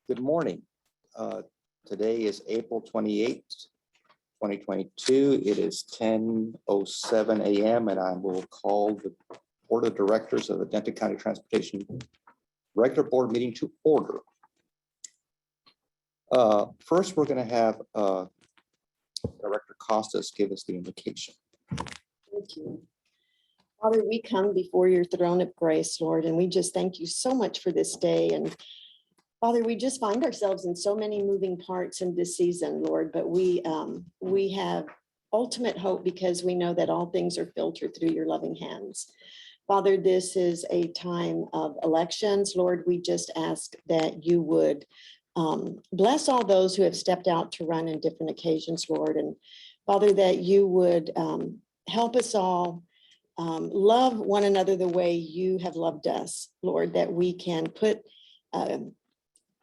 Good morning. Today is April 28th, 2022. It is 10:07 a.m. and I will call the Board of Directors of the Denton County Transportation regular board meeting to order. First, we're going to have Director Costas give us the invocation. Thank you. Father, we come before your throne of grace, Lord, and we just thank you so much for this day. And Father, we just find ourselves in so many moving parts in this season, Lord, but we have ultimate hope because we know that all things are filtered through your loving hands. Father, this is a time of elections. Lord, we just ask that you would bless all those who have stepped out to run in different occasions, Lord. And Father, that you would help us all love one another the way you have loved us, Lord, that we can put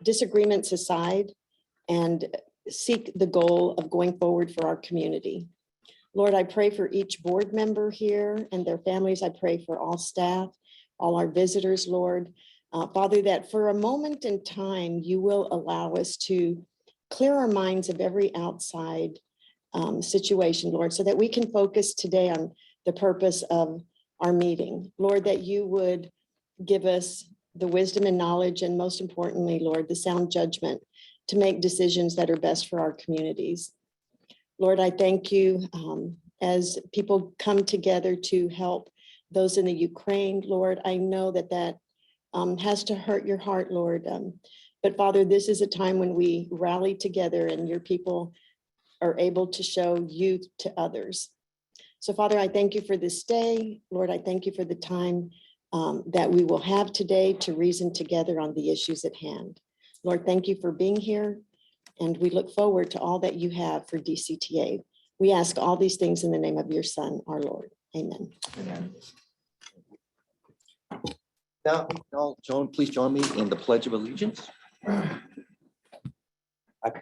disagreements aside and seek the goal of going forward for our community. Lord, I pray for each board member here and their families. I pray for all staff, all our visitors, Lord. Father, that for a moment in time, you will allow us to clear our minds of every outside situation, Lord, so that we can focus today on the purpose of our meeting. Lord, that you would give us the wisdom and knowledge, and most importantly, Lord, the sound judgment to make decisions that are best for our communities. Lord, I thank you as people come together to help those in the Ukraine, Lord. I know that has to hurt your heart, Lord. But Father, this is a time when we rally together and your people are able to show you to others. So Father, I thank you for this day. Lord, I thank you for the time that we will have today to reason together on the issues at hand. Lord, thank you for being here, and we look forward to all that you have for DCTA. We ask all these things in the name of your Son, our Lord. Amen. Amen. Now, please join me in the Pledge of Allegiance. I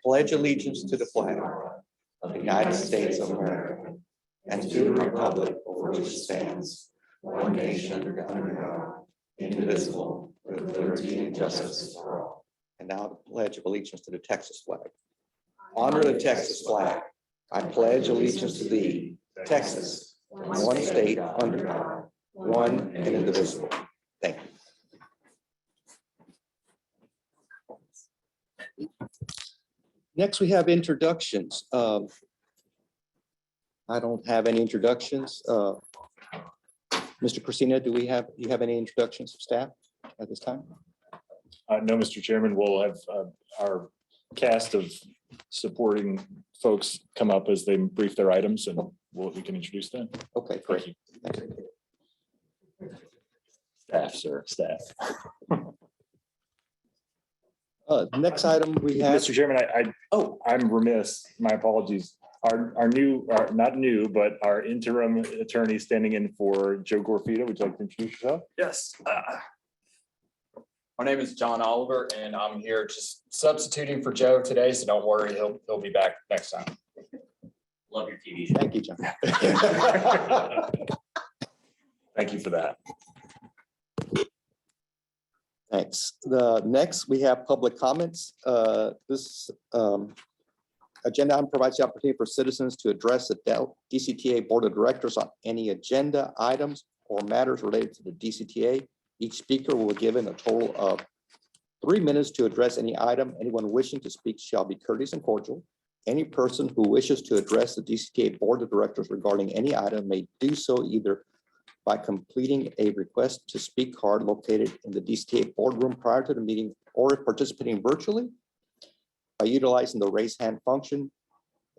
pledge allegiance to the flag of the United States of America and to the republic for which it stands, one nation under God, indivisible, with liberty and justice for all. And now the Pledge of Allegiance to the Texas flag. Honor the Texas flag. I pledge allegiance to thee, Texas, one state under God, one and indivisible. Thank you. Next, we have introductions. I don't have any introductions. Mr. Christina, do you have any introductions of staff at this time? No, Mr. Chairman, we'll have our cast of supporting folks come up as they brief their items, and we can introduce them. Okay, great. Thank you. Staff, sir, staff. Next item we have. Mr. Chairman, I'm remiss. My apologies. Not new, but our interim attorney standing in for Joe Gorfita. Would you like to introduce yourself? Yes. My name is John Oliver, and I'm here just substituting for Joe today, so don't worry, he'll be back next time. Love your TV show. Thank you, John. Thank you for that. Thanks. Next, we have public comments. This agenda item provides the opportunity for citizens to address the DCTA Board of Directors on any agenda items or matters related to the DCTA. Each speaker will be given a total of 3 minutes to address any item. Anyone wishing to speak shall be courteous and cordial. Any person who wishes to address the DCTA Board of Directors regarding any item may do so either by completing a request to speak card located in the DCTA boardroom prior to the meeting, or participating virtually by utilizing the raise hand function,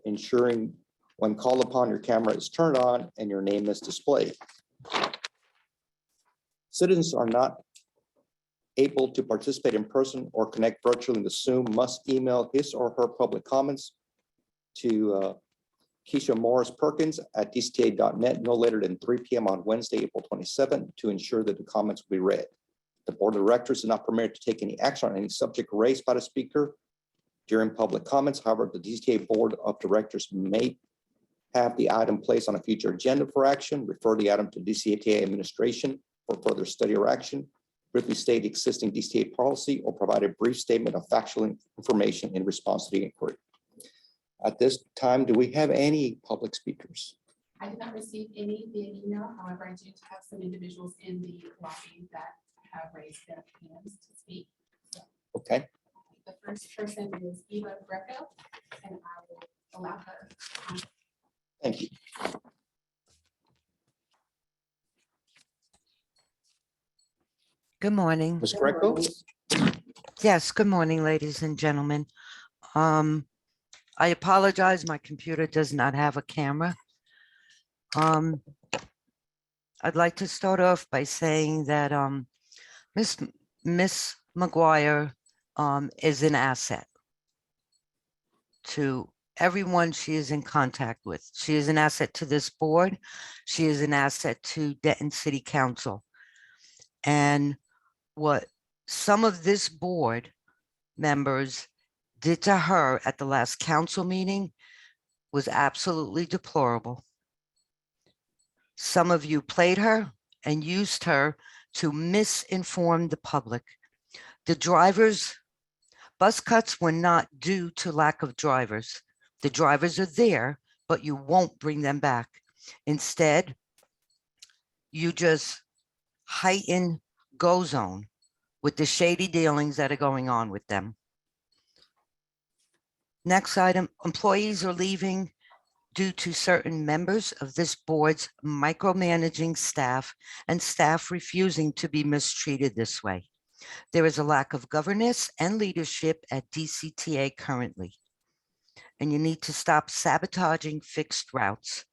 ensuring when called upon your camera is turned on and your name is displayed. Citizens are not able to participate in person or connect virtually in the Zoom must email his or her public comments to Keisha Morris Perkins at dcta.net no later than 3 p.m. on Wednesday, April 27th, to ensure that the comments will be read. The Board of Directors is not permitted to take any action on any subject raised by the speaker during public comments. However, the DCTA Board of Directors may have the item placed on a future agenda for action, refer the item to DCTA administration for further study or action, briefly state existing DCTA policy or provide a brief statement of factual information in response to the inquiry. At this time, do we have any public speakers? I did not receive any via email. However, I do have some individuals in the lobby that have raised their hands to speak. Okay, The first person is Eva Greco, and I will allow her. thank you. Good morning. Ms. Greco? Yes, good morning, ladies and gentlemen. I apologize, my computer does not have a camera. I'd like to start off by saying that Miss McGuire is an asset to everyone she is in contact with. She is an asset to this board. She is an asset to Denton City Council. And what some of this board members did to her at the last council meeting was absolutely deplorable. Some of you played her and used her to misinform the public. The drivers, bus cuts were not due to lack of drivers. The drivers are there, but you won't bring them back. Instead, you just heighten go zone with the shady dealings that are going on with them. Next item, employees are leaving due to certain members of this board's micromanaging staff and staff refusing to be mistreated this way. There is a lack of governance and leadership at DCTA currently, and you need to stop sabotaging fixed routes.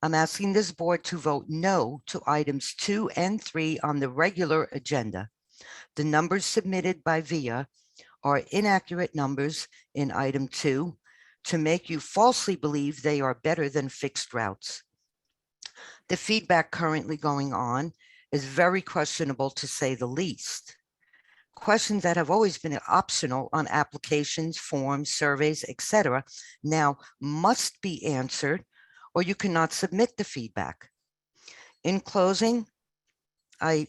I'm asking this board to vote no to items 2 and 3 on the regular agenda. The numbers submitted by VIA are inaccurate numbers in item 2 to make you falsely believe they are better than fixed routes. The feedback currently going on is very questionable, to say the least. Questions that have always been optional on applications, forms, surveys, etc., now must be answered, or you cannot submit the feedback. In closing, I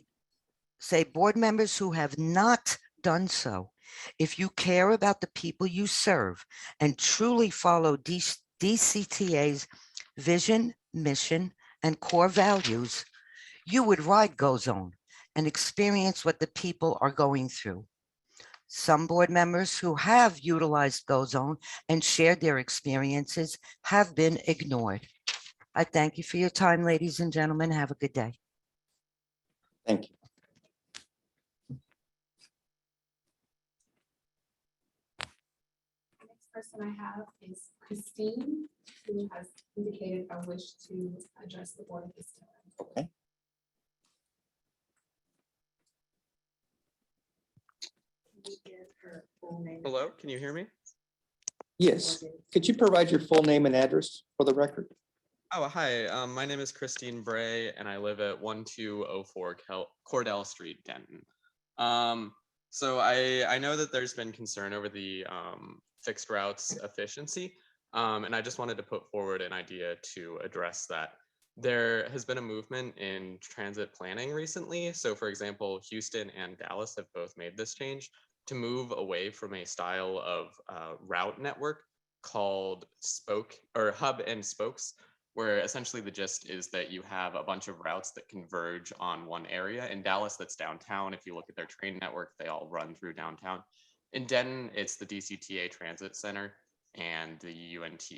say board members who have not done so, if you care about the people you serve and truly follow DCTA's vision, mission, and core values, you would ride Go Zone and experience what the people are going through. Some board members who have utilized Go Zone and shared their experiences have been ignored. I thank you for your time, ladies and gentlemen. Have a good day. Thank you. The next person I have is Christine, who has indicated a wish to address the board at this time. Okay. Can you give her full name? Hello, can you hear me? Yes, could you provide your full name and address for the record? Oh, hi. My name is Christine Bray, and I live at 1204 Cordell Street, Denton. So I know that there's been concern over the fixed routes efficiency, and I just wanted to put forward an idea to address that. There has been a movement in transit planning recently. So, for example, Houston and Dallas have both made this change to move away from a style of route network called spoke or hub and spokes, where essentially the gist is that you have a bunch of routes that converge on one area. In Dallas, that's downtown. If you look at their train network, they all run through downtown. In Denton, it's the DCTA Transit Center and the UNT.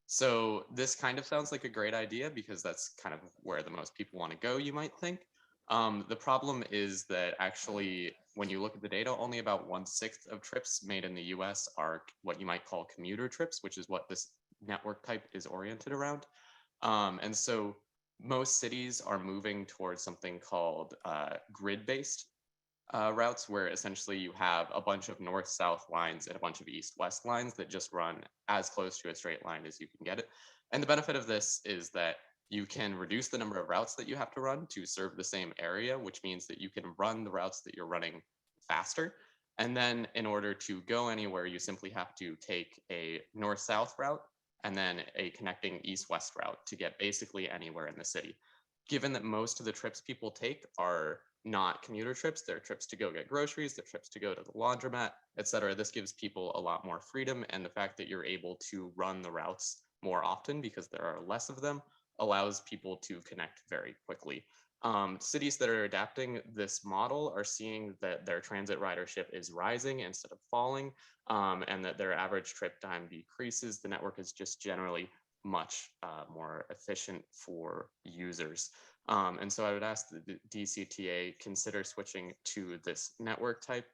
So this kind of sounds like a great idea because that's kind of where the most people want to go, you might think. The problem is that actually, when you look at the data, only about 1/6 of trips made in the US are what you might call commuter trips, which is what this network type is oriented around. And so most cities are moving towards something called grid-based routes, where essentially you have a bunch of north-south lines and a bunch of east-west lines that just run as close to a straight line as you can get it. And the benefit of this is that you can reduce the number of routes that you have to run to serve the same area, which means that you can run the routes that you're running faster. And then in order to go anywhere, you simply have to take a north-south route and then a connecting east-west route to get basically anywhere in the city. given that most of the trips people take are not commuter trips, they're trips to go get groceries, they're trips to go to the laundromat, et cetera. This gives people a lot more freedom, and the fact that you're able to run the routes more often because there are less of them allows people to connect very quickly. Cities that are adapting this model are seeing that their transit ridership is rising instead of falling, and that their average trip time decreases. The network is just generally much more efficient for users. And so I would ask the DCTA consider switching to this network type,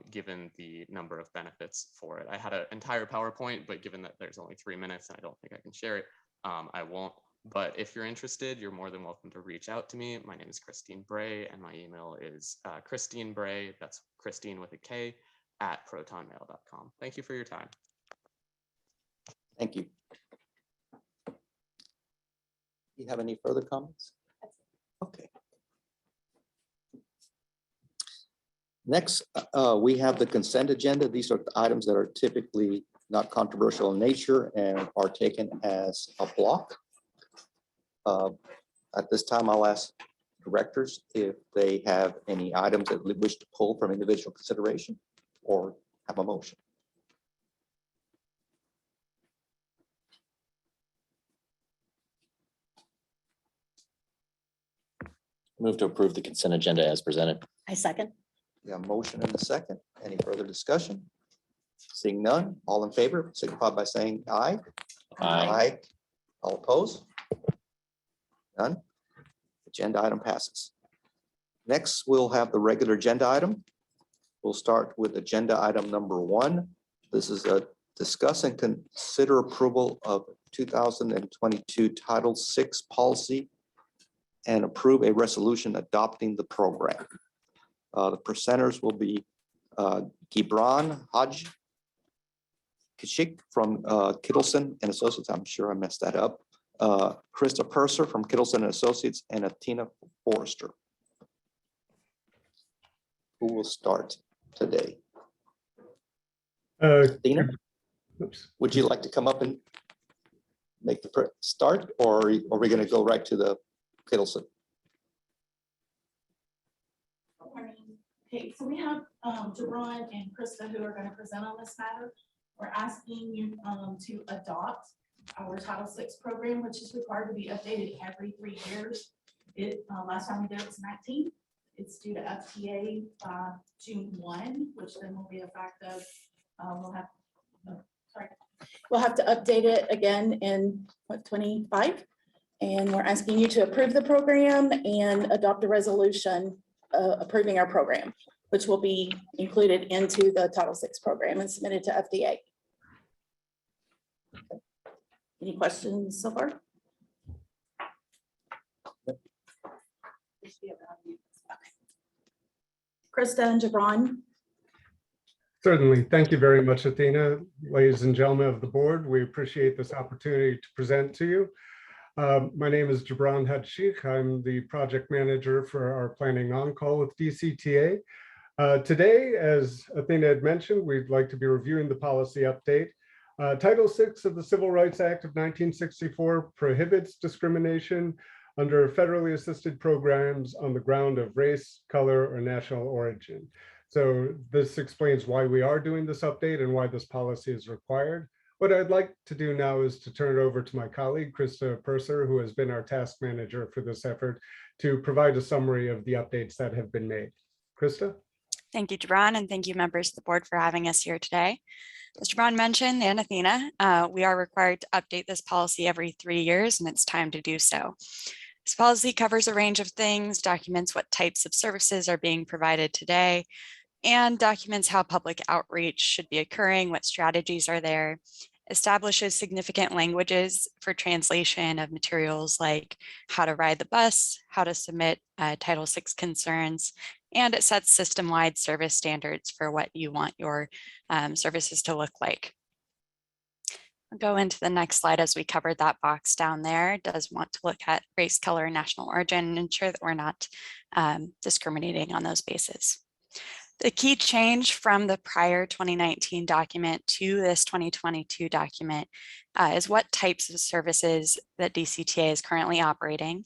given the number of benefits for it. I had an entire PowerPoint, but given that there's only 3 minutes and I don't think I can share it, I won't. But if you're interested, you're more than welcome to reach out to me. My name is Christine Bray, and my email is Christine Bray, that's Christine with a K, @protonmail.com. Thank you for your time. Thank you. You have any further comments? Okay. Next, we have the consent agenda. These are the items that are typically not controversial in nature and are taken as a block. At this time, I'll ask directors if they have any items that they wish to pull from individual consideration or have a motion. Move to approve the consent agenda as presented. I second. Yeah, motion and a second. Any further discussion? Seeing none, all in favor, signify by saying aye. Aye. All opposed? None. Agenda item passes. Next, we'll have the regular agenda item. We'll start with agenda item number 1. This is a discuss and consider approval of 2022 Title VI policy and approve a resolution adopting the program. The presenters will be Gibran Haj Kishik from Kittleson and Associates. I'm sure I messed that up. Krista Purser from Kittleson and Associates, and Athena Forrester. Who will start today? Athena, Oops. would you like to come up and make the start, or are we going to go right to the Kittleson? Good morning. Okay, so we have Jerron and Krista who are going to present on this matter. We're asking you to adopt our Title VI program, which is required to be updated every 3 years. Last time we did it was 19. It's due to FTA June 1, which then will be effective. We'll have to update it again in 25. And we're asking you to approve the program and adopt a resolution approving our program, which will be included into the Title VI program and submitted to FDA. Any questions so far? Okay. Krista and Jabron. Certainly. Thank you very much, Athena. Ladies and gentlemen of the board, we appreciate this opportunity to present to you. My name is Jabran Hadshik. I'm the project manager for our planning on-call with DCTA. Today, as Athena had mentioned, we'd like to be reviewing the policy update. Title VI of the Civil Rights Act of 1964 prohibits discrimination under federally assisted programs on the ground of race, color, or national origin. So this explains why we are doing this update and why this policy is required. What I'd like to do now is to turn it over to my colleague, Krista Purser, who has been our task manager for this effort, to provide a summary of the updates that have been made. Krista? Thank you, Jabron, and thank you, members of the board, for having us here today. As Jabron mentioned, and Athena, we are required to update this policy every 3 years, and it's time to do so. This policy covers a range of things, documents what types of services are being provided today, and documents how public outreach should be occurring, what strategies are there, establishes significant languages for translation of materials like how to ride the bus, how to submit Title VI concerns, and it sets system-wide service standards for what you want your services to look like. I'll go into the next slide as we covered that box down there. It does want to look at race, color, and national origin and ensure that we're not discriminating on those bases. The key change from the prior 2019 document to this 2022 document is what types of services that DCTA is currently operating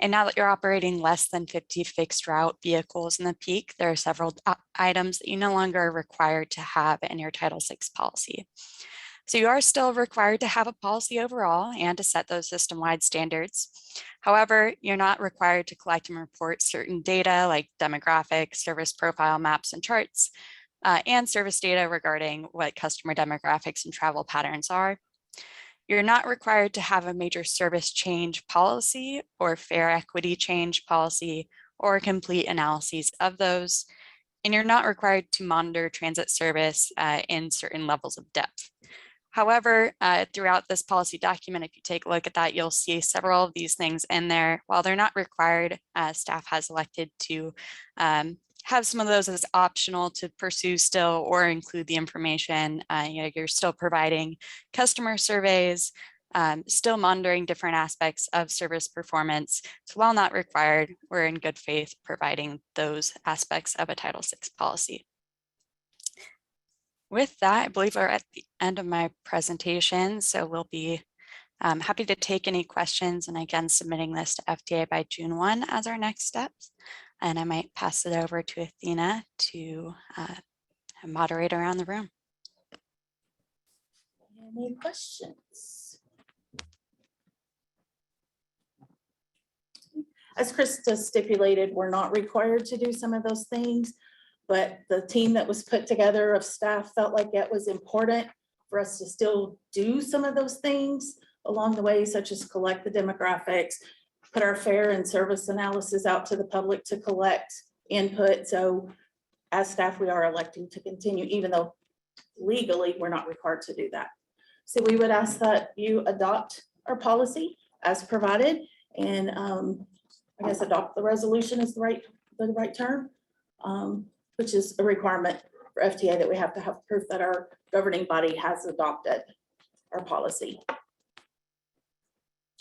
And now that you're operating less than 50 fixed route vehicles in the peak, there are several items that you no longer are required to have in your Title VI policy. So you are still required to have a policy overall and to set those system-wide standards. However, you're not required to collect and report certain data like demographics, service profile maps and charts, and service data regarding what customer demographics and travel patterns are. You're not required to have a major service change policy or fare equity change policy or complete analyses of those. And you're not required to monitor transit service in certain levels of depth. However, throughout this policy document, if you take a look at that, you'll see several of these things in there. While they're not required, staff has elected to have some of those as optional to pursue still or include the information. You're still providing customer surveys, still monitoring different aspects of service performance. So while not required, we're in good faith providing those aspects of a Title VI policy. With that, I believe we're at the end of my presentation, so we'll be happy to take any questions, and again, submitting this to FTA by June 1 as our next steps. And I might pass it over to Athena to moderate around the room. Any questions? As Krista stipulated, we're not required to do some of those things, but the team that was put together of staff felt like it was important for us to still do some of those things along the way, such as collect the demographics, put our fare and service analysis out to the public to collect input. So as staff, we are electing to continue, even though legally we're not required to do that. So we would ask that you adopt our policy as provided, and I guess adopt the resolution is the right term, which is a requirement for FTA that we have to have proof that our governing body has adopted our policy.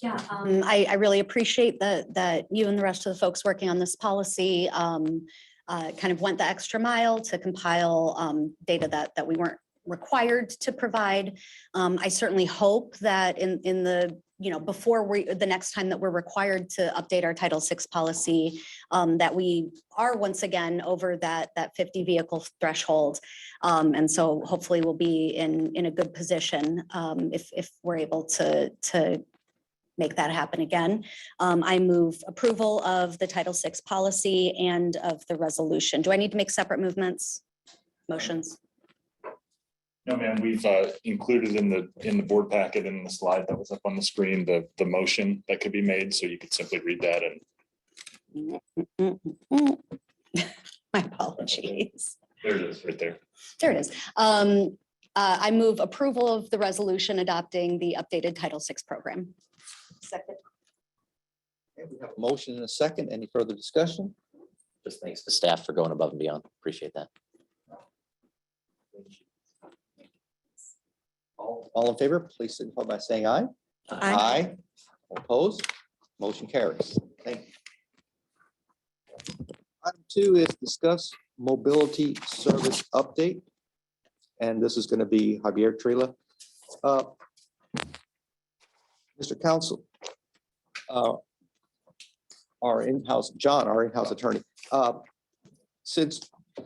Yeah, I really appreciate that you and the rest of the folks working on this policy kind of went the extra mile to compile data that we weren't required to provide. I certainly hope that in the, before the next time that we're required to update our Title VI policy, that we are once again over that 50 vehicle threshold. And so hopefully we'll be in a good position if we're able to make that happen again. I move approval of the Title VI policy and of the resolution. Do I need to make separate motions? No, ma'am, we've included in the board packet in the slide that was up on the screen, the motion that could be made, so you could simply read that and. My apologies. There it is, right there. There it is. I move approval of the resolution adopting the updated Title VI program. Second. Okay, we have a motion and a second. Any further discussion? Just thanks to staff for going above and beyond. Appreciate that. All in favor, please signify by saying aye. Aye. Opposed? Motion carries. Thank you. Item 2 is discuss mobility service update. And this is going to be Javier Trila. Mr. Counsel, our in-house attorney. Since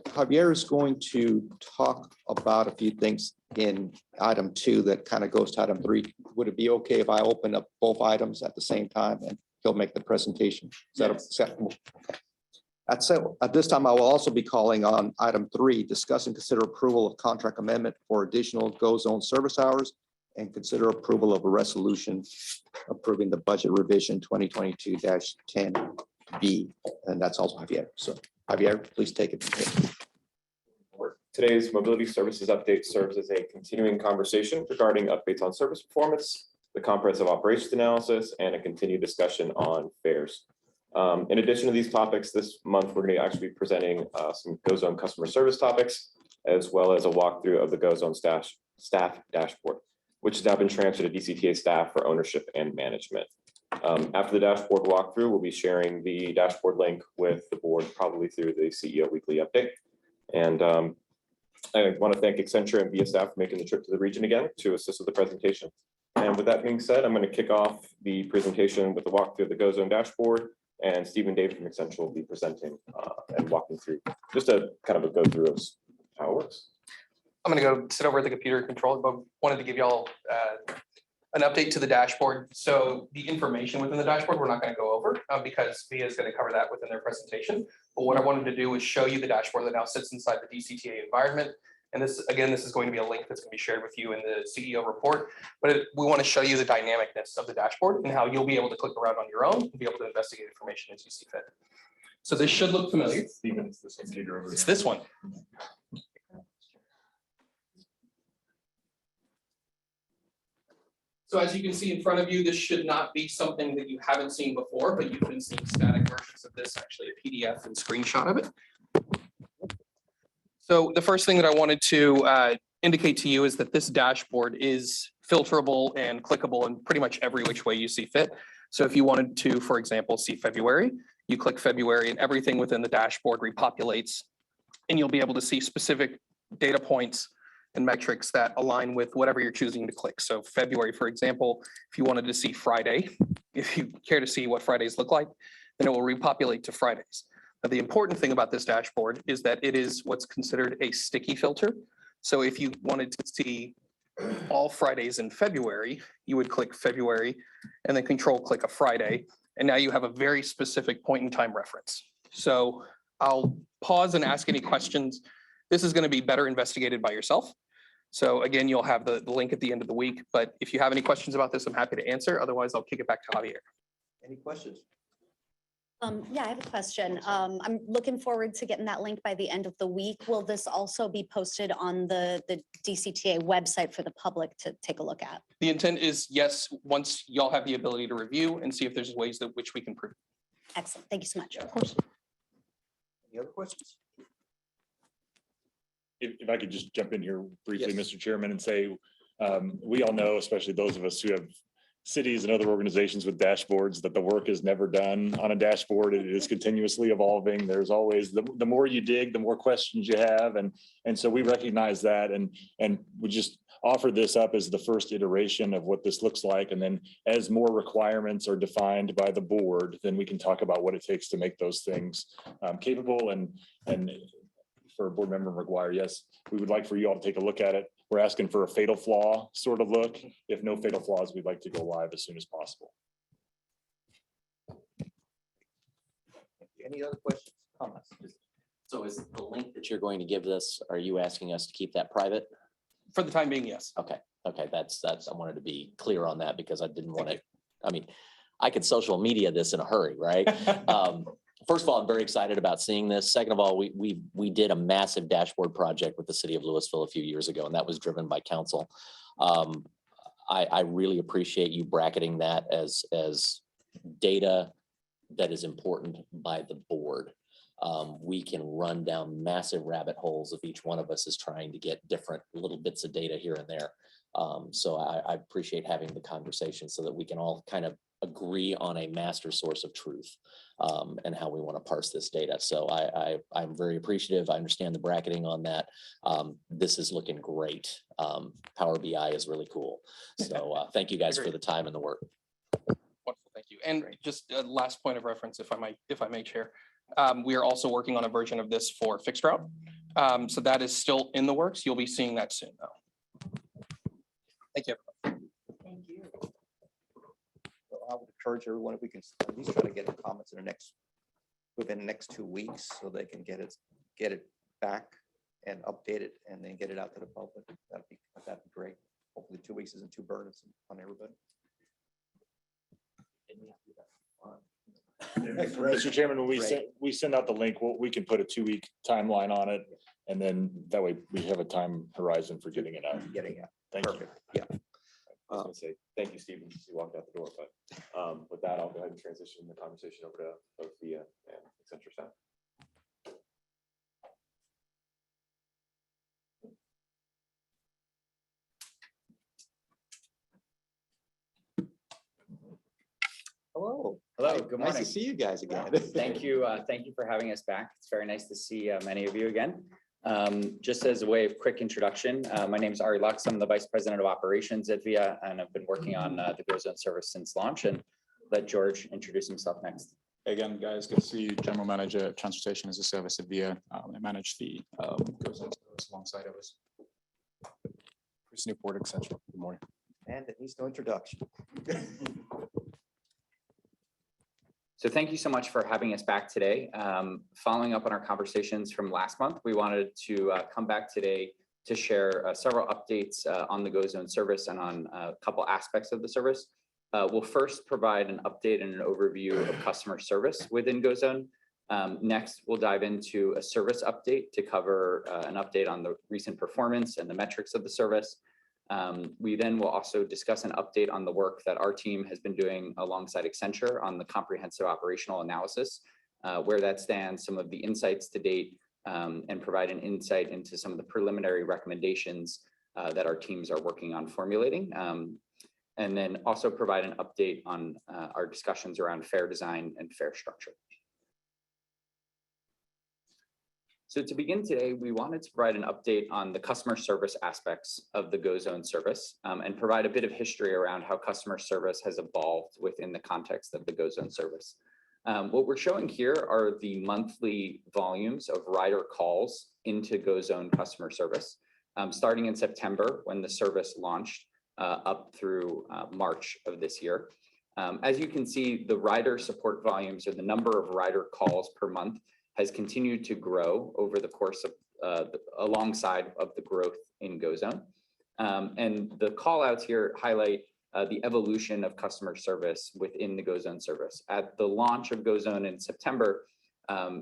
Javier is going to talk about a few things in item 2 that kind of goes to item 3, would it be okay if I open up both items at the same time and he'll make the presentation? Is that acceptable? At this time, I will also be calling on item 3, discuss and consider approval of contract amendment for additional GO Zone service hours and consider approval of a resolution approving the budget revision 2022-10B. And that's also Javier. So Javier, please take it. Today's mobility services update serves as a continuing conversation regarding updates on service performance, the comprehensive operations analysis, and a continued discussion on fares. In addition to these topics, this month, we're going to actually be presenting some GO Zone customer service topics, as well as a walkthrough of the GO Zone staff dashboard, which has now been transferred to DCTA staff for ownership and management. After the dashboard walkthrough, we'll be sharing the dashboard link with the board, probably through the CEO weekly update. And I want to thank Accenture and VIA staff for making the trip to the region again to assist with the presentation. And with that being said, I'm going to kick off the presentation with the walkthrough of the GO Zone dashboard, And Stephen David from Accenture will be presenting and walking through just a kind of a go through of how it works. I'm gonna go sit over at the computer control, but wanted to give y'all an update to the dashboard. So the information within the dashboard, we're not gonna go over because VIA is gonna cover that within their presentation. But what I wanted to do was show you the dashboard that now sits inside the DCTA environment. And this, again, this is going to be a link that's gonna be shared with you in the CEO report. But we wanna show you the dynamicness of the dashboard and how you'll be able to click around on your own and be able to investigate information as you see fit. So this should look familiar. Stevens, this one's computer over. It's this one. So as you can see in front of you, this should not be something that you haven't seen before, but you've been seeing static versions of this, actually a PDF and screenshot of it. So the first thing that I wanted to indicate to you is that this dashboard is filterable and clickable in pretty much every which way you see fit. So if you wanted to, for example, see February, you click February and everything within the dashboard repopulates, and you'll be able to see specific data points and metrics that align with whatever you're choosing to click. So February, for example, if you wanted to see Friday, if you care to see what Fridays look like, then it will repopulate to Fridays. Now, the important thing about this dashboard is that it is what's considered a sticky filter. So if you wanted to see all Fridays in February, you would click February and then control click a Friday. And now you have a very specific point in time reference. So I'll pause and ask any questions. This is going to be better investigated by yourself. So again, you'll have the link at the end of the week, but if you have any questions about this, I'm happy to answer. Otherwise, I'll kick it back to Javier. Any questions? Yeah, I have a question. I'm looking forward to getting that link by the end of the week. Will this also be posted on the DCTA website for the public to take a look at? The intent is, yes, once y'all have the ability to review and see if there's ways that which we can improve. Excellent. Thank you so much. Of course. Any other questions? If I could just jump in here briefly, Yes. Mr. Chairman, and say, we all know, especially those of us who have cities and other organizations with dashboards, that the work is never done on a dashboard. It is continuously evolving. There's always, the more you dig, the more questions you have. And so we recognize that and we just offer this up as the first iteration of what this looks like. And then as more requirements are defined by the board, then we can talk about what it takes to make those things capable. And for Board Member McGuire, yes, we would like for you all to take a look at it. We're asking for a fatal flaw sort of look. If no fatal flaws, we'd like to go live as soon as possible. Any other questions, comments? So is the link that you're going to give this, are you asking us to keep that private? For the time being, yes. Okay, that's, I wanted to be clear on that because I didn't want to, I mean, I could social media this in a hurry, right? First of all, I'm very excited about seeing this. Second of all, we did a massive dashboard project with the city of Louisville a few years ago, and that was driven by council. I really appreciate you bracketing that as data that is important by the board. We can run down massive rabbit holes if each one of us is trying to get different little bits of data here and there. So I appreciate having the conversation so that we can all kind of agree on a master source of truth and how we want to parse this data. So I'm very appreciative. I understand the bracketing on that. This is looking great. Power BI is really cool. So thank you guys for the time and the work. Wonderful, thank you. And just a last point of reference, if I may, Chair. We are also working on a version of this for fixed route. So that is still in the works. You'll be seeing that soon, though. Thank you. Thank you. So I would encourage everyone, if we can at least try to get the comments within the next 2 weeks, so they can get it back and update it and then get it out to the public. That'd be great. Hopefully 2 weeks isn't too burdensome on everybody. Mr. Chairman, when we send out the link, we can put a 2-week timeline on it. And then that way we have a time horizon for getting it out. Thank you. Yeah. I was gonna say, thank you, Stephen, since you walked out the door, but with that, I'll go ahead and transition the conversation over to both VIA and Accenture staff. Hello. Hello, good Nice morning. to see you guys again. Thank you for having us back. It's very nice to see many of you again. Just as a way of quick introduction, my name is Ari Lux. I'm the Vice President of Operations at VIA, and I've been working on the Go Zone service since launch, and let George introduce himself next. Again, guys, good to see you. General Manager of Transportation as a Service at VIA. I manage the alongside of us. Chris Newport, etc. Good morning. And it needs no introduction. So thank you so much for having us back today. Following up on our conversations from last month, we wanted to come back today to share several updates on the GoZone service and on a couple aspects of the service. We'll first provide an update and an overview of customer service within GoZone. Next, we'll dive into a service update to cover an update on the recent performance and the metrics of the service. We then will also discuss an update on the work that our team has been doing alongside Accenture on the comprehensive operational analysis, where that stands, some of the insights to date, and provide an insight into some of the preliminary recommendations that our teams are working on formulating. And then also provide an update on our discussions around fare design and fare structure. So to begin today, we wanted to provide an update on the customer service aspects of the GoZone service and provide a bit of history around how customer service has evolved within the context of the GoZone service. What we're showing here are the monthly volumes of rider calls into GoZone customer service, starting in September when the service launched up through March of this year. As you can see, the rider support volumes, or the number of rider calls per month, has continued to grow over the course of alongside of the growth in GoZone. And the call outs here highlight the evolution of customer service within the GoZone service. At the launch of GoZone in September,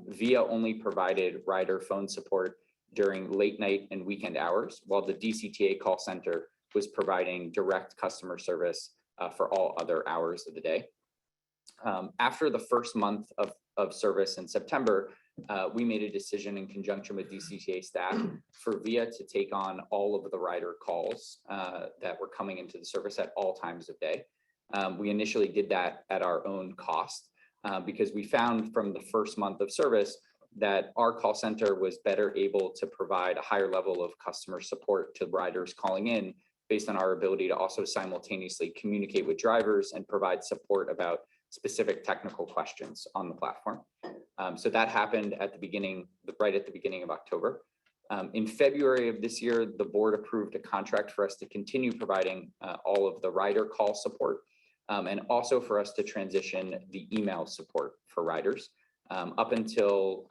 VIA only provided rider phone support during late night and weekend hours, while the DCTA call center was providing direct customer service for all other hours of the day. After the first month of service in September, we made a decision in conjunction with DCTA staff for VIA to take on all of the rider calls that were coming into the service at all times of day. We initially did that at our own cost because we found from the first month of service that our call center was better able to provide a higher level of customer support to riders calling in based on our ability to also simultaneously communicate with drivers and provide support about specific technical questions on the platform. So that happened at the beginning, right at the beginning of October. In February of this year, the board approved a contract for us to continue providing all of the rider call support and also for us to transition the email support for riders. Up until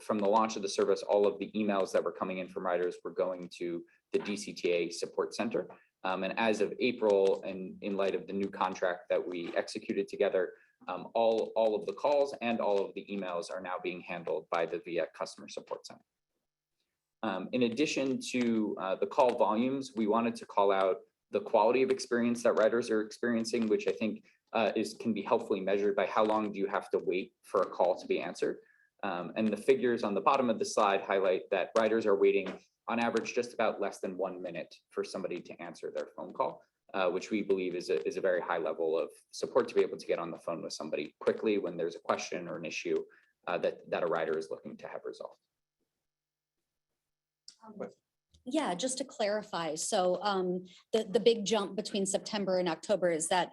from the launch of the service, all of the emails that were coming in from riders were going to the DCTA support center. And as of April, and in light of the new contract that we executed together, all of the calls and all of the emails are now being handled by the VIA customer support center. In addition to the call volumes, we wanted to call out the quality of experience that riders are experiencing, which I think can be helpfully measured by how long do you have to wait for a call to be answered. And the figures on the bottom of the slide highlight that riders are waiting on average just about less than 1 minute for somebody to answer their phone call, which we believe is a very high level of support to be able to get on the phone with somebody quickly when there's a question or an issue that a rider is looking to have resolved. Yeah, just to clarify, so the big jump between September and October is that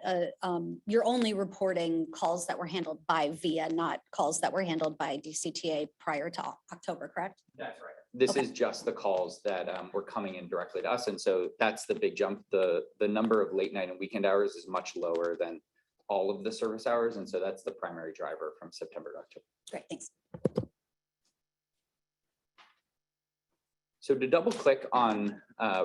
you're only reporting calls that were handled by VIA, not calls that were handled by DCTA prior to October, correct? That's right. This is just the calls that were coming in directly to us. And so that's the big jump. The number of late night and weekend hours is much lower than all of the service hours. And so that's the primary driver from September to October. Great, thanks. So to double click on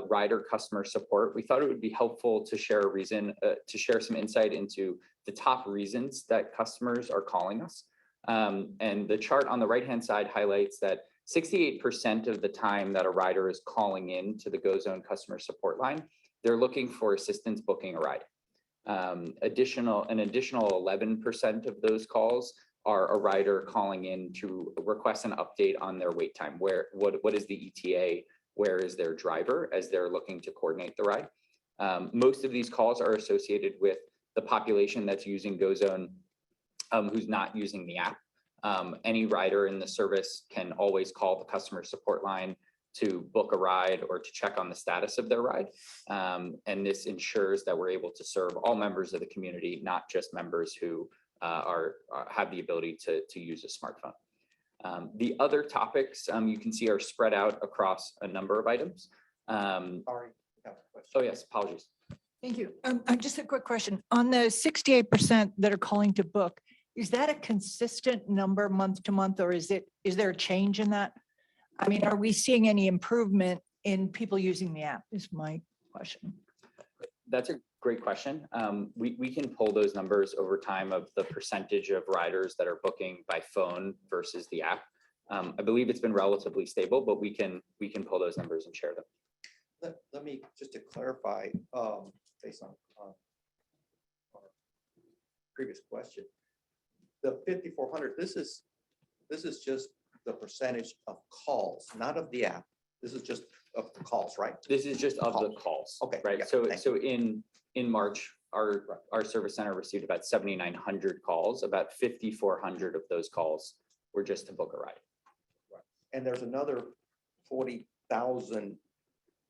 rider customer support, we thought it would be helpful to share to share some insight into the top reasons that customers are calling us. And the chart on the right-hand side highlights that 68% of the time that a rider is calling in to the GoZone customer support line, they're looking for assistance booking a ride. An additional 11% of those calls are a rider calling in to request an update on their wait time. What is the ETA? Where is their driver as they're looking to coordinate the ride? Most of these calls are associated with the population that's using GoZone who's not using the app. Any rider in the service can always call the customer support line to book a ride or to check on the status of their ride. And this ensures that we're able to serve all members of the community, not just members who have the ability to use a smartphone. The other topics you can see are spread out across a number of items. Sorry. Oh, yes, apologies. Thank you. Just a quick question. On the 68% that are calling to book, is that a consistent number month to month, or is there a change in that? I mean, are we seeing any improvement in people using the app is my question. That's a great question. We can pull those numbers over time of the percentage of riders that are booking by phone versus the app. I believe it's been relatively stable, but we can pull those numbers and share them. Let me, just to clarify, based on our previous question, the 5,400, this is just the percentage of calls, not of the app. This is just of the calls, right? This is just of the calls. Okay. Right. yeah, So thank you. in March, our service center received about 7,900 calls. About 5,400 of those calls were just to book a ride. And there's another 40,000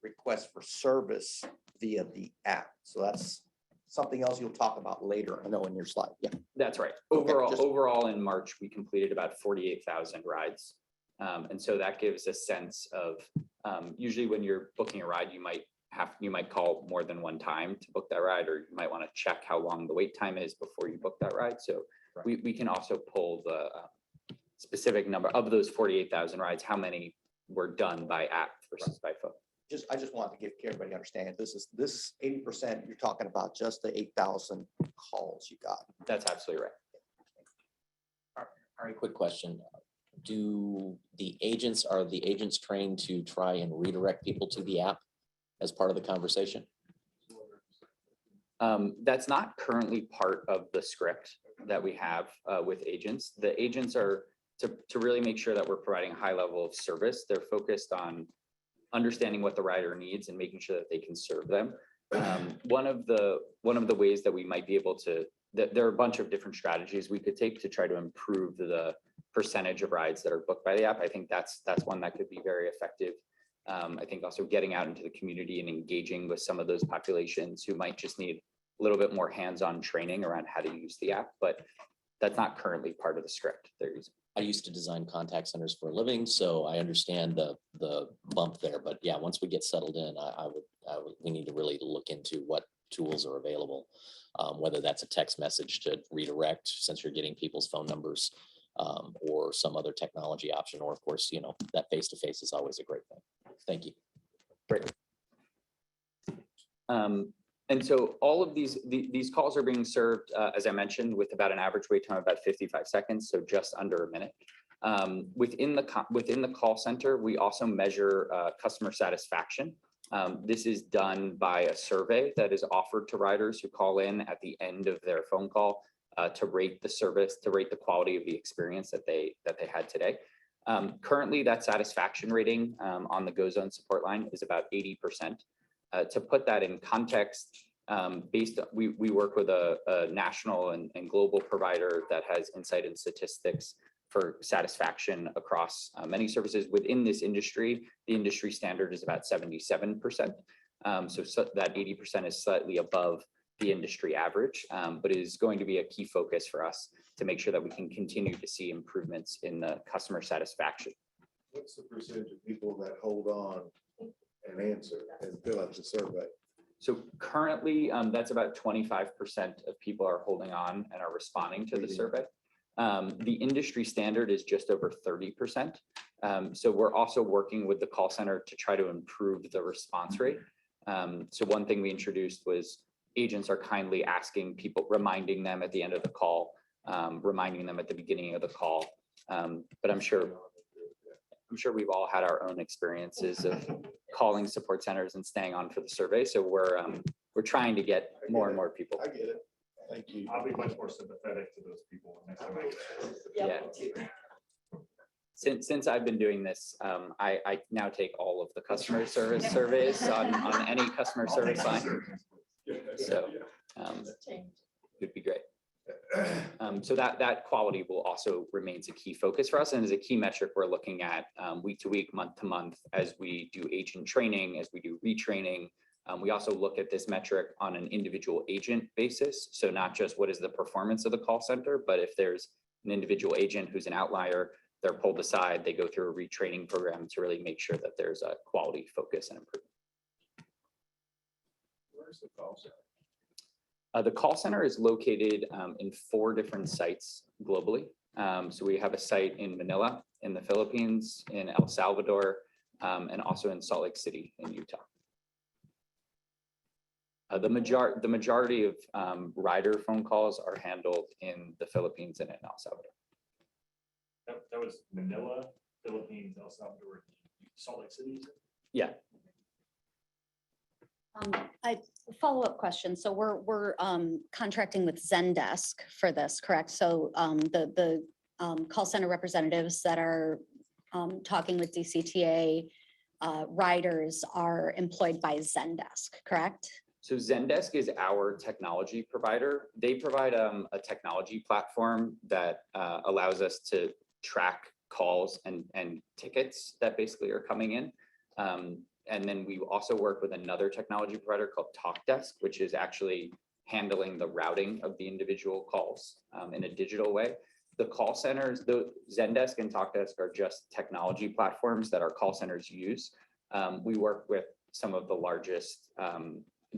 requests for service via the app. So that's something else you'll talk about later, I know in your slide. Yeah. That's right. Okay, Overall in March, we completed about 48,000 rides. And so that gives a sense of, usually when you're booking a ride, you might call more than one time to book that ride, or you might want to check how long the wait time is before you book that ride. So we can also pull the specific number of those 48,000 rides, how many were done by app versus by phone. I just wanted to give everybody understand, this 80%, you're talking about just the 8,000 calls you got. That's absolutely right. All right, quick question. Are the agents trained to try and redirect people to the app as part of the conversation? That's not currently part of the script that we have with agents. The agents are to really make sure that we're providing a high level of service. They're focused on understanding what the rider needs and making sure that they can serve them. One of the ways that we might be able to, there are a bunch of different strategies we could take to try to improve the percentage of rides that are booked by the app. I think that's one that could be very effective. I think also getting out into the community and engaging with some of those populations who might just need a little bit more hands-on training around how to use the app, but that's not currently part of the script they're using. I used to design contact centers for a living, so I understand the bump there. But yeah, once we get settled in, we need to really look into what tools are available, whether that's a text message to redirect since you're getting people's phone numbers, or some other technology option, or of course, that face-to-face is always a great thing. Thank you. Great. And so all of these calls are being served, as I mentioned, with about an average wait time of about 55 seconds, so just under a minute. Within the call center, we also measure customer satisfaction. This is done by a survey that is offered to riders who call in at the end of their phone call to rate the service, to rate the quality of the experience that they had today. Currently, that satisfaction rating on the GoZone support line is about 80%. To put that in context, we work with a national and global provider that has insight and statistics for satisfaction across many services within this industry. The industry standard is about 77%. So that 80% is slightly above the industry average, but it is going to be a key focus for us to make sure that we can continue to see improvements in the customer satisfaction. What's the percentage of people that hold on and answer and fill out the survey? So currently, that's about 25% of people are holding on and are responding to the survey. The industry standard is just over 30%. So we're also working with the call center to try to improve the response rate. So one thing we introduced was agents are kindly asking people, reminding them at the end of the call, reminding them at the beginning of the call. But I'm sure we've all had our own experiences of calling support centers and staying on for the survey. So we're trying to get more and more people. I get it. Thank you. I'll be much more sympathetic to those people next time. Yeah. Since I've been doing this, I now take all of the customer service surveys on any customer service line. So it'd be great. So that quality will also remains a key focus for us and is a key metric we're looking at week to week, month to month, as we do agent training, as we do retraining, We also look at this metric on an individual agent basis. So not just what is the performance of the call center, but if there's an individual agent who's an outlier, they're pulled aside, they go through a retraining program to really make sure that there's a quality focus and improvement. Where's the call center? The call center is located in 4 different sites globally. So we have a site in Manila, in the Philippines, in El Salvador, and also in Salt Lake City in Utah. The majority of rider phone calls are handled in the Philippines and in El Salvador. That was Manila, Philippines, El Salvador, Salt Lake City. Yeah. I follow-up question. So we're contracting with Zendesk for this, correct? So the call center representatives that are talking with DCTA riders are employed by Zendesk, correct? So Zendesk is our technology provider. They provide a technology platform that allows us to track calls and tickets that basically are coming in. And then we also work with another technology provider called TalkDesk, which is actually handling the routing of the individual calls in a digital way. The call centers, the Zendesk and TalkDesk are just technology platforms that our call centers use. We work with some of the largest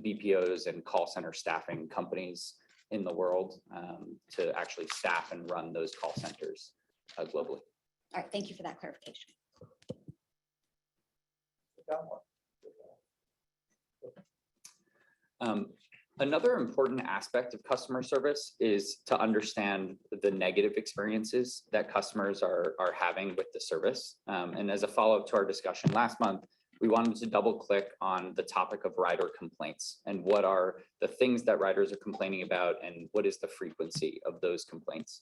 BPOs and call center staffing companies in the world to actually staff and run those call centers globally. All right, thank you for that clarification. Another important aspect of customer service is to understand the negative experiences that customers are having with the service. And as a follow-up to our discussion last month, we wanted to double click on the topic of rider complaints and what are the things that riders are complaining about and what is the frequency of those complaints.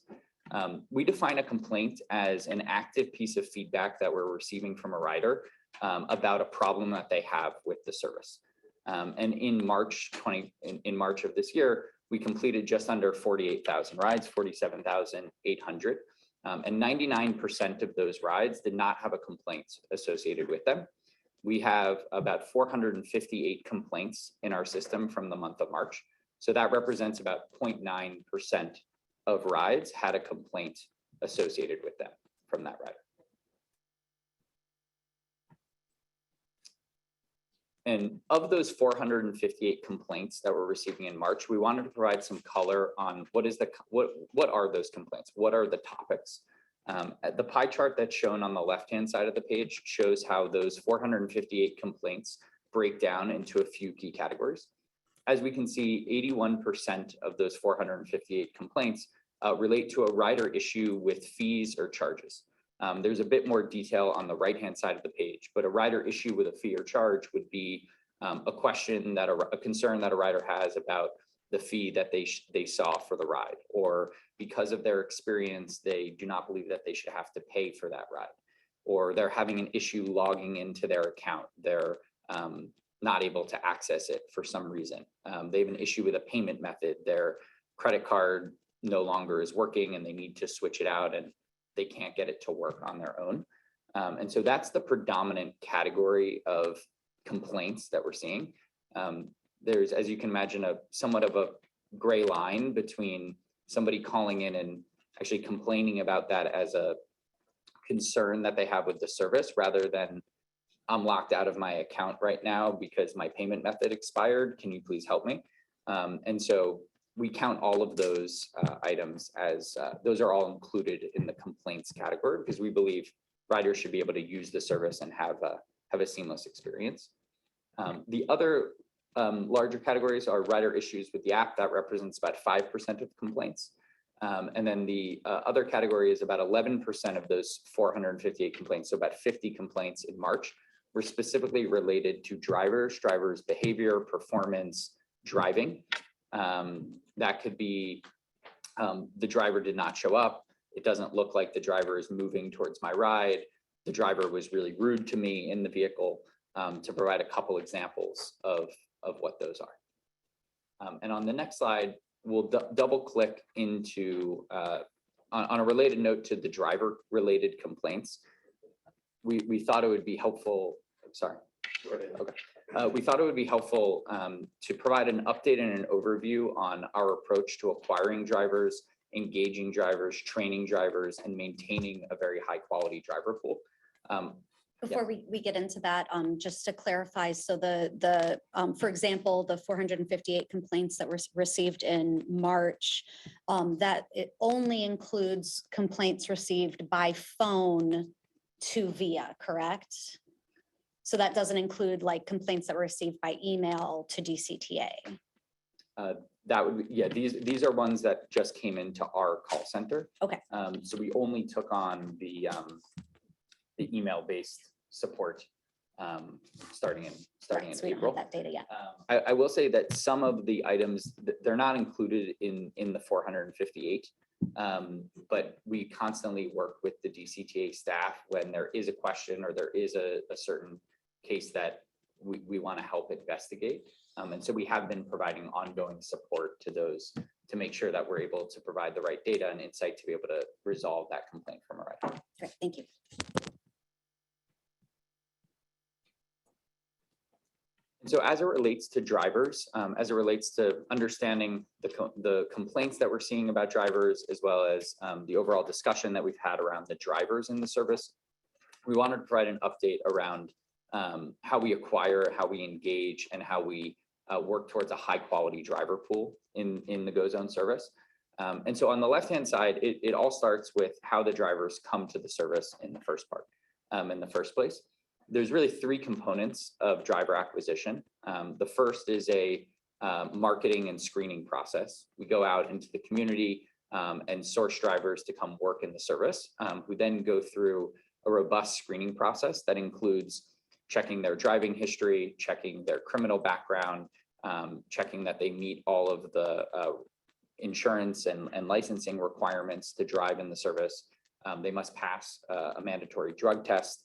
We define a complaint as an active piece of feedback that we're receiving from a rider about a problem that they have with the service. And in March of this year, we completed just under 48,000 rides, 47,800. And 99% of those rides did not have a complaint associated with them. We have about 458 complaints in our system from the month of March. So that represents about 0.9% of rides had a complaint associated with them from that rider. And of those 458 complaints that we're receiving in March, we wanted to provide some color on what are those complaints? What are the topics? The pie chart that's shown on the left-hand side of the page shows how those 458 complaints break down into a few key categories. As we can see, 81% of those 458 complaints relate to a rider issue with fees or charges. There's a bit more detail on the right-hand side of the page, but a rider issue with a fee or charge would be a question that a concern that a rider has about the fee that they saw for the ride, or because of their experience, they do not believe that they should have to pay for that ride, or they're having an issue logging into their account. They're not able to access it for some reason. They have an issue with a payment method. Their credit card no longer is working and they need to switch it out and they can't get it to work on their own. And so that's the predominant category of complaints that we're seeing. There's, as you can imagine, somewhat of a gray line between somebody calling in and actually complaining about that as a concern that they have with the service, rather than I'm locked out of my account right now because my payment method expired. Can you please help me? And so we count all of those items as those are all included in the complaints category, because we believe riders should be able to use the service and have a seamless experience. The other larger categories are rider issues with the app. That represents about 5% of complaints. And then the other category is about 11% of those 458 complaints. So about 50 complaints in March were specifically related to drivers' behavior, performance, driving. That could be the driver did not show up. It doesn't look like the driver is moving towards my ride. The driver was really rude to me in the vehicle, to provide a couple examples of what those are. And on the next slide, we'll double click into, on a related note to the driver related complaints. We thought it would be helpful, sorry. We thought it would be helpful to provide an update and an overview on our approach to acquiring drivers, engaging drivers, training drivers, and maintaining a very high quality driver pool. Before we get into that, just to clarify, so for example, the 458 complaints that were received in March, that it only includes complaints received by phone to VIA, correct? So that doesn't include like complaints that were received by email to DCTA. That would be, yeah, these are ones that just came into our call center. Okay. So we only took on the email-based support starting in So we don't April. have that data yet. I will say that some of the items, they're not included in the 458. But we constantly work with the DCTA staff when there is a question or there is a certain case that we want to help investigate. And so we have been providing ongoing support to those to make sure that we're able to provide the right data and insight to be able to resolve that complaint from a rider. Great, thank you. And so as it relates to drivers, as it relates to understanding the complaints that we're seeing about drivers, as well as the overall discussion that we've had around the drivers in the service, we wanted to provide an update around how we acquire, how we engage, and how we work towards a high quality driver pool in the GoZone service. And so on the left-hand side, it all starts with how the drivers come to the service in the first place. There's really three components of driver acquisition. The first is a marketing and screening process. We go out into the community and source drivers to come work in the service, who then go through a robust screening process that includes checking their driving history, checking their criminal background, checking that they meet all of the insurance and licensing requirements to drive in the service. They must pass a mandatory drug test.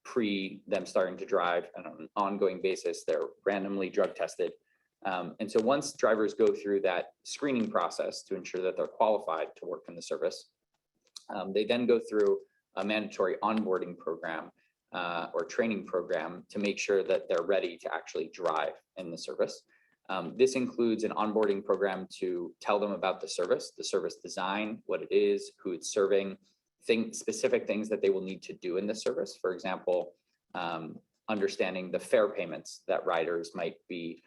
Pre them starting to drive, and on an ongoing basis, they're randomly drug tested. And so once drivers go through that screening process to ensure that they're qualified to work in the service, they then go through a mandatory onboarding program or training program to make sure that they're ready to actually drive in the service. This includes an onboarding program to tell them about the service design, what it is, who it's serving, specific things that they will need to do in the service. For example, understanding the fare payments that riders might be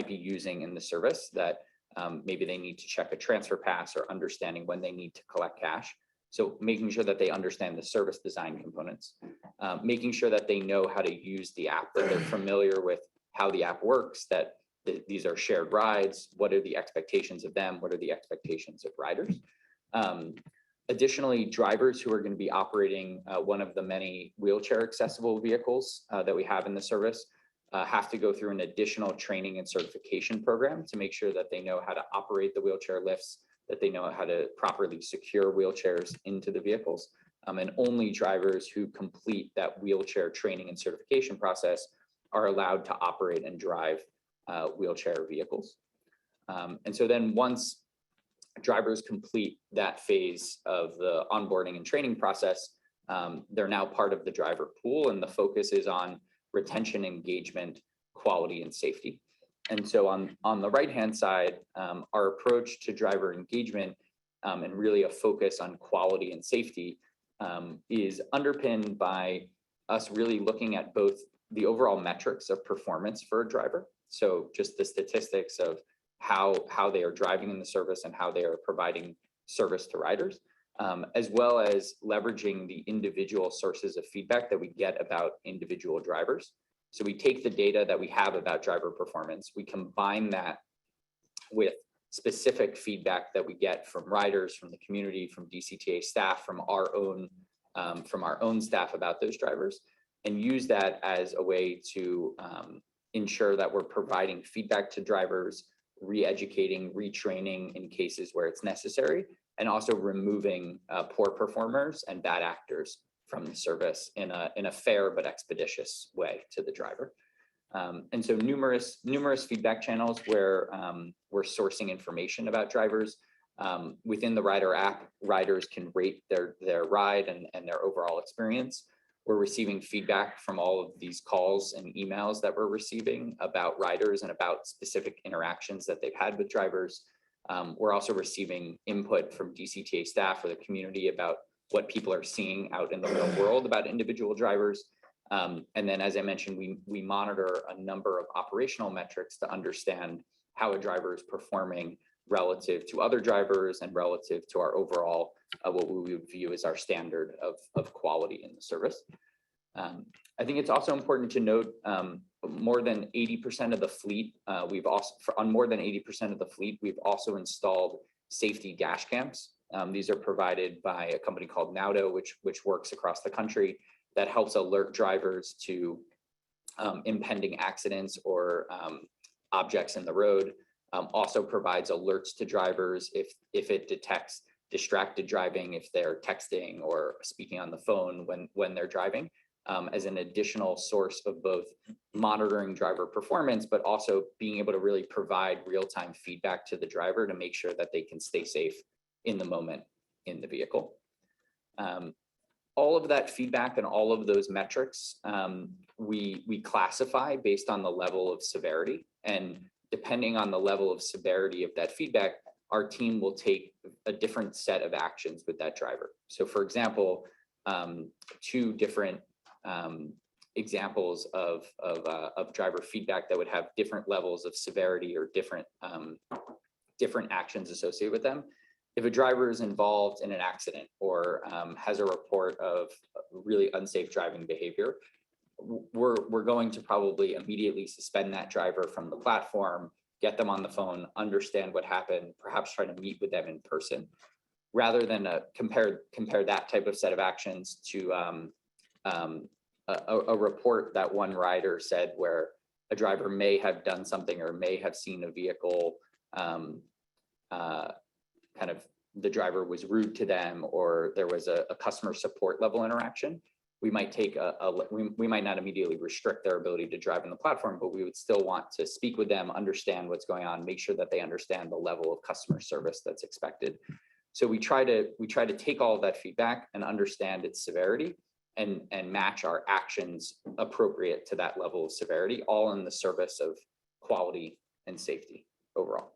using in the service, that maybe they need to check a transfer pass, or understanding when they need to collect cash. So making sure that they understand the service design components, making sure that they know how to use the app, that they're familiar with how the app works, that these are shared rides, what are the expectations of them, what are the expectations of riders. Additionally, drivers who are going to be operating one of the many wheelchair accessible vehicles that we have in the service have to go through an additional training and certification program to make sure that they know how to operate the wheelchair lifts, that they know how to properly secure wheelchairs into the vehicles. And only drivers who complete that wheelchair training and certification process are allowed to operate and drive wheelchair vehicles. And so then once drivers complete that phase of the onboarding and training process, they're now part of the driver pool, and the focus is on retention, engagement, quality, and safety. And so on the right-hand side, our approach to driver engagement and really a focus on quality and safety is underpinned by us really looking at both the overall metrics of performance for a driver. So just the statistics of how they are driving in the service and how they are providing service to riders, as well as leveraging the individual sources of feedback that we get about individual drivers. So we take the data that we have about driver performance, we combine that with specific feedback that we get from riders, from the community, from DCTA staff, from our own staff about those drivers, and use that as a way to ensure that we're providing feedback to drivers, re-educating, retraining in cases where it's necessary, and also removing poor performers and bad actors from the service in a fair but expeditious way to the driver. And so numerous feedback channels where we're sourcing information about drivers. Within the rider app, riders can rate their ride and their overall experience. we're receiving feedback from all of these calls and emails that we're receiving about riders and about specific interactions that they've had with drivers. We're also receiving input from DCTA staff or the community about what people are seeing out in the real world about individual drivers. And then, as I mentioned, we monitor a number of operational metrics to understand how a driver is performing relative to other drivers and relative to our overall, what we would view as our standard of quality in the service. I think it's also important to note more than 80% of the fleet, on more than 80% of the fleet, we've also installed safety dash cams. These are provided by a company called Naudo, which works across the country, that helps alert drivers to impending accidents or objects in the road. Also provides alerts to drivers if it detects distracted driving, if they're texting or speaking on the phone when they're driving, as an additional source of both monitoring driver performance, but also being able to really provide real-time feedback to the driver to make sure that they can stay safe in the moment in the vehicle. All of that feedback and all of those metrics, we classify based on the level of severity, and depending on the level of severity of that feedback, our team will take a different set of actions with that driver. So for example, two different examples of driver feedback that would have different levels of severity or different actions associated with them. If a driver is involved in an accident or has a report of really unsafe driving behavior, we're going to probably immediately suspend that driver from the platform, get them on the phone, understand what happened, perhaps try to meet with them in person, rather than compare that type of set of actions to a report that one rider said where a driver may have done something or may have seen a vehicle, kind of the driver was rude to them, or there was a customer support level interaction. We might take we might not immediately restrict their ability to drive on the platform, but we would still want to speak with them, understand what's going on, make sure that they understand the level of customer service that's expected. So we try to take all of that feedback and understand its severity and match our actions appropriate to that level of severity, all in the service of quality and safety overall.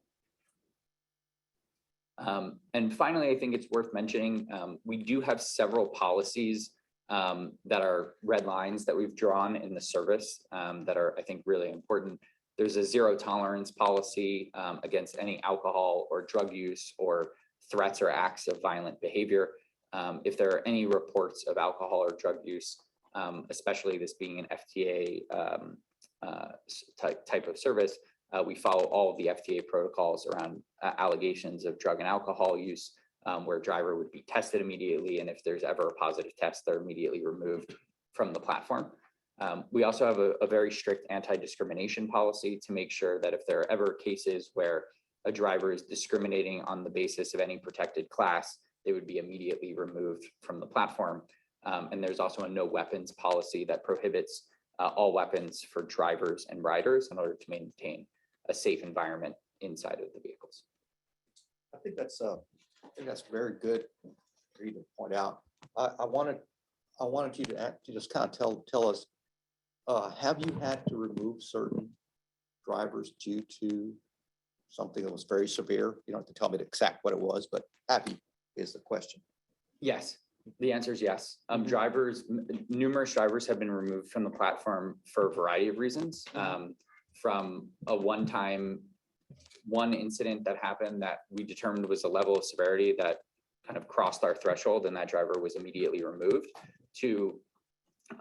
And finally, I think it's worth mentioning, we do have several policies that are red lines that we've drawn in the service that are, I think, really important. There's a zero tolerance policy against any alcohol or drug use or threats or acts of violent behavior. If there are any reports of alcohol or drug use, especially this being an FTA type of service, we follow all of the FTA protocols around allegations of drug and alcohol use, where a driver would be tested immediately, and if there's ever a positive test, they're immediately removed from the platform. We also have a very strict anti-discrimination policy to make sure that if there are ever cases where a driver is discriminating on the basis of any protected class, they would be immediately removed from the platform. And there's also a no weapons policy that prohibits all weapons for drivers and riders in order to maintain a safe environment inside of the vehicles. I think that's very good for you to point out. I wanted you to just kind of tell us, have you had to remove certain drivers due to something that was very severe? You don't have to tell me the exact what it was, but have you is the question. Yes, the answer is yes. Numerous drivers have been removed from the platform for a variety of reasons. From a one incident that happened that we determined was a level of severity that kind of crossed our threshold and that driver was immediately removed, to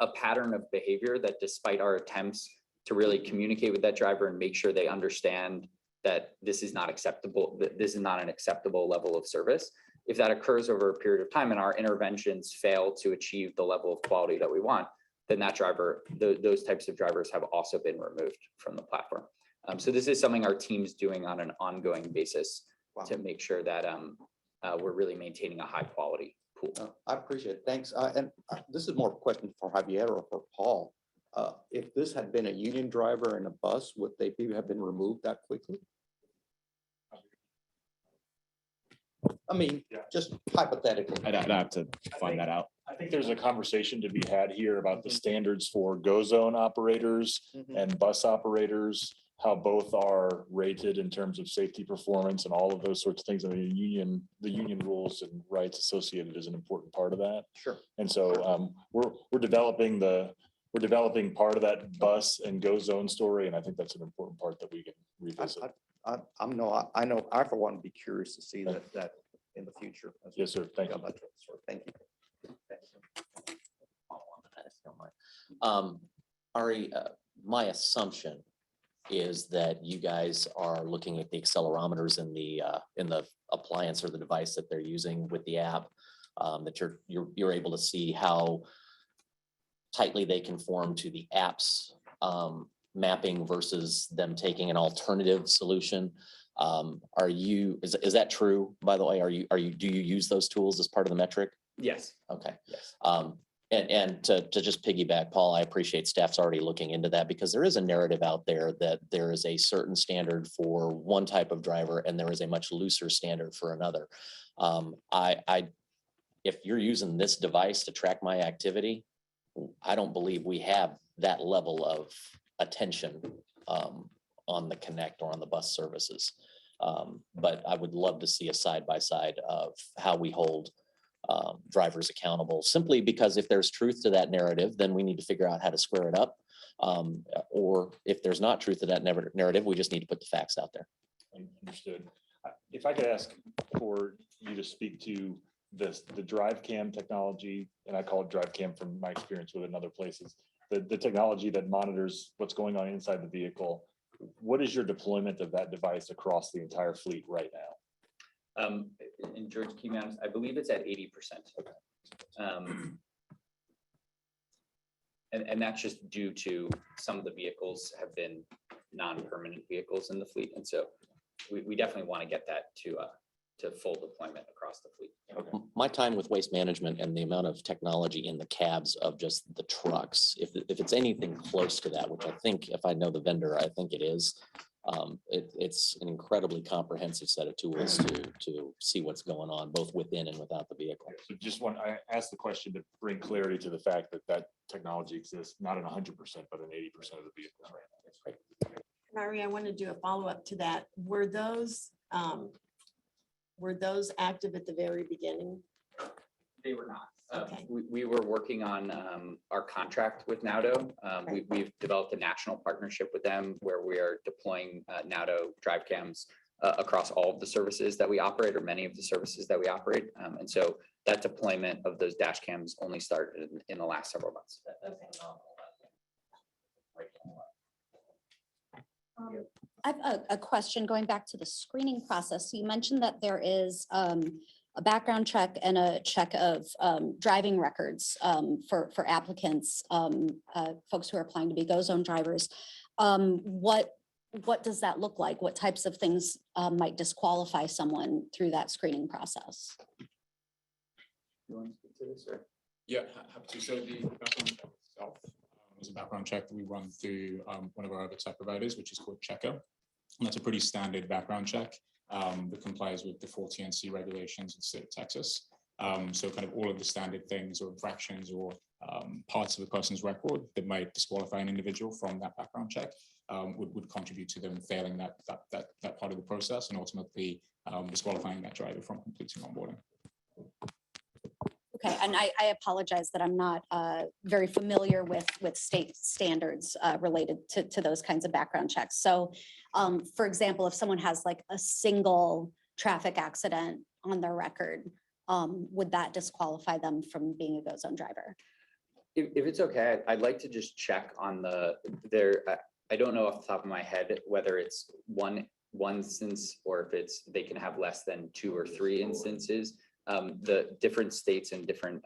a pattern of behavior that, despite our attempts to really communicate with that driver and make sure they understand that this is not acceptable, that this is not an acceptable level of service, if that occurs over a period of time and our interventions fail to achieve the level of quality that we want, then that driver, those types of drivers have also been removed from the platform. So this is something our team's doing on an ongoing basis to make sure that we're really maintaining a high quality pool. I appreciate it. Thanks. And this is more a question for Javier or for Paul. If this had been a union driver in a bus, would they have been removed that quickly? I mean, just hypothetically. I'd have to find that out. I think there's a conversation to be had here about the standards for go zone operators and bus operators, how both are rated in terms of safety performance and all of those sorts of things. And the union rules and rights associated is an important part of that. Sure. And so we're developing part of that bus and go zone story. And I think that's an important part that we can revisit. I know, I for one would be curious to see that in the future. Yes, sir. Thank you. Thank you. Ari, my assumption is that you guys are looking at the accelerometers in the appliance or the device that they're using with the app, that you're able to see how tightly they conform to the app's mapping versus them taking an alternative solution. Is that true, by the way? Do you use those tools as part of the metric? Yes. Okay. Yes. And to just piggyback, Paul, I appreciate staff's already looking into that because there is a narrative out there that there is a certain standard for one type of driver and there is a much looser standard for another. If you're using this device to track my activity, I don't believe we have that level of attention on the Connect or on the bus services. But I would love to see a side-by-side of how we hold drivers accountable, simply because if there's truth to that narrative, then we need to figure out how to square it up. Or if there's not truth to that narrative, we just need to put the facts out there. Understood. If I could ask for you to speak to the drive cam technology, and I call it drive cam from my experience with it in other places, the technology that monitors what's going on inside the vehicle. What is your deployment of that device across the entire fleet right now? And George, keep me honest, I believe it's at 80%. And that's just due to some of the vehicles have been non-permanent vehicles in the fleet. And so we definitely want to get that to full deployment across the fleet. Okay. My time with waste management and the amount of technology in the cabs of just the trucks, if it's anything close to that, which I think, if I know the vendor, I think it is, it's an incredibly comprehensive set of tools to see what's going on both within and without the vehicle. So I asked the question to bring clarity to the fact that technology exists, not in 100%, but in 80% of the vehicles right now. That's right. Mary, I want to do a follow-up to that. Were those active at the very beginning? They were not. Okay. We were working on our contract with Naudo. We've developed a national partnership with them where we are deploying Naudo drive cams across all of the services that we operate, or many of the services that we operate. And so that deployment of those dash cams only started in the last several months. I have a question going back to the screening process. So you mentioned that there is a background check and a check of driving records for applicants, folks who are applying to be Go Zone drivers. What does that look like? What types of things might disqualify someone through that screening process? You want to speak to this, or? Yeah, happy to. So the background check itself is a background check that we run through one of our other tech providers, which is called Checker. And that's a pretty standard background check that complies with the 40NC regulations in the state of Texas. So kind of all of the standard things or infractions or parts of a person's record that might disqualify an individual from that background check would contribute to them failing that part of the process and ultimately disqualifying that driver from completing onboarding. Okay, and I apologize that I'm not very familiar with state standards related to those kinds of background checks. So, for example, if someone has like a single traffic accident on their record, would that disqualify them from being a Go Zone driver? If it's okay, I'd like to just check on I don't know off the top of my head whether it's one instance or if they can have less than 2 or 3 instances. The different states and different,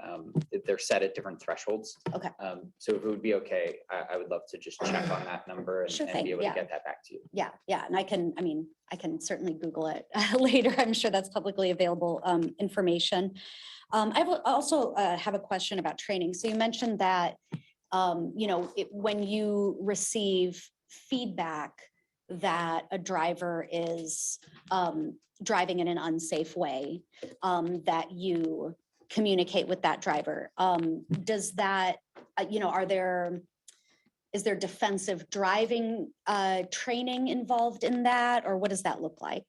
they're set at different thresholds. Okay. So if it would be okay, I would love to just check on that number and, Sure and thing, be able yeah. to get that back to you. Yeah, and I can certainly Google it later. I'm sure that's publicly available information. I also have a question about training. So you mentioned that, when you receive feedback that a driver is driving in an unsafe way, that you communicate with that driver. Does that, is there defensive driving training involved in that, or what does that look like?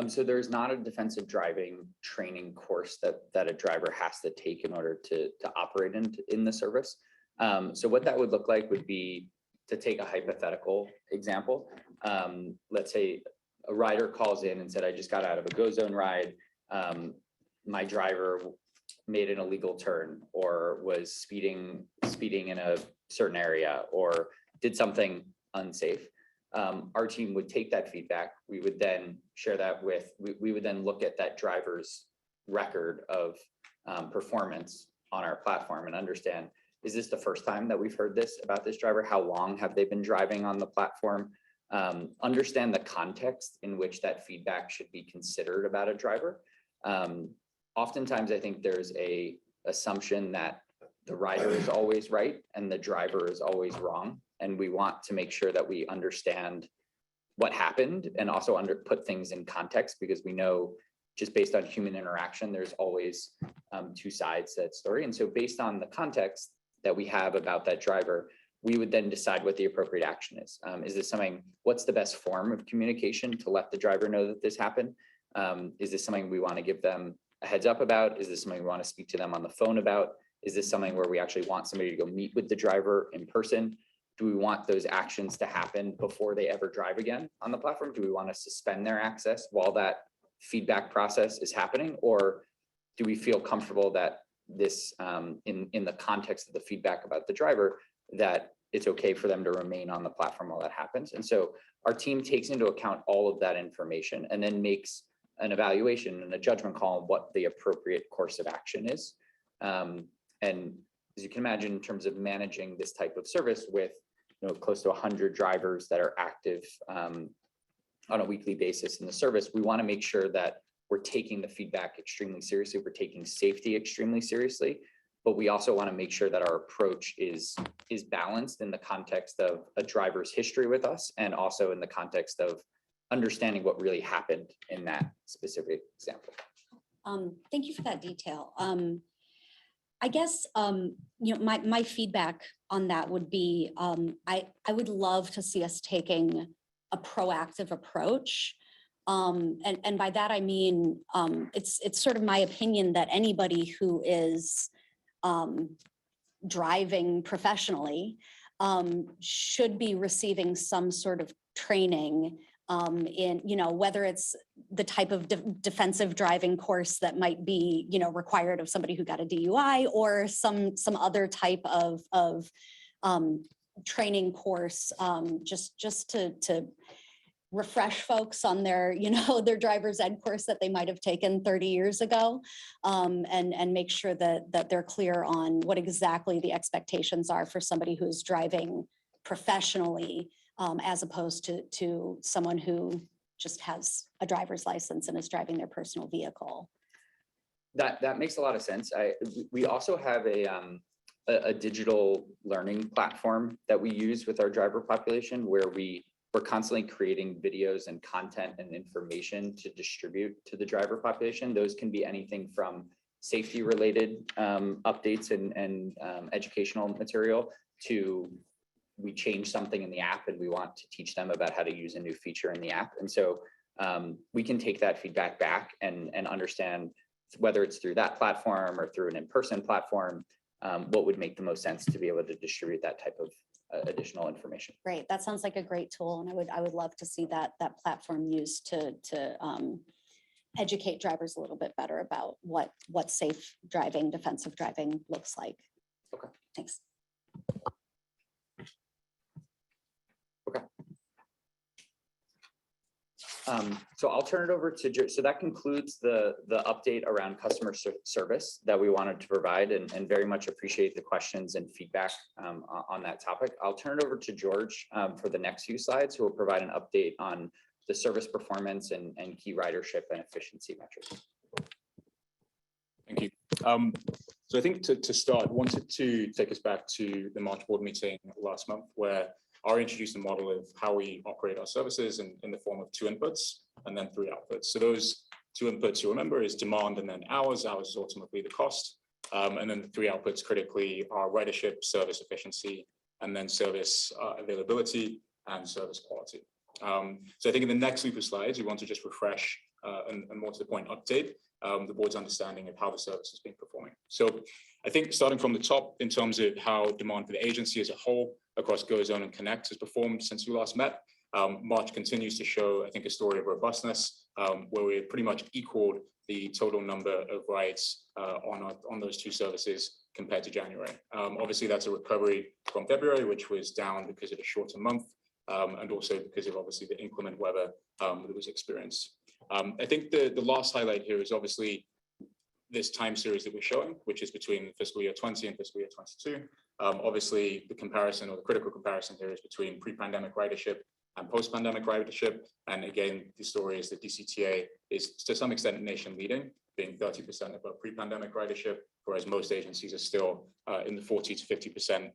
So there's not a defensive driving training course that a driver has to take in order to operate in the service. So what that would look like would be, to take a hypothetical example. Let's say a rider calls in and said, I just got out of a Go Zone ride. My driver made an illegal turn, or was speeding in a certain area, or did something unsafe. Our team would take that feedback. We would then share that with, we would then look at that driver's record of performance on our platform and understand, is this the first time that we've heard this about this driver? How long have they been driving on the platform? Understand the context in which that feedback should be considered about a driver. Oftentimes, I think there's a assumption that the rider is always right and the driver is always wrong. And we want to make sure that we understand what happened and also put things in context, because we know, just based on human interaction, there's always two sides to that story. And so based on the context that we have about that driver, we would then decide what the appropriate action is. Is this something, what's the best form of communication to let the driver know that this happened? Is this something we want to give them a heads up about? Is this something we want to speak to them on the phone about? Is this something where we actually want somebody to go meet with the driver in person? Do we want those actions to happen before they ever drive again on the platform? Do we want to suspend their access while that feedback process is happening? Or do we feel comfortable that this, in the context of the feedback about the driver, that it's okay for them to remain on the platform while that happens? And so our team takes into account all of that information and then makes an evaluation and a judgment call on what the appropriate course of action is. And as you can imagine, in terms of managing this type of service with close to 100 drivers that are active on a weekly basis in the service, we want to make sure that we're taking the feedback extremely seriously. We're taking safety extremely seriously, but we also want to make sure that our approach is balanced in the context of a driver's history with us, and also in the context of understanding what really happened in that specific example. Thank you for that detail. I guess, my feedback on that would be, I would love to see us taking a proactive approach. And by that, I mean, it's sort of my opinion that anybody who is driving professionally should be receiving some sort of training in, whether it's the type of defensive driving course that might be, required of somebody who got a DUI, or some other type of training course, just to refresh folks on their, their driver's ed course that they might have taken 30 years ago, and make sure that they're clear on what exactly the expectations are for somebody who's driving professionally, as opposed to someone who just has a driver's license and is driving their personal vehicle. That makes a lot of sense. We also have a digital learning platform that we use with our driver population, where we're constantly creating videos and content and information to distribute to the driver population. Those can be anything from safety related updates and educational material to, we change something in the app and we want to teach them about how to use a new feature in the app. And so we can take that feedback back and understand, whether it's through that platform or through an in-person platform, what would make the most sense to be able to distribute that type of additional information. Great, that sounds like a great tool, and I would love to see that platform used to educate drivers a little bit better about what safe driving, defensive driving looks like. Okay, thanks. Okay. So I'll turn it over to, so that concludes the update around customer service that we wanted to provide, and very much appreciate the questions and feedback on that topic. I'll turn it over to George for the next few slides, who will provide an update on the service performance and key ridership and efficiency metrics. Thank you. So I think to start, I wanted to take us back to the March board meeting last month, where I introduced a model of how we operate our services in the form of 2 inputs and then 3 outputs. So those Two inputs, you remember, is demand and then hours. Hours is ultimately the cost. And then the three outputs critically are ridership, service efficiency, and then service availability and service quality. So I think in the next group of slides, we want to just refresh and more to the point, update the board's understanding of how the service has been performing. So I think starting from the top in terms of how demand for the agency as a whole across GoZone and Connect has performed since we last met. March continues to show, I think, a story of robustness where we pretty much equaled the total number of rides on those two services compared to January. Obviously, that's a recovery from February, which was down because of a shorter month and also because of obviously the inclement weather that was experienced. I think the last highlight here is obviously this time series that we're showing, which is between fiscal year 20 and fiscal year 22. Obviously, the comparison or the critical comparison here is between pre-pandemic ridership and post-pandemic ridership. And again, the story is that DCTA is to some extent nation leading, being 30% above pre-pandemic ridership, whereas most agencies are still in the 40 to 50%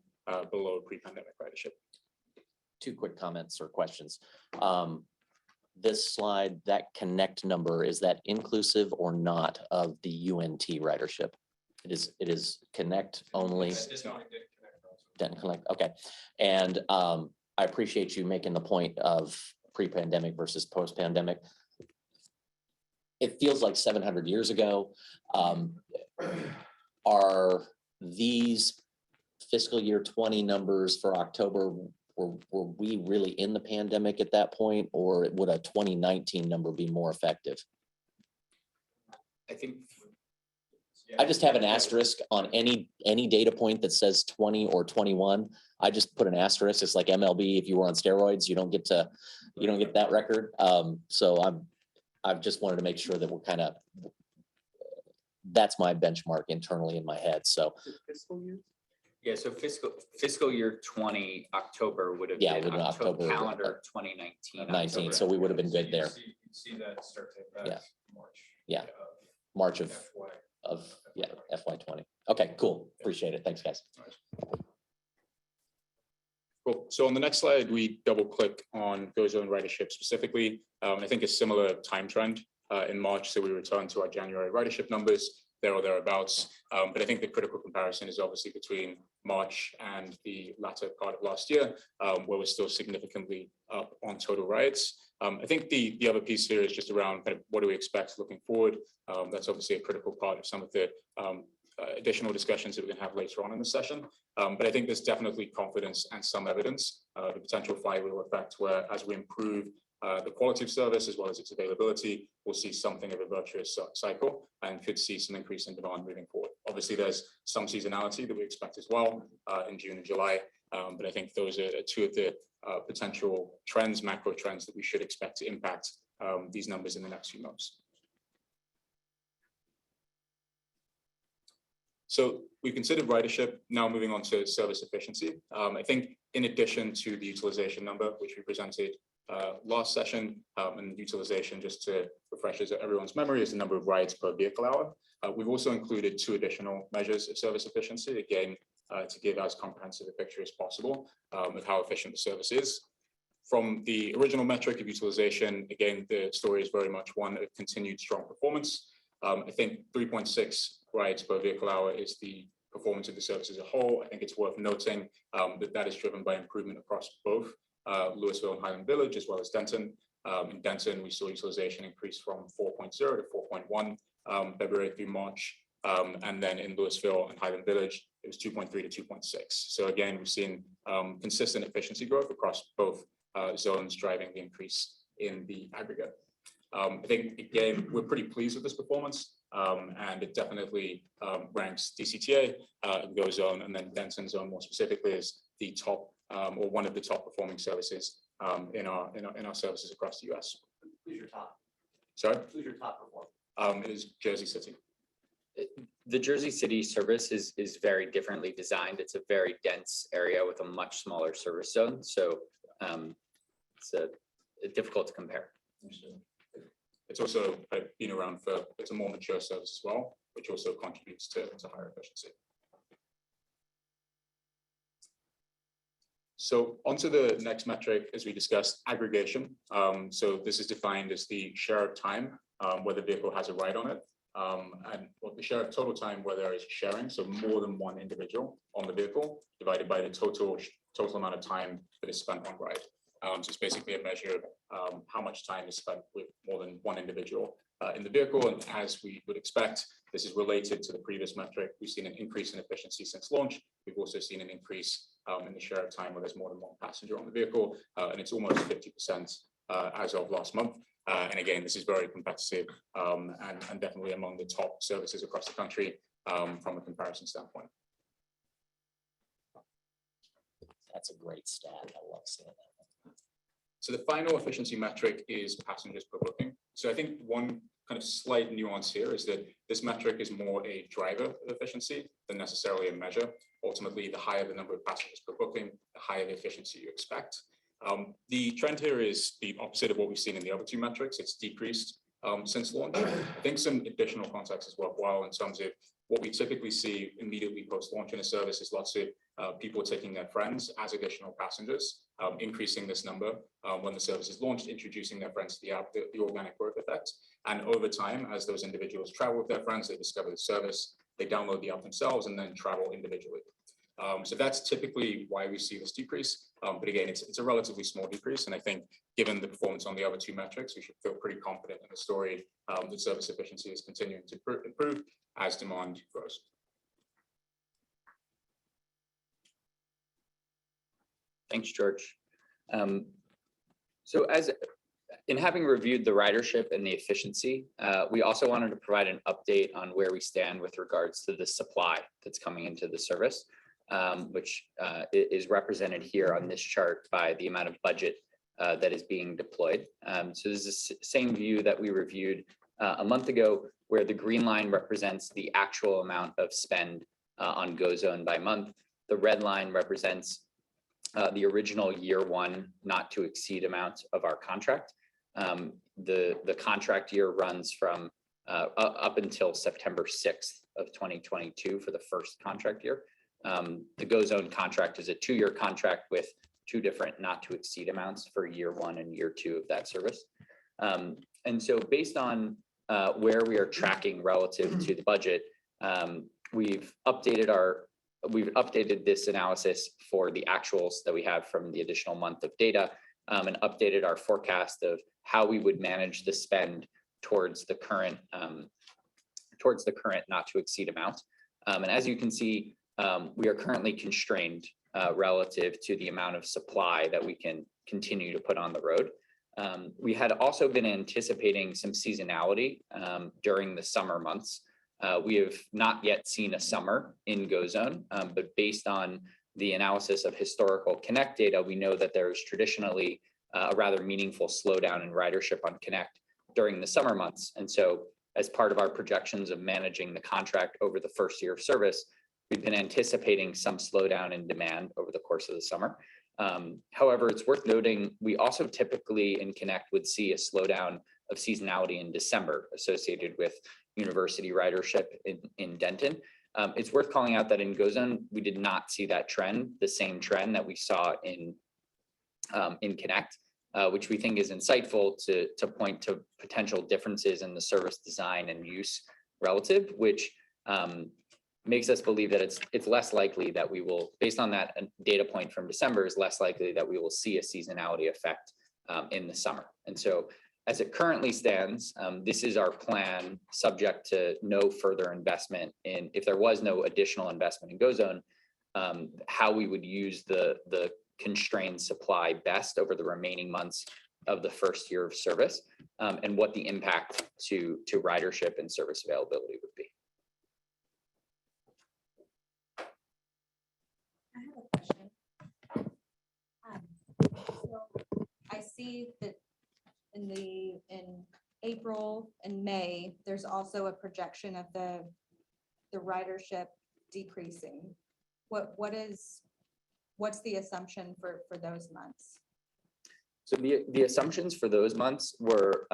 below pre-pandemic ridership. Two quick comments or questions. This slide, that Connect number, is that inclusive or not of the UNT ridership? It is Connect only. Didn't Connect, okay. And I appreciate you making the point of pre-pandemic versus post-pandemic. It feels like 700 years ago. Are these fiscal year 20 numbers for October, were we really in the pandemic at that point, or would a 2019 number be more effective? I think. I just have an asterisk on any data point that says 20 or 21. I just put an asterisk. It's like MLB. If you were on steroids, you don't get that record. So I've just wanted to make sure that we're kind of, that's my benchmark internally in my head. So. Yeah, so fiscal year 20 October would have Yeah, been would October calendar 2019. 19, so we would have been good there. See that start to Yeah. March. Yeah, March of FY20. Okay, cool. Appreciate it. Thanks, guys. Cool. So on the next slide, we double click on GoZone ridership specifically. I think a similar time trend in March. So we return to our January ridership numbers there or thereabouts. But I think the critical comparison is obviously between March and the latter part of last year, where we're still significantly up on total rides. I think the other piece here is just around kind of what do we expect looking forward. That's obviously a critical part of some of the additional discussions that we're going to have later on in the session. But I think there's definitely confidence and some evidence, the potential flywheel effect, where as we improve the quality of service as well as its availability, we'll see something of a virtuous cycle and could see some increase in demand moving forward. Obviously, there's some seasonality that we expect as well in June and July. But I think those are two of the potential trends, macro trends that we should expect to impact these numbers in the next few months. So we considered ridership. Now moving on to service efficiency. I think in addition to the utilization number, which we presented last session, and utilization, just to refresh everyone's memory, is the number of rides per vehicle hour. We've also included two additional measures of service efficiency, again, to give as comprehensive a picture as possible of how efficient the service is. From the original metric of utilization, again, the story is very much one of continued strong performance. I think 3.6 rides per vehicle hour is the performance of the service as a whole. I think it's worth noting that is driven by improvement across both Louisville and Highland Village, as well as Denton. In Denton, we saw utilization increase from 4.0 to 4.1 February through March. And then in Louisville and Highland Village, it was 2.3 to 2.6. So again, we've seen consistent efficiency growth across both zones, driving the increase in the aggregate. I think, again, we're pretty pleased with this performance, and it definitely ranks DCTA, GoZone, and then Denton zone more specifically as the top or one of the top performing services in our services across the US. Who's your top? Sorry? Who's your top performer? It is Jersey City. The Jersey City service is very differently designed. It's a very dense area with a much smaller service zone. So it's difficult to compare. It's also been around for, it's a more mature service as well, which also contributes to higher efficiency. So onto the next metric, as we discussed, aggregation. So this is defined as the share of time where the vehicle has a ride on it. And what the share of total time where there is sharing, so more than one individual on the vehicle divided by the total amount of time that is spent on ride. So it's basically a measure of how much time is spent with more than one individual in the vehicle. And as we would expect, this is related to the previous metric. We've seen an increase in efficiency since launch. We've also seen an increase in the share of time where there's more than one passenger on the vehicle, and it's almost 50% as of last month. And again, this is very competitive and definitely among the top services across the country from a comparison standpoint. That's a great stat. I love seeing that. So the final efficiency metric is passengers per booking. So I think one kind of slight nuance here is that this metric is more a driver of efficiency than necessarily a measure. Ultimately, the higher the number of passengers per booking, the higher the efficiency you expect. The trend here is the opposite of what we've seen in the other two metrics. It's decreased since launch. I think some additional context is worthwhile in terms of what we typically see immediately post-launch in a service is lots of people taking their friends as additional passengers, increasing this number when the service is launched, introducing their friends to the app, the organic growth effect. And over time, as those individuals travel with their friends, they discover the service, they download the app themselves and then travel individually. So that's typically why we see this decrease. But again, it's a relatively small decrease. And I think given the performance on the other two metrics, we should feel pretty confident in the story that service efficiency is continuing to improve as demand grows. Thanks, George. So in having reviewed the ridership and the efficiency, we also wanted to provide an update on where we stand with regards to the supply that's coming into the service, which is represented here on this chart by the amount of budget that is being deployed. So this is the same view that we reviewed a month ago, where the green line represents the actual amount of spend on GoZone by month. The red line represents the original year one not to exceed amount of our contract. The contract year runs from up until September 6th of 2022 for the first contract year. The GoZone contract is a 2-year contract with 2 different not to exceed amounts for year 1 and year 2 of that service. And so based on where we are tracking relative to the budget, we've updated this analysis for the actuals that we have from the additional month of data, and updated our forecast of how we would manage the spend towards the current not to exceed amount. And as you can see, we are currently constrained relative to the amount of supply that we can continue to put on the road. We had also been anticipating some seasonality during the summer months. We have not yet seen a summer in GoZone, but based on the analysis of historical Connect data, we know that there is traditionally a rather meaningful slowdown in ridership on Connect during the summer months. And so as part of our projections of managing the contract over the first year of service, we've been anticipating some slowdown in demand over the course of the summer. However, it's worth noting, we also typically in Connect would see a slowdown of seasonality in December associated with university ridership in Denton. It's worth calling out that in GoZone, we did not see that trend, the same trend that we saw in Connect, which we think is insightful to point to potential differences in the service design and use relative, which makes us believe that it's less likely that we will, based on that data point from December, is less likely that we will see a seasonality effect in the summer. And so as it currently stands, this is our plan subject to no further investment in, if there was no additional investment in GoZone, how we would use the constrained supply best over the remaining months of the first year of service, and what the impact to ridership and service availability would be. I have a question. So I see that in April and May, there's also a projection of the ridership decreasing. What's the assumption for those months? So the assumptions for those months were,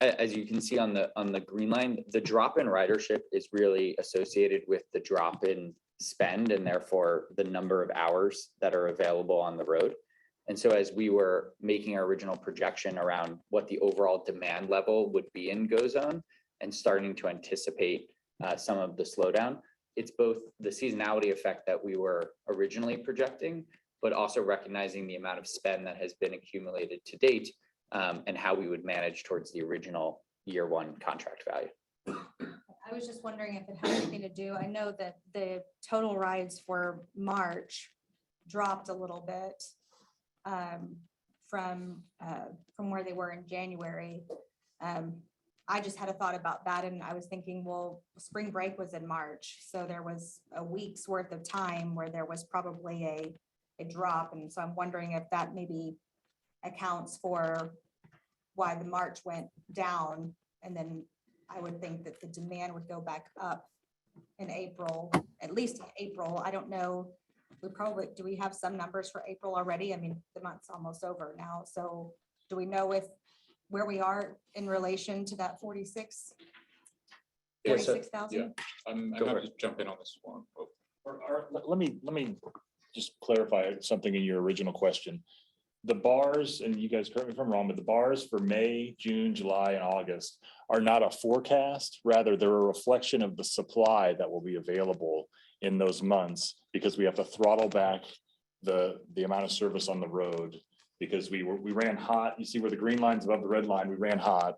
as you can see on the green line, the drop in ridership is really associated with the drop in spend and therefore the number of hours that are available on the road. And so as we were making our original projection around what the overall demand level would be in Go Zone and starting to anticipate some of the slowdown, it's both the seasonality effect that we were originally projecting, but also recognizing the amount of spend that has been accumulated to date, and how we would manage towards the original year one contract value. I was just wondering if it had anything to do, I know that the total rides for March dropped a little bit from where they were in January. I just had a thought about that, and I was thinking, well, spring break was in March, so there was a week's worth of time where there was probably a drop, and so I'm wondering if that maybe accounts for why the March went down, and then I would think that the demand would go back up in April, at least in April. I don't know. We probably, do we have some numbers for April already? I mean, the month's almost over now. So do we know where we are in relation to that 46? Yeah, 46,000? I'm happy to jump in on this one. Let me just clarify something in your original question. The bars, and you guys correct me if I'm wrong, but the bars for May, June, July, and August are not a forecast. Rather, they're a reflection of the supply that will be available in those months, because we have to throttle back the amount of service on the road, because we ran hot. You see where the green line's above the red line, we ran hot.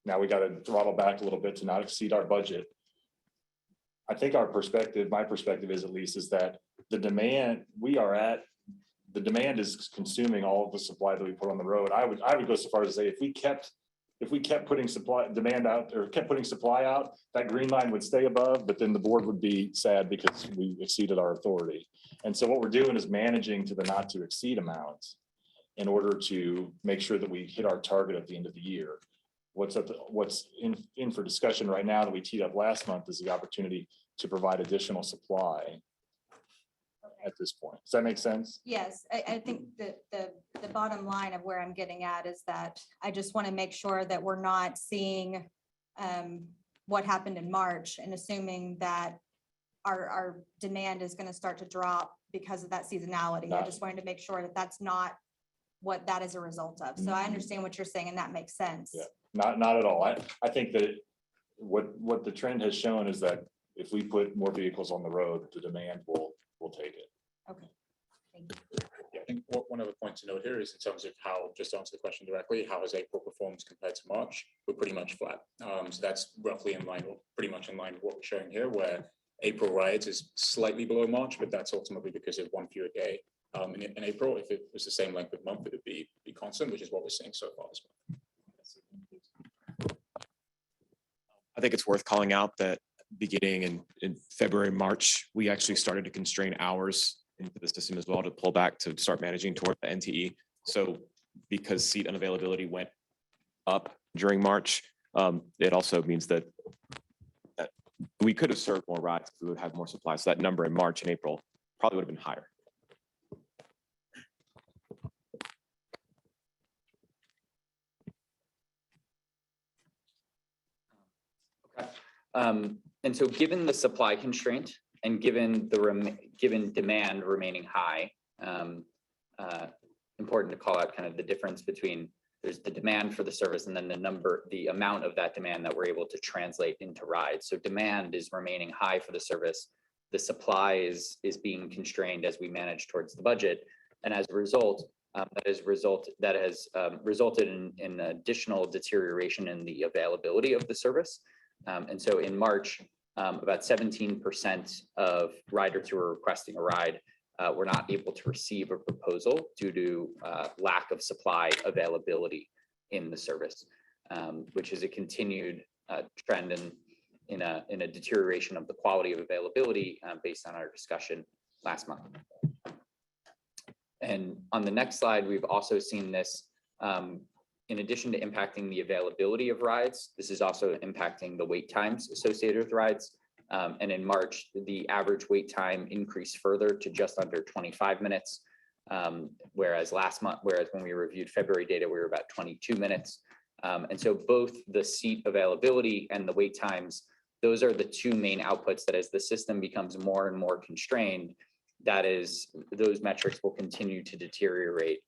Now we got to throttle back a little bit to not exceed our budget. I think our perspective, my perspective is at least, is that the demand the demand is consuming all of the supply that we put on the road. I would go so far as to say, if we kept putting demand out, or kept putting supply out, that green line would stay above, but then the board would be sad because we exceeded our authority. And so what we're doing is managing to the not to exceed amounts in order to make sure that we hit our target at the end of the year. What's in for discussion right now that we teed up last month is the opportunity to provide additional supply at this point. Does that make sense? Yes, I think that the bottom line of where I'm getting at is that I just want to make sure that we're not seeing what happened in March and assuming that our demand is going to start to drop because of that seasonality. I just wanted to make sure that that's not what that is a result of. So I understand what you're saying, and that makes sense. Yeah, not at all. I think that what the trend has shown is that if we put more vehicles on the road, the demand will take it. Okay. Thank you. Yeah, I think one other point to note here is in terms of how, just to answer the question directly, how has April performed compared to March? We're pretty much flat. So that's roughly in line, or pretty much in line with what we're showing here, where April rides is slightly below March, but that's ultimately because of one fewer day. In April, if it was the same length of month, it would be constant, which is what we're seeing so far as well. I think it's worth calling out that beginning in February, March, we actually started to constrain hours into the system as well to pull back to start managing toward the NTE. So because seat unavailability went up during March, it also means that we could have served more rides if we would have more supply. So that number in March and April probably would have been higher. And so given the supply constraint and given demand remaining high, important to call out kind of the difference between there's the demand for the service and then the amount of that demand that we're able to translate into rides. So demand is remaining high for the service. The supply is being constrained as we manage towards the budget. And as a result, that has resulted in additional deterioration in the availability of the service. And so in March, about 17% of riders who are requesting a ride were not able to receive a proposal due to lack of supply availability in the service, which is a continued trend in a deterioration of the quality of availability based on our discussion last month. And on the next slide, we've also seen this. In addition to impacting the availability of rides, this is also impacting the wait times associated with rides. And in March, the average wait time increased further to just under 25 minutes, whereas when we reviewed February data, we were about 22 minutes. And so both the seat availability and the wait times, those are the two main outputs that as the system becomes more and more constrained, those metrics will continue to deteriorate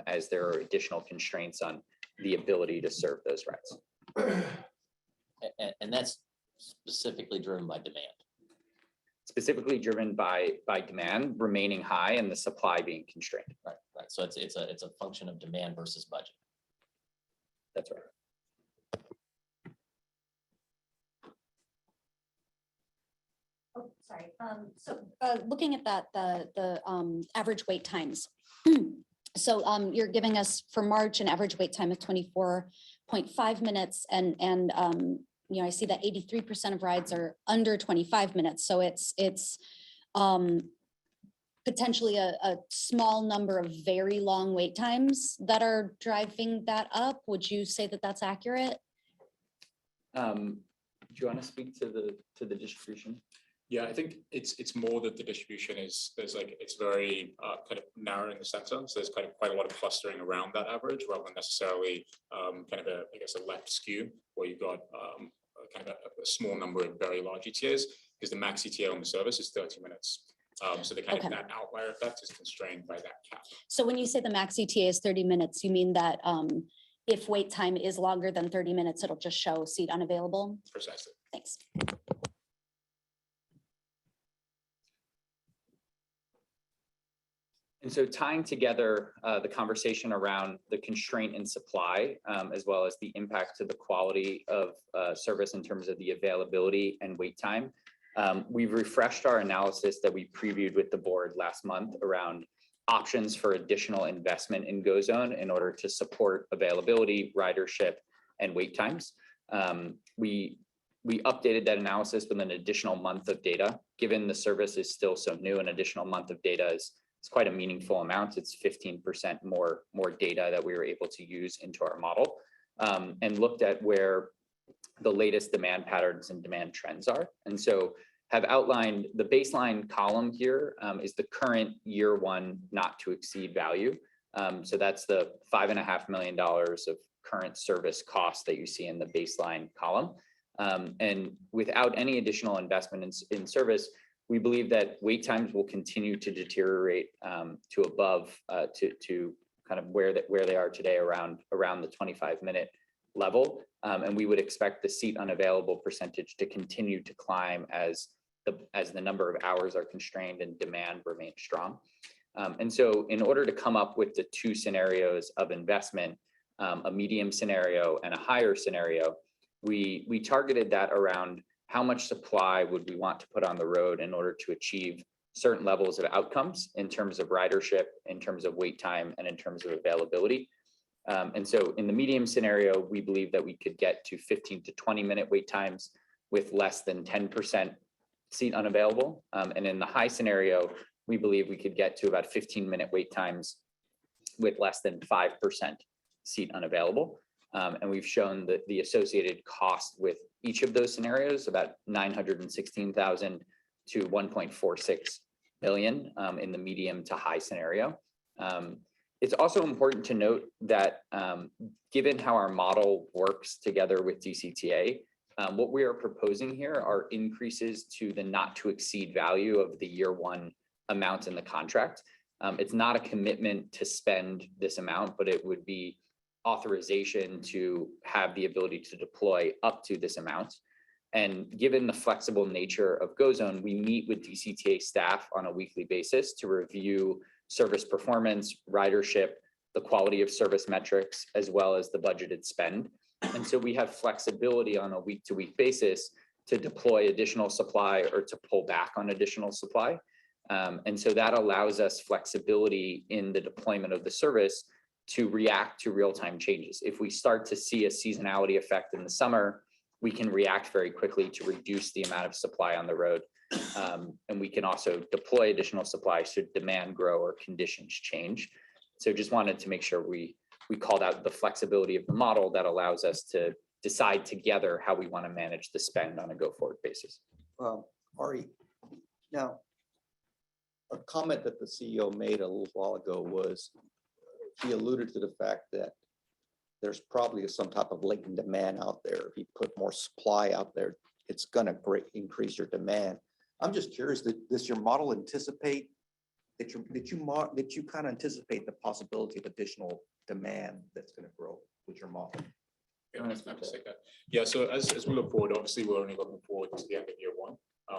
as there are additional constraints on the ability to serve those rides. And that's specifically driven by demand. Specifically driven by demand remaining high and the supply being constrained. Right. So it's a function of demand versus budget. That's right. Oh, sorry. Looking at that, the average wait times. So you're giving us for March an average wait time of 24.5 minutes, and you know, I see that 83% of rides are under 25 minutes. So it's potentially a small number of very long wait times that are driving that up. Would you say that that's accurate? Do you want to speak to the distribution? Yeah, I think it's more that the distribution is, it's very kind of narrow in the center. So there's kind of quite a lot of clustering around that average rather than necessarily kind of I guess a left skew where you've got kind of a small number of very large ETAs, because the max ETA on the service is 30 minutes. So the kind of that outlier effect is constrained by that cap. So when you say the max ETA is 30 minutes, you mean that if wait time is longer than 30 minutes, it'll just show seat unavailable? Precisely. Thanks. And so tying together the conversation around the constraint in supply, as well as the impact to the quality of service in terms of the availability and wait time, we've refreshed our analysis that we previewed with the board last month around options for additional investment in GoZone in order to support availability, ridership, and wait times. We updated that analysis with an additional month of data. Given the service is still so new, an additional month of data is quite a meaningful amount. It's 15% more data that we were able to use into our model, and looked at where the latest demand patterns and demand trends are. And so have outlined the baseline column here is the current year one not to exceed value. So that's the $5.5 million of current service costs that you see in the baseline column. And without any additional investment in service, we believe that wait times will continue to deteriorate to above to kind of where they are today, around the 25-minute level. And we would expect the seat unavailable percentage to continue to climb as the number of hours are constrained and demand remains strong. And so in order to come up with the two scenarios of investment, a medium scenario and a higher scenario, we targeted that around how much supply would we want to put on the road in order to achieve certain levels of outcomes in terms of ridership, in terms of wait time, and in terms of availability. And so in the medium scenario, we believe that we could get to 15 to 20-minute wait times with less than 10% seat unavailable. And in the high scenario, we believe we could get to about 15-minute wait times with less than 5% seat unavailable. And we've shown that the associated cost with each of those scenarios, about $916,000 to $1.46 million in the medium to high scenario. It's also important to note that given how our model works together with DCTA, what we are proposing here are increases to the not to exceed value of the year one amount in the contract. It's not a commitment to spend this amount, but it would be authorization to have the ability to deploy up to this amount. And given the flexible nature of GoZone, we meet with DCTA staff on a weekly basis to review service performance, ridership, the quality of service metrics, as well as the budgeted spend. And so we have flexibility on a week-to-week basis to deploy additional supply or to pull back on additional supply. And so that allows us flexibility in the deployment of the service to react to real-time changes. If we start to see a seasonality effect in the summer, we can react very quickly to reduce the amount of supply on the road. And we can also deploy additional supply should demand grow or conditions change. So just wanted to make sure we called out the flexibility of the model that allows us to decide together how we want to manage the spend on a go-forward basis. Ari, now, a comment that the CEO made a little while ago was he alluded to the fact that there's probably some type of latent demand out there. If you put more supply out there, it's going to increase your demand. I'm just curious, does your model anticipate that you kind of anticipate the possibility of additional demand that's going to grow with your model? Yeah, I have to say that. Yeah, so as we look forward, obviously, we're only looking forward to the end of year one.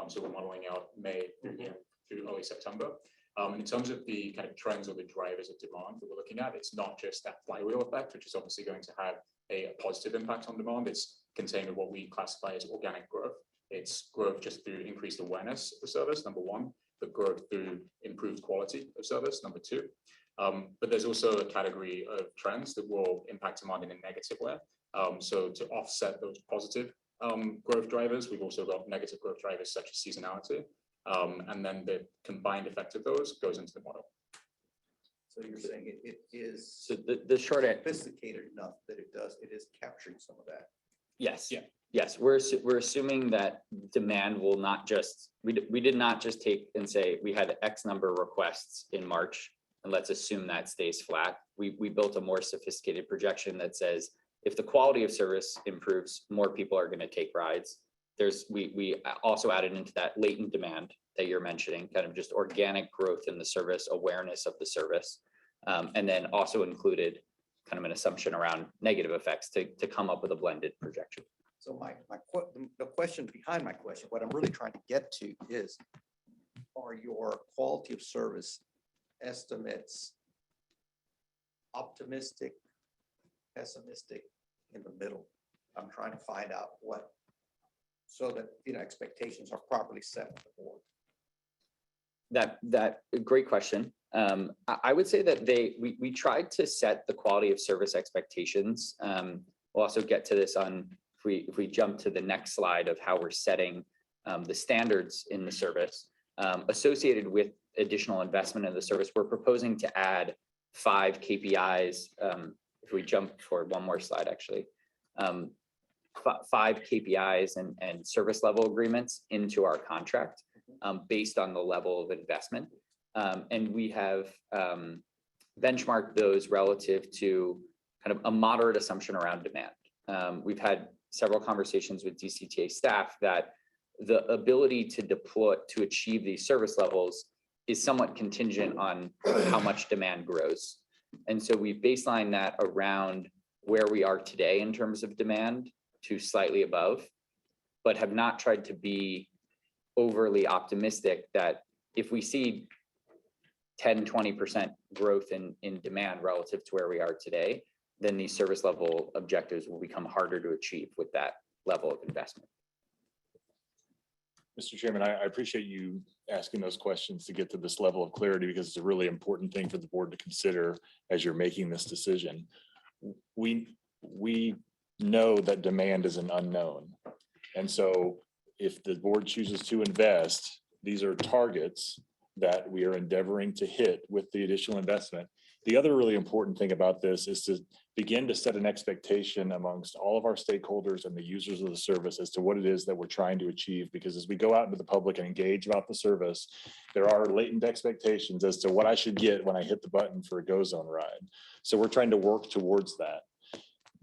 So we're modeling out May through early September. And in terms of the kind of trends or the drivers of demand that we're looking at, it's not just that flywheel effect, which is obviously going to have a positive impact on demand. It's contained in what we classify as organic growth. It's growth just through increased awareness of the service, number one, but growth through improved quality of service, number two. But there's also a category of trends that will impact demand in a negative way. So to offset those positive growth drivers, we've also got negative growth drivers such as seasonality. And then the combined effect of those goes into the model. So you're saying it is So the short answer, sophisticated enough that it is capturing some of that. yes. Yeah. Yes, we're assuming that demand will not just, we did not just take and say we had X number of requests in March and let's assume that stays flat. We built a more sophisticated projection that says if the quality of service improves, more people are going to take rides. We also added into that latent demand that you're mentioning, kind of just organic growth in the service, awareness of the service, and then also included kind of an assumption around negative effects to come up with a blended projection. So the question behind my question, what I'm really trying to get to is, are your quality of service estimates optimistic, pessimistic, in the middle? I'm trying to find out so that, expectations are properly set with the board. That great question. I would say that we tried to set the quality of service expectations. We'll also get to this on if we jump to the next slide of how we're setting the standards in the service associated with additional investment in the service. We're proposing to add 5 KPIs. If we jump for one more slide, actually, 5 KPIs and service level agreements into our contract based on the level of investment. And we have benchmarked those relative to kind of a moderate assumption around demand. We've had several conversations with DCTA staff that the ability to deploy to achieve these service levels is somewhat contingent on how much demand grows. And so we've baselined that around where we are today in terms of demand to slightly above, but have not tried to be overly optimistic that if we see 10, 20% growth in demand relative to where we are today, then these service level objectives will become harder to achieve with that level of investment. Mr. Chairman, I appreciate you asking those questions to get to this level of clarity because it's a really important thing for the board to consider as you're making this decision. We know that demand is an unknown. And so if the board chooses to invest, these are targets that we are endeavoring to hit with the additional investment. The other really important thing about this is to begin to set an expectation amongst all of our stakeholders and the users of the service as to what it is that we're trying to achieve. Because as we go out into the public and engage about the service, there are latent expectations as to what I should get when I hit the button for a Go Zone ride. So we're trying to work towards that.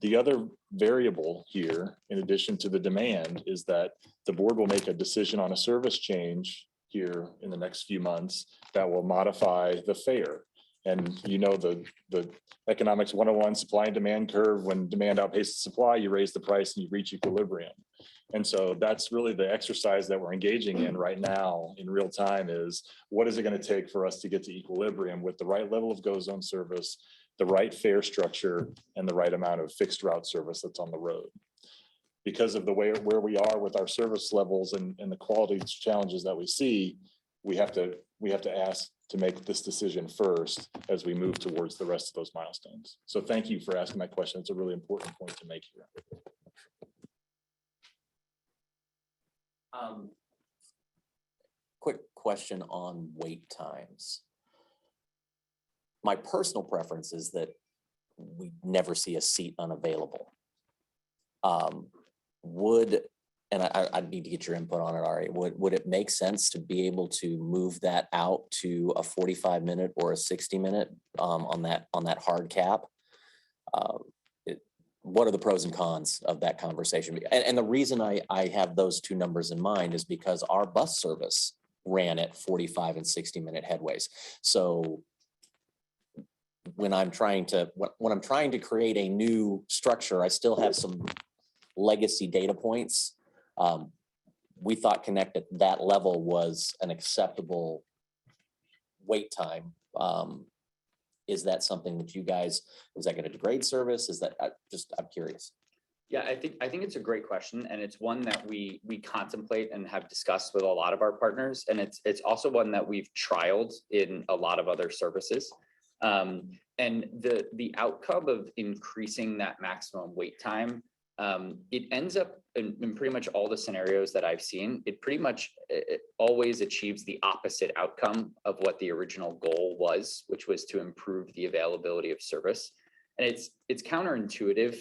The other variable here, in addition to the demand, is that the board will make a decision on a service change here in the next few months that will modify the fare. And the economics 101 supply and demand curve, when demand outpaces supply, you raise the price and you reach equilibrium. And so that's really the exercise that we're engaging in right now in real time is what is it going to take for us to get to equilibrium with the right level of Go Zone service, the right fare structure, and the right amount of fixed route service that's on the road. Because of the way where we are with our service levels and the quality challenges that we see, we have to ask to make this decision first as we move towards the rest of those milestones. So thank you for asking that question. It's a really important point to make here. Quick question on wait times. My personal preference is that we never see a seat unavailable. I'd need to get your input on it, Ari. Would it make sense to be able to move that out to a 45-minute or a 60-minute on that hard cap? What are the pros and cons of that conversation? And the reason I have those two numbers in mind is because our bus service ran at 45 and 60-minute headways. So when I'm trying to create a new structure, I still have some legacy data points. We thought Connect at that level was an acceptable wait time. Is that something that you guys, is that going to degrade service? Is that, I'm curious. Yeah, I think it's a great question, and it's one that we contemplate and have discussed with a lot of our partners, and it's also one that we've trialed in a lot of other services. And the outcome of increasing that maximum wait time, it ends up in pretty much all the scenarios that I've seen, it pretty much it always achieves the opposite outcome of what the original goal was, which was to improve the availability of service. And it's counterintuitive,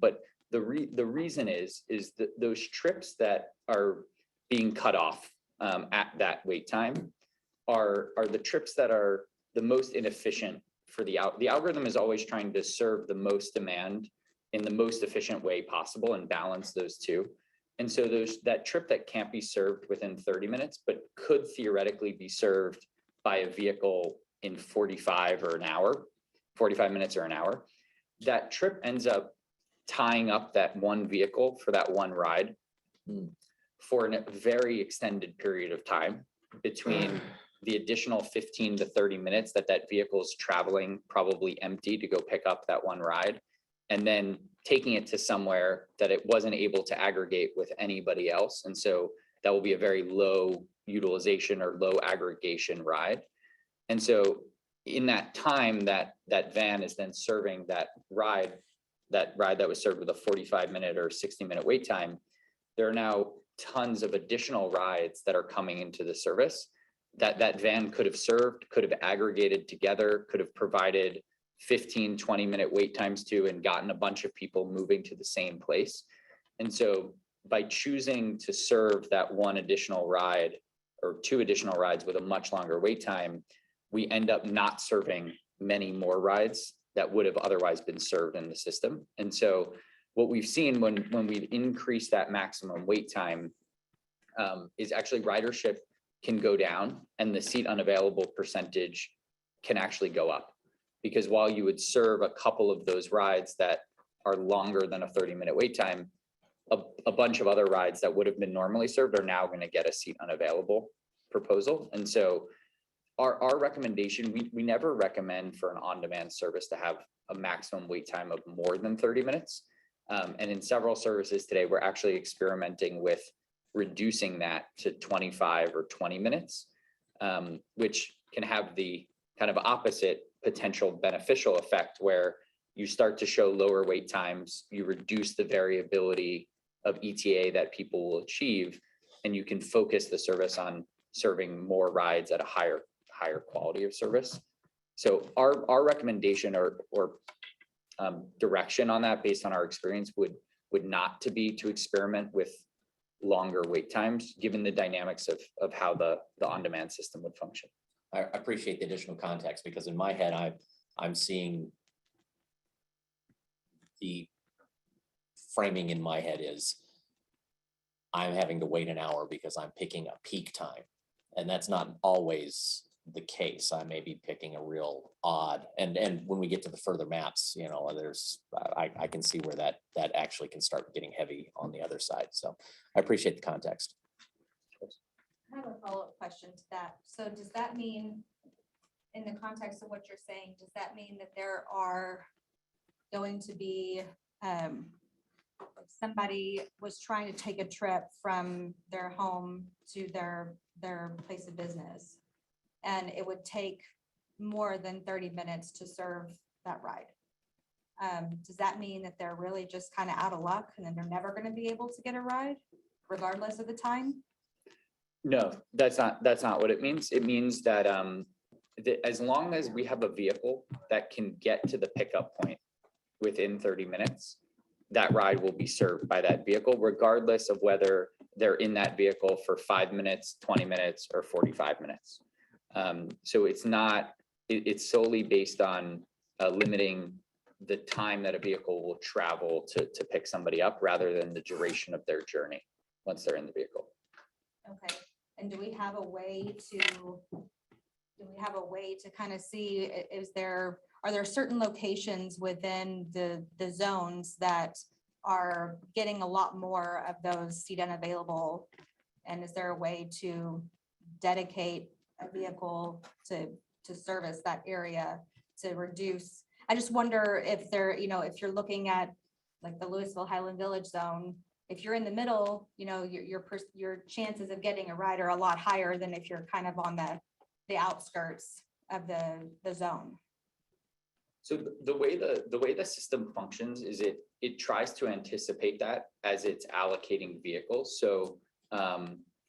but the reason is that those trips that are being cut off at that wait time are the trips that are the most inefficient for the algorithm is always trying to serve the most demand in the most efficient way possible and balance those two. And so that trip that can't be served within 30 minutes, but could theoretically be served by a vehicle in 45 minutes or an hour, that trip ends up tying up that one vehicle for that one ride for a very extended period of time between the additional 15 to 30 minutes that vehicle is traveling probably empty to go pick up that one ride, and then taking it to somewhere that it wasn't able to aggregate with anybody else. And so that will be a very low utilization or low aggregation ride. And so in that time that van is then serving that ride that was served with a 45-minute or 60-minute wait time, there are now tons of additional rides that are coming into the service that van could have served, could have aggregated together, could have provided 15, 20-minute wait times to, and gotten a bunch of people moving to the same place. And so by choosing to serve that one additional ride or two additional rides with a much longer wait time, we end up not serving many more rides that would have otherwise been served in the system. And so what we've seen when we've increased that maximum wait time is actually ridership can go down and the seat unavailable percentage can actually go up. Because while you would serve a couple of those rides that are longer than a 30-minute wait time, a bunch of other rides that would have been normally served are now going to get a seat unavailable proposal. And so our recommendation, we never recommend for an on-demand service to have a maximum wait time of more than 30 minutes. And in several services today, we're actually experimenting with reducing that to 25 or 20 minutes, which can have the kind of opposite potential beneficial effect where you start to show lower wait times, you reduce the variability of ETA that people will achieve, and you can focus the service on serving more rides at a higher quality of service. So our recommendation or direction on that based on our experience would not to be to experiment with longer wait times, given the dynamics of how the on-demand system would function. I appreciate the additional context because in my head, I'm seeing the framing in my head is I'm having to wait an hour because I'm picking a peak time. And that's not always the case. I may be picking a real odd, and when we get to the further maps, there's, I can see where that actually can start getting heavy on the other side. So I appreciate the context. I have a follow-up question to that. So does that mean, in the context of what you're saying, does that mean that there are going to be, somebody was trying to take a trip from their home to their place of business, and it would take more than 30 minutes to serve that ride? Does that mean that they're really just kind of out of luck and then they're never going to be able to get a ride regardless of the time? No, that's not what it means. It means that as long as we have a vehicle that can get to the pickup point within 30 minutes, that ride will be served by that vehicle, regardless of whether they're in that vehicle for 5 minutes, 20 minutes, or 45 minutes. So it's solely based on limiting the time that a vehicle will travel to pick somebody up rather than the duration of their journey once they're in the vehicle. Okay. And do we have a way to kind of see, are there certain locations within the zones that are getting a lot more of those seat unavailable? And is there a way to dedicate a vehicle to service that area to reduce? I just wonder if if you're looking at like the Louisville Highland Village zone, if you're in the middle, your chances of getting a ride are a lot higher than if you're kind of on the outskirts of the zone. So the way the system functions is it tries to anticipate that as it's allocating vehicles. So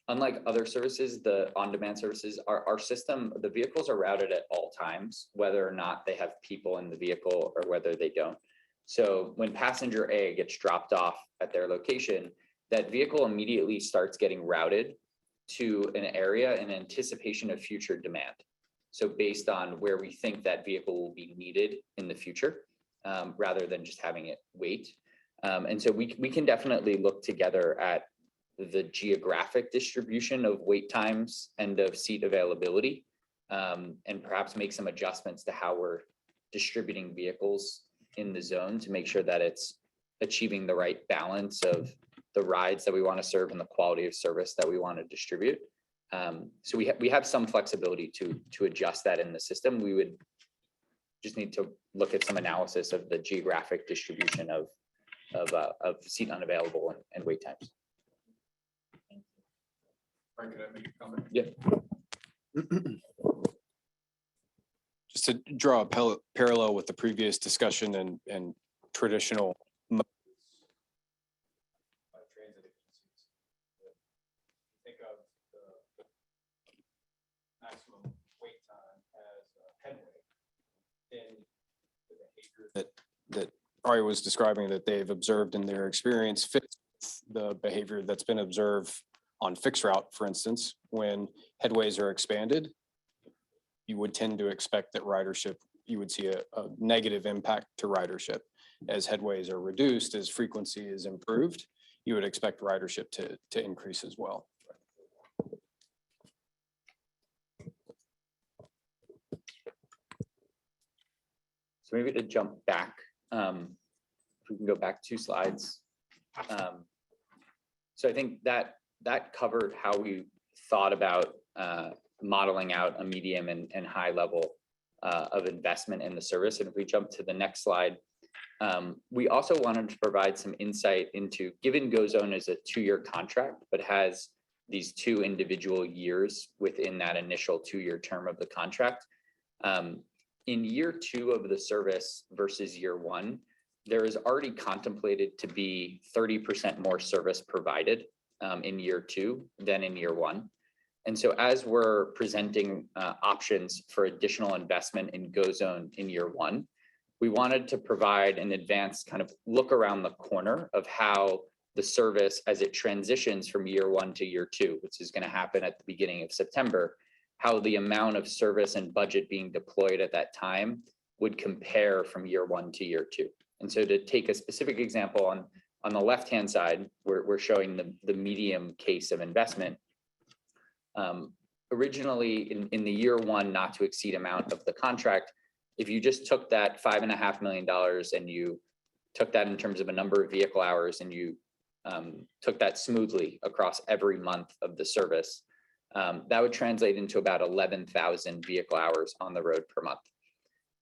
unlike other services, the on-demand services, our system, the vehicles are routed at all times, whether or not they have people in the vehicle or whether they don't. So when passenger A gets dropped off at their location, that vehicle immediately starts getting routed to an area in anticipation of future demand. So based on where we think that vehicle will be needed in the future, rather than just having it wait. And so we can definitely look together at the geographic distribution of wait times and of seat availability, and perhaps make some adjustments to how we're distributing vehicles in the zone to make sure that it's achieving the right balance of the rides that we want to serve and the quality of service that we want to distribute. So we have some flexibility to adjust that in the system. We would just need to look at some analysis of the geographic distribution of seat unavailable and wait times. Frank, could I make a comment? Yeah. Just to draw a parallel with the previous discussion and traditional Transit agencies. Think of the maximum wait time as a headway in the behavior that Ari was describing that they've observed in their experience fits the behavior that's been observed on fixed route, for instance, when headways are expanded, you would tend to expect that ridership, you would see a negative impact to ridership. As headways are reduced, as frequency is improved, you would expect ridership to increase as well. So maybe to jump back, if we can go back 2 slides. So I think that covered how we thought about modeling out a medium and high level of investment in the service. And if we jump to the next slide, we also wanted to provide some insight into, given GoZone is a 2-year contract, but has these 2 individual years within that initial 2-year term of the contract. In year 2 of the service versus year 1, there is already contemplated to be 30% more service provided in year 2 than in year 1. And so as we're presenting options for additional investment in GoZone in year 1, we wanted to provide an advanced kind of look around the corner of how the service, as it transitions from year 1 to year 2, which is going to happen at the beginning of September, how the amount of service and budget being deployed at that time would compare from year 1 to year 2. And so to take a specific example, on the left-hand side, we're showing the medium case of investment. Originally, in the year 1 not to exceed amount of the contract, if you just took that $5.5 million and you took that in terms of a number of vehicle hours and you took that smoothly across every month of the service, that would translate into about 11,000 vehicle hours on the road per month.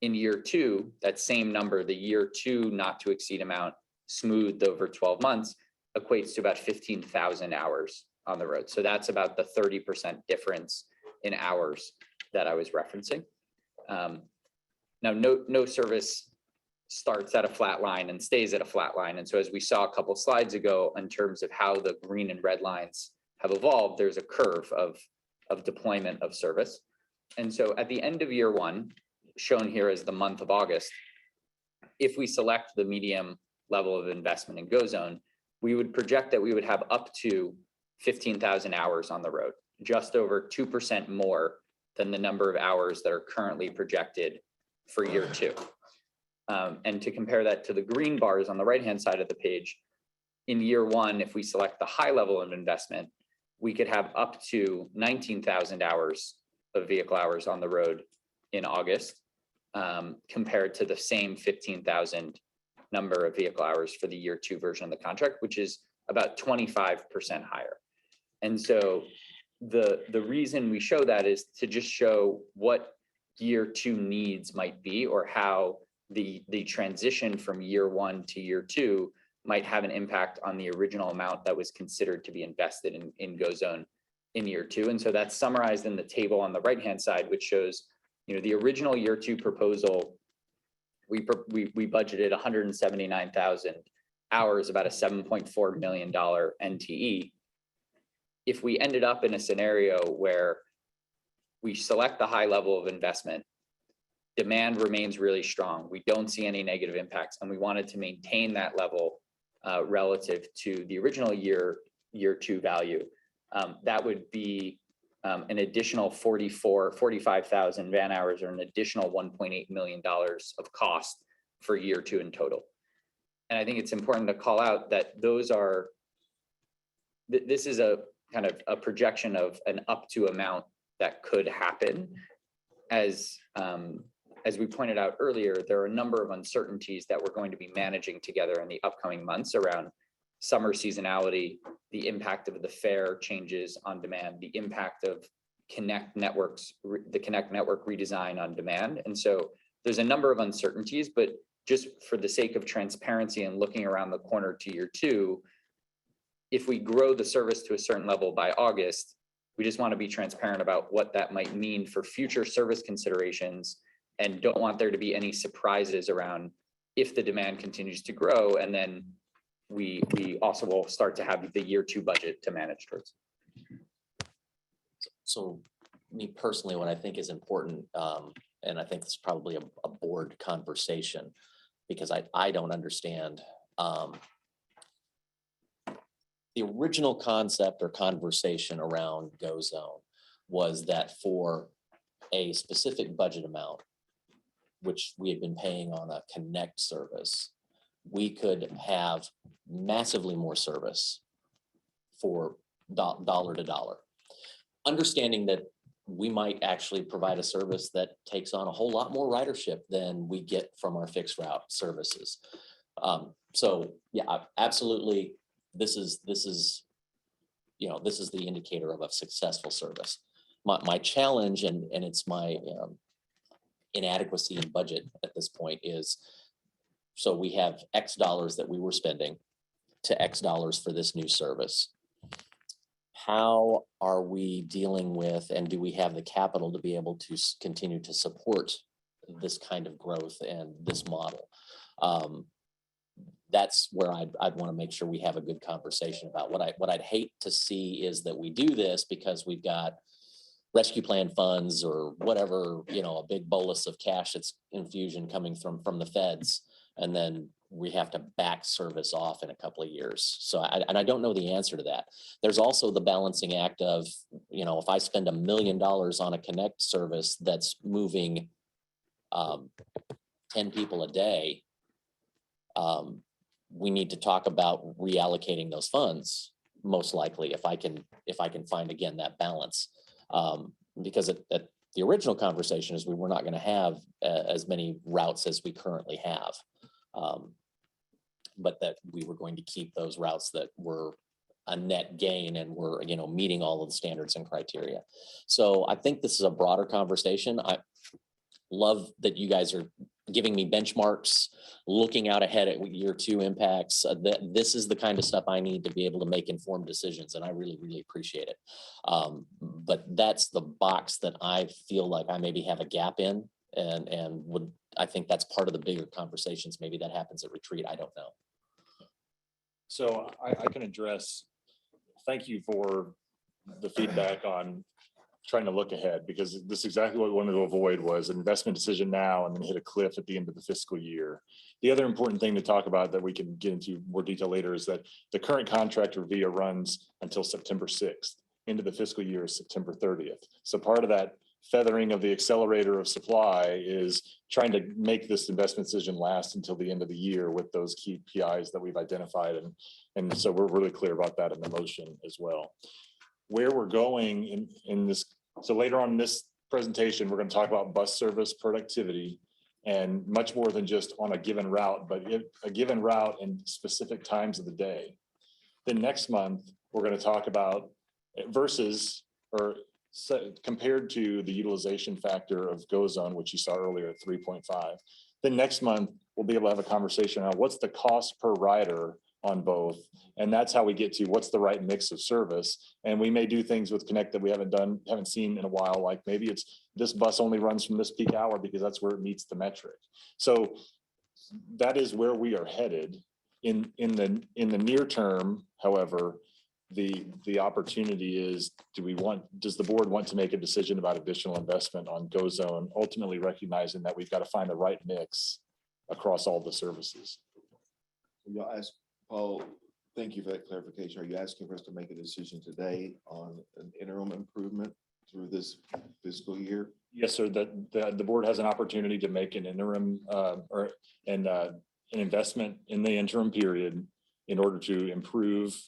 In year 2, that same number, the year 2 not to exceed amount smoothed over 12 months equates to about 15,000 hours on the road. So that's about the 30% difference in hours that I was referencing. Now, no service starts at a flat line and stays at a flat line. And so as we saw a couple slides ago, in terms of how the green and red lines have evolved, there's a curve of deployment of service. And so at the end of year 1, shown here as the month of August, if we select the medium level of investment in GoZone, we would project that we would have up to 15,000 hours on the road, just over 2% more than the number of hours that are currently projected for year 2. And to compare that to the green bars on the right-hand side of the page, in year 1, if we select the high level of investment, we could have up to 19,000 hours of vehicle hours on the road in August, compared to the same 15,000 number of vehicle hours for the year 2 version of the contract, which is about 25% higher. And so the reason we show that is to just show what year 2 needs might be, or how the transition from year 1 to year 2 might have an impact on the original amount that was considered to be invested in GoZone in year 2. And so that's summarized in the table on the right-hand side, which shows, you know, the original year 2 proposal, we budgeted 179,000 hours, about a $7.4 million NTE. If we ended up in a scenario where we select the high level of investment, demand remains really strong, we don't see any negative impacts, and we wanted to maintain that level relative to the original year 2 value, that would be an additional 45,000 van hours, or an additional $1.8 million of cost for year 2 in total. And I think it's important to call out that those are, this is a kind of a projection of an up to amount that could happen. As we pointed out earlier, there are a number of uncertainties that we're going to be managing together in the upcoming months around summer seasonality, the impact of the fare changes on demand, the impact of Connect networks, the Connect network redesign on demand. And so there's a number of uncertainties, but just for the sake of transparency and looking around the corner to year 2, if we grow the service to a certain level by August, we just want to be transparent about what that might mean for future service considerations, and don't want there to be any surprises around if the demand continues to grow. And then we also will start to have the year 2 budget to manage towards. So me personally, what I think is important, and I think it's probably a board conversation, because I don't understand. The original concept or conversation around GoZone was that for a specific budget amount, which we had been paying on a Connect service, we could have massively more service for dollar to dollar. Understanding that we might actually provide a service that takes on a whole lot more ridership than we get from our fixed route services. So yeah, absolutely. This is the indicator of a successful service. My challenge, and it's my inadequacy in budget at this point, is so we have X dollars that we were spending to X dollars for this new service. How are we dealing with, and do we have the capital to be able to continue to support this kind of growth and this model? That's where I'd want to make sure we have a good conversation about. What I'd hate to see is that we do this because we've got rescue plan funds or whatever, a big bolus of cash that's infusion coming from the feds, and then we have to back service off in a couple of years. So I don't know the answer to that. There's also the balancing act of, if I spend $1 million on a Connect service that's moving 10 people a day, we need to talk about reallocating those funds, most likely, if I can find, again, that balance. Because at the original conversation is we were not going to have as many routes as we currently have. But that we were going to keep those routes that were a net gain and were, meeting all of the standards and criteria. So I think this is a broader conversation. I love that you guys are giving me benchmarks, looking out ahead at year 2 impacts. This is the kind of stuff I need to be able to make informed decisions, and I really, really appreciate it. But that's the box that I feel like I maybe have a gap in, and I think that's part of the bigger conversations. Maybe that happens at retreat. I don't know. So I can address, thank you for the feedback on trying to look ahead, because this is exactly what we wanted to avoid, was an investment decision now and then hit a cliff at the end of the fiscal year. The other important thing to talk about that we can get into more detail later is that the current contract with VIA runs until September 6th. Into the fiscal year is September 30th. So part of that feathering of the accelerator of supply is trying to make this investment decision last until the end of the year with those key PIs that we've identified. And so we're really clear about that in the motion as well. where we're going in this. So later on in this presentation, we're going to talk about bus service productivity and much more than just on a given route, but a given route in specific times of the day. Then next month, we're going to talk about versus or compared to the utilization factor of GoZone, which you saw earlier at 3.5. Then next month, we'll be able to have a conversation on what's the cost per rider on both. And that's how we get to what's the right mix of service. And we may do things with Connect that we haven't seen in a while, like maybe it's this bus only runs from this peak hour because that's where it meets the metric. So that is where we are headed. In the near term, however, the opportunity is, does the board want to make a decision about additional investment on GoZone, ultimately recognizing that we've got to find the right mix across all the services? Y'all ask, Paul, thank you for that clarification. Are you asking for us to make a decision today on an interim improvement through this fiscal year? Yes, sir. The board has an opportunity to make an interim an investment in the interim period in order to improve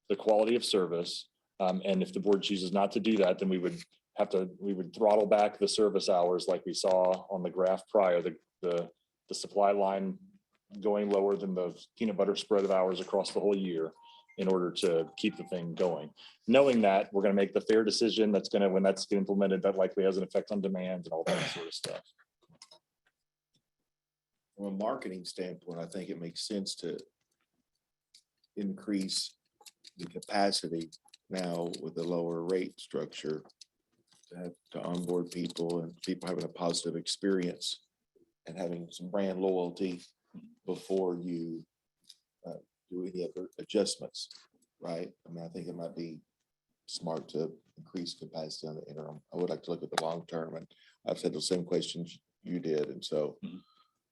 the quality of service. And if the board chooses not to do that, then we would throttle back the service hours like we saw on the graph prior, the supply line going lower than the peanut butter spread of hours across the whole year in order to keep the thing going. Knowing that, we're going to make the fair decision that's going to, when that's implemented, that likely has an effect on demand and all that sort of stuff. From a marketing standpoint, I think it makes sense to increase the capacity now with a lower rate structure to onboard people and people having a positive experience and having some brand loyalty before you do any other adjustments, right? I mean, I think it might be smart to increase capacity on the interim. I would like to look at the long term, and I've said the same questions you did, and so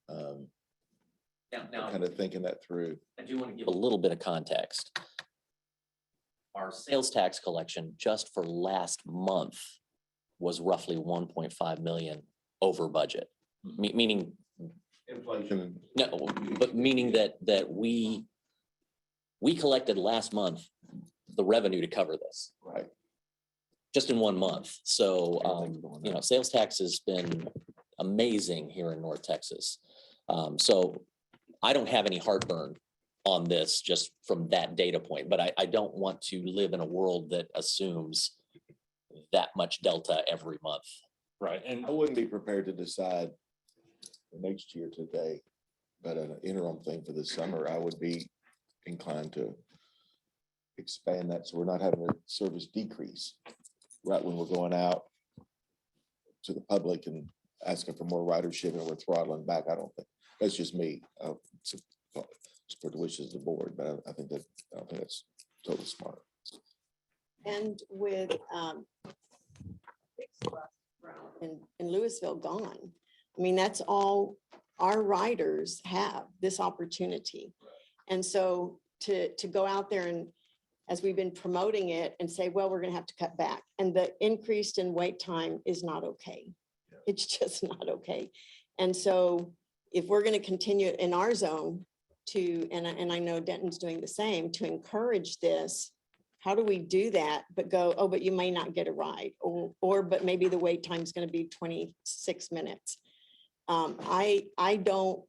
Now, kind of thinking that through. I do want to give a little bit of context. Our sales tax collection just for last month was roughly 1.5 million over budget, meaning inflation. No, but meaning that we collected last month the revenue to cover this. Right. Just in 1 month. So, sales tax has been amazing here in North Texas. So I don't have any heartburn on this just from that data point, but I don't want to live in a world that assumes that much delta every month. Right. And I wouldn't be prepared to decide the next year today, but an interim thing for the summer, I would be inclined to expand that so we're not having a service decrease right when we're going out to the public and asking for more ridership and we're throttling back. I don't think, that's just me. Support the wishes of the board, but I don't think that's totally smart. And with in Louisville gone, I mean, that's all our riders have, this opportunity. And so to go out there and, as we've been promoting it, and say, well, we're going to have to cut back, and the increase in wait time is not okay. It's just not okay. And so if we're going to continue in our zone to, and I know Denton's doing the same, to encourage this, how do we do that? But go, oh, but you may not get a ride, or but maybe the wait time is going to be 26 minutes. I don't,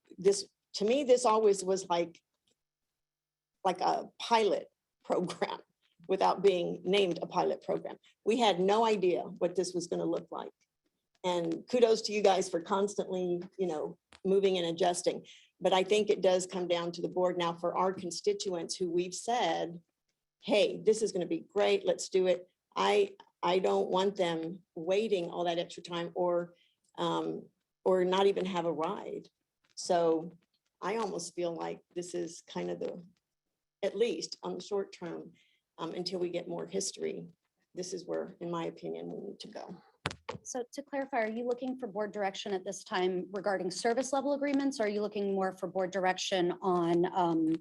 to me, this always was like a pilot program without being named a pilot program. We had no idea what this was going to look like. And kudos to you guys for constantly, moving and adjusting. But I think it does come down to the board now for our constituents who we've said, hey, this is going to be great. Let's do it. I don't want them waiting all that extra time or not even have a ride. So I almost feel like this is kind of at least on the short term, until we get more history, this is where, in my opinion, we need to go. So to clarify, are you looking for board direction at this time regarding service level agreements? Or are you looking more for board direction on,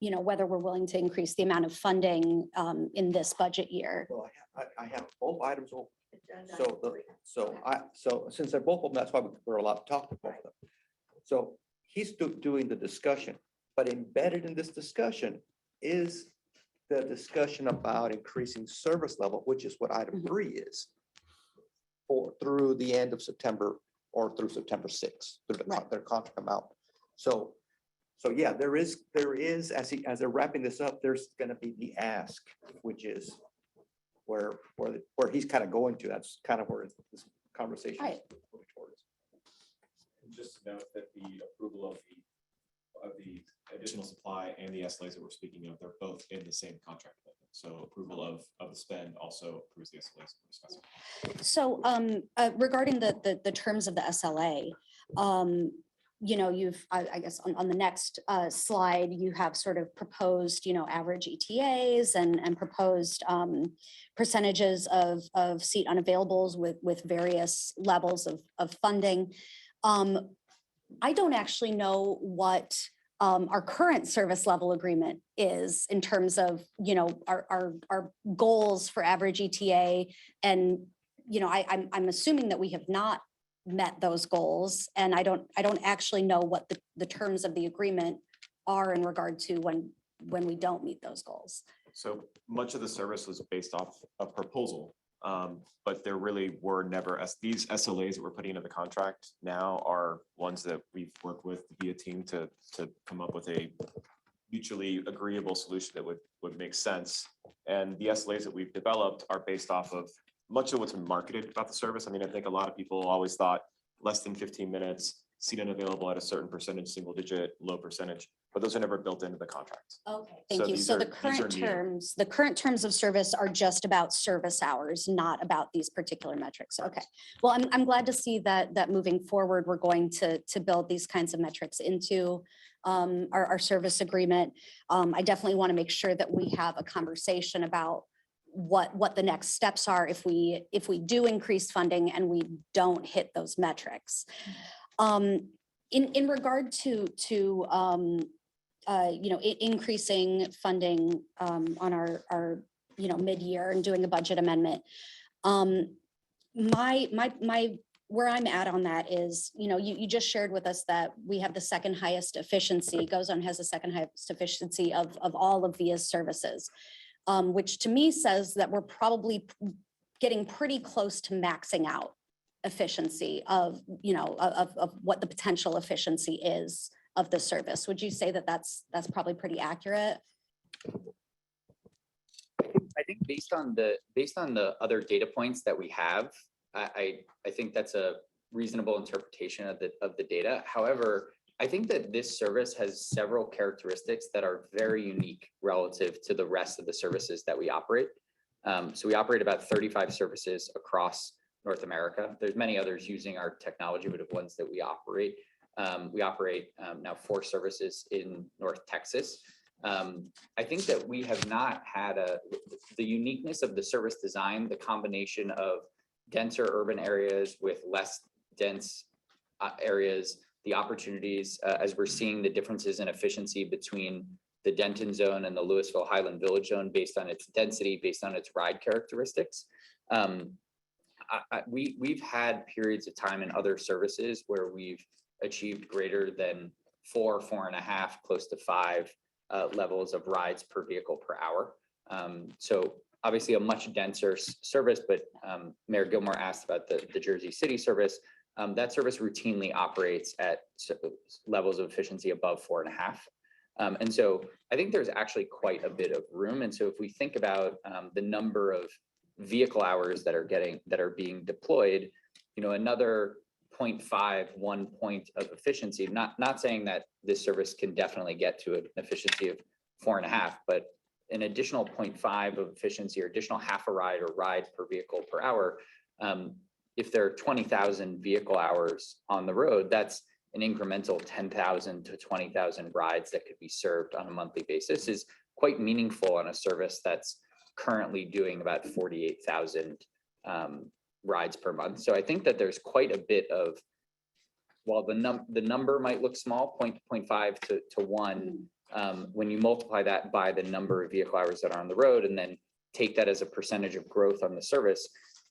whether we're willing to increase the amount of funding in this budget year? Well, I have both items open. So since they're both of them, that's why we're allowed to talk to both of them. So he's doing the discussion, but embedded in this discussion is the discussion about increasing service level, which is what item 3 is, or through the end of September or through September 6th, through their contract amount. So yeah, there is, as they're wrapping this up, there's gonna be the ask, which is where he's kind of going to. That's kind of where this conversation is moving towards. Just to note that the approval of the additional supply and the SLAs that we're speaking of, they're both in the same contract. So approval of the spend also approves the SLAs we're discussing. So regarding the terms of the SLA, you know, I guess on the next slide, you have sort of proposed, you know, average ETAs and proposed percentages of seat unavailables with various levels of funding. I don't actually know what our current service level agreement is in terms of, you know, our goals for average ETA. And, you know, I'm assuming that we have not met those goals. And I don't actually know what the terms of the agreement are in regard to when we don't meet those goals. So much of the service was based off a proposal, but there really were never, these SLAs that we're putting into the contract now are ones that we've worked with via team to come up with a mutually agreeable solution that would make sense. And the SLAs that we've developed are based off of much of what's been marketed about the service. I mean, I think a lot of people always thought less than 15 minutes, seat unavailable at a certain percentage, single digit, low percentage, but those are never built into the contract. Okay, thank you. So the current terms of service are just about service hours, not about these particular metrics. Okay. Well, I'm glad to see that moving forward, we're going to build these kinds of metrics into our service agreement. I definitely want to make sure that we have a conversation about what the next steps are if we do increase funding and we don't hit those metrics. In regard to you know, increasing funding on our you know, mid-year and doing a budget amendment, where I'm at on that is, you know, you just shared with us that we have the second highest efficiency. GoZone has the second highest efficiency of all of VIA's services, which to me says that we're probably getting pretty close to maxing out efficiency of, you know, of what the potential efficiency is of the service. Would you say that that's probably pretty accurate? I think based on the other data points that we have, I think that's a reasonable interpretation of the data. However, I think that this service has several characteristics that are very unique relative to the rest of the services that we operate. So we operate about 35 services across North America. There's many others using our technology, but of ones that we operate now 4 services in North Texas. I think that we have not had the uniqueness of the service design, the combination of denser urban areas with less dense areas, the opportunities as we're seeing the differences in efficiency between the Denton zone and the Louisville Highland Village zone based on its density, based on its ride characteristics. We've had periods of time in other services where we've achieved greater than 4, 4.5, close to 5 levels of rides per vehicle per hour. So obviously a much denser service, but Mayor Gilmore asked about the Jersey City service. That service routinely operates at levels of efficiency above 4.5. And so I think there's actually quite a bit of room. And so if we think about the number of vehicle hours that are being deployed, you know, another 0.5, 1 point of efficiency, not saying that this service can definitely get to an efficiency of 4.5, but an additional 0.5 of efficiency or additional half a ride or ride per vehicle per hour. If there are 20,000 vehicle hours on the road, that's an incremental 10,000 to 20,000 rides that could be served on a monthly basis, is quite meaningful on a service that's currently doing about 48,000 rides per month. So I think that there's quite a bit of, while the number might look small, 0.5 to 1, when you multiply that by the number of vehicle hours that are on the road and then take that as a percentage of growth on the service,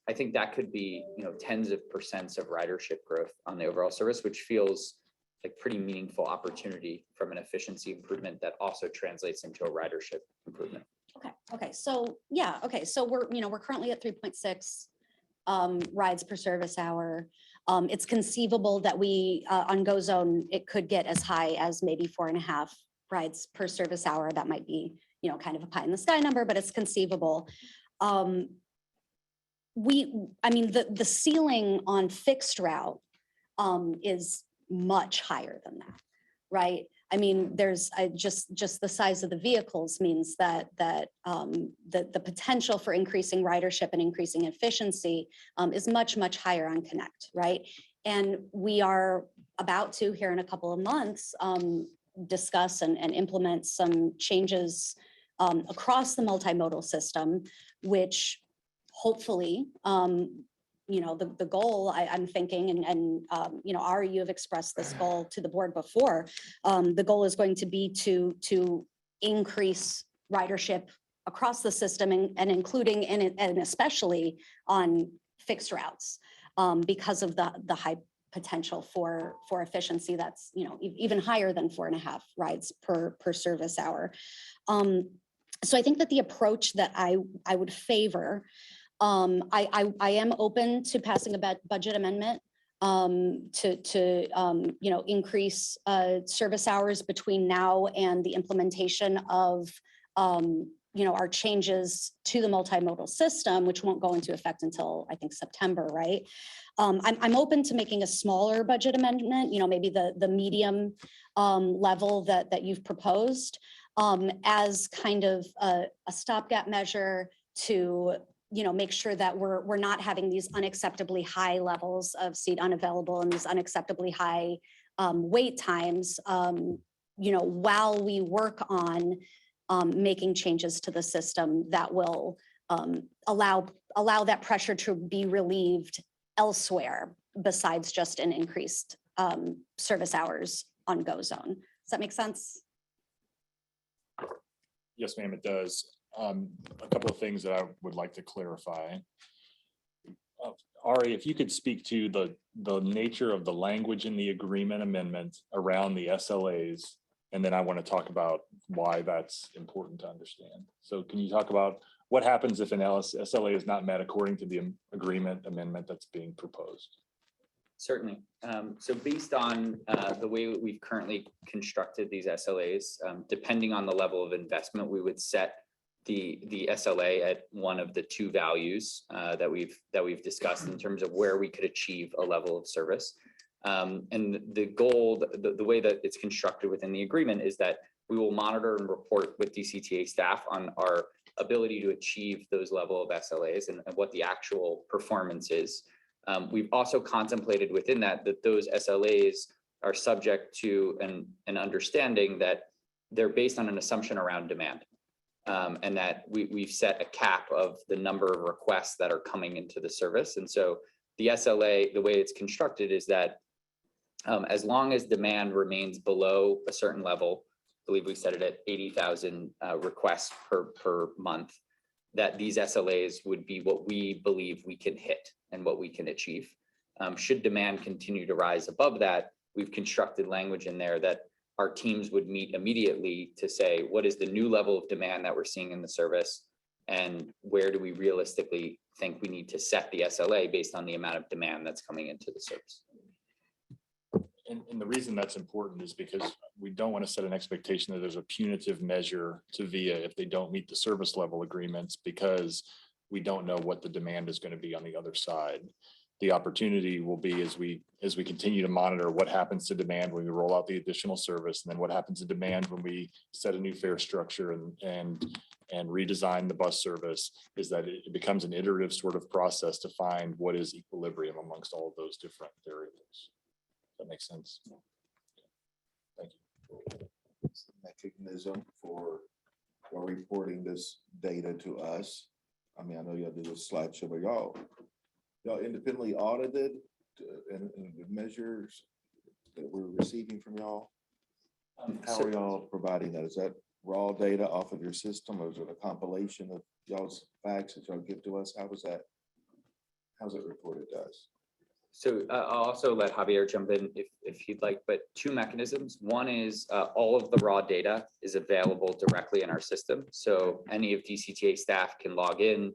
I think that could be, you know, tens of % of ridership growth on the overall service, which feels like pretty meaningful opportunity from an efficiency improvement that also translates into a ridership improvement. Okay, so, yeah, okay, so we're currently at 3.6 rides per service hour. It's conceivable that we, on Go Zone, it could get as high as maybe 4.5 rides per service hour. That might be, kind of a pie in the sky number, but it's conceivable. I mean, the ceiling on fixed route is much higher than that, right? I mean, there's just the size of the vehicles means that the potential for increasing ridership and increasing efficiency is much, much higher on Connect, right? And we are about to, here in a couple of months, discuss and implement some changes across the multimodal system, which hopefully, the goal I'm thinking, and Ari, you have expressed this goal to the board before. The goal is going to be to increase ridership across the system and including and especially on fixed routes because of the high potential for efficiency that's even higher than 4.5 rides per service hour. So I think that the approach that I would favor, I am open to passing a budget amendment to increase service hours between now and the implementation of our changes to the multimodal system, which won't go into effect until I think September, right? I'm open to making a smaller budget amendment, maybe the medium level that you've proposed as kind of a stopgap measure to make sure that we're not having these unacceptably high levels of seat unavailable and these unacceptably high wait times, while we work on making changes to the system that will allow that pressure to be relieved elsewhere besides just an increased service hours on Go Zone. Does that make sense? Yes, ma'am, it does. A couple of things that I would like to clarify. Ari, if you could speak to the nature of the language in the agreement amendment around the SLAs, and then I want to talk about why that's important to understand. So can you talk about what happens if an SLA is not met according to the agreement amendment that's being proposed? Certainly. So based on the way we've currently constructed these SLAs, depending on the level of investment, we would set the SLA at one of the two values that we've discussed in terms of where we could achieve a level of service. And the goal, the way that it's constructed within the agreement is that we will monitor and report with DCTA staff on our ability to achieve those level of SLAs and what the actual performance is. We've also contemplated within that those SLAs are subject to an understanding that they're based on an assumption around demand. And that we've set a cap of the number of requests that are coming into the service. And so the SLA, the way it's constructed is that as long as demand remains below a certain level, I believe we set it at 80,000 requests per month, that these SLAs would be what we believe we can hit and what we can achieve. Should demand continue to rise above that, we've constructed language in there that our teams would meet immediately to say, what is the new level of demand that we're seeing in the service? And where do we realistically think we need to set the SLA based on the amount of demand that's coming into the service? And the reason that's important is because we don't want to set an expectation that there's a punitive measure to VIA if they don't meet the service level agreements, because we don't know what the demand is going to be on the other side. The opportunity will be as we continue to monitor what happens to demand when we roll out the additional service, and then what happens to demand when we set a new fare structure and redesign the bus service, is that it becomes an iterative sort of process to find what is equilibrium amongst all of those different variables. That makes sense. Thank you. Mechanism for reporting this data to us. I mean, I know y'all do this slideshow, but y'all independently audited and the measures that we're receiving from y'all. How are y'all providing that? Is that raw data off of your system, or is it a compilation of y'all's facts that y'all give to us? How's it reported to us? So I'll also let Javier jump in if he'd like, but two mechanisms. One is all of the raw data is available directly in our system. So any of DCTA staff can log in,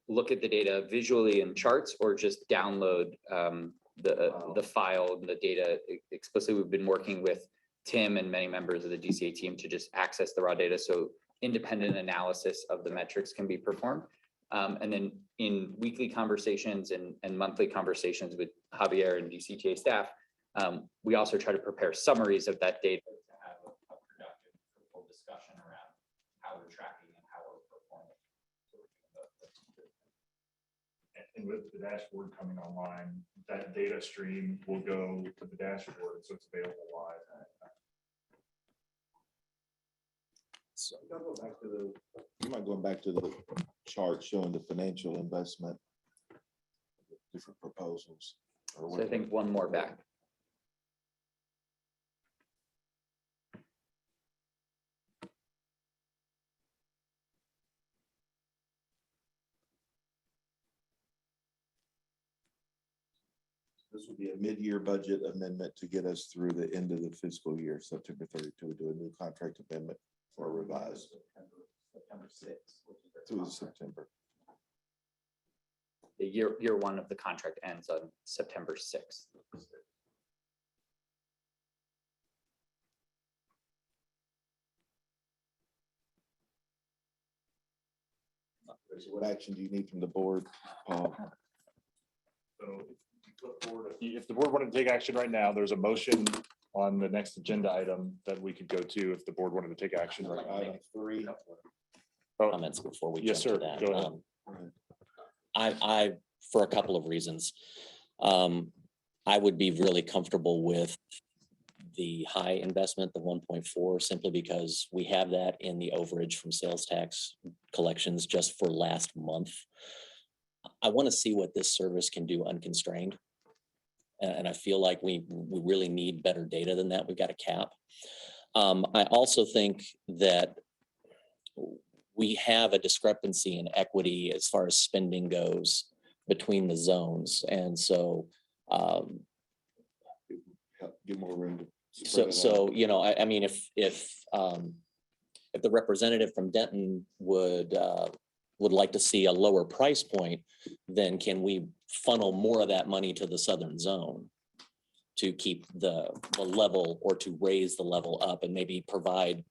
look at the data visually in charts, or just download the file and the data explicitly. We've been working with Tim and many members of the DCA team to just access the raw data so independent analysis of the metrics can be performed. And then in weekly conversations and monthly conversations with Javier and DCTA staff, we also try to prepare summaries of that data to have a productive, fruitful discussion around how we're tracking and how we're performing. And with the dashboard coming online, that data stream will go to the dashboard, so it's available live. So you might going back to the chart showing the financial investment, different proposals. Or So I think one more back. This would be a mid-year budget amendment to get us through the end of the fiscal year, September 30, to do a new contract amendment for revised. September 6th. Through September. The year one of the contract ends on September 6th. So what action do you need from the board, Paul? So if the board wanted to take action right now, there's a motion on the next agenda item that we could go to if the board wanted to take action right now. Item 3. Comments before we Yes, jump sir. to Go that. ahead. I, for a couple of reasons, I would be really comfortable with the high investment, the 1.4, simply because we have that in the overage from sales tax collections just for last month. I want to see what this service can do unconstrained. And I feel like we really need better data than that. We've got a cap. I also think that we have a discrepancy in equity as far as spending goes between the zones. And so Give more room to spread it so out. you know, I mean, if the representative from Denton would like to see a lower price point, then can we funnel more of that money to the southern zone to keep the level, or to raise the level up, and maybe provide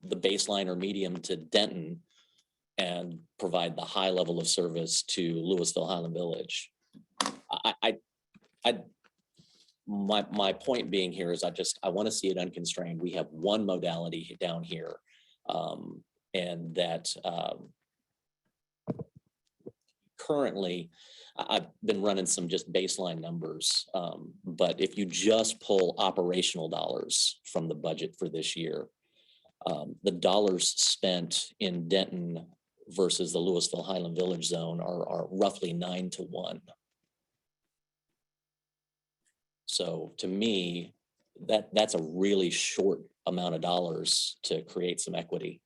the baseline or medium to Denton and provide the high level of service to Louisville Highland Village? My point being here is I want to see it unconstrained. We have one modality down here, and that currently I've been running some just baseline numbers. But if you just pull operational dollars from the budget for this year, the dollars spent in Denton versus the Louisville Highland Village zone are roughly 9-1. So to me, that's a really short amount of dollars to create some equity.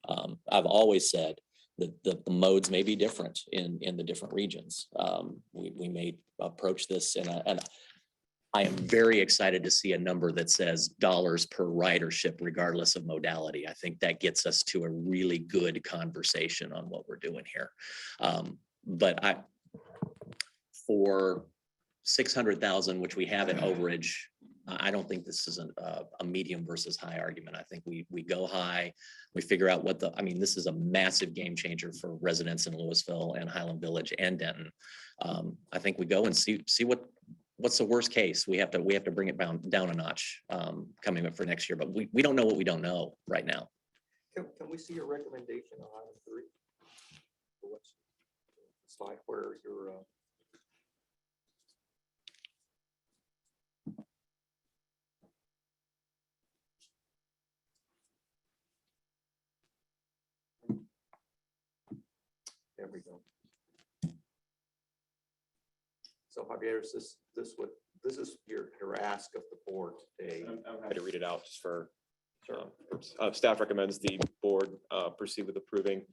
I've always said that the modes may be different in the different regions. We may approach this and I am very excited to see a number that says dollars per ridership, regardless of modality. I think that gets us to a really good conversation on what we're doing here. But for 600,000, which we have in overage, I don't think this is a medium versus high argument. I think we go high, we figure out this is a massive game changer for residents in Louisville and Highland Village and Denton. I think we go and see what's the worst case. We have to bring it down a notch coming up for next year, but we don't know what we don't know right now. Can we see your recommendation on item 3? What's the slide where you're there we go. So Javier, is this your ask of the board today? I'm happy to read it out just for staff recommends the board proceed with approving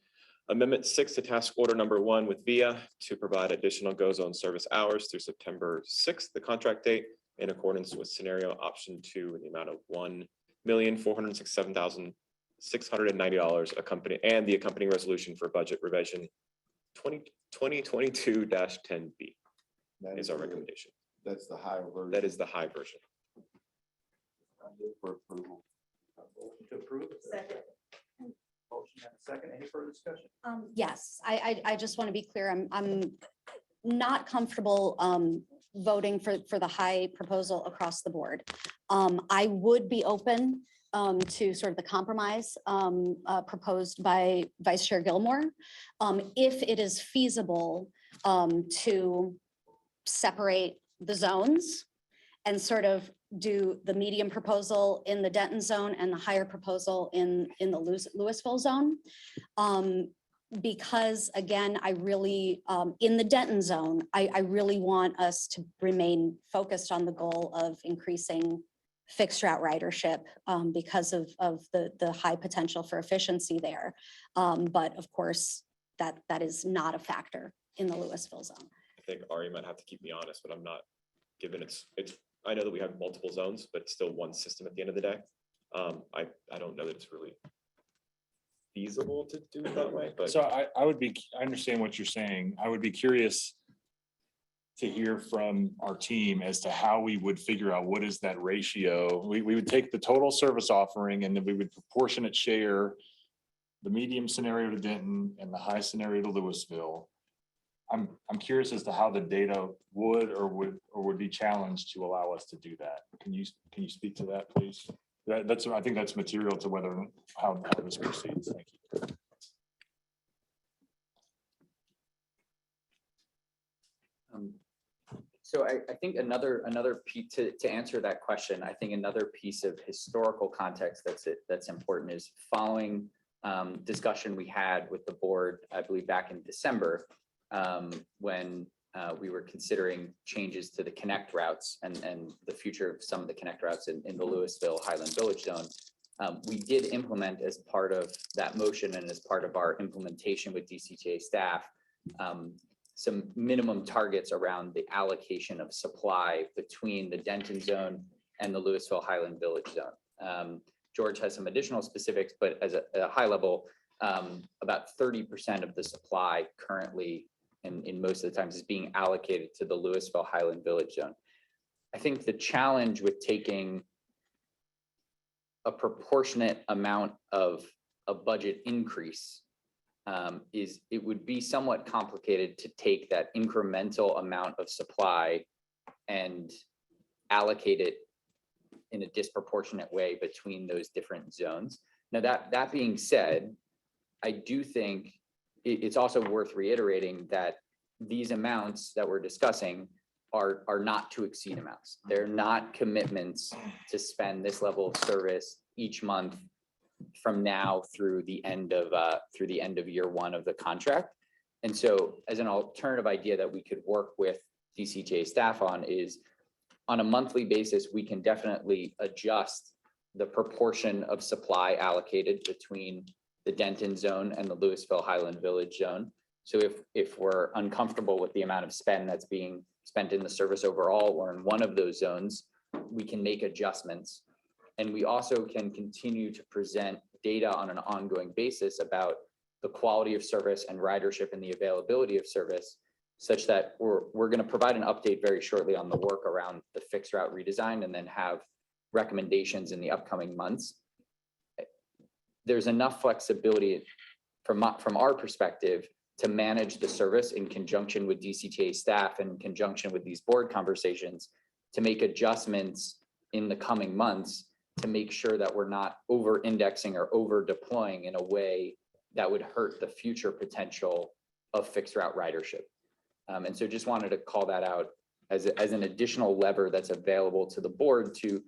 Amendment 6 to task order number 1 with VIA to provide additional GO Zone service hours through September 6th, the contract date, in accordance with scenario option 2 in the amount of $1,467,690 and the accompanying resolution for budget revision 2022-10B is our recommendation. That's the higher version. That is the high version. For approval. Motion to approve. Second. Motion and a second. Any further discussion? Yes, I just want to be clear. I'm not comfortable voting for the high proposal across the board. I would be open to sort of the compromise proposed by Vice Chair Gilmore. If it is feasible to separate the zones and sort of do the medium proposal in the Denton zone and the higher proposal in the Louisville zone. Because again, I really, in the Denton zone, I really want us to remain focused on the goal of increasing fixed route ridership because of the high potential for efficiency there. But of course, that is not a factor in the Louisville zone. I think Ari might have to keep me honest, but I'm not given it's I know that we have multiple zones, but it's still one system at the end of the day. I don't know that it's really feasible to do it that way, but So I understand what you're saying. I would be curious to hear from our team as to how we would figure out what is that ratio. We would take the total service offering and then we would proportionate share the medium scenario to Denton and the high scenario to Louisville. I'm curious as to how the data would be challenged to allow us to do that. Can you speak to that, please? I think that's material to how this proceeds. Thank you. So I think another piece to answer that question, I think another piece of historical context that's important is following discussion we had with the board, I believe back in December, when we were considering changes to the connect routes and the future of some of the connect routes in the Louisville Highland Village zone. We did implement as part of that motion and as part of our implementation with DCTA staff, some minimum targets around the allocation of supply between the Denton zone and the Louisville Highland Village zone. George has some additional specifics, but as a high level, about 30% of the supply currently in most of the times is being allocated to the Louisville Highland Village zone. I think the challenge with taking a proportionate amount of a budget increase is it would be somewhat complicated to take that incremental amount of supply and allocate it in a disproportionate way between those different zones. Now that being said, I do think it's also worth reiterating that these amounts that we're discussing are not to exceed amounts. They're not commitments to spend this level of service each month from now through the end of year one of the contract. And so as an alternative idea that we could work with DCTA staff on is on a monthly basis, we can definitely adjust the proportion of supply allocated between the Denton zone and the Louisville Highland Village zone. So if we're uncomfortable with the amount of spend that's being spent in the service overall or in one of those zones, we can make adjustments. And we also can continue to present data on an ongoing basis about the quality of service and ridership and the availability of service, such that we're going to provide an update very shortly on the work around the fixed route redesign and then have recommendations in the upcoming months. There's enough flexibility from our perspective to manage the service in conjunction with DCTA staff and in conjunction with these board conversations to make adjustments in the coming months to make sure that we're not over indexing or over deploying in a way that would hurt the future potential of fixed route ridership. And so just wanted to call that out as an additional lever that's available to the board to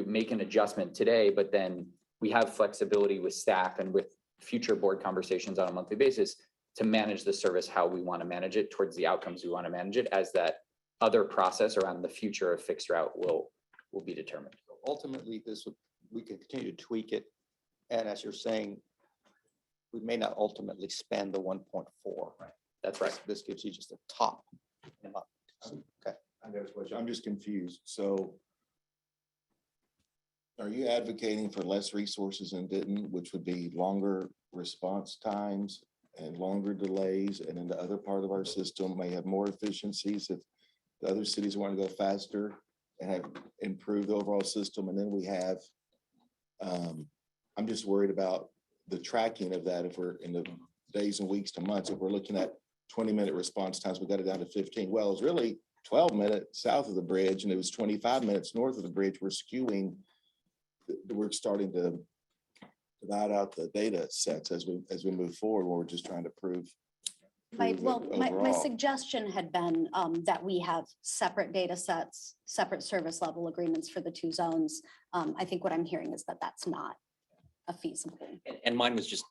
make an adjustment today, but then we have flexibility with staff and with future board conversations on a monthly basis to manage the service how we want to manage it towards the outcomes we want to manage it as that other process around the future of fixed route will be determined. Ultimately, we can continue to tweak it. And as you're saying, we may not ultimately spend the 1.4. That's right. This gives you just a top. amount. Okay. I got a question. I'm just confused. So are you advocating for less resources in Denton, which would be longer response times and longer delays, and then the other part of our system may have more efficiencies if the other cities want to go faster and have improved the overall system? And then we have, I'm just worried about the tracking of that. If we're in the days and weeks to months, if we're looking at 20-minute response times, we got it down to 15. Well, it's really 12 minutes south of the bridge and it was 25 minutes north of the bridge. We're skewing, we're starting to divide out the data sets as we move forward. We're just trying to prove. My it my overall. suggestion had been that we have separate data sets, separate service level agreements for the two zones. I think what I'm hearing is that that's not a feasible. And mine was just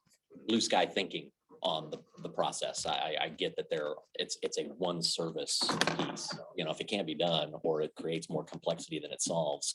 blue sky thinking on the process. I get that it's a one service piece. You know, if it can't be done or it creates more complexity than it solves,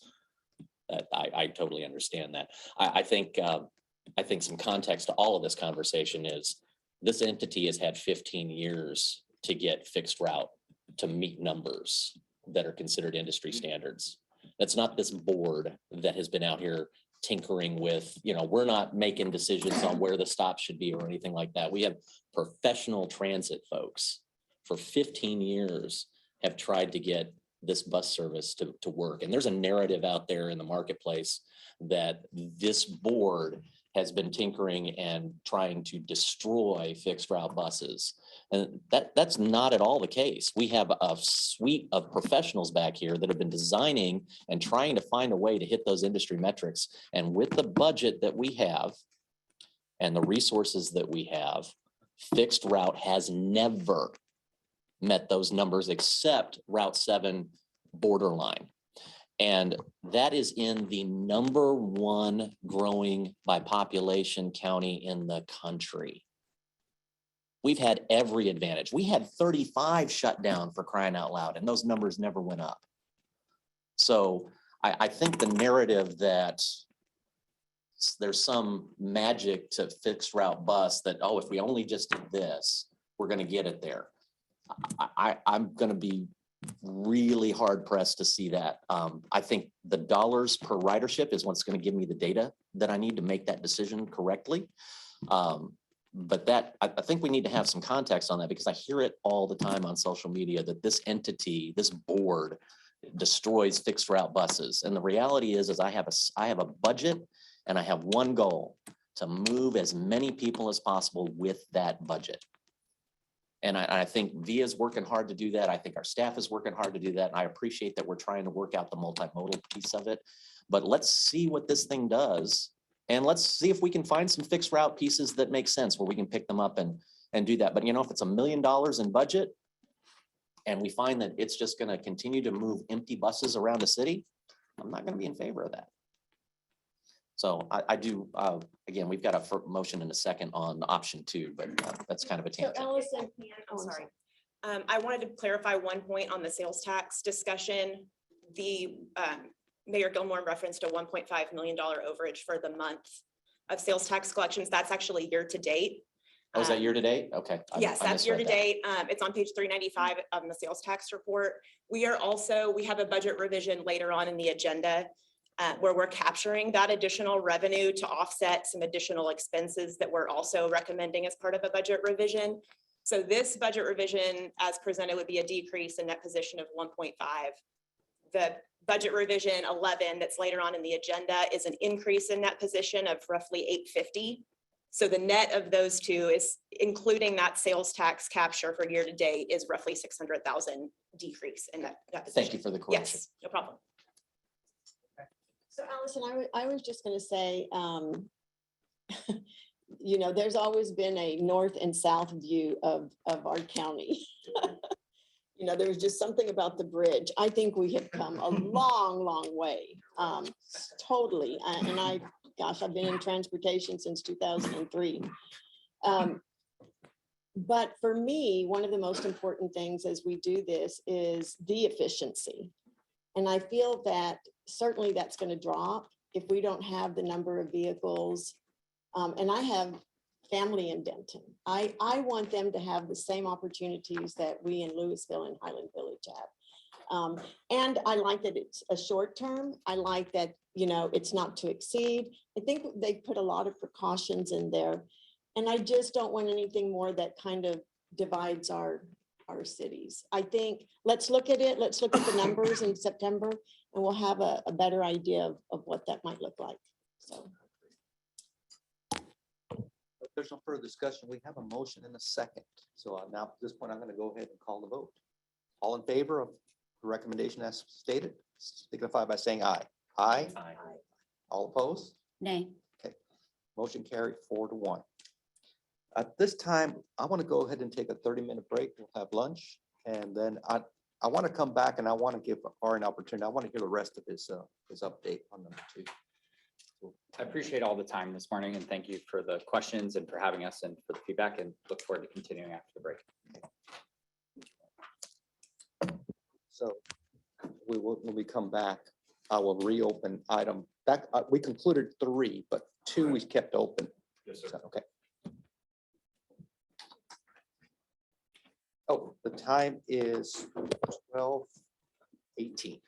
I totally understand that. I think some context to all of this conversation is this entity has had 15 years to get fixed route to meet numbers that are considered industry standards. That's not this board that has been out here tinkering with, you know, we're not making decisions on where the stop should be or anything like that. We have professional transit folks for 15 years have tried to get this bus service to work. And there's a narrative out there in the marketplace that this board has been tinkering and trying to destroy fixed route buses. And that's not at all the case. We have a suite of professionals back here that have been designing and trying to find a way to hit those industry metrics. And with the budget that we have and the resources that we have, fixed route has never met those numbers except Route 7 borderline. And that is in the #1 growing by population county in the country. We've had every advantage. We had 35 shut down for crying out loud, and those numbers never went up. So I think the narrative that there's some magic to fixed route bus that, oh, if we only just did this, we're going to get it there. I'm going to be really hard pressed to see that. I think the dollars per ridership is what's going to give me the data that I need to make that decision correctly. But that I think we need to have some context on that, because I hear it all the time on social media that this entity, this board, destroys fixed route buses. And the reality is I have a budget and I have one goal: to move as many people as possible with that budget. And I think VIA is working hard to do that. I think our staff is working hard to do that. And I appreciate that we're trying to work out the multimodal piece of it. But let's see what this thing does. And let's see if we can find some fixed route pieces that make sense where we can pick them up and do that. But you know, if it's $1 million in budget and we find that it's just going to continue to move empty buses around the city, I'm not going to be in favor of that. So I do, again, we've got a motion and a second on option 2, but that's kind of a tangent. Allison, I'm sorry. I wanted to clarify one point on the sales tax discussion. The Mayor Gilmore referenced a $1.5 million overage for the month of sales tax collections. That's actually year to date. Oh, is that year to date? Okay. Yes, that's year to date. It's on page 395 of the sales tax report. We have a budget revision later on in the agenda where we're capturing that additional revenue to offset some additional expenses that we're also recommending as part of a budget revision. So this budget revision as presented would be a decrease in net position of 1.5. The budget revision 11 that's later on in the agenda is an increase in net position of roughly 850. So the net of those two is, including that sales tax capture for year to date, is roughly 600,000 decrease in that position. Thank you for the correction. Yes, no problem. So Allison, I was just going to say, you know, there's always been a north and south view of our county. You know, there was just something about the bridge. I think we have come a long, long way. Totally. And gosh, I've been in transportation since 2003. But for me, one of the most important things as we do this is the efficiency. And I feel that certainly that's going to drop if we don't have the number of vehicles. And I have family in Denton. I want them to have the same opportunities that we in Louisville and Highland Village have. And I like that it's a short term. I like that, you know, it's not to exceed. I think they put a lot of precautions in there. And I just don't want anything more that kind of divides our cities. I think, let's look at it. Let's look at the numbers in September and we'll have a better idea of what that might look like. So. If there's no further discussion, we have a motion and a second. So now at this point, I'm going to go ahead and call the vote. All in favor of the recommendation as stated, signify by saying aye. Aye. Aye. All opposed? Nay. Okay. Motion carried 4-1. At this time, I want to go ahead and take a 30-minute break. We'll have lunch. And then I want to come back and I want to give Ari an opportunity. I want to hear the rest of his update on number 2. I appreciate all the time this morning and thank you for the questions and for having us and for the feedback and look forward to continuing after the break. So when we come back, I will reopen item back. We concluded 3, but 2 we kept open. Yes, sir. So, okay. Oh, the time is 12:18.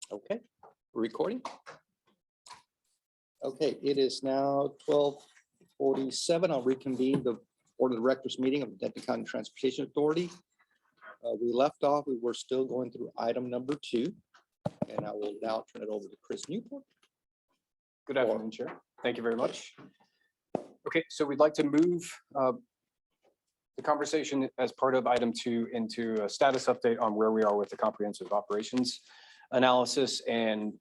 Okay, recording. Okay, it is now 12:47. I'll reconvene the Board of Directors meeting of the Denton County Transportation Authority. We left off, we were still going through item number 2, and I will now turn it over to Chris Newport. Good afternoon, Chair. Thank you very much. Okay, so we'd like to move the conversation as part of item 2 into a status update on where we are with the comprehensive operations analysis and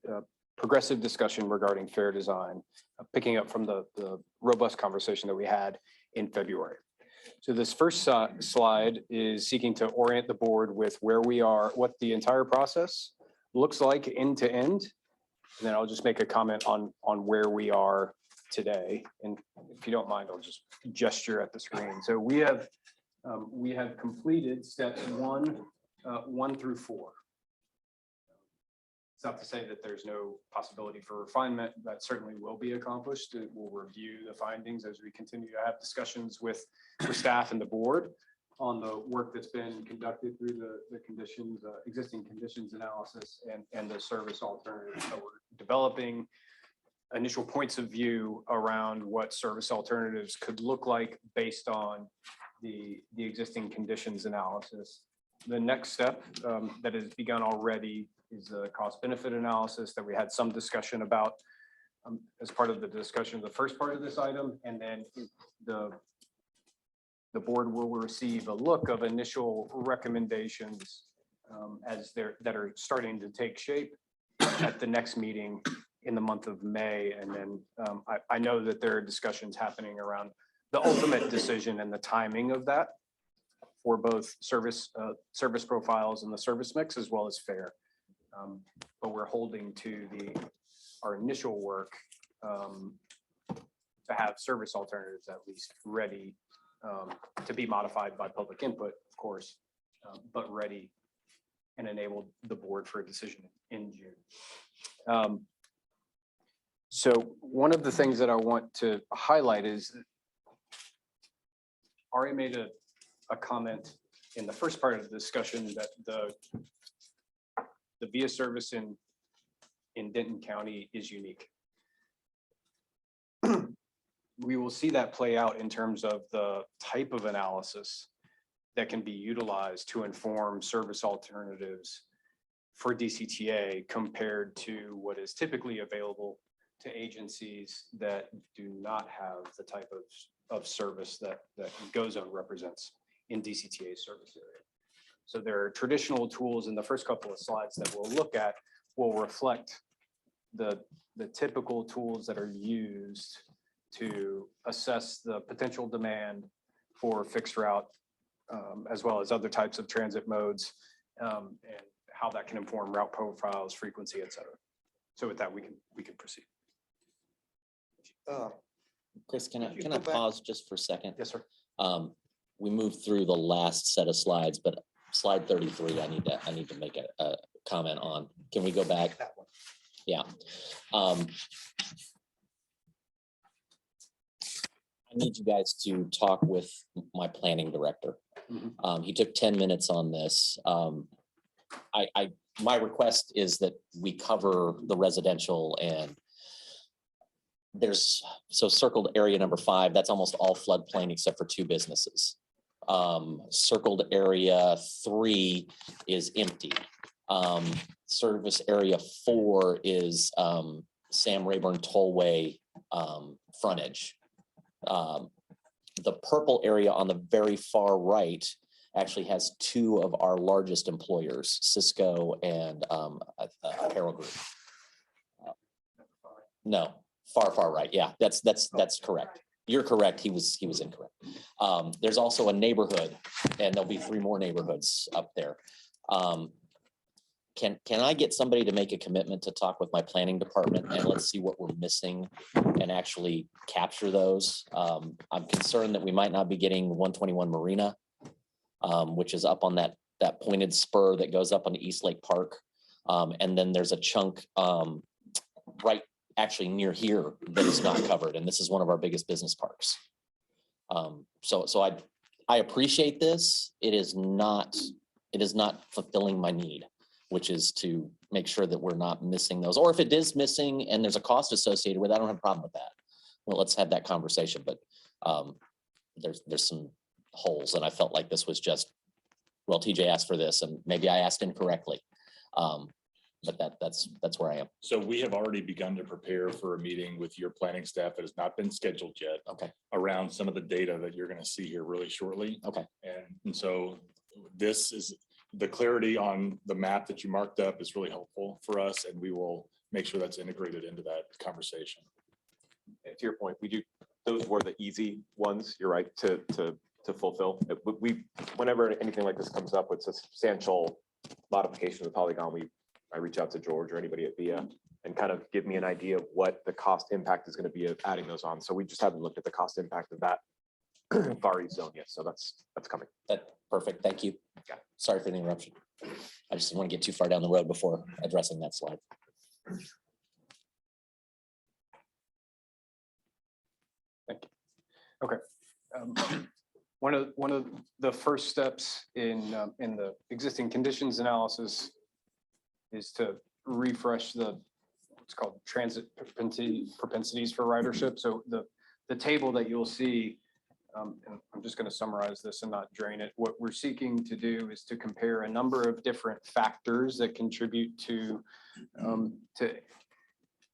progressive discussion regarding fair design, picking up from the robust conversation that we had in February. So this first slide is seeking to orient the board with where we are, what the entire process looks like end to end. And then I'll just make a comment on where we are today. And if you don't mind, I'll just gesture at the screen. So we have completed steps 1 through 4. It's not to say that there's no possibility for refinement. That certainly will be accomplished. We'll review the findings as we continue to have discussions with staff and the board on the work that's been conducted through the conditions, existing conditions analysis and the service alternatives. So we're developing initial points of view around what service alternatives could look like based on the existing conditions analysis. The next step that has begun already is the cost benefit analysis that we had some discussion about as part of the discussion of the first part of this item. And then the board will receive a look of initial recommendations that are starting to take shape at the next meeting in the month of May. And then I know that there are discussions happening around the ultimate decision and the timing of that for both service profiles and the service mix, as well as fare. But we're holding to our initial work to have service alternatives at least ready to be modified by public input, of course, but ready and enable the board for a decision in June. So one of the things that I want to highlight is Ari made a comment in the first part of the discussion that the VIA service in Denton County is unique. We will see that play out in terms of the type of analysis that can be utilized to inform service alternatives for DCTA compared to what is typically available to agencies that do not have the type of service that GoZone represents in DCTA service area. So there are traditional tools in the first couple of slides that we'll look at will reflect the typical tools that are used to assess the potential demand for fixed route, as well as other types of transit modes, and how that can inform route profiles, frequency, et cetera. So with that, we can proceed. Chris, can I pause just for a second? Yes, sir. We moved through the last set of slides, but slide 33, I need to make a comment on. Can we go back? Yeah. I need you guys to talk with my planning director. He took 10 minutes on this. My request is that we cover the residential, and so circled area number 5, that's almost all floodplain except for 2 businesses. Circled area 3 is empty. Service area 4 is Sam Rayburn Tollway frontage. The purple area on the very far right actually has 2 of our largest employers, Cisco and Apparel Group. No, far right. Yeah, that's correct. You're correct. He was incorrect. There's also a neighborhood, and there'll be 3 more neighborhoods up there. Can I get somebody to make a commitment to talk with my planning department, and let's see what we're missing and actually capture those? I'm concerned that we might not be getting 121 Marina, which is up on that pointed spur that goes up on East Lake Park. And then there's a chunk right actually near here that is not covered. And this is one of our biggest business parks. So I appreciate this. It is not fulfilling my need. which is to make sure that we're not missing those. Or if it is missing and there's a cost associated with it, I don't have a problem with that. Well, let's have that conversation, but there's some holes, and I felt like this was just, well, TJ asked for this, and maybe I asked incorrectly. But that's where I am. So we have already begun to prepare for a meeting with your planning staff that has not been scheduled yet. Okay. Around some of the data that you're going to see here really shortly. Okay. And so this is the clarity on the map that you marked up is really helpful for us, and we will make sure that's integrated into that conversation. And to your point, those were the easy ones, you're right, to fulfill. Whenever anything like this comes up with substantial modification of the polygon, I reach out to George or anybody at VIA and kind of give me an idea of what the cost impact is going to be of adding those on. So we just haven't looked at the cost impact of that Far East zone yet. So that's coming. Perfect. Thank you. Sorry for the interruption. I just didn't want to get too far down the road before addressing that slide. Thank you. Okay. One of the first steps in the existing conditions analysis is to refresh what's called transit propensities for ridership. So the table that you'll see, and I'm just going to summarize this and not drain it. What we're seeking to do is to compare a number of different factors that contribute to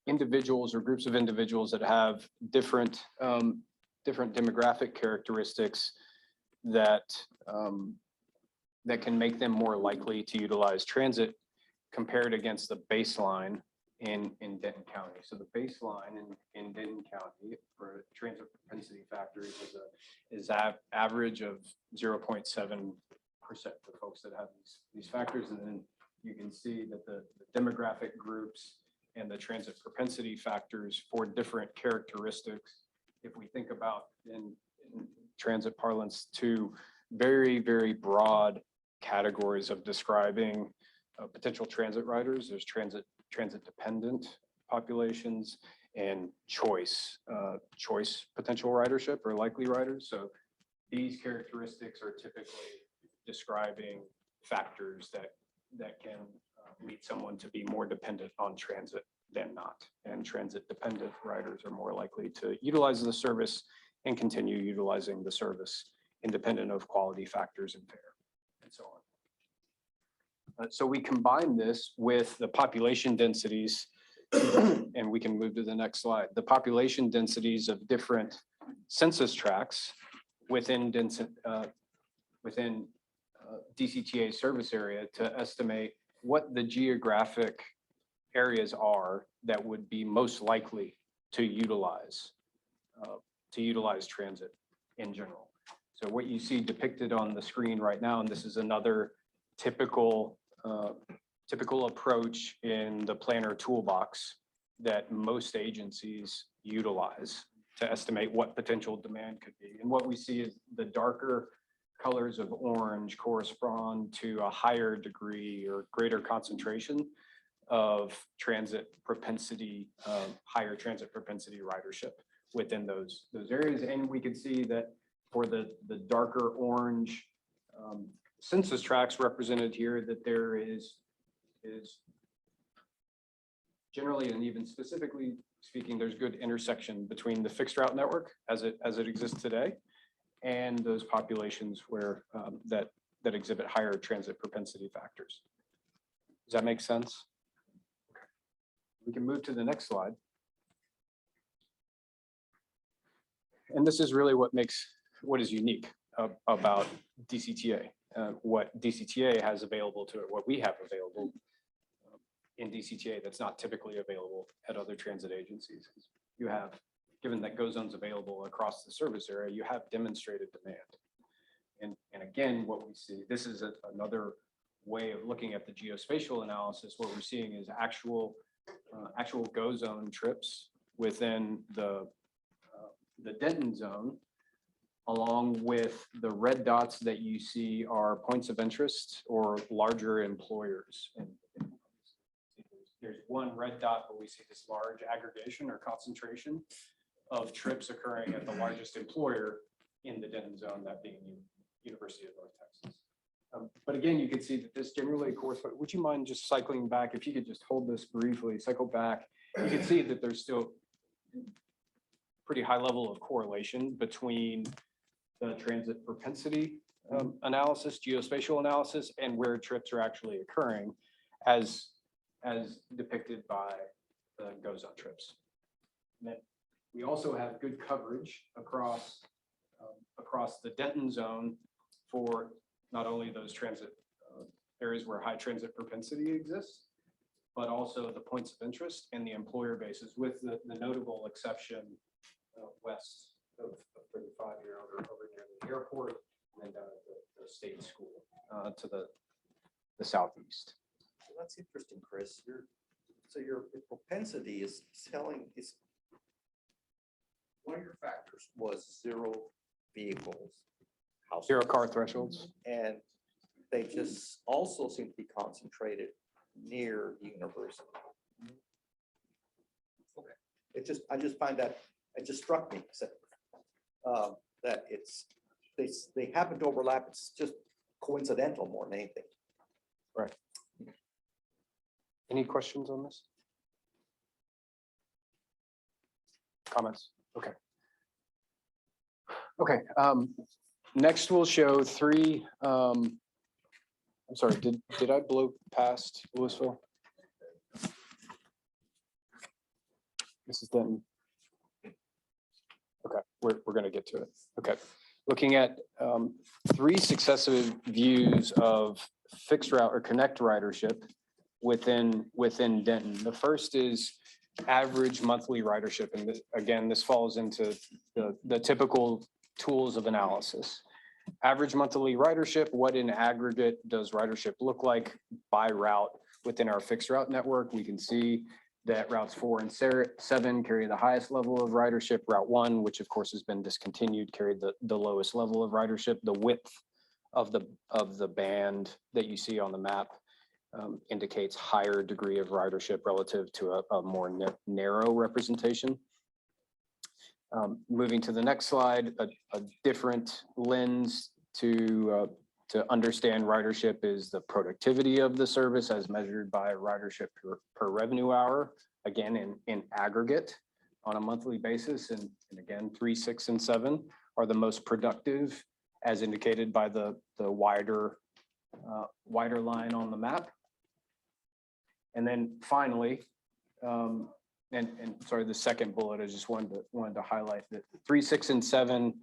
individuals or groups of individuals that have different demographic characteristics that can make them more likely to utilize transit compared against the baseline in Denton County. So the baseline in Denton County for transit propensity factors is average of 0.7% for folks that have these factors. And then you can see that the demographic groups and the transit propensity factors for different characteristics, if we think about in transit parlance, two very, very broad categories of describing potential transit riders. There's transit dependent populations and choice potential ridership or likely riders. So these characteristics are typically describing factors that can lead someone to be more dependent on transit than not. And transit dependent riders are more likely to utilize the service and continue utilizing the service independent of quality factors and fare and so on. So we combine this with the population densities, and we can move to the next slide. The population densities of different census tracts within DCTA service area to estimate what the geographic areas are that would be most likely to utilize transit in general. So what you see depicted on the screen right now, and this is another typical approach in the planner toolbox that most agencies utilize to estimate what potential demand could be. And what we see is the darker colors of orange correspond to a higher degree or greater concentration of transit propensity, higher transit propensity ridership within those areas. And we could see that for the darker orange census tracts represented here, that there is generally, and even specifically speaking, there's good intersection between the fixed route network as it exists today and those populations where that exhibit higher transit propensity factors. Does that make sense? Okay. We can move to the next slide. And this is really what is unique about DCTA. What DCTA has available to it, what we have available in DCTA that's not typically available at other transit agencies. You have, given that GoZone's available across the service area, you have demonstrated demand. And again, what we see, this is another way of looking at the geospatial analysis. What we're seeing is actual GoZone trips within the Denton zone, along with the red dots that you see are points of interest or larger employers. And there's one red dot, but we see this large aggregation or concentration of trips occurring at the largest employer in the Denton zone, that being University of North Texas. But again, you can see that this generally corresponds. Would you mind just cycling back? If you could just hold this briefly, cycle back, you can see that there's still pretty high level of correlation between the transit propensity analysis, geospatial analysis, and where trips are actually occurring as depicted by the GoZone trips. And then we also have good coverage across the Denton zone for not only those transit areas where high transit propensity exists, but also the points of interest and the employer bases, with the notable exception west of 35 here over near the airport, and then down at the state school to the southeast. Well, that's interesting, Chris. Your propensity is one of your factors was zero vehicles. Zero car thresholds. And they just also seem to be concentrated near the university. Okay. I just find that, it just struck me that they happen to overlap. It's just coincidental more than anything. Right. Any questions on this? Comments? Okay. Okay. Next, we'll show three. I'm sorry. Did I blow past Louisville? This is Denton. Okay, we're going to get to it. Okay, looking at three successive views of fixed route or connect ridership within Denton. The first is average monthly ridership, and again, this falls into the typical tools of analysis. Average monthly ridership, what in aggregate does ridership look like by route within our fixed route network? We can see that routes 4 and 7 carry the highest level of ridership. Route 1, which of course has been discontinued, carried the lowest level of ridership. The width of the band that you see on the map indicates higher degree of ridership relative to a more narrow representation. Moving to the next slide, a different lens to understand ridership is the productivity of the service as measured by ridership per revenue hour, again, in aggregate on a monthly basis. And again, 3, 6, and 7 are the most productive as indicated by the wider line on the map. And then finally, and sorry, the second bullet, I just wanted to highlight that 3, 6, and 7,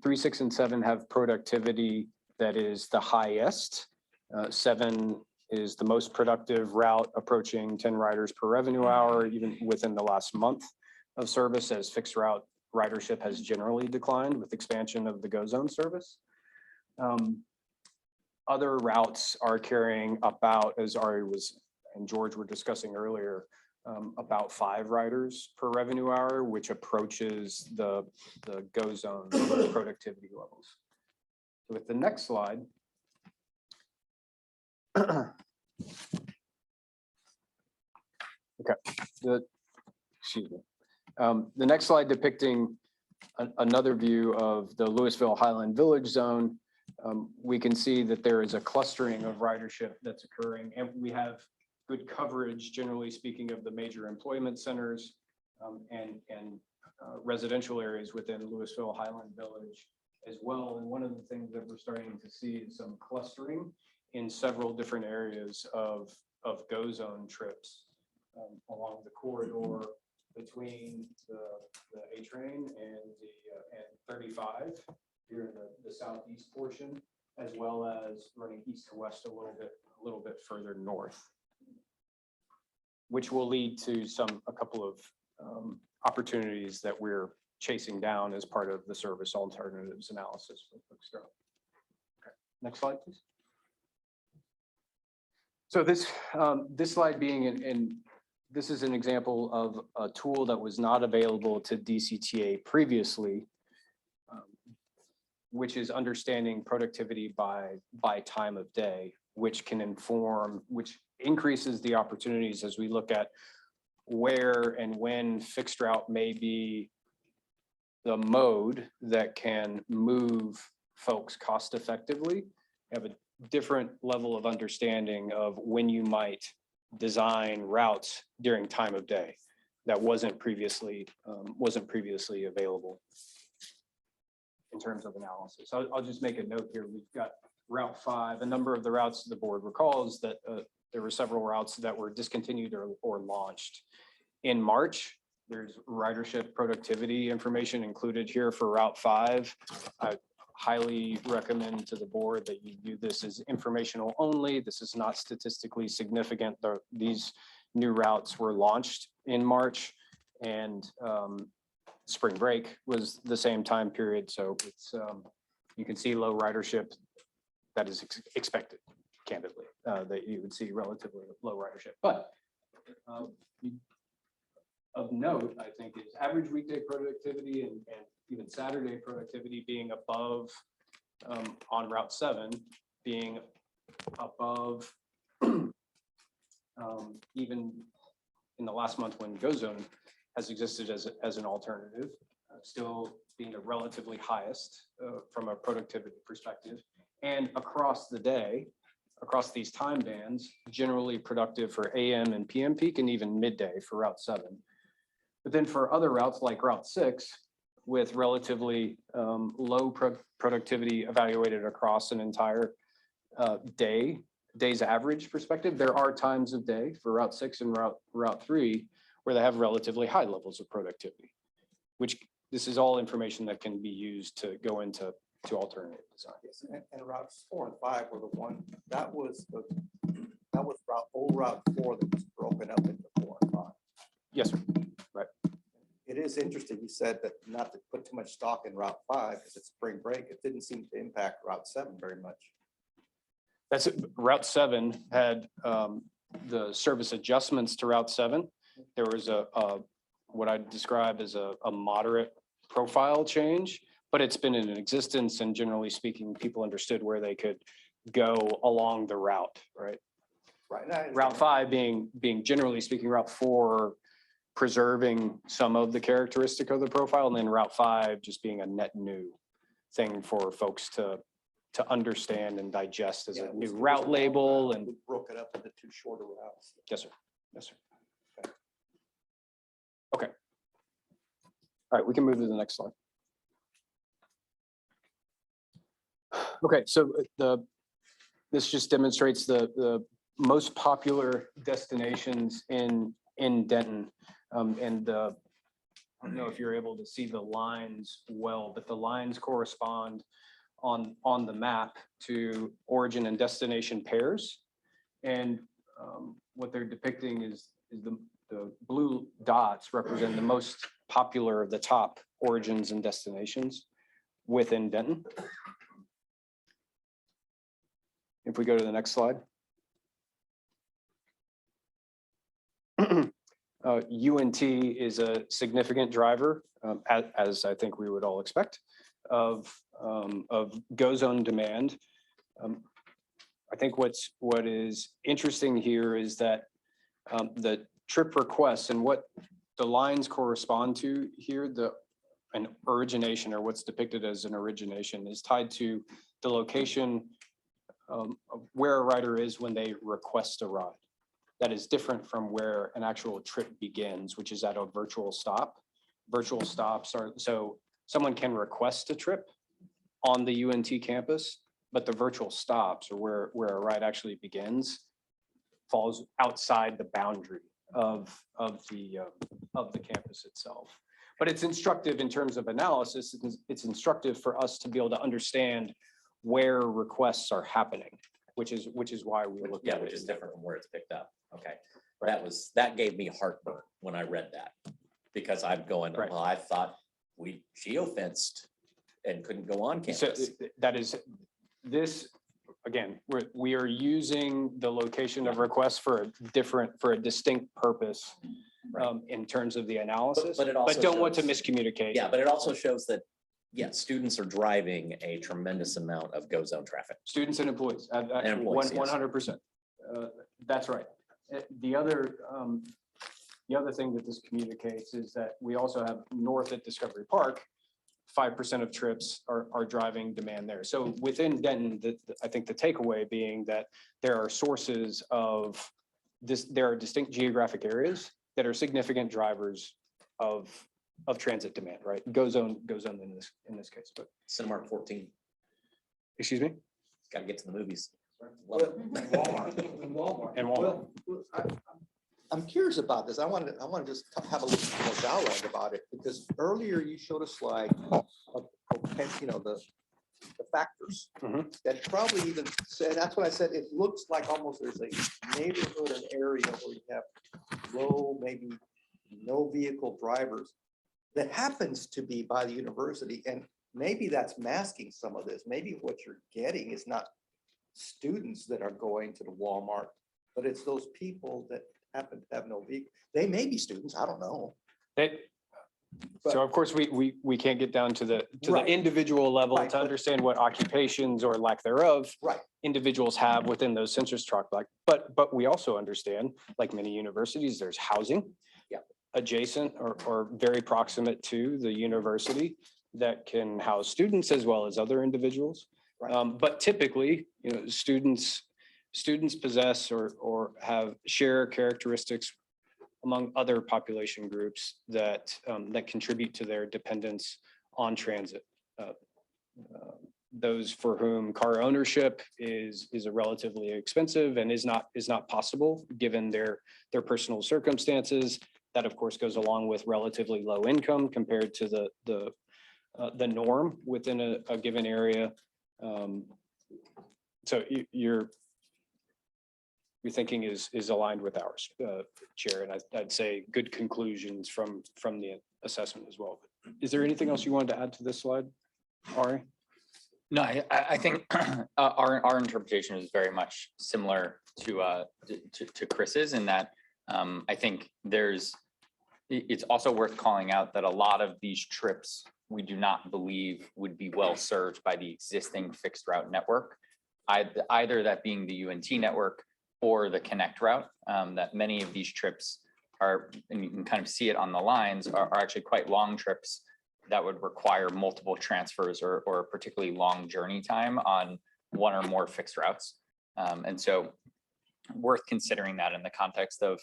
3, 6, and 7 have productivity that is the highest. 7 is the most productive route, approaching 10 riders per revenue hour, even within the last month of service, as fixed route ridership has generally declined with expansion of the GoZone service. Other routes are carrying about, as Ari and George were discussing earlier, about 5 riders per revenue hour, which approaches the GoZone productivity levels. With the next slide, okay, excuse me. The next slide depicting another view of the Louisville Highland Village zone. We can see that there is a clustering of ridership that's occurring, and we have good coverage, generally speaking, of the major employment centers and residential areas within Louisville Highland Village as well. And one of the things that we're starting to see is some clustering in several different areas of GoZone trips along the corridor between the A train and 35 here in the southeast portion, as well as running east to west a little bit further north, which will lead to a couple of opportunities that we're chasing down as part of the service alternatives analysis. Okay, next slide, please. So this slide being this is an example of a tool that was not available to DCTA previously, which is understanding productivity by time of day, which increases the opportunities as we look at where and when fixed route may be the mode that can move folks cost effectively have a different level of understanding of when you might design routes during time of day that wasn't previously available in terms of analysis. I'll just make a note here. We've got Route 5. A number of the routes the board recalls that there were several routes that were discontinued or launched in March. There's ridership productivity information included here for Route 5. I highly recommend to the board that you view this as informational only. This is not statistically significant. These new routes were launched in March, and spring break was the same time period. So it's you can see low ridership that is expected, candidly, that you would see relatively low ridership. But of note, I think, is average weekday productivity and even Saturday productivity being above on Route 7, being above even in the last month when GoZone has existed as an alternative, still being the relatively highest from a productivity perspective. And across the day, across these time bands, generally productive for AM and PM peak and even midday for Route 7. But then for other routes like Route 6, with relatively low productivity evaluated across an entire day's average perspective, there are times of day for Route 6 and Route 3 where they have relatively high levels of productivity, which this is all information that can be used to go into alternative designs. And routes 4 and 5 were the one, that was old Route 4 that was broken up into 4 and 5. Yes, sir. Right. It is interesting, you said that not to put too much stock in Route 5 because it's spring break. It didn't seem to impact Route 7 very much. That's Route 7 had the service adjustments to Route 7. There was a what I'd describe as a moderate profile change, but it's been in existence, and generally speaking, people understood where they could go along the route, right? Right. Route 5 being generally speaking, Route 4 preserving some of the characteristic of the profile, and then Route 5 just being a net new thing for folks to understand and digest as a new route label. And we broke it up into 2 shorter routes. Yes, sir. Yes, sir. Okay. All right, we can move to the next slide. Okay, so this just demonstrates the most popular destinations in Denton. And I don't know if you're able to see the lines well, but the lines correspond on the map to origin and destination pairs. And what they're depicting is the blue dots represent the most popular of the top origins and destinations within Denton. If we go to the next slide. UNT is a significant driver, as I think we would all expect, of GoZone demand. I think what is interesting here is that the trip requests and what the lines correspond to here, an origination, or what's depicted as an origination, is tied to the location of where a rider is when they request a ride. That is different from where an actual trip begins, which is at a virtual stop. Virtual stops are, so someone can request a trip on the UNT campus, but the virtual stops, or where a ride actually begins, falls outside the boundary of the campus itself. But it's instructive in terms of analysis. It's instructive for us to be able to understand where requests are happening, which is why we look at it. Which is different from where it's picked up. Okay, that gave me heartburn when I read that, because I'm going, well, I thought we geofenced and couldn't go on campus. So that is this. Again, we are using the location of requests for a distinct purpose in terms of the analysis, but it also don't want to shows- miscommunicate. Yeah, but it also shows that, yeah, students are driving a tremendous amount of GoZone traffic. Students and employees, employees, yes. 100%. That's right. The other thing that this communicates is that we also have north at Discovery Park 5% of trips are driving demand there. So within Denton, I think the takeaway being that there are sources of this, there are distinct geographic areas that are significant drivers of transit demand, right? Go zone in this case, but Cinemark 14, excuse me? got to get to the movies. And Walmart. I'm curious about this. I want to just have a little more dialogue about it, because earlier you showed a slide of, the factors that probably even said, that's what I said, it looks like almost there's a neighborhood, an area where you have low, maybe no vehicle drivers that happens to be by the university. And maybe that's masking some of this. Maybe what you're getting is not students that are going to the Walmart, but it's those people that happen to have no vehicle. They may be students, I don't know. So of course, we can't get down to the Right. individual level Right, to but- understand what occupations or lack thereof individuals have within those census tract. But we also understand, like many universities, there's housing adjacent or very proximate to the university that can house students as well as other individuals. But typically, students possess or share characteristics among other population groups that contribute to their dependence on transit. Those for whom car ownership is a relatively expensive and is not possible given their personal circumstances. That of course goes along with relatively low income compared to the norm within a given area. So your thinking is aligned with ours, Chair, and I'd say good conclusions from the assessment as well. Is there anything else you wanted to add to this slide, Ari? No, I think our interpretation is very much similar to Chris's in that I think it's also worth calling out that a lot of these trips we do not believe would be well served by the existing fixed route network, either that being the UNT network or the Connect route, that many of these trips are, and you can kind of see it on the lines, are actually quite long trips that would require multiple transfers or particularly long journey time on one or more fixed routes. And so worth considering that in the context of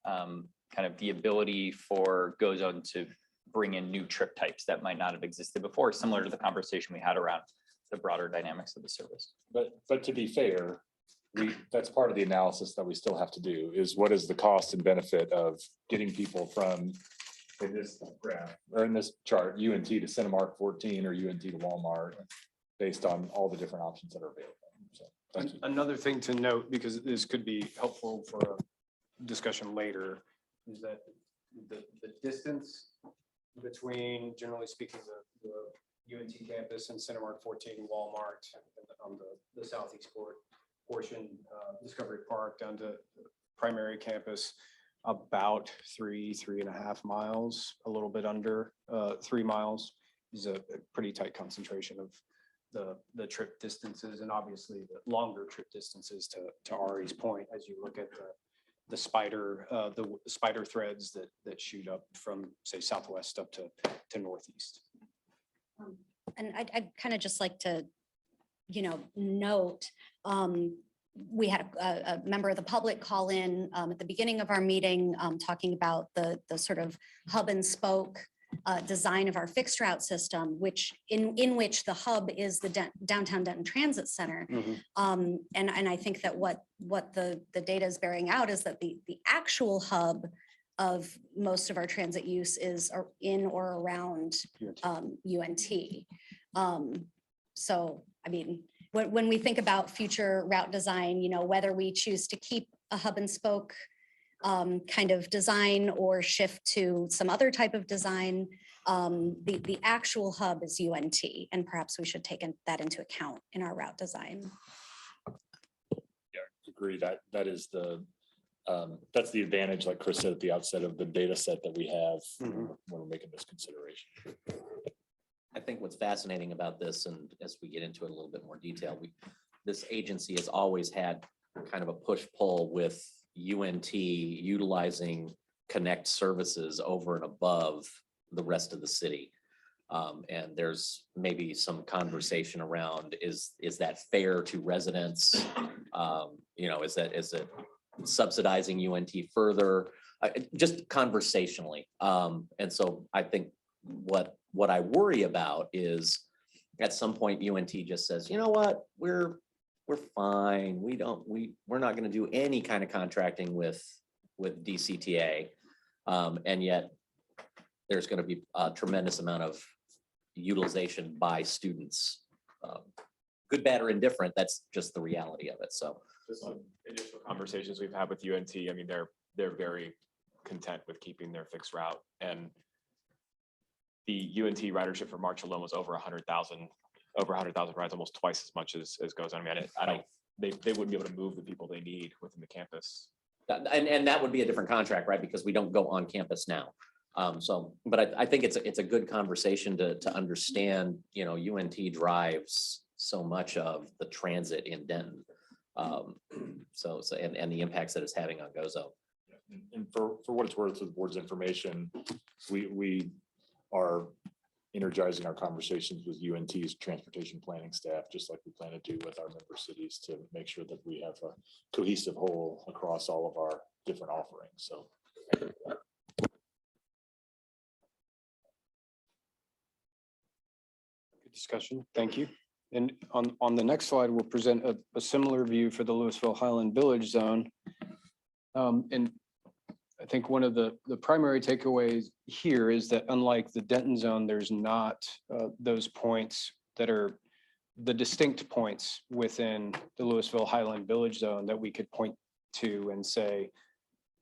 kind of the ability for GoZone to bring in new trip types that might not have existed before, similar to the conversation we had around the broader dynamics of the service. But to be fair, that's part of the analysis that we still have to do is what is the cost and benefit of getting people from in this graph or in this chart, UNT to Cinemark 14 or UNT to Walmart, based on all the different options that are available. So thank you. Another thing to note, because this could be helpful for a discussion later, is that the distance between, generally speaking, the UNT campus and Cinemark 14 Walmart on the southeast portion, Discovery Park down to primary campus, about 3.5 miles, a little bit under 3 miles is a pretty tight concentration of the trip distances, and obviously the longer trip distances to Ari's point, as you look at the spider threads that shoot up from, say, southwest up to northeast. And I'd kind of just like to, note, we had a member of the public call in at the beginning of our meeting talking about the sort of hub and spoke design of our fixed route system, which in which the hub is the downtown Denton Transit Center. And I think that what the data is bearing out is that the actual hub of most of our transit use is in or around UNT. So, I mean, when we think about future route design, whether we choose to keep a hub and spoke kind of design or shift to some other type of design, the actual hub is UNT, and perhaps we should take that into account in our route design. Yeah, agree that is that's the advantage, like Chris said at the outset, of the data set that we have when we're making this consideration. I think what's fascinating about this, and as we get into it a little bit more detail, this agency has always had kind of a push-pull with UNT utilizing Connect services over and above the rest of the city. And there's maybe some conversation around, is that fair to residents? You know, is it subsidizing UNT further? Just conversationally. And so I think what I worry about is at some point UNT just says, you know what, we're fine. We're not going to do any kind of contracting with DCTA. And yet there's going to be a tremendous amount of utilization by students. Good, bad, or indifferent, that's just the reality of it. So Just on initial conversations we've had with UNT, I mean, they're very content with keeping their fixed route, and the UNT ridership for March alone was over 100,000 rides, almost twice as much as goes on. I mean, they wouldn't be able to move the people they need within the campus. and that would be a different contract, right? Because we don't go on campus now. But I think it's a good conversation to understand, you know, UNT drives so much of the transit in Denton. And the impacts that it's having on Gozo. And for what it's worth, with the board's information, we are energizing our conversations with UNT's transportation planning staff, just like we plan to do with our member cities, to make sure that we have a cohesive whole across all of our different offerings. So. Good discussion. Thank you. And on the next slide, we'll present a similar view for the Louisville Highland Village zone. And I think one of the primary takeaways here is that unlike the Denton zone, there's not those points that are the distinct points within the Louisville Highland Village zone that we could point to and say,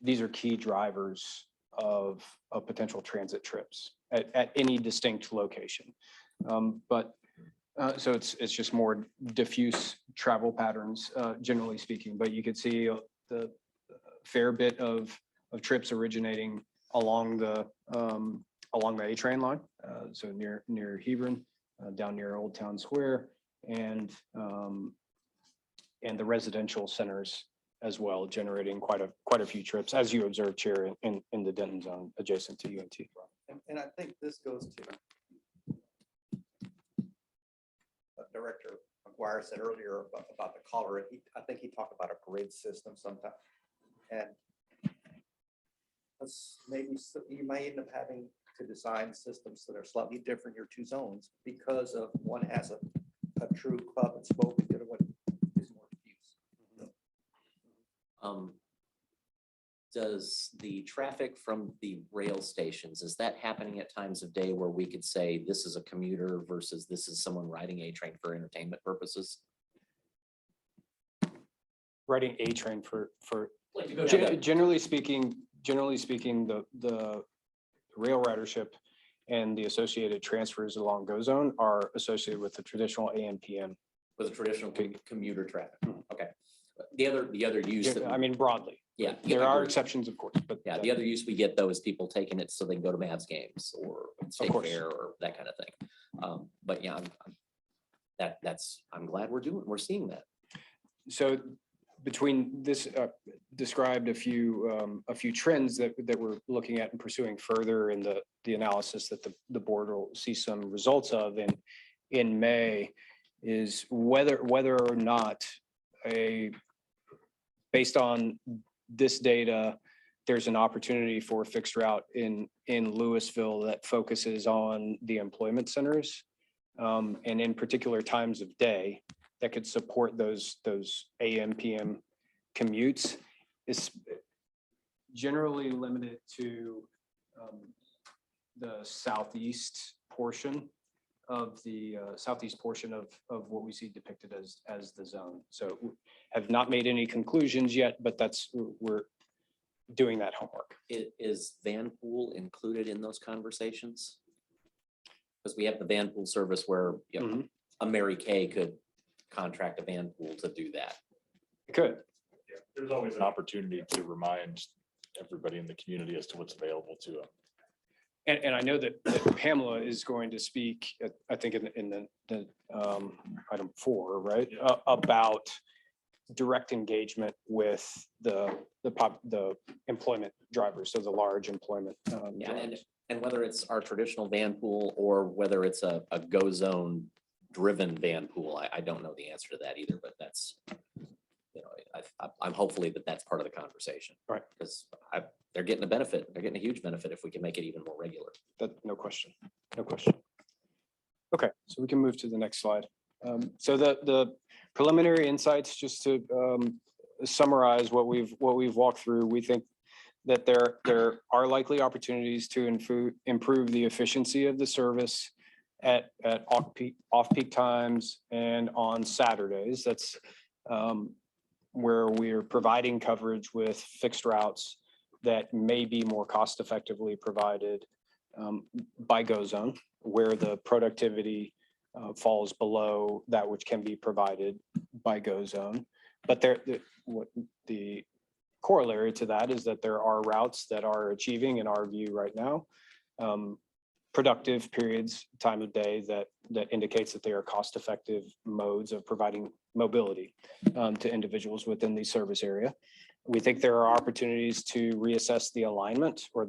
these are key drivers of potential transit trips at any distinct location. So it's just more diffuse travel patterns, generally speaking, but you could see the fair bit of trips originating along the A train line, so near Hebron, down near Old Town Square, and the residential centers as well, generating quite a few trips, as you observed here in the Denton zone adjacent to UNT. And I think this goes to what Director McGuire said earlier about the collar. I think he talked about a grid system sometime. And maybe you may end up having to design systems that are slightly different in your two zones, because of one has a true hub and spoke, and the other one is more diffuse. Does the traffic from the rail stations, is that happening at times of day where we could say this is a commuter versus this is someone riding a train for entertainment purposes? Riding A train for Like to go down that- generally speaking, the rail ridership and the associated transfers along GO zone are associated with the traditional AM PM. With a traditional commuter traffic. Okay. The other use. I mean, broadly. Yeah. There are exceptions, of course, but Yeah, the other use we get though is people taking it so they can go to Mavs games or State course. Fair or that kind of thing. But yeah, I'm glad we're seeing that. So between this described a few trends that we're looking at and pursuing further in the analysis that the board will see some results of in May, is whether or not based on this data, there's an opportunity for a fixed route in Louisville that focuses on the employment centers, and in particular times of day that could support those AM PM commutes. Is generally limited to the southeast portion of what we see depicted as the zone. So have not made any conclusions yet, but we're doing that homework. Is Vanpool included in those conversations? Because we have the Vanpool service where, you know, a Mary Kay could contract a Vanpool to do that. Could. Yeah, there's always an opportunity to remind everybody in the community as to what's available to them. And I know that Pamela is going to speak, I think in the item 4, right? Yeah. About direct engagement with the employment drivers, so the large employment. Yeah, drivers. And whether it's our traditional van pool or whether it's a go zone driven van pool, I don't know the answer to that either, but that's, you know, I'm hopefully that's part of the conversation. Right. Because they're getting a benefit. They're getting a huge benefit if we can make it even more regular. That, no question, no question. Okay, so we can move to the next slide. So the preliminary insights, just to summarize what we've walked through, we think that there are likely opportunities to improve the efficiency of the service at off-peak times and on Saturdays. That's where we're providing coverage with fixed routes that may be more cost effectively provided by GoZone, where the productivity falls below that which can be provided by GoZone. But what the corollary to that is that there are routes that are achieving, in our view right now, productive periods, time of day that indicates that they are cost-effective modes of providing mobility to individuals within the service area. We think there are opportunities to reassess the alignment or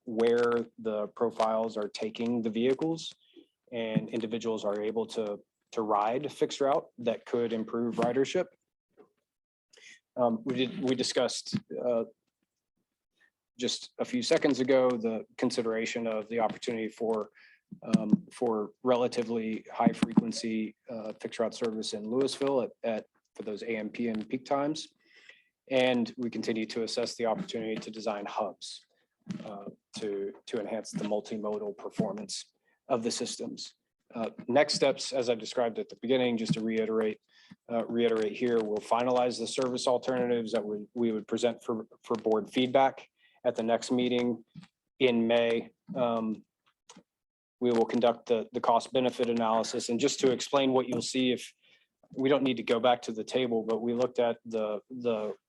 where the profiles are taking the vehicles, and individuals are able to ride fixed route that could improve ridership. We discussed just a few seconds ago the consideration of the opportunity for relatively high frequency fixed route service in Louisville for those AM PM peak times. And we continue to assess the opportunity to design hubs to enhance the multimodal performance of the systems. Next steps, as I described at the beginning, just to reiterate here, we'll finalize the service alternatives that we would present for board feedback at the next meeting in May. We will conduct the cost benefit analysis, and just to explain what you'll see, if we don't need to go back to the table, but we looked at the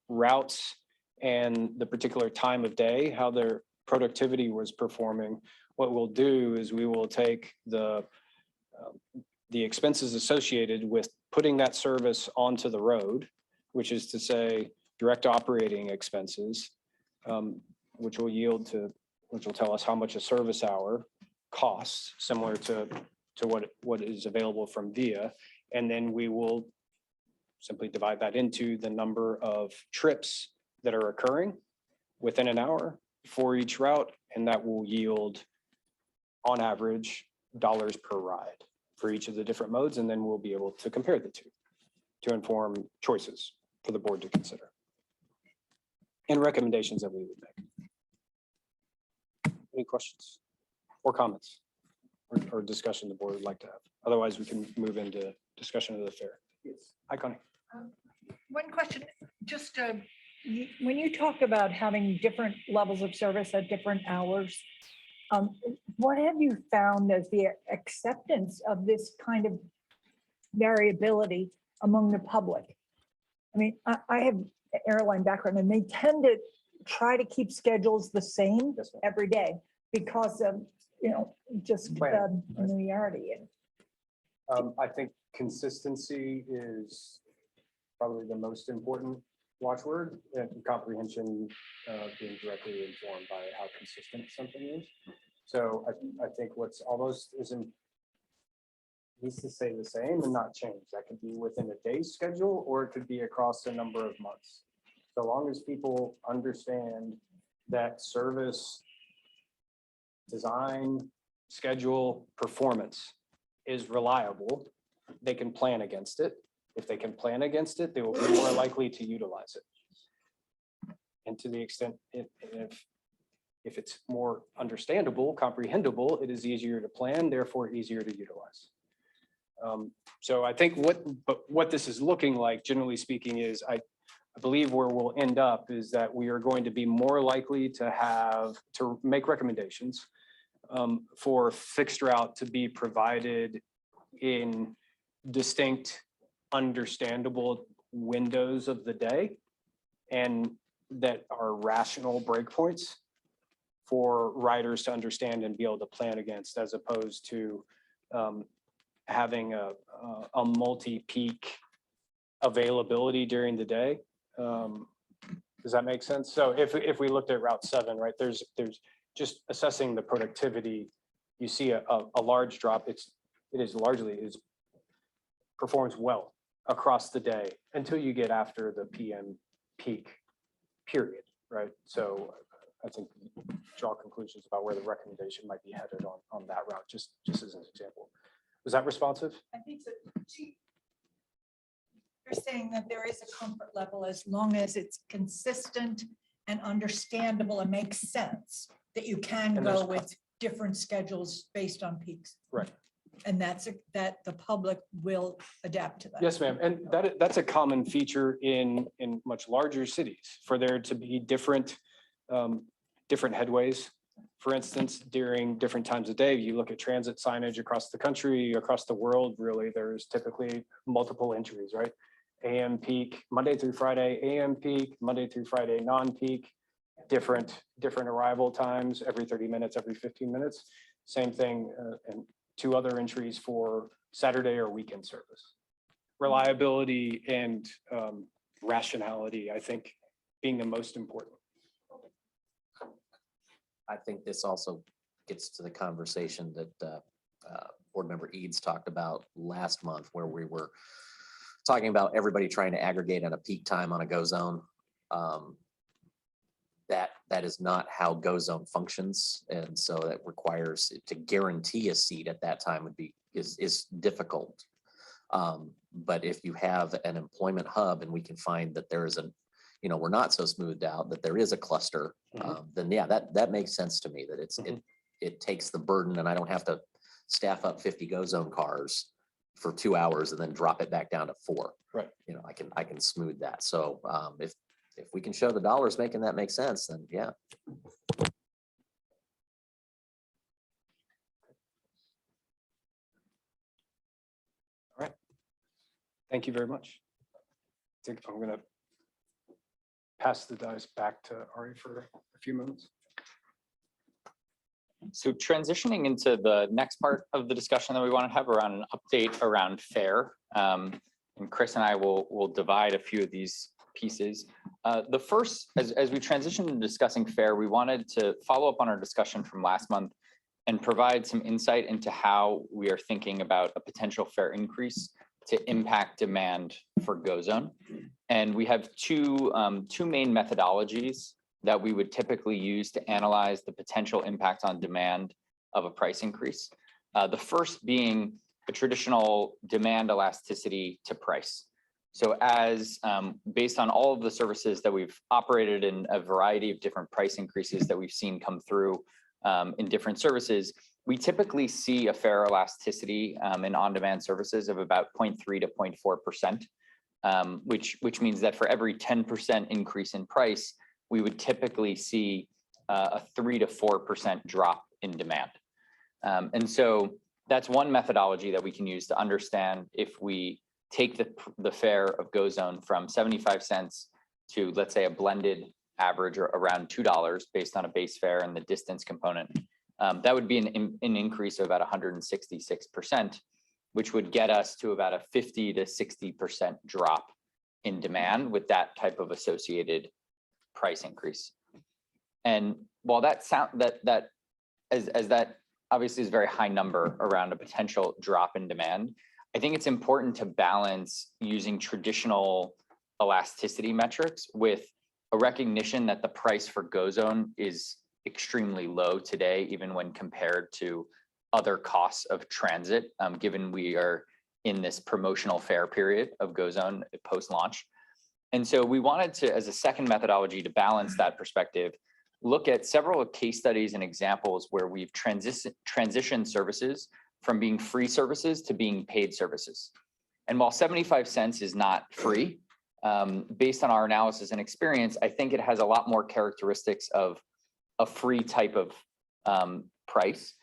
routes and the particular time of day, how their productivity was performing. What we'll do is we will take the expenses associated with putting that service onto the road, which is to say direct operating expenses, which will tell us how much a service hour costs, similar to what is available from VIA. And then we will simply divide that into the number of trips that are occurring within an hour for each route. And that will yield, on average, dollars per ride for each of the different modes. And then we'll be able to compare the two to inform choices for the board to consider and recommendations that we would make. Any questions or comments or discussion the board would like to have? Otherwise, we can move into discussion of the fair. Yes. Hi, Connie. One question, just when you talk about having different levels of service at different hours, what have you found as the acceptance of this kind of variability among the public? I mean, I have an airline background, and they tend to try to keep schedules the same every day because of, just familiarity. I think consistency is probably the most important watchword, and comprehension being directly informed by how consistent something is. So I think what's almost needs to stay the same and not change. That could be within a day's schedule, or it could be across a number of months. So long as people understand that service design, schedule, performance is reliable, they can plan against it. If they can plan against it, they will be more likely to utilize it. And to the extent if it's more understandable, comprehensible, it is easier to plan, therefore easier to utilize. So I think what this is looking like, generally speaking, is I believe where we'll end up is that we are going to be more likely to make recommendations for fixed route to be provided in distinct, understandable windows of the day, and that are rational breakpoints for riders to understand and be able to plan against, as opposed to having a multi-peak availability during the day. Does that make sense? So if we looked at Route 7, right, there's just assessing the productivity, you see a large drop. It is performs well across the day until you get after the PM peak period, right? So I think draw conclusions about where the recommendation might be headed on that route, just as an example. Was that responsive? I think so. You're saying that there is a comfort level as long as it's consistent and understandable and makes sense, that you can And go there's- with different schedules based on peaks. Right. And that the public will adapt to that. Yes, ma'am. And that's a common feature in much larger cities, for there to be different headways. For instance, during different times of day, you look at transit signage across the country, across the world, really, there's typically multiple entries, right? AM peak, Monday through Friday, AM peak, Monday through Friday, non-peak, different arrival times, every 30 minutes, every 15 minutes. Same thing, and 2 other entries for Saturday or weekend service. Reliability and rationality, I think, being the most important. I think this also gets to the conversation that Board Member Eads talked about last month, where we were talking about everybody trying to aggregate on a peak time on a go zone. That is not how go zone functions, and so that requires to guarantee a seat at that time is difficult. But if you have an employment hub and we can find that there is we're not so smoothed out, that there is a cluster, then yeah, that makes sense to me, that it takes the burden, and I don't have to staff up 50 go zone cars for 2 hours and then drop it back down to 4. Right. I can smooth that. So if we can show the dollars making that make sense, then yeah. All right. Thank you very much. I think I'm gonna pass the dice back to Ari for a few minutes. So transitioning into the next part of the discussion that we want to have around an update around FAIR. And Chris and I will divide a few of these pieces. The first, as we transition to discussing FAIR, we wanted to follow up on our discussion from last month and provide some insight into how we are thinking about a potential FAIR increase to impact demand for GoZone. And we have two main methodologies that we would typically use to analyze the potential impact on demand of a price increase. The first being a traditional demand elasticity to price. So as based on all of the services that we've operated in, a variety of different price increases that we've seen come through in different services, we typically see a FAIR elasticity in on-demand services of about 0.3 to 0.4%, which means that for every 10% increase in price, we would typically see a 3 to 4% drop in demand. And so that's one methodology that we can use to understand if we take the fare of GoZone from 75 cents to, let's say, a blended average or around $2 based on a base fare and the distance component. That would be an increase of about 166%, which would get us to about a 50 to 60% drop in demand with that type of associated price increase. And while that obviously is a very high number around a potential drop in demand, I think it's important to balance using traditional elasticity metrics with a recognition that the price for GoZone is extremely low today, even when compared to other costs of transit, given we are in this promotional fare period of GoZone post-launch. And so we wanted to, as a second methodology to balance that perspective, look at several case studies and examples where we've transitioned services from being free services to being paid services. And while 75 cents is not free, based on our analysis and experience, I think it has a lot more characteristics of a free type of price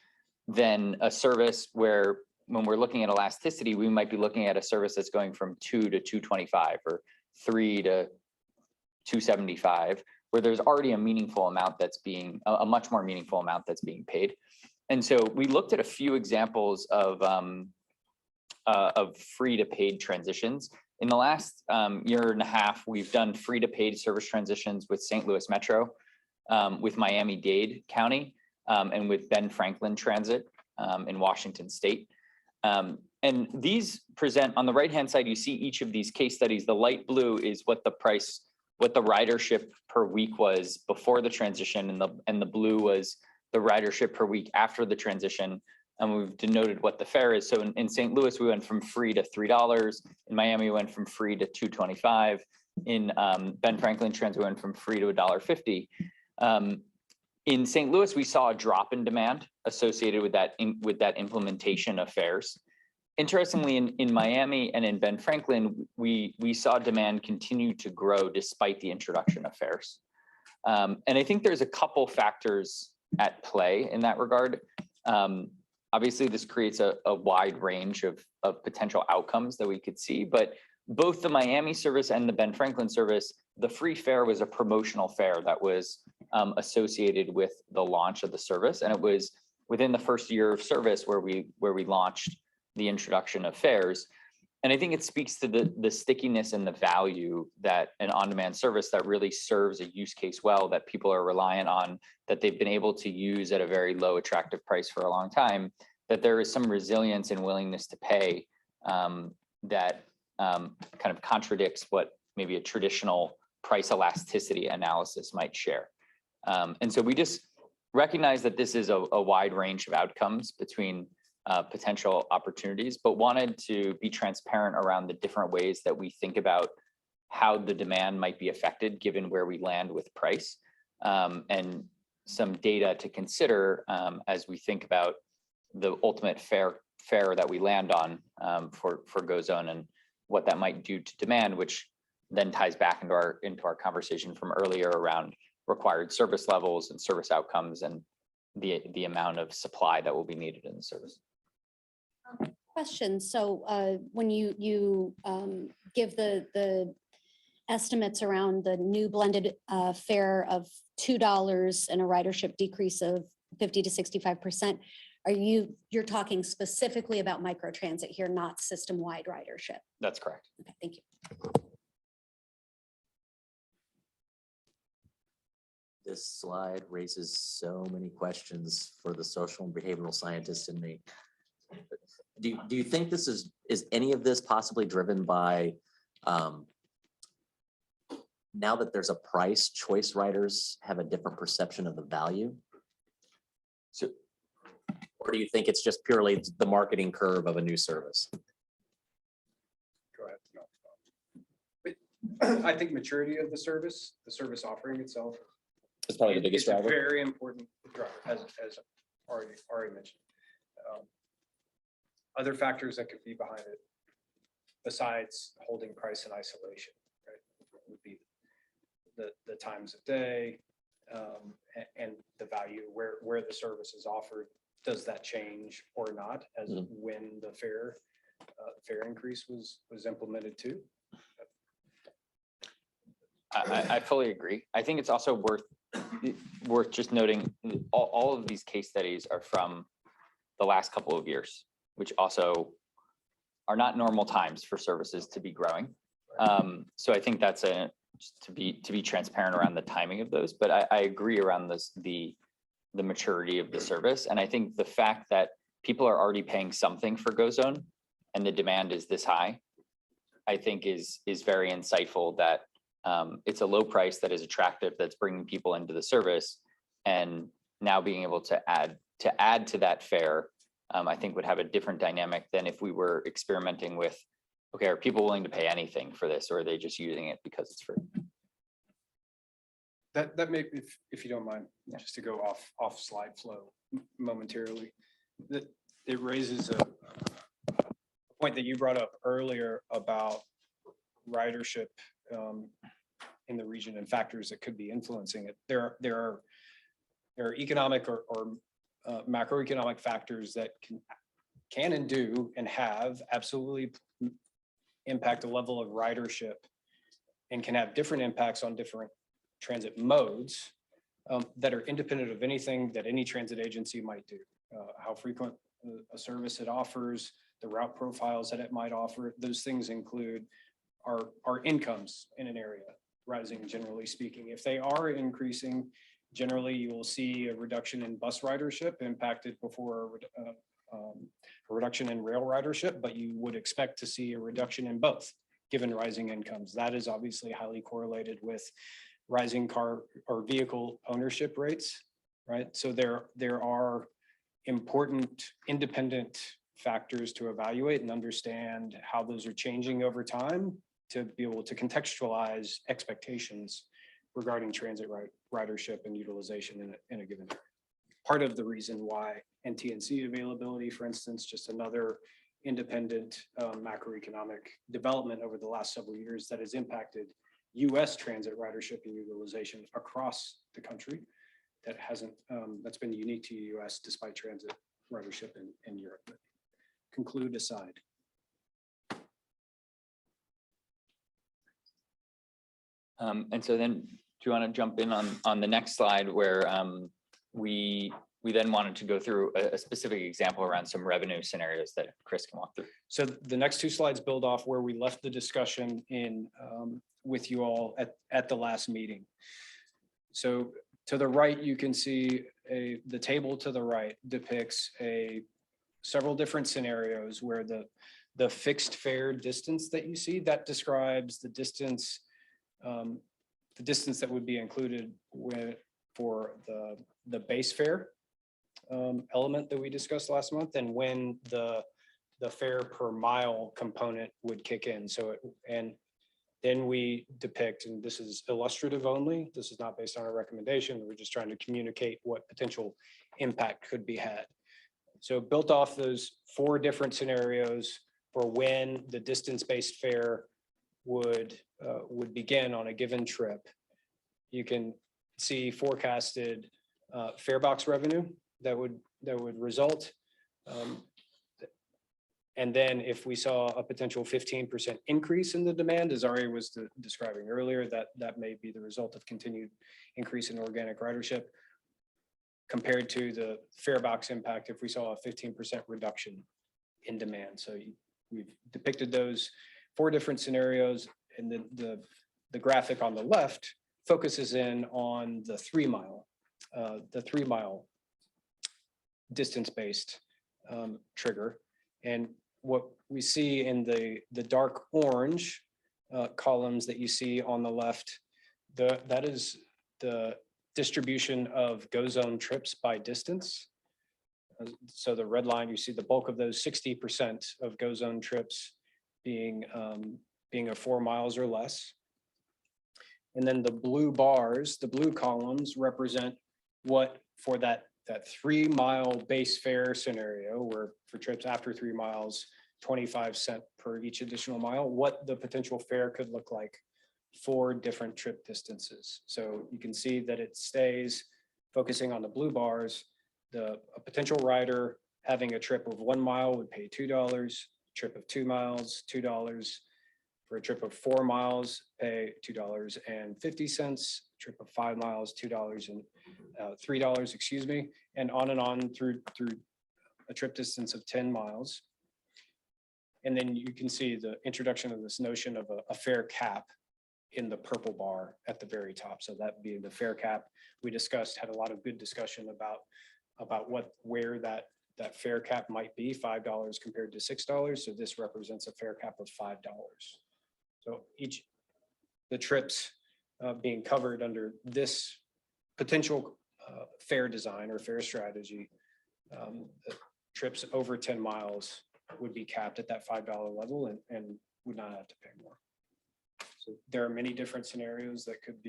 than a service where, when we're looking at elasticity, we might be looking at a service that's going from 2 to 225 or 3 to 275, where there's already a meaningful amount that's being, a much more meaningful amount that's being paid. And so we looked at a few examples of free to paid transitions. In the last year and a half, we've done free to paid service transitions with St. Louis Metro, with Miami-Dade County, and with Ben Franklin Transit in Washington State. And these present on the right-hand side, you see each of these case studies. The light blue is what the ridership per week was before the transition, and the blue was the ridership per week after the transition. And we've denoted what the fare is. So in St. Louis, we went from free to $3. In Miami, we went from free to $2.25. In Ben Franklin Transit, we went from free to $1.50. In St. Louis, we saw a drop in demand associated with that implementation of fares. Interestingly, in Miami and in Ben Franklin, we saw demand continue to grow despite the introduction of fares. And I think there's a couple factors at play in that regard. Obviously, this creates a wide range of potential outcomes that we could see, but both the Miami service and the Ben Franklin service, the free fare was a promotional fare that was associated with the launch of the service. And it was within the first year of service where we launched the introduction of fares. And I think it speaks to the stickiness and the value that an on-demand service that really serves a use case well, that people are reliant on, that they've been able to use at a very low attractive price for a long time, that there is some resilience and willingness to pay that kind of contradicts what maybe a traditional price elasticity analysis might share. And so we just recognize that this is a wide range of outcomes between potential opportunities, but wanted to be transparent around the different ways that we think about how the demand might be affected given where we land with price, and some data to consider as we think about the ultimate fare that we land on for GoZone and what that might do to demand, which then ties back into our conversation from earlier around required service levels and service outcomes and the amount of supply that will be needed in the service. Question. So when you give the estimates around the new blended fare of $2 and a ridership decrease of 50 to 65%, you're talking specifically about microtransit here, not system-wide ridership? That's correct. Okay, thank you. This slide raises so many questions for the social and behavioral scientist in me. Do you think this is any of this possibly driven by now that there's a price, choice riders have a different perception of the value? So, or do you think it's just purely the marketing curve of a new service? Go ahead. No. I think maturity of the service offering itself. It's probably the biggest driver. It's a very important driver, as already mentioned. Other factors that could be behind it, besides holding price in isolation, right, would be the times of day and the value where the service is offered. Does that change or not as when the fare increase was implemented too? I fully agree. I think it's also worth just noting all of these case studies are from the last couple of years, which also are not normal times for services to be growing. So I think that's just to be transparent around the timing of those. But I agree around the maturity of the service. And I think the fact that people are already paying something for GoZone and the demand is this high, I think is very insightful that it's a low price that is attractive, that's bringing people into the service, and now being able to add to that fare, I think would have a different dynamic than if we were experimenting with, okay, are people willing to pay anything for this, or are they just using it because it's free? That may, if you don't mind, just to go off slide flow momentarily, that it raises a point that you brought up earlier about ridership in the region and factors that could be influencing it. There are economic or macroeconomic factors that can and do and have absolutely impact the level of ridership and can have different impacts on different transit modes that are independent of anything that any transit agency might do. How frequent a service it offers, the route profiles that it might offer. Those things include our incomes in an area rising, generally speaking. If they are increasing Generally, you will see a reduction in bus ridership impacted before a reduction in rail ridership, but you would expect to see a reduction in both, given rising incomes. That is obviously highly correlated with rising car or vehicle ownership rates, right? So there are important independent factors to evaluate and understand how those are changing over time to be able to contextualize expectations regarding transit ridership and utilization in a given area. Part of the reason why NTNC availability, for instance, just another independent macroeconomic development over the last several years that has impacted US transit ridership and utilization across the country that hasn't, that's been unique to US despite transit ridership in Europe. But conclude aside. And so then, do you want to jump in on the next slide where we then wanted to go through a specific example around some revenue scenarios that Chris can walk through? So the next two slides build off where we left the discussion in with you all at the last meeting. So to the right, you can see the table to the right depicts several different scenarios where the fixed fare distance that you see, that describes the distance that would be included for the base fare element that we discussed last month, and when the fare per mile component would kick in. So and then we depict, and this is illustrative only, this is not based on a recommendation, we're just trying to communicate what potential impact could be had. So built off those 4 different scenarios for when the distance-based fare would begin on a given trip, you can see forecasted fare box revenue that would result. And then if we saw a potential 15% increase in the demand, as Ari was describing earlier, that may be the result of continued increase in organic ridership compared to the fare box impact if we saw a 15% reduction in demand. So we've depicted those 4 different scenarios, and then the graphic on the left focuses in on the 3 mile distance-based trigger. And what we see in the dark orange columns that you see on the left, that is the distribution of GO zone trips by distance. So the red line, you see the bulk of those 60% of GO zone trips being of 4 miles or less. And then the blue bars, the blue columns represent what for that 3 mile base fare scenario, where for trips after 3 miles, 25 cents per each additional mile, what the potential fare could look like for different trip distances. So you can see that it stays focusing on the blue bars. A potential rider having a trip of 1 mile would pay $2, trip of 2 miles, $2. For a trip of 4 miles, pay $2.50, trip of 5 miles, $3, excuse me, and on through a trip distance of 10 miles. And then you can see the introduction of this notion of a fare cap in the purple bar at the very top. So that being the fare cap we discussed, had a lot of good discussion about where that fare cap might be, $5 compared to $6. So this represents a fare cap of $5. So the trips being covered under this potential fare design or fare strategy, the trips over 10 miles would be capped at that $5 level and would not have to pay more. So there are many different scenarios that could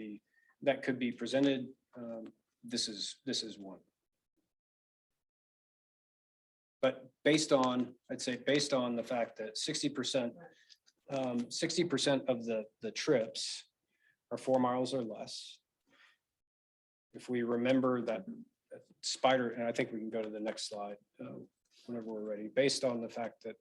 be presented. This is one. But I'd say based on the fact that 60% of the trips are 4 miles or less. If we remember that spider, and I think we can go to the next slide whenever we're ready, based on the fact that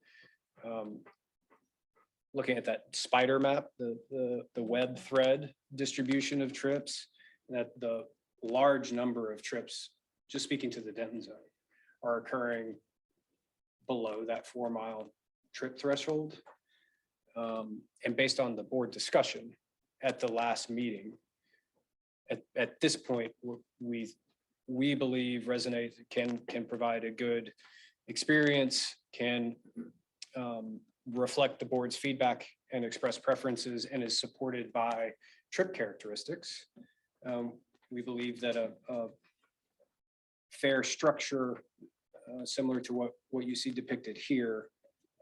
looking at that spider map, the web thread distribution of trips, that the large number of trips, just speaking to the Denton zone, are occurring below that 4 mile trip threshold. And based on the board discussion at the last meeting, at this point, we believe Resonate can provide a good experience, can reflect the board's feedback and express preferences, and is supported by trip characteristics. We believe that a fare structure similar to what you see depicted here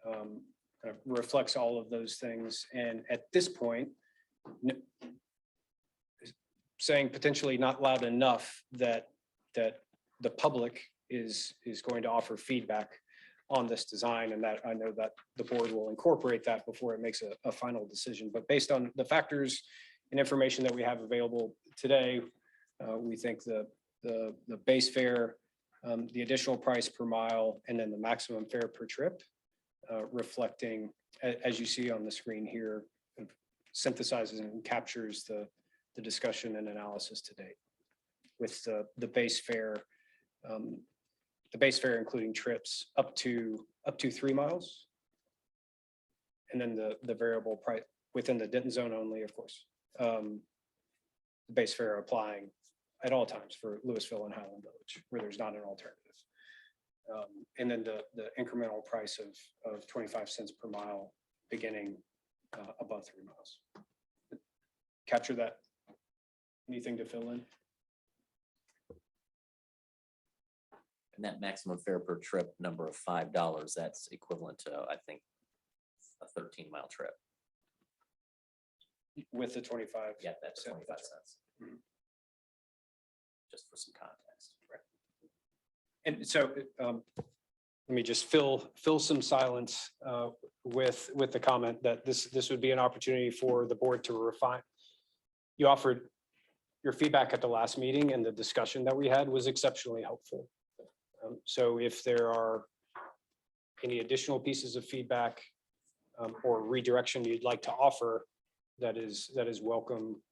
kind of reflects all of those things. And at this point, saying potentially not loud enough that the public is going to offer feedback on this design, and that I know that the board will incorporate that before it makes a final decision. But based on the factors and information that we have available today, we think the base fare, the additional price per mile, and then the maximum fare per trip, reflecting, as you see on the screen here, synthesizes and captures the discussion and analysis to date, with the base fare including trips up to 3 miles, and then the variable price within the Denton zone only, of course. The base fare applying at all times for Louisville and Highland Village, where there's not an alternative. And then the incremental price of 25 cents per mile beginning above 3 miles. Capture that? Anything to fill in? And that maximum fare per trip number of $5, that's equivalent to, I think, a 13-mile trip. With the 25. Yeah, that's 25 cents. Mhm. Just for some context. And so let me just fill some silence with the comment that this would be an opportunity for the board to refine. You offered your feedback at the last meeting, and the discussion that we had was exceptionally helpful. So if there are any additional pieces of feedback or redirection you'd like to offer, that is welcome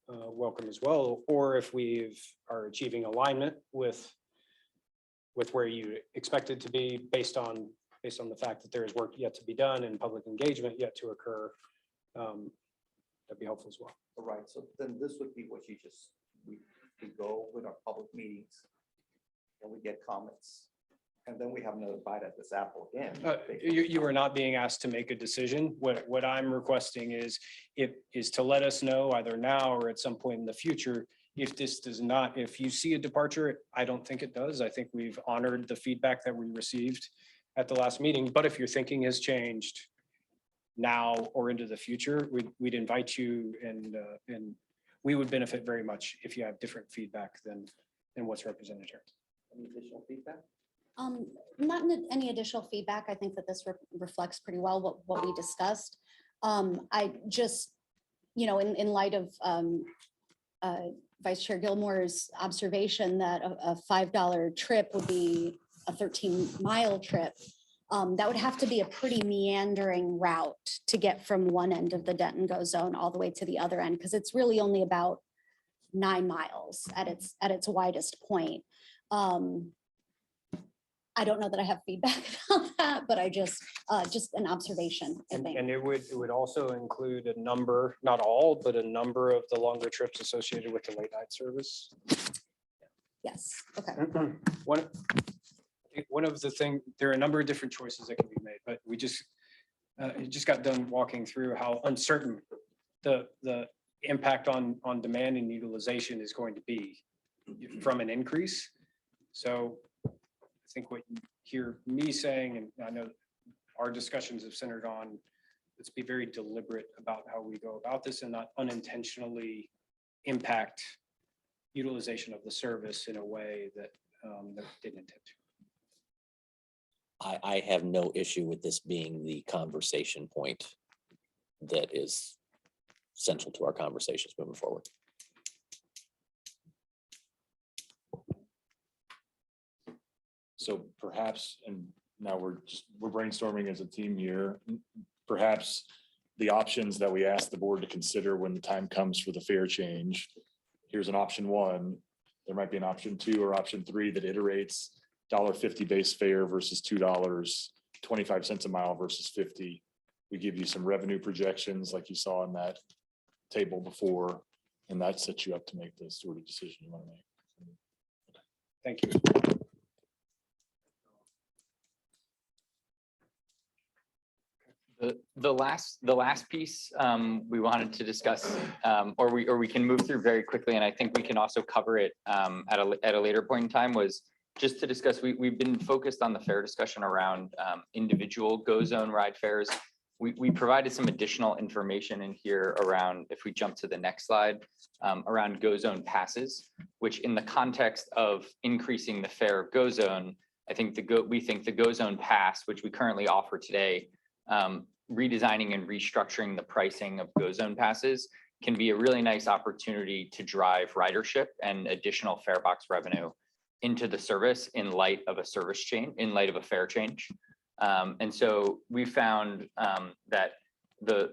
as well. Or if we are achieving alignment with where you expect it to be based on the fact that there is work yet to be done and public engagement yet to occur, that'd be helpful as well. All right, so then this would be what we go with our public meetings, and we get comments, and then we have another bite at this apple again. You are not being asked to make a decision. What I'm requesting is to let us know either now or at some point in the future, if this does not, if you see a departure. I don't think it does. I think we've honored the feedback that we received at the last meeting. But if your thinking has changed now or into the future, we'd invite you, and we would benefit very much if you have different feedback than what's represented here. Any additional feedback? Not any additional feedback. I think that this reflects pretty well what we discussed. I just, in light of Vice Chair Gilmore's observation that a $5 trip would be a 13-mile trip, that would have to be a pretty meandering route to get from one end of the Denton Go Zone all the way to the other end, because it's really only about 9 miles at its widest point. I don't know that I have feedback about that, but I just an observation, I think. And it would also include a number, not all, but a number of the longer trips associated with the late night service. Yes, okay. One of the things, there are a number of different choices that can be made, but we just got done walking through how uncertain the impact on demand and utilization is going to be from an increase. So I think what you hear me saying, and I know our discussions have centered on, let's be very deliberate about how we go about this and not unintentionally impact utilization of the service in a way that that didn't intend to. I have no issue with this being the conversation point that is central to our conversations moving forward. So perhaps, and now we're brainstorming as a team here, perhaps the options that we ask the board to consider when the time comes for the fare change. Here's an option 1. There might be an option 2 or option 3 that iterates $1.50 base fare versus $2, 25 cents a mile versus 50. We give you some revenue projections like you saw in that table before. And that sets you up to make the sort of decision you want to make. Thank you. The last piece we wanted to discuss, or we can move through very quickly, and I think we can also cover it at a later point in time, was just to discuss, we've been focused on the fare discussion around individual Go Zone ride fares. We provided some additional information in here around, if we jump to the next slide, around Go Zone passes, which in the context of increasing the fare of Go Zone, we think the Go Zone pass, which we currently offer today, redesigning and restructuring the pricing of Go Zone passes can be a really nice opportunity to drive ridership and additional fare box revenue into the service in light of a service change, in light of a fare change. And so we found that the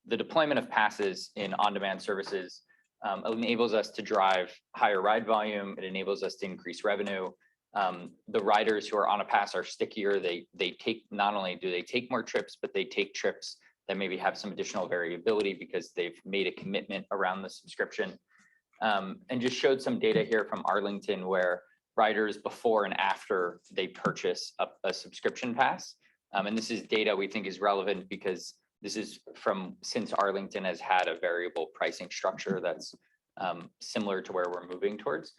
deployment of passes in on-demand services enables us to drive higher ride volume. It enables us to increase revenue. The riders who are on a pass are stickier. They take, not only do they take more trips, but they take trips that maybe have some additional variability because they've made a commitment around the subscription. And just showed some data here from Arlington where riders before and after they purchase a subscription pass. And this is data we think is relevant because this is from since Arlington has had a variable pricing structure that's similar to where we're moving towards.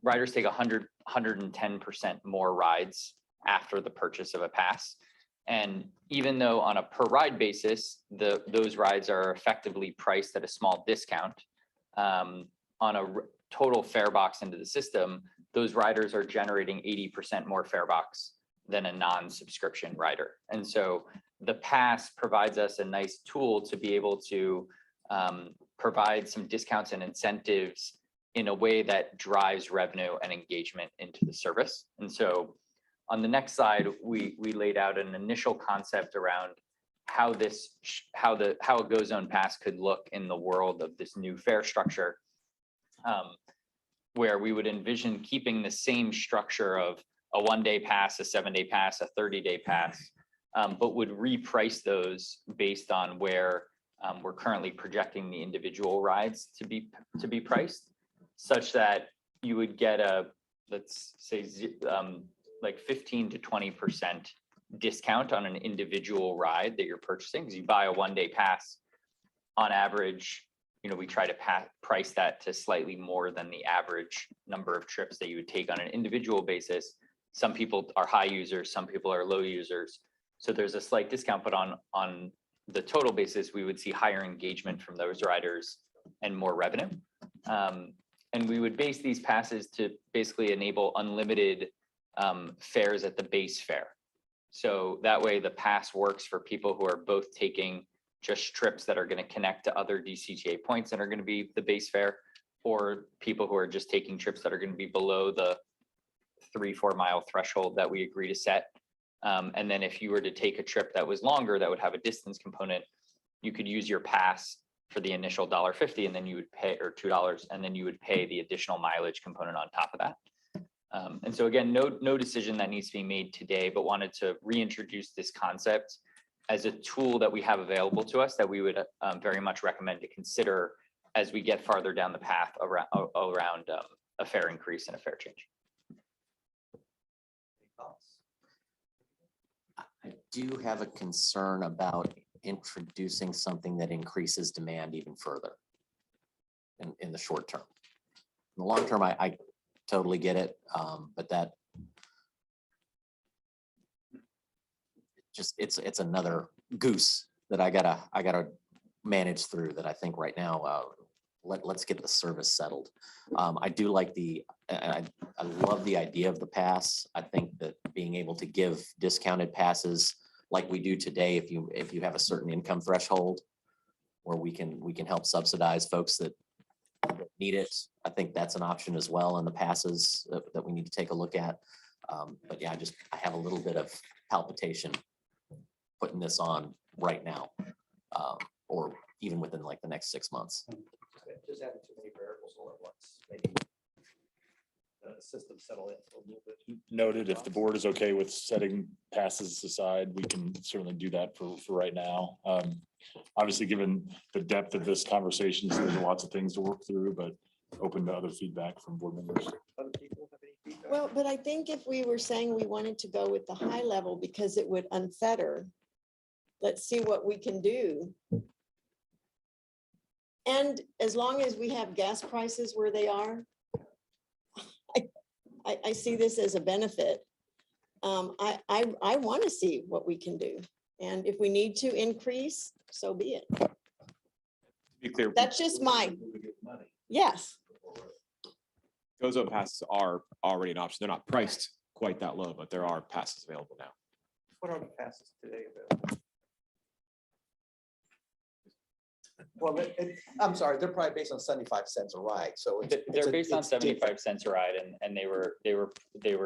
Riders take 110% more rides after the purchase of a pass. And even though on a per ride basis, those rides are effectively priced at a small discount, on a total fare box into the system, those riders are generating 80% more fare box than a non-subscription rider. And so the pass provides us a nice tool to be able to provide some discounts and incentives in a way that drives revenue and engagement into the service. And so on the next slide, we laid out an initial concept around how a Go Zone pass could look in the world of this new fare structure, where we would envision keeping the same structure of a 1-day pass, a 7-day pass, a 30-day pass, but would reprice those based on where we're currently projecting the individual rides to be priced, such that you would get a, let's say, like 15 to 20% discount on an individual ride that you're purchasing. Because you buy a 1-day pass, on average, we try to price that to slightly more than the average number of trips that you would take on an individual basis. Some people are high users, some people are low users. So there's a slight discount, but on the total basis, we would see higher engagement from those riders and more revenue. And we would base these passes to basically enable unlimited fares at the base fare. So that way the pass works for people who are both taking just trips that are going to connect to other DCTA points and are going to be the base fare, or people who are just taking trips that are going to be below the 3-4 mile threshold that we agree to set. And then if you were to take a trip that was longer, that would have a distance component, you could use your pass for the initial $1.50, and then you would pay, or $2, and then you would pay the additional mileage component on top of that. And so again, no decision that needs to be made today, but wanted to reintroduce this concept as a tool that we have available to us that we would very much recommend to consider as we get farther down the path around a fare increase and a fare change. I do have a concern about introducing something that increases demand even further in the short term. In the long term, I totally get it, but that just it's another goose that I gotta manage through. That I think right now, let's get the service settled. I do like I love the idea of the pass. I think that being able to give discounted passes like we do today, if you have a certain income threshold, where we can help subsidize folks that need it. I think that's an option as well in the passes that we need to take a look at. But yeah, I have a little bit of palpitation putting this on right now, or even within like the next 6 months. Just having too many variables all at once. Maybe the the system settle in for a little bit. Noted, if the board is okay with setting passes aside, we can certainly do that for right now. Obviously, given the depth of this conversation, there's lots of things to work through, but open to other feedback from board members. Other people have any feedback? Well, but I think if we were saying we wanted to go with the high level because it would unfetter, let's see what we can do. And as long as we have gas prices where they are, I see this as a benefit. I want to see what we can do. And if we need to increase, so be it. To be clear, That's just my, yes. GoZone passes are already an option. They're not priced quite that low, but there are passes available now. What are the passes today available? Well, I'm sorry, they're probably based on 75 cents a ride, so. They're based on 75 cents a ride, and they were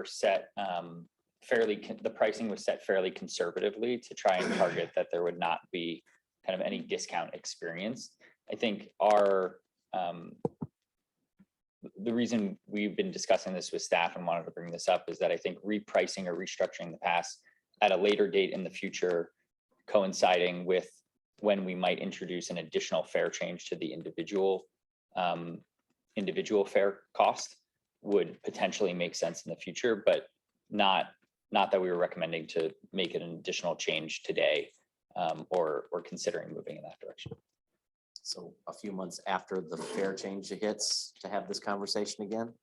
set the pricing was set fairly conservatively to try and target that there would not be kind of any discount experience. I think the reason we've been discussing this with staff and wanted to bring this up is that I think repricing or restructuring the pass at a later date in the future, coinciding with when we might introduce an additional fare change to the individual fare cost would potentially make sense in the future, but not that we were recommending to make it an additional change today or considering moving in that direction. So a few months after the fare change hits to have this conversation again,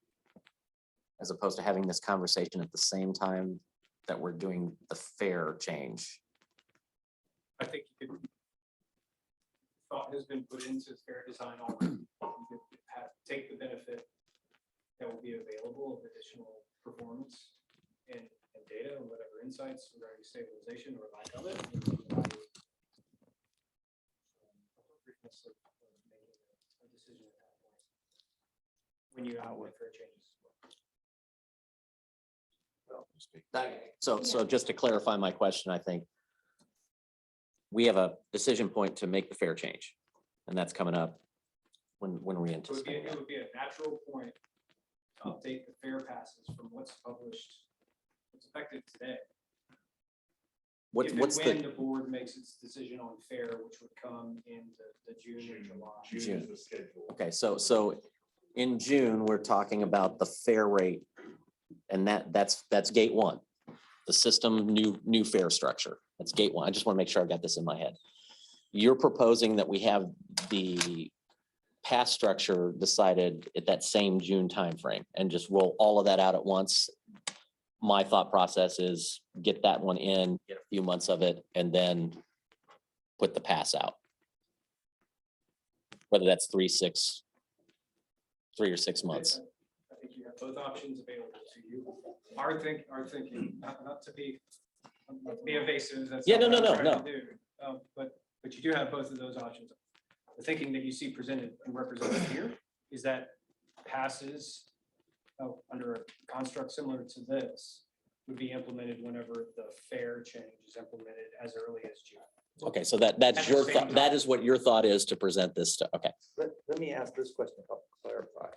as opposed to having this conversation at the same time that we're doing the fare change. I think thought has been put into fair design already. You could take the benefit that will be available of additional performance and data and whatever insights regarding stabilization or lack of it. And evaluate, appropriateness of making a decision at that point when you outweigh fair changes. So just to clarify my question, I think we have a decision point to make the fare change, and that's coming up when we anticipate It that. would be a natural point to update the fare passes from what's published, what's effective today. What's when the the board makes its decision on fare, which would come in the June or July. June? Okay, so in June, we're talking about the fare rate, and that's gate one. The system, new fare structure. That's gate one. I just want to make sure I got this in my head. You're proposing that we have the pass structure decided at that same June timeframe and just roll all of that out at once. My thought process is get that one in, get a few months of it, and then put the pass out. Whether that's 3 or 6 months. I think you have both options available to you. Our thinking, not to be evasive. That's Yeah, not what no. I'm trying to do. But you do have both of those options. The thinking that you see presented and represented here is that passes under a construct similar to this would be implemented whenever the fare change is implemented as early as June. Okay, so that's At your the thought. same That time. is what your thought is to present this to, okay. Let me ask this question to help clarify.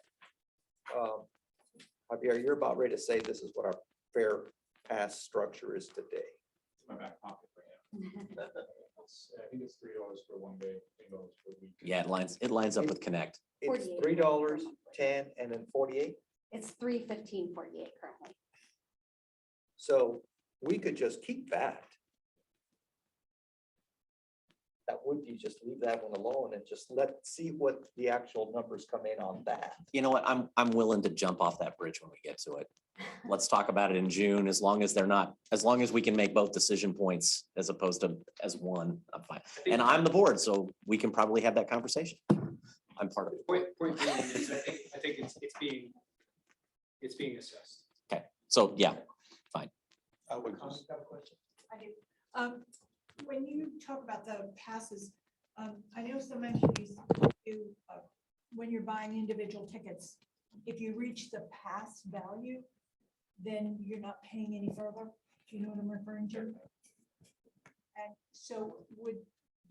Javier, you're about ready to say this is what our fair pass structure is today. My back pocket right now. I think it's $3 for 1 day, $3 per week. Yeah, it lines up with Connect. It's $3, 10, and then 48. It's $3.15.48 currently. So we could just keep that. That would you just leave that one alone and just see what the actual numbers come in on that. You know what? I'm willing to jump off that bridge when we get to it. Let's talk about it in June, as long as we can make both decision points as opposed to as one, I'm fine. And I'm the board, so we can probably have that conversation. I'm part of it. Point being is I think it's being assessed. Okay, so yeah, fine. I would I do. When you talk about the passes, I know some entities do, when you're buying individual tickets, if you reach the pass value, then you're not paying any further. Do you know what I'm referring to? And so would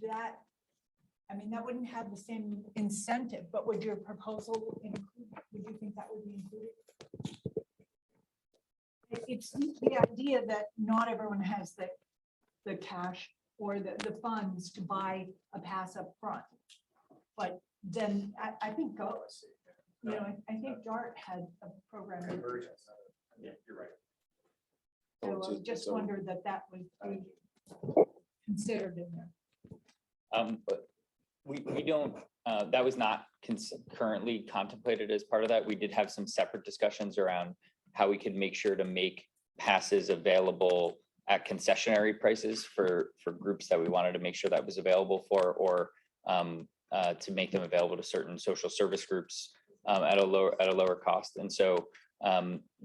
that, I mean, that wouldn't have the same incentive, but would your proposal include, would you think that would be included? it's the idea that not everyone has the cash or the funds to buy a pass up front. But then I think goes, you know, I think DART had a program. Yeah, you're right. So I just wondered that would be considered in there. But we don't, that was not currently contemplated as part of that. We did have some separate discussions around how we could make sure to make passes available at concessionary prices for groups that we wanted to make sure that was available for, or to make them available to certain social service groups at a lower cost. And so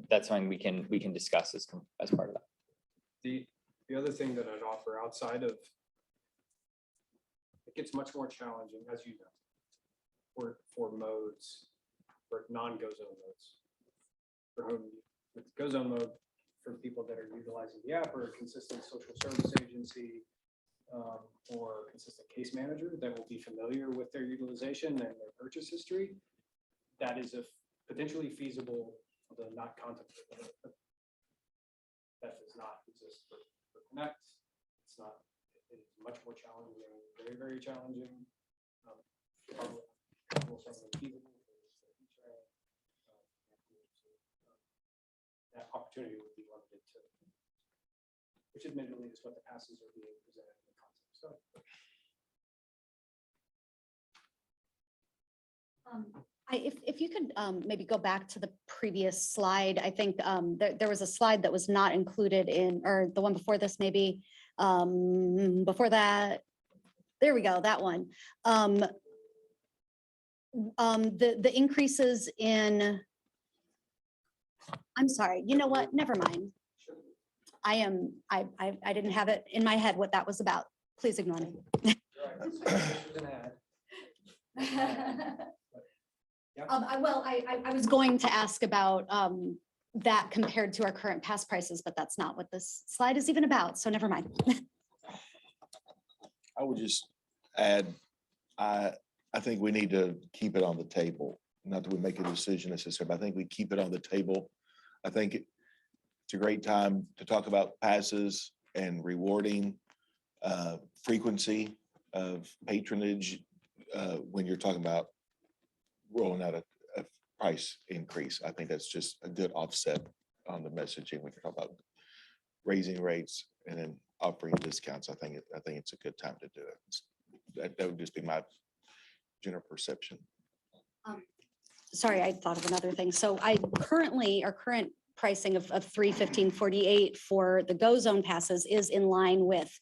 that's something we can discuss as part of that. The other thing that I'd offer outside of, it gets much more challenging, as you know, for modes, for non-go zone modes. For whom, with go zone mode, for people that are utilizing the app, or a consistent social service agency, or consistent case manager that will be familiar with their utilization and their purchase history, that is a potentially feasible, although not contemplated. That does not exist for Connect. It's not, it is much more challenging, very, very challenging. That opportunity would be limited to, which admittedly is what the passes are being presented in the concept. So. If you could maybe go back to the previous slide, I think there was a slide that was not included in, or the one before this, maybe before that. There we go, that one. The increases in, I'm sorry, you know what? Never mind. I didn't have it in my head what that was about. Please ignore me. I was going to ask about that compared to our current pass prices, but that's not what this slide is even about, so never mind. I would just add, I think we need to keep it on the table. Not that we make a decision necessarily, but I think we keep it on the table. I think it's a great time to talk about passes and rewarding frequency of patronage when you're talking about rolling out a price increase. I think that's just a good offset on the messaging when you're talking about raising rates and then offering discounts. I think it's a good time to do it. That would just be my general perception. Sorry, I thought of another thing. So our current pricing of $315.48 for the Go Zone passes is in line with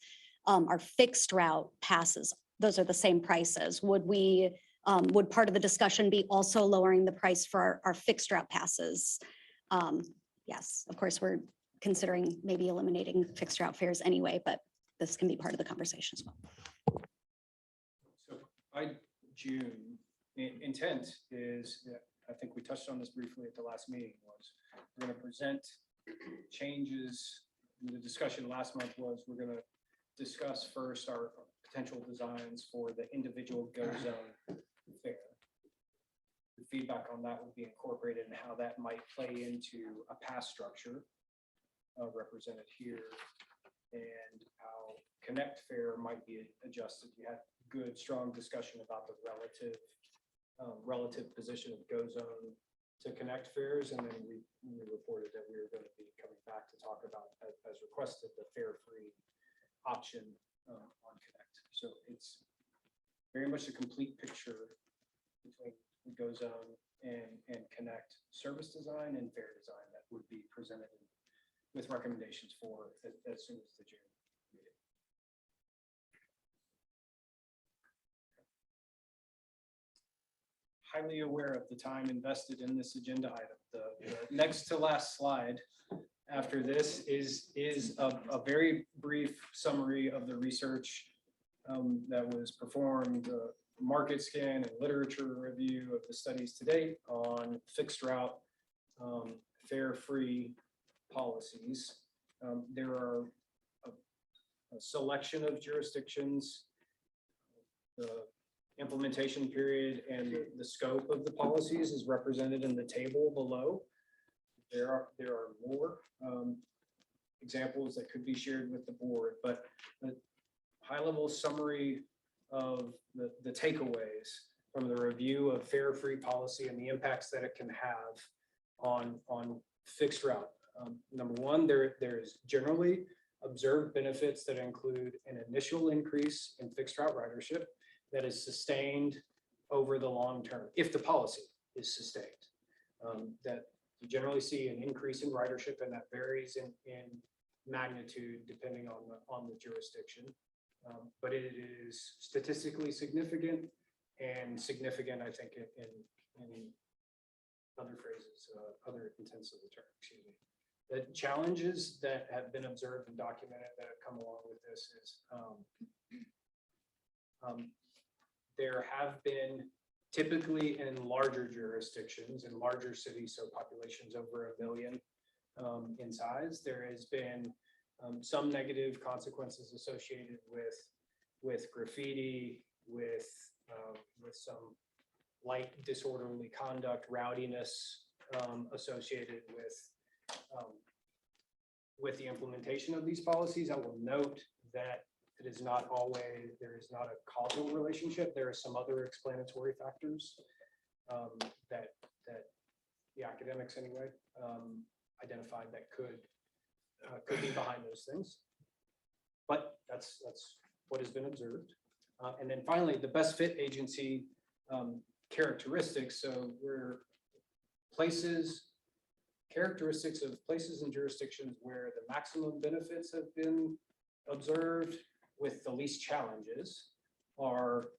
our fixed route passes. Those are the same prices. Would part of the discussion be also lowering the price for our fixed route passes? Yes, of course, we're considering maybe eliminating fixed route fares anyway, but this can be part of the conversation as well. So by June, intent is, I think we touched on this briefly at the last meeting, was we're going to present changes. The discussion last month was we're going to discuss first our potential designs for the individual Go Zone fare. The feedback on that will be incorporated and how that might play into a pass structure represented here, and how Connect fare might be adjusted. You had good, strong discussion about the relative position of Go Zone to Connect fares, and then we reported that we were going to be coming back to talk about, as requested, the fare-free option on Connect. So it's very much a complete picture between Go Zone and Connect service design and fare design that would be presented with recommendations for as soon as the June meeting. Highly aware of the time invested in this agenda item. The next to last slide after this is a very brief summary of the research that was performed, market scan and literature review of the studies to date on fixed route fare-free policies. There are a selection of jurisdictions. The implementation period and the scope of the policies is represented in the table below. There are more examples that could be shared with the board, but the high-level summary of the takeaways from the review of fare free policy and the impacts that it can have on fixed route. Number one, there's generally observed benefits that include an initial increase in fixed route ridership that is sustained over the long term, if the policy is sustained. That you generally see an increase in ridership, and that varies in magnitude depending on the jurisdiction. But it is statistically significant and significant, I think, in other phrases, other intents of the term, excuse me. The challenges that have been observed and documented that have come along with this is there have been, typically in larger jurisdictions, in larger cities, so populations over 1 million in size, there has been some negative consequences associated with graffiti, with some light disorderly conduct, rowdiness associated with the implementation of these policies. I will note that it is not always, there is not a causal relationship. There are some other explanatory factors that the academics anyway identified that could be behind those things. But that's what has been observed. And then finally, the best fit agency characteristics. So we're characteristics of places and jurisdictions where the maximum benefits have been observed with the least challenges are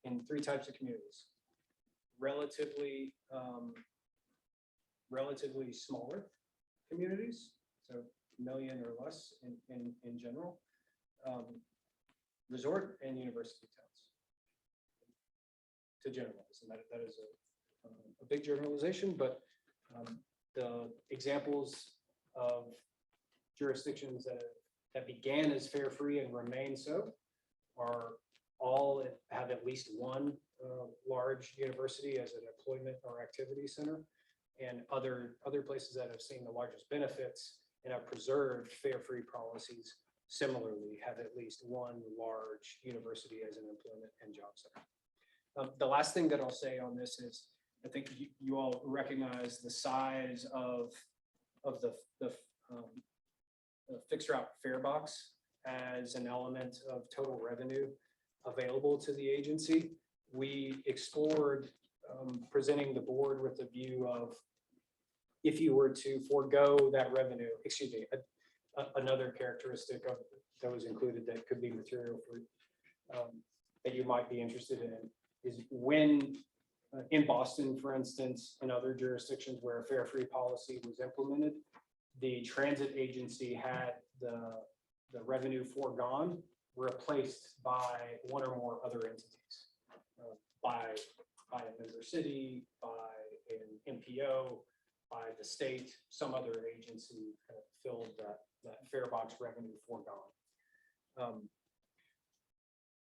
in 3 types of communities. Relatively smaller communities, so 1 million or less in general, resort and university towns, to generalize, and that is a big generalization, but the examples of jurisdictions that began as fare free and remain so are all have at least one large university as an employment or activity center, and other places that have seen the largest benefits and have preserved fare free policies similarly have at least one large university as an employment and job center. The last thing that I'll say on this is, I think you all recognize the size of the fixed route fare box as an element of total revenue available to the agency. We explored presenting the board with the view of, if you were to forego that revenue, excuse me, another characteristic of that was included that could be material for that you might be interested in is when in Boston, for instance, and other jurisdictions where a fare free policy was implemented, the transit agency had the revenue foregone replaced by one or more other entities, by a member city, by an MPO, by the state, some other agency kind of filled that fare box revenue foregone.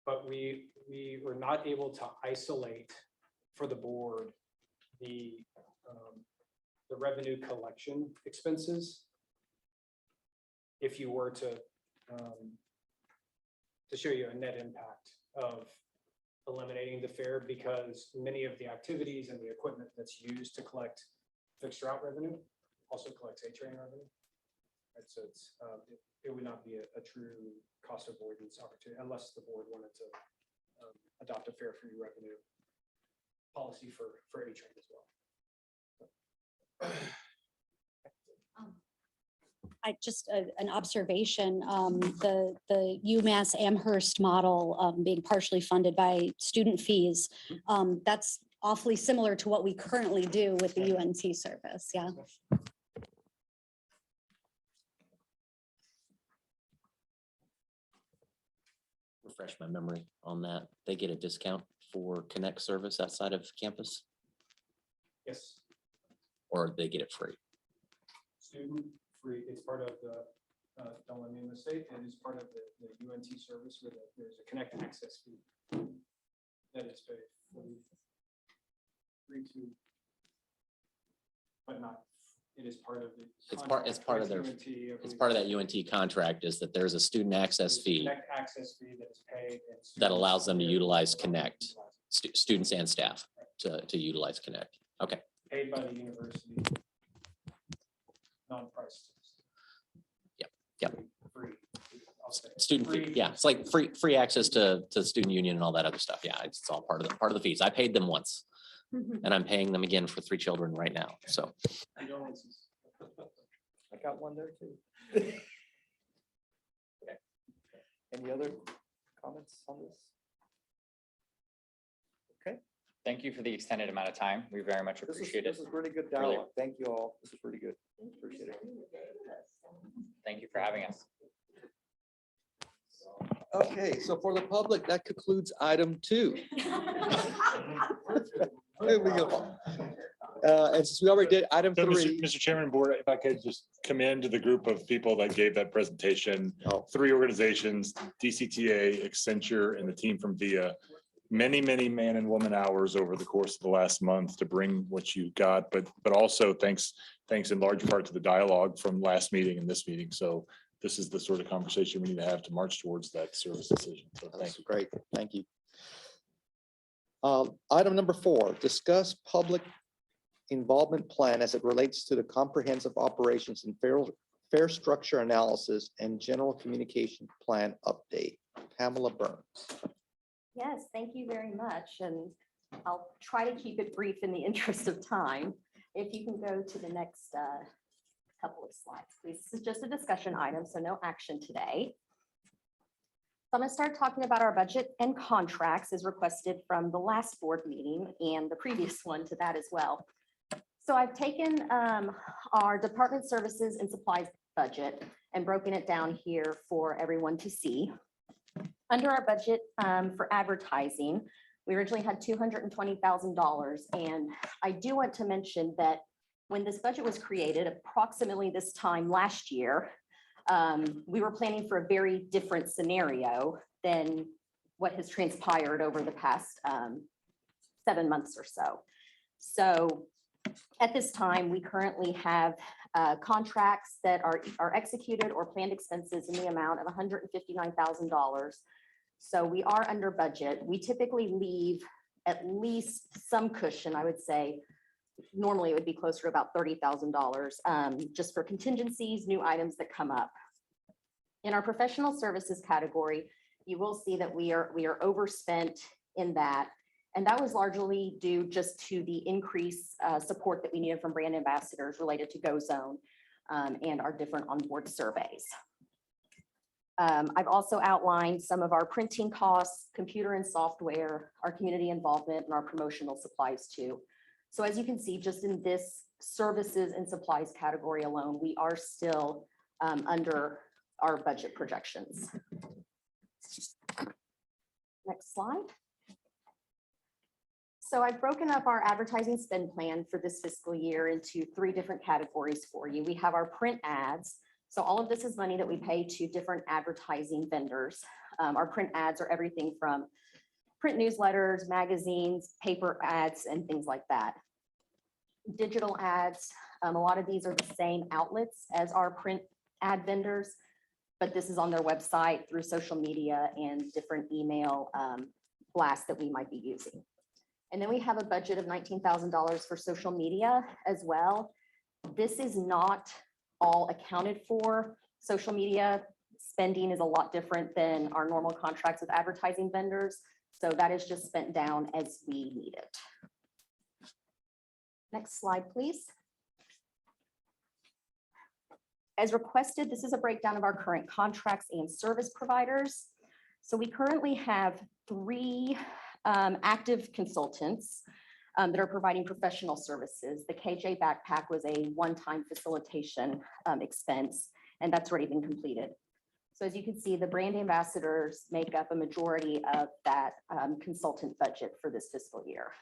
But we were not able to isolate for the board the revenue collection expenses if you were to show you a net impact of eliminating the fare, because many of the activities and the equipment that's used to collect fixed route revenue also collects A-train revenue. And so it would not be a true cost avoidance opportunity unless the board wanted to adopt a fare free revenue policy for A-train as well. I just, an observation, the UMass Amherst model being partially funded by student fees, that's awfully similar to what we currently do with the UNT service, yeah. Refresh my memory on that. They get a discount for Connect service outside of campus, Yes, or they get it free? student free. It's part of the, don't let me mistake, it is part of the UNT service where there's a Connect access fee that is paid free to, but not It is part of the. It's part of their, contract with UNT, I it's believe. part of that UNT contract is that there's a student access There's a fee Connect access fee that is paid. and that students allows them to are utilize able Connect, utilize students and staff to utilize Connect. Okay, it. Paid by the university. Non-priced. yep. Free. I'll say. Student fee, Free. yeah, it's like free access to student union and all that other stuff. Yeah, it's all part of the fees. I paid them once. And I'm paying them again for 3 children right now, so. I got one there too. Okay. Any other comments on this? Okay, Thank you for the extended amount of time. We very much appreciate it. this is really good Really- dialogue. Thank you all. This is really good. Appreciate it. Thank you for having us. Okay, so for the public, that concludes item 2. There we go. And since we already did item So, 3. Mr. Chairman, Board, if I could just commend the group of people that gave that presentation. Oh. 3 organizations, DCTA, Accenture, and the team from VIA. Many man and woman hours over the course of the last month to bring what you got, but also thanks in large part to the dialogue from last meeting and this meeting. So this is the sort of conversation we need to have to march towards that service decision. So thank That's you. great. Thank you. Item number 4, discuss public involvement plan as it relates to the comprehensive operations and fair structure analysis and general communication plan update. Pamela Burns. Yes, thank you very much. And I'll try to keep it brief in the interest of time. If you can go to the next couple of slides, please. This is just a discussion item, so no action today. So I'm going to start talking about our budget and contracts as requested from the last board meeting and the previous one to that as well. So I've taken our department services and supplies budget and broken it down here for everyone to see. Under our budget for advertising, we originally had $220,000. And I do want to mention that when this budget was created, approximately this time last year, we were planning for a very different scenario than what has transpired over the past 7 months or so. So at this time, we currently have contracts that are executed or planned expenses in the amount of $159,000. So we are under budget. We typically leave at least some cushion, I would say. Normally, it would be closer to about $30,000 just for contingencies, new items that come up. In our professional services category, you will see that we are overspent in that. And that was largely due just to the increased support that we needed from brand ambassadors related to GoZone and our different onboard surveys. I've also outlined some of our printing costs, computer and software, our community involvement, and our promotional supplies too. So as you can see, just in this services and supplies category alone, we are still under our budget projections. Next slide. So I've broken up our advertising spend plan for this fiscal year into 3 different categories for you. We have our print ads. So all of this is money that we pay to different advertising vendors. Our print ads are everything from print newsletters, magazines, paper ads, and things like that. Digital ads, a lot of these are the same outlets as our print ad vendors, but this is on their website through social media and different email blasts that we might be using. And then we have a budget of $19,000 for social media as well. This is not all accounted for. Social media spending is a lot different than our normal contracts with advertising vendors. So that is just spent down as we need it. Next slide, please. As requested, this is a breakdown of our current contracts and service providers. So we currently have 3 active consultants that are providing professional services. The KJ backpack was a one-time facilitation expense, and that's already been completed. So as you can see, the brand ambassadors make up a majority of that consultant budget for this fiscal year.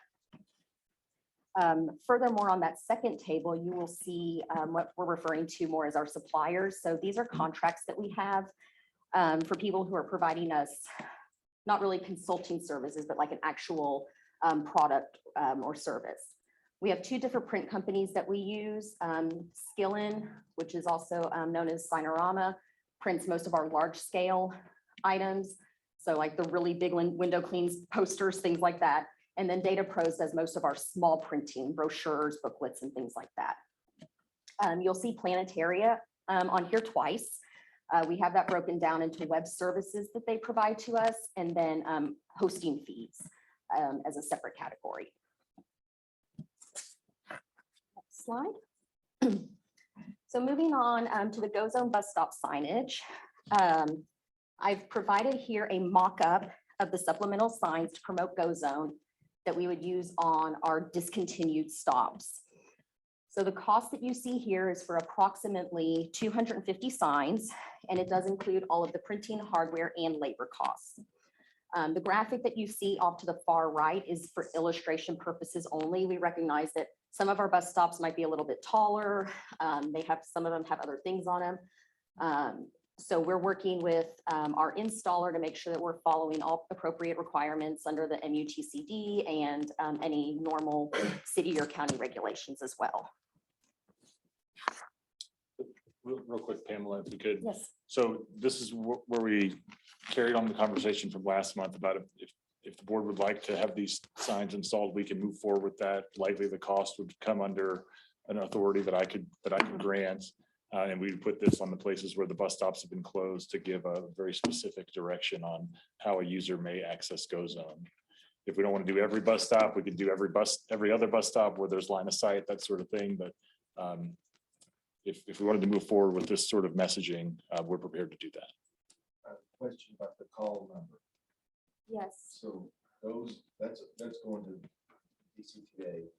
Furthermore, on that second table, you will see what we're referring to more as our suppliers. So these are contracts that we have for people who are providing us not really consulting services, but like an actual product or service. We have two different print companies that we use. Skillin, which is also known as Sinorama, prints most of our large scale items. So like the really big window cleans, posters, things like that. And then Data Pros does most of our small printing, brochures, booklets, and things like that. You'll see Planetaria on here twice. We have that broken down into web services that they provide to us, and then hosting fees as a separate category. Next slide. So moving on to the Go Zone bus stop signage. I've provided here a mock-up of the supplemental signs to promote Go Zone that we would use on our discontinued stops. So the cost that you see here is for approximately 250 signs, and it does include all of the printing, hardware, and labor costs. The graphic that you see off to the far right is for illustration purposes only. We recognize that some of our bus stops might be a little bit taller. Some of them have other things on them. So we're working with our installer to make sure that we're following all appropriate requirements under the MUTCD and any normal city or county regulations as well. Real quick, Pamela, if we could. Yes. So this is where we carried on the conversation from last month about if the board would like to have these signs installed, we can move forward with that. Likely the cost would come under an authority that I could grant. And we put this on the places where the bus stops have been closed to give a very specific direction on how a user may access Go Zone. If we don't want to do every bus stop, we could do every other bus stop where there's line of sight, that sort of thing. But if we wanted to move forward with this sort of messaging, we're prepared to do that. Question about the call number. Yes. So that's going to DCTA.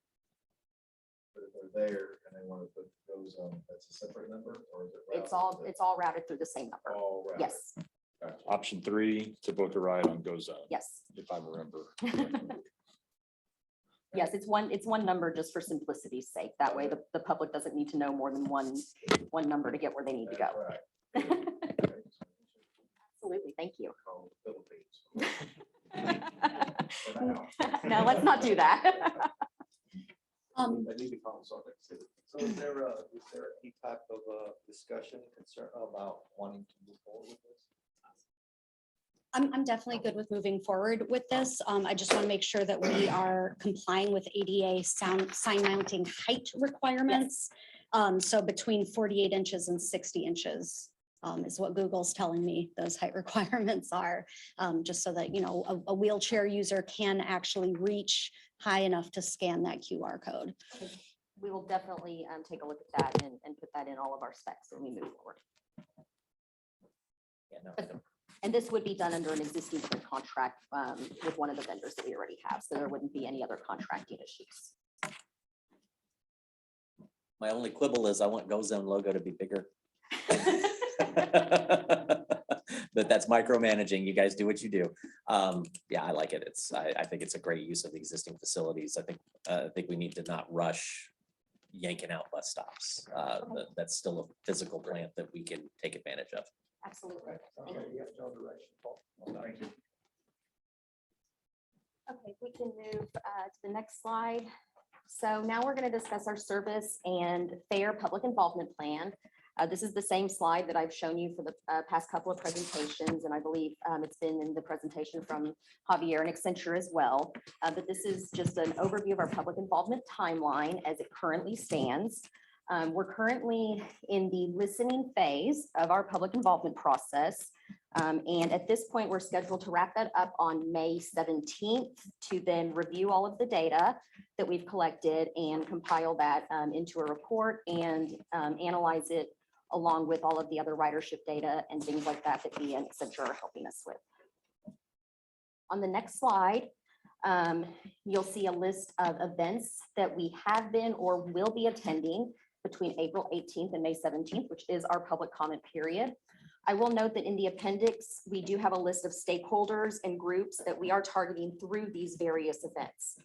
But if they're there and they want to put those on, that's a separate number, or is it? It's all routed through the same number. All routed. Yes. Gotcha. Option 3 to book a ride on Go Zone. Yes. If I remember. Yes, it's one number just for simplicity's sake. That way the public doesn't need to know more than one number to get where they need to go. That's right. Absolutely, thank you. Call the Philippines. No, let's not do that. I need to call something. So is there any type of discussion concern about wanting to move forward with this? I'm definitely good with moving forward with this. I just want to make sure that we are complying with ADA sign mounting height requirements. So between 48 inches and 60 inches is what Google's telling me those height requirements are, just so that, you know, a wheelchair user can actually reach high enough to scan that QR code. We will definitely take a look at that and put that in all of our specs when we move forward. Yeah, no, And this would be done under an existing print contract with one of the vendors that we already have, so there wouldn't be any other contracting issues. my only quibble is I want Go Zone logo to be bigger. But that's micromanaging. You guys do what you do. Yeah, I like it. I think it's a great use of the existing facilities. I think we need to not rush yanking out bus stops. That's still a physical plant that we can take advantage of. Absolutely. Okay, you have no direction, Paul. Thank you. Okay, we can move to the next slide. So now we're going to discuss our service and fair public involvement plan. This is the same slide that I've shown you for the past couple of presentations, and I believe it's been in the presentation from Javier and Accenture as well. But this is just an overview of our public involvement timeline as it currently stands. We're currently in the listening phase of our public involvement process. And at this point, we're scheduled to wrap that up on May 17th to then review all of the data that we've collected and compile that into a report and analyze it along with all of the other ridership data and things like that that we and Accenture are helping us with. On the next slide, you'll see a list of events that we have been or will be attending between April 18th and May 17th, which is our public comment period. I will note that in the appendix, we do have a list of stakeholders and groups that we are targeting through these various events.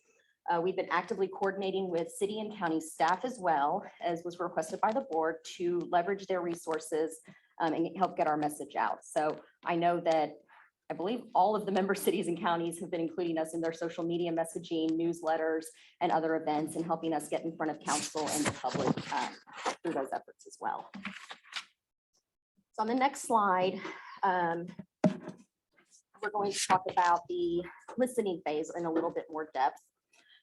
We've been actively coordinating with city and county staff as well, as was requested by the board, to leverage their resources and help get our message out. So I know that I believe all of the member cities and counties have been including us in their social media messaging, newsletters, and other events, and helping us get in front of council and the public through those efforts as well. So on the next slide, we're going to talk about the listening phase in a little bit more depth.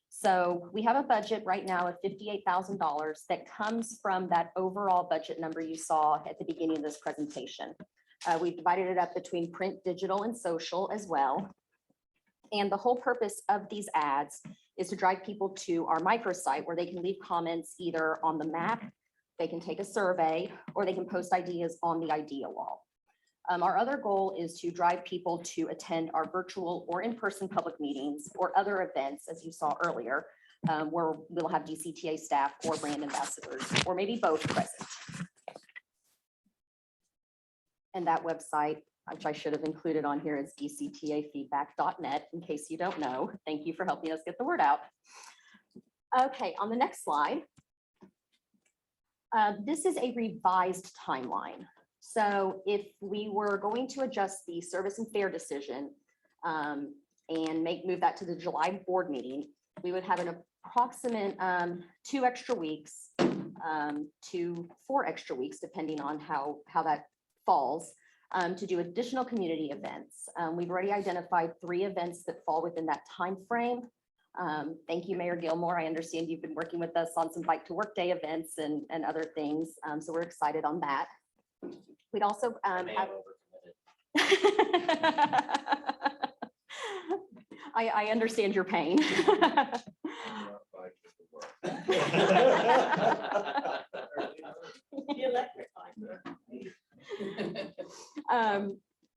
So we have a budget right now of $58,000 that comes from that overall budget number you saw at the beginning of this presentation. We've divided it up between print, digital, and social as well. And the whole purpose of these ads is to drive people to our microsite where they can leave comments either on the map, they can take a survey, or they can post ideas on the idea wall. Our other goal is to drive people to attend our virtual or in-person public meetings or other events, as you saw earlier, where we'll have DCTA staff or brand ambassadors, or maybe both present. And that website, which I should have included on here, is dctafeedback.net, in case you don't know. Thank you for helping us get the word out. Okay, on the next slide, this is a revised timeline. So if we were going to adjust the service and fare decision and move that to the July board meeting, we would have an approximate 2 extra weeks to 4 extra weeks, depending on how that falls, to do additional community events. We've already identified 3 events that fall within that time frame. Thank you, Mayor Gilmore. I understand you've been working with us on some Bike to Work Day events and other things. So we're excited on that. We'd also have. I understand your pain.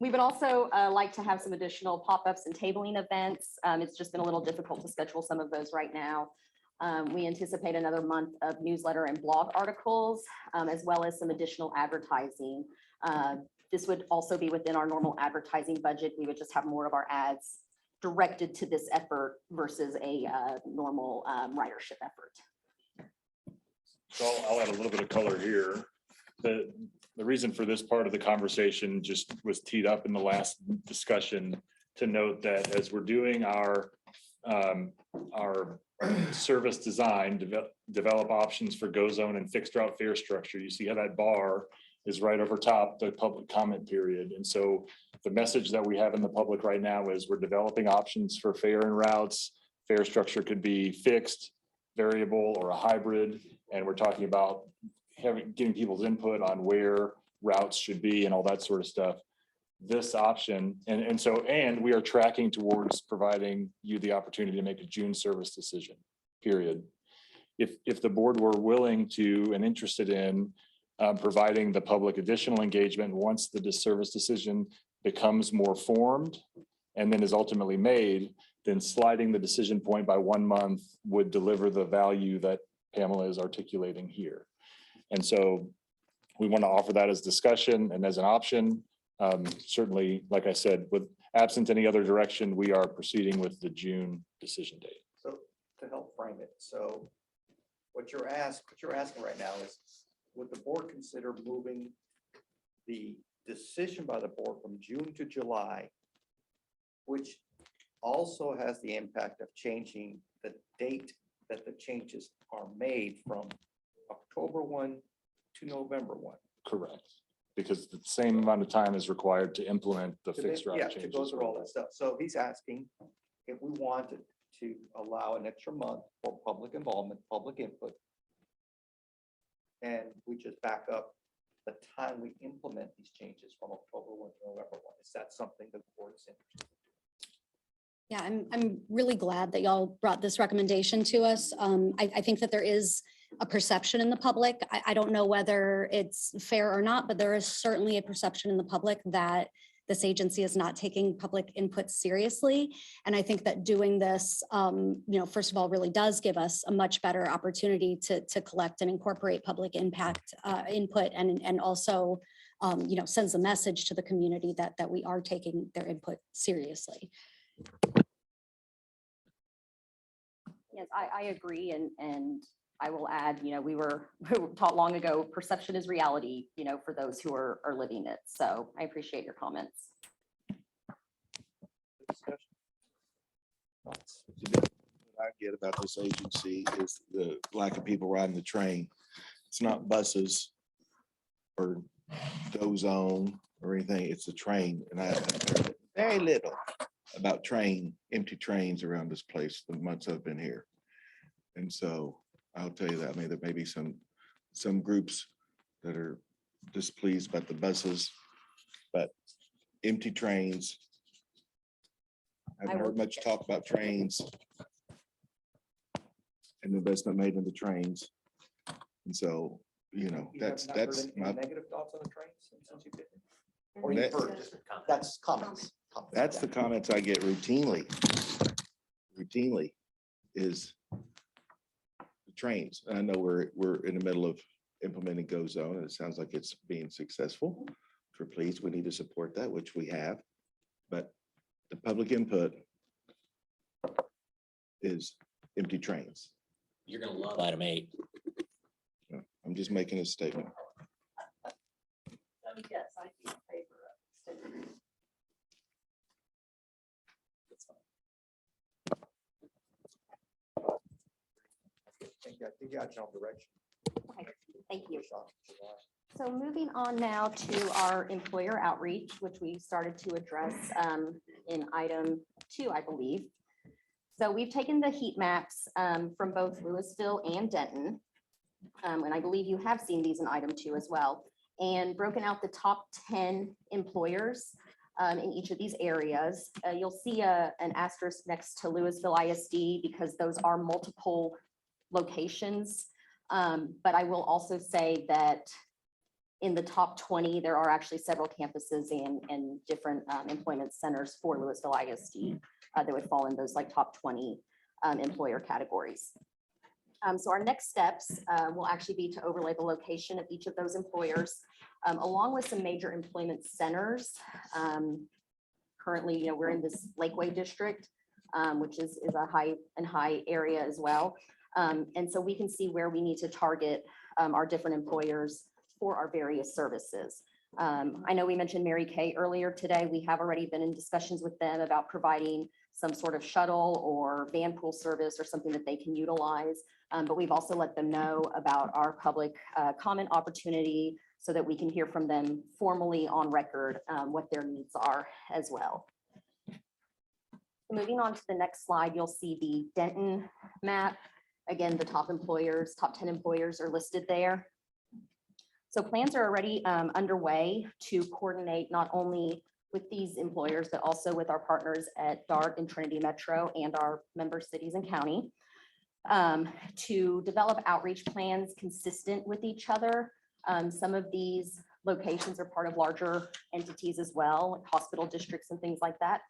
We would also like to have some additional pop-ups and tabling events. It's just been a little difficult to schedule some of those right now. We anticipate another month of newsletter and blog articles, as well as some additional advertising. This would also be within our normal advertising budget. We would just have more of our ads directed to this effort versus a normal ridership effort. So I'll add a little bit of color here. The reason for this part of the conversation just was teed up in the last discussion to note that as we're doing our service design, develop options for go zone and fixed route fare structure. You see how that bar is right over top the public comment period. And so the message that we have in the public right now is we're developing options for fare and routes. Fare structure could be fixed, variable, or a hybrid. And we're talking about getting people's input on where routes should be and all that sort of stuff. This option, and we are tracking towards providing you the opportunity to make a June service decision, period. If the board were willing to and interested in providing the public additional engagement once the service decision becomes more formed and then is ultimately made, then sliding the decision point by 1 month would deliver the value that Pamela is articulating here. And so we want to offer that as discussion and as an option. Certainly, like I said, with absent any other direction, we are proceeding with the June decision date. So to help frame it, so what you're asking right now is, would the board consider moving the decision by the board from June to July, which also has the impact of changing the date that the changes are made from October 1 to November 1? Correct. Because the same amount of time is required to implement the fixed route Yeah, to changes. go through all that stuff. So he's asking if we wanted to allow an extra month for public involvement, public input. And we just back up the time we implement these changes from October 1 to November 1. Is that something the board is interested in? Yeah, I'm really glad that y'all brought this recommendation to us. I think that there is a perception in the public. I don't know whether it's fair or not, but there is certainly a perception in the public that this agency is not taking public input seriously. And I think that doing this, first of all, really does give us a much better opportunity to collect and incorporate public impact input, and also, sends a message to the community that we are taking their input seriously. Yes, I agree. And I will add, we were taught long ago, perception is reality, for those who are living it. So I appreciate your comments. discussion? What I get about this agency is the lack of people riding the train. It's not buses or Go Zone or anything. It's a train. And I heard very little about empty trains around this place the months I've been here. And so I'll tell you that, I mean, there may be some groups that are displeased about the buses, but empty trains. I haven't heard much talk about trains and the investment made in the trains. And so, you know, You have that's not heard any my, negative thoughts on the trains since you've been here? Or That- you've heard just That's comments. that's the comments I get routinely. Routinely is the trains. And I know we're in the middle of implementing Go Zone, and it sounds like it's being successful. We're pleased. We need to support that, which we have. But the public input is empty trains. You're gonna love item 8. I'm just making a statement. Yes, I'd be in favor of extending. I think you got your own direction. Okay, thank you. So moving on now to our employer outreach, which we started to address in item 2, I believe. So we've taken the heat maps from both Louisville and Denton. And I believe you have seen these in item 2 as well, and broken out the top 10 employers in each of these areas. You'll see an asterisk next to Louisville ISD because those are multiple locations. But I will also say that in the top 20, there are actually several campuses and different employment centers for Louisville ISD that would fall in those like top 20 employer categories. So our next steps will actually be to overlay the location of each of those employers, along with some major employment centers. Currently, you know, we're in this Lakeway district, which is a high area as well. And so we can see where we need to target our different employers for our various services. I know we mentioned Mary Kay earlier today. We have already been in discussions with them about providing some sort of shuttle or van pool service or something that they can utilize. But we've also let them know about our public comment opportunity so that we can hear from them formally on record what their needs are as well. Moving on to the next slide, you'll see the Denton map. Again, the top 10 employers are listed there. So plans are already underway to coordinate not only with these employers, but also with our partners at DART and Trinity Metro and our member cities and county to develop outreach plans consistent with each other. Some of these locations are part of larger entities as well, like hospital districts and things like that,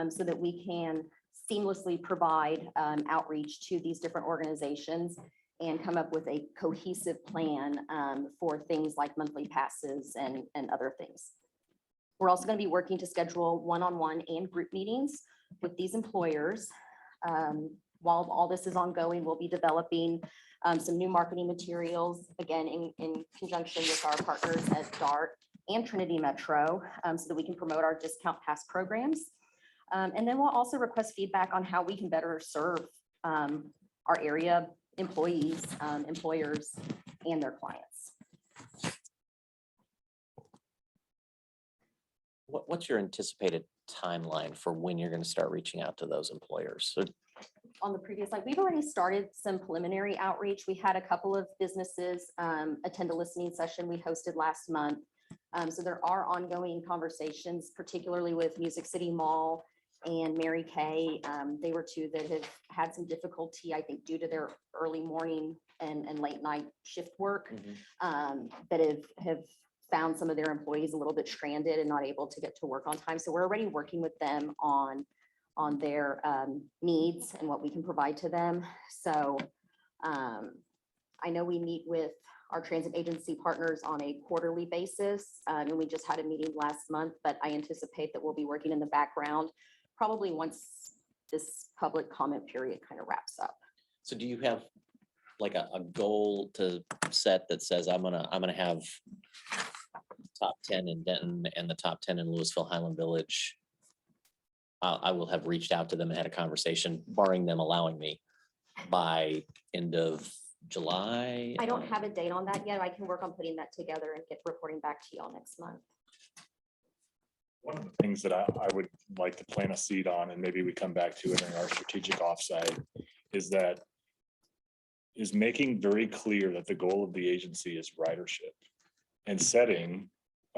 so that we can seamlessly provide outreach to these different organizations and come up with a cohesive plan for things like monthly passes and other things. We're also going to be working to schedule one-on-one and group meetings with these employers. While all this is ongoing, we'll be developing some new marketing materials, again, in conjunction with our partners at DART and Trinity Metro, so that we can promote our discount pass programs. And then we'll also request feedback on how we can better serve our area employees, employers, and their clients. What's your anticipated timeline for when you're going to start reaching out to those employers? So On the previous slide, we've already started some preliminary outreach. We had a couple of businesses attend a listening session we hosted last month. So there are ongoing conversations, particularly with Music City Mall and Mary Kay. They were two that have had some difficulty, I think, due to their early morning and late night shift work, that have found some of their employees a little bit stranded and not able to get to work on time. So we're already working with them on their needs and what we can provide to them. So I know we meet with our transit agency partners on a quarterly basis, and we just had a meeting last month, but I anticipate that we'll be working in the background probably once this public comment period kind of wraps up. So do you have like a goal to set that says I'm gonna have top 10 in Denton and the top 10 in Louisville Highland Village I will have reached out to them and had a conversation, barring them allowing me, by end of July. I don't have a date on that yet. I can work on putting that together and get reporting back to y'all next month. One of the things that I would like to plant a seed on, and maybe we come back to it in our strategic offsite, is making very clear that the goal of the agency is ridership and setting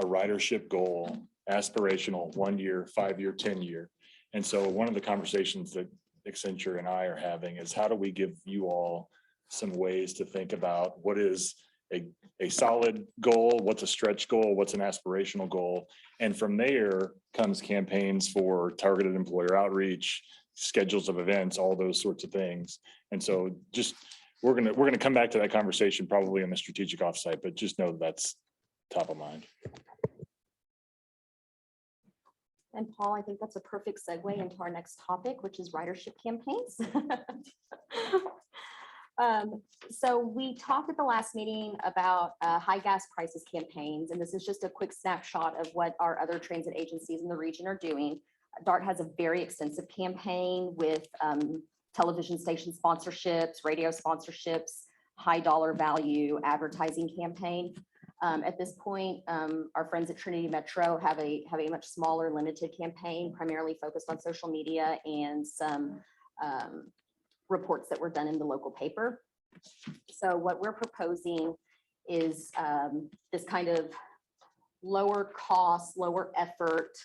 a ridership goal, aspirational, 1 year, 5 year, 10 year. And so one of the conversations that Accenture and I are having is how do we give you all some ways to think about what is a solid goal, what's a stretch goal, what's an aspirational goal. And from there comes campaigns for targeted employer outreach, schedules of events, all those sorts of things. And so just, we're gonna come back to that conversation probably in the strategic offsite, but just know that's top of mind. And Paul, I think that's a perfect segue into our next topic, which is ridership campaigns. So we talked at the last meeting about high gas prices campaigns, and this is just a quick snapshot of what our other transit agencies in the region are doing. DART has a very extensive campaign with television station sponsorships, radio sponsorships, high dollar value advertising campaign. At this point, our friends at Trinity Metro have a much smaller, limited campaign, primarily focused on social media and some reports that were done in the local paper. So what we're proposing is this kind of lower cost, lower effort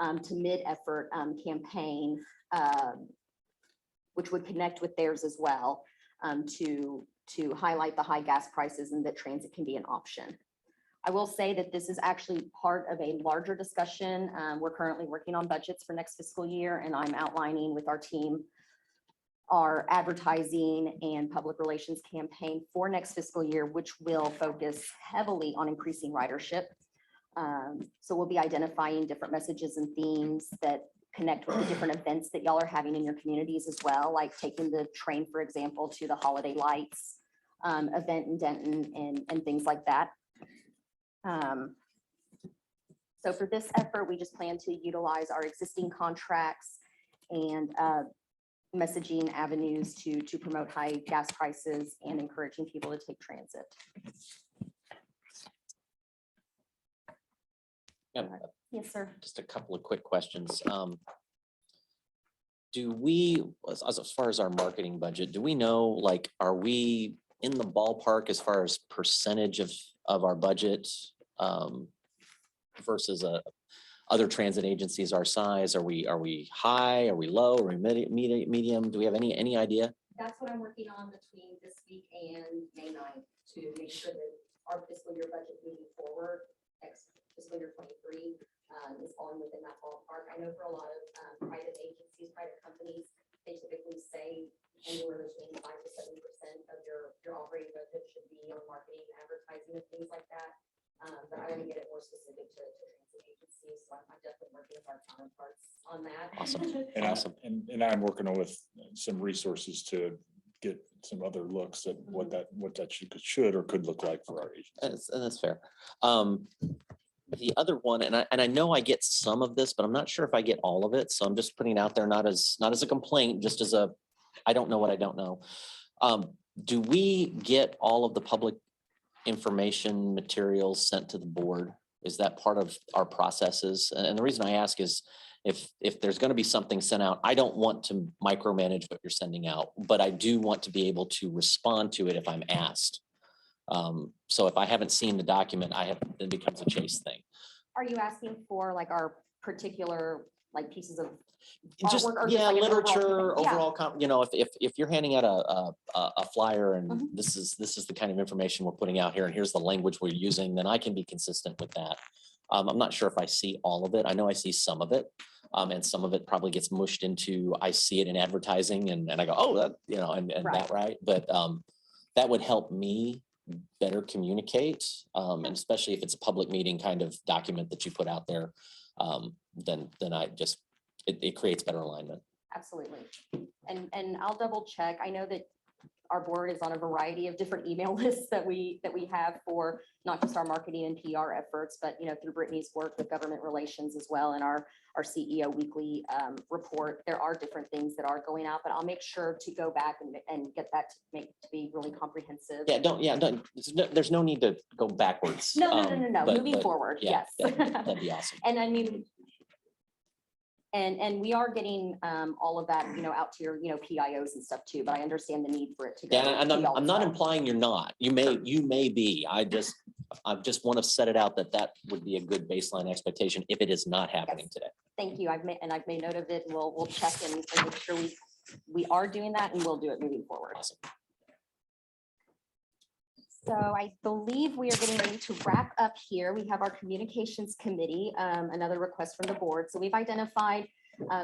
to mid-effort campaign, which would connect with theirs as well, to highlight the high gas prices and that transit can be an option. I will say that this is actually part of a larger discussion. We're currently working on budgets for next fiscal year, and I'm outlining with our team our advertising and public relations campaign for next fiscal year, which will focus heavily on increasing ridership. So we'll be identifying different messages and themes that connect with the different events that y'all are having in your communities as well, like taking the train, for example, to the Holiday Lights event in Denton and things like that. So for this effort, we just plan to utilize our existing contracts and messaging avenues to promote high gas prices and encouraging people to take transit. Yeah, Yes, sir. just a couple of quick questions. Do we, as far as our marketing budget, do we know, like, are we in the ballpark as far as percentage of our budget versus other transit agencies our size? Are we high? Are we low? Are we medium? Do we have any idea? That's what I'm working on between this week and May 9th to make sure that our fiscal year budget moving forward, next fiscal year 23, is falling within that ballpark. I know for a lot of private agencies, private companies, they typically say anywhere between 5 to 7% of your operating budget should be on marketing, advertising, and things like that. But I want to get it more specific to transit agencies, so I'm definitely working with our counterparts on that. Awesome. Awesome. And I'm working with some resources to get some other looks at what that should or could look like for our agency. That's fair. The other one, and I know I get some of this, but I'm not sure if I get all of it. So I'm just putting it out there, not as a complaint, just as I don't know what I don't know. Do we get all of the public information materials sent to the board? Is that part of our processes? And the reason I ask is if there's going to be something sent out, I don't want to micromanage what you're sending out, but I do want to be able to respond to it if I'm asked. So if I haven't seen the document, it becomes a chase thing. Are you asking for like our particular like pieces of Just, artwork or yeah, like an literature, yeah. overall, you know, if you're handing out a flyer and this is the kind of information we're putting out here and here's the language we're using, then I can be consistent with that. I'm not sure if I see all of it. I know I see some of it. And some of it probably gets mushed into, I see it in advertising and I go, oh, that, you know, and that, right. But that would help me better communicate. And especially if it's a public meeting kind of document that you put out there, then I just, it creates better alignment. Absolutely. And I'll double check. I know that our board is on a variety of different email lists that we have for not just our marketing and PR efforts, but, you know, through Brittany's work with government relations as well, and our CEO weekly report. There are different things that are going out, but I'll make sure to go back and get that to be really comprehensive. There's no need to go backwards. No, but- moving but forward, yeah, yes. That'd be awesome. And I mean, and we are getting all of that, you know, out to your, you know, PIOs and stuff too, but I understand the need for it to go. Yeah, and to y'all I'm as not well. implying you're not. You may be. I just want to set it out that would be a good baseline expectation if it is not happening today. Thank you. I've made note of it. We'll check and make sure we are doing that, and we'll do it moving forward. Awesome. So I believe we are getting ready to wrap up here. We have our communications committee, another request from the board. So we've identified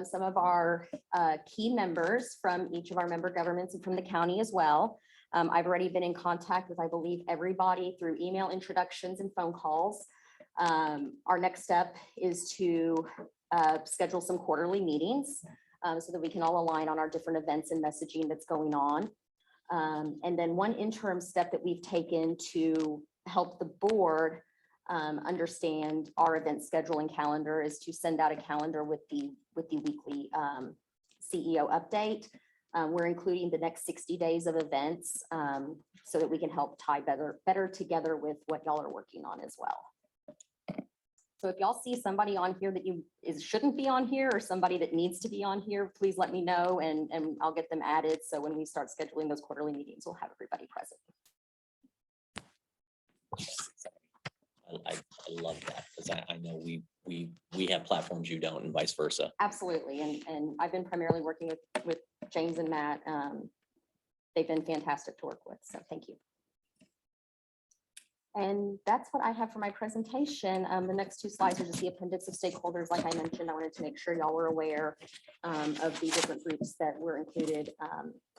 some of our key members from each of our member governments and from the county as well. I've already been in contact with, I believe, everybody through email introductions and phone calls. Our next step is to schedule some quarterly meetings so that we can all align on our different events and messaging that's going on. And then one interim step that we've taken to help the board understand our event scheduling calendar is to send out a calendar with the weekly CEO update. We're including the next 60 days of events so that we can help tie better together with what y'all are working on as well. So if y'all see somebody on here that shouldn't be on here, or somebody that needs to be on here, please let me know and I'll get them added. So when we start scheduling those quarterly meetings, we'll have everybody present. I love that because I know we have platforms you don't and vice versa. Absolutely. And I've been primarily working with James and Matt. They've been fantastic to work with. So thank you. And that's what I have for my presentation. The next two slides are just the appendix of stakeholders. Like I mentioned, I wanted to make sure y'all were aware of the different groups that were included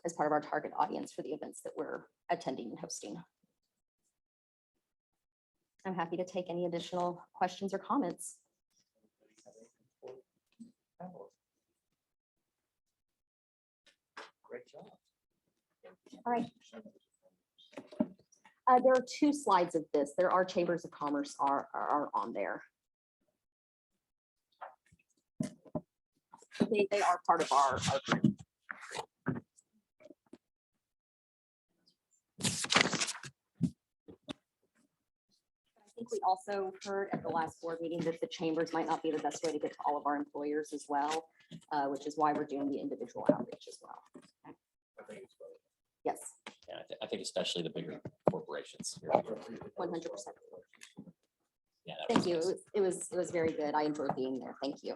as part of our target audience for the events that we're attending and hosting. I'm happy to take any additional questions or comments. Great job. All right. There are two slides of this. There are chambers of commerce are on there. They are part of our group. I think we also heard at the last board meeting that the chambers might not be the best way to get to all of our employers as well, which is why we're doing the individual outreach as well. Okay. Yes. Yeah, I think especially the bigger corporations. 100%. Yeah. Thank you. It was very good. I enjoyed being there. Thank you.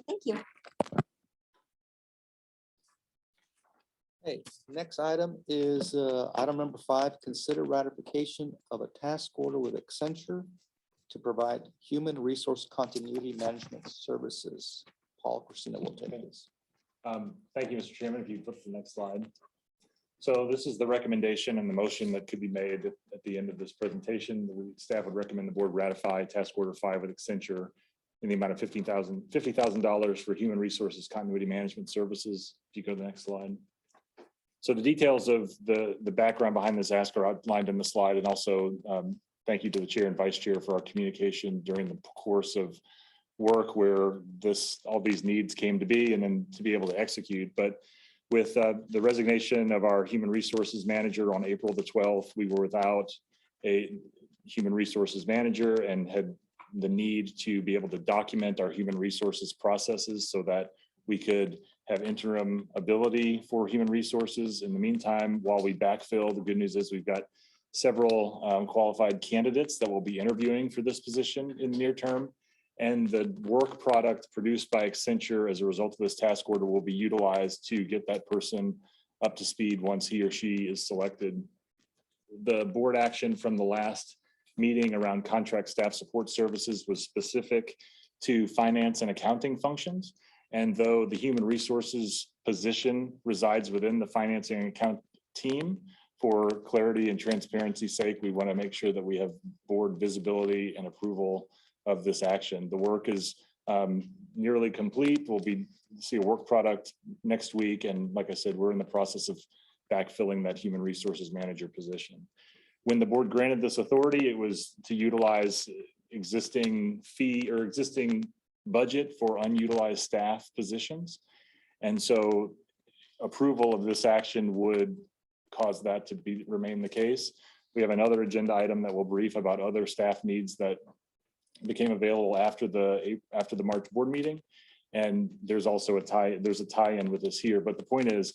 Thank you. Okay, next item is item number 5, consider ratification of a task order with Accenture to provide human resource continuity management services. Paul, Christina will take this. Thank you, Mr. Chairman. If you flip to the next slide. So this is the recommendation and the motion that could be made at the end of this presentation. The staff would recommend the board ratify task order 5 with Accenture in the amount of $50,000 for human resources continuity management services. If you go to the next slide. So the details of the background behind this ask are outlined in the slide, and also thank you to the chair and vice chair for our communication during the course of work where all these needs came to be and then to be able to execute. But with the resignation of our human resources manager on April the 12th, we were without a human resources manager and had the need to be able to document our human resources processes so that we could have interim ability for human resources. In the meantime, while we backfill, the good news is we've got several qualified candidates that will be interviewing for this position in the near term. And the work product produced by Accenture as a result of this task order will be utilized to get that person up to speed once he or she is selected. The board action from the last meeting around contract staff support services was specific to finance and accounting functions. And though the human resources position resides within the financing and account team, for clarity and transparency's sake, we want to make sure that we have board visibility and approval of this action. The work is nearly complete. We'll see a work product next week. And like I said, we're in the process of backfilling that human resources manager position. When the board granted this authority, it was to utilize existing budget for unutilized staff positions. And so approval of this action would cause that to remain the case. We have another agenda item that will brief about other staff needs that became available after the March board meeting. And there's also a tie-in with this here. But the point is,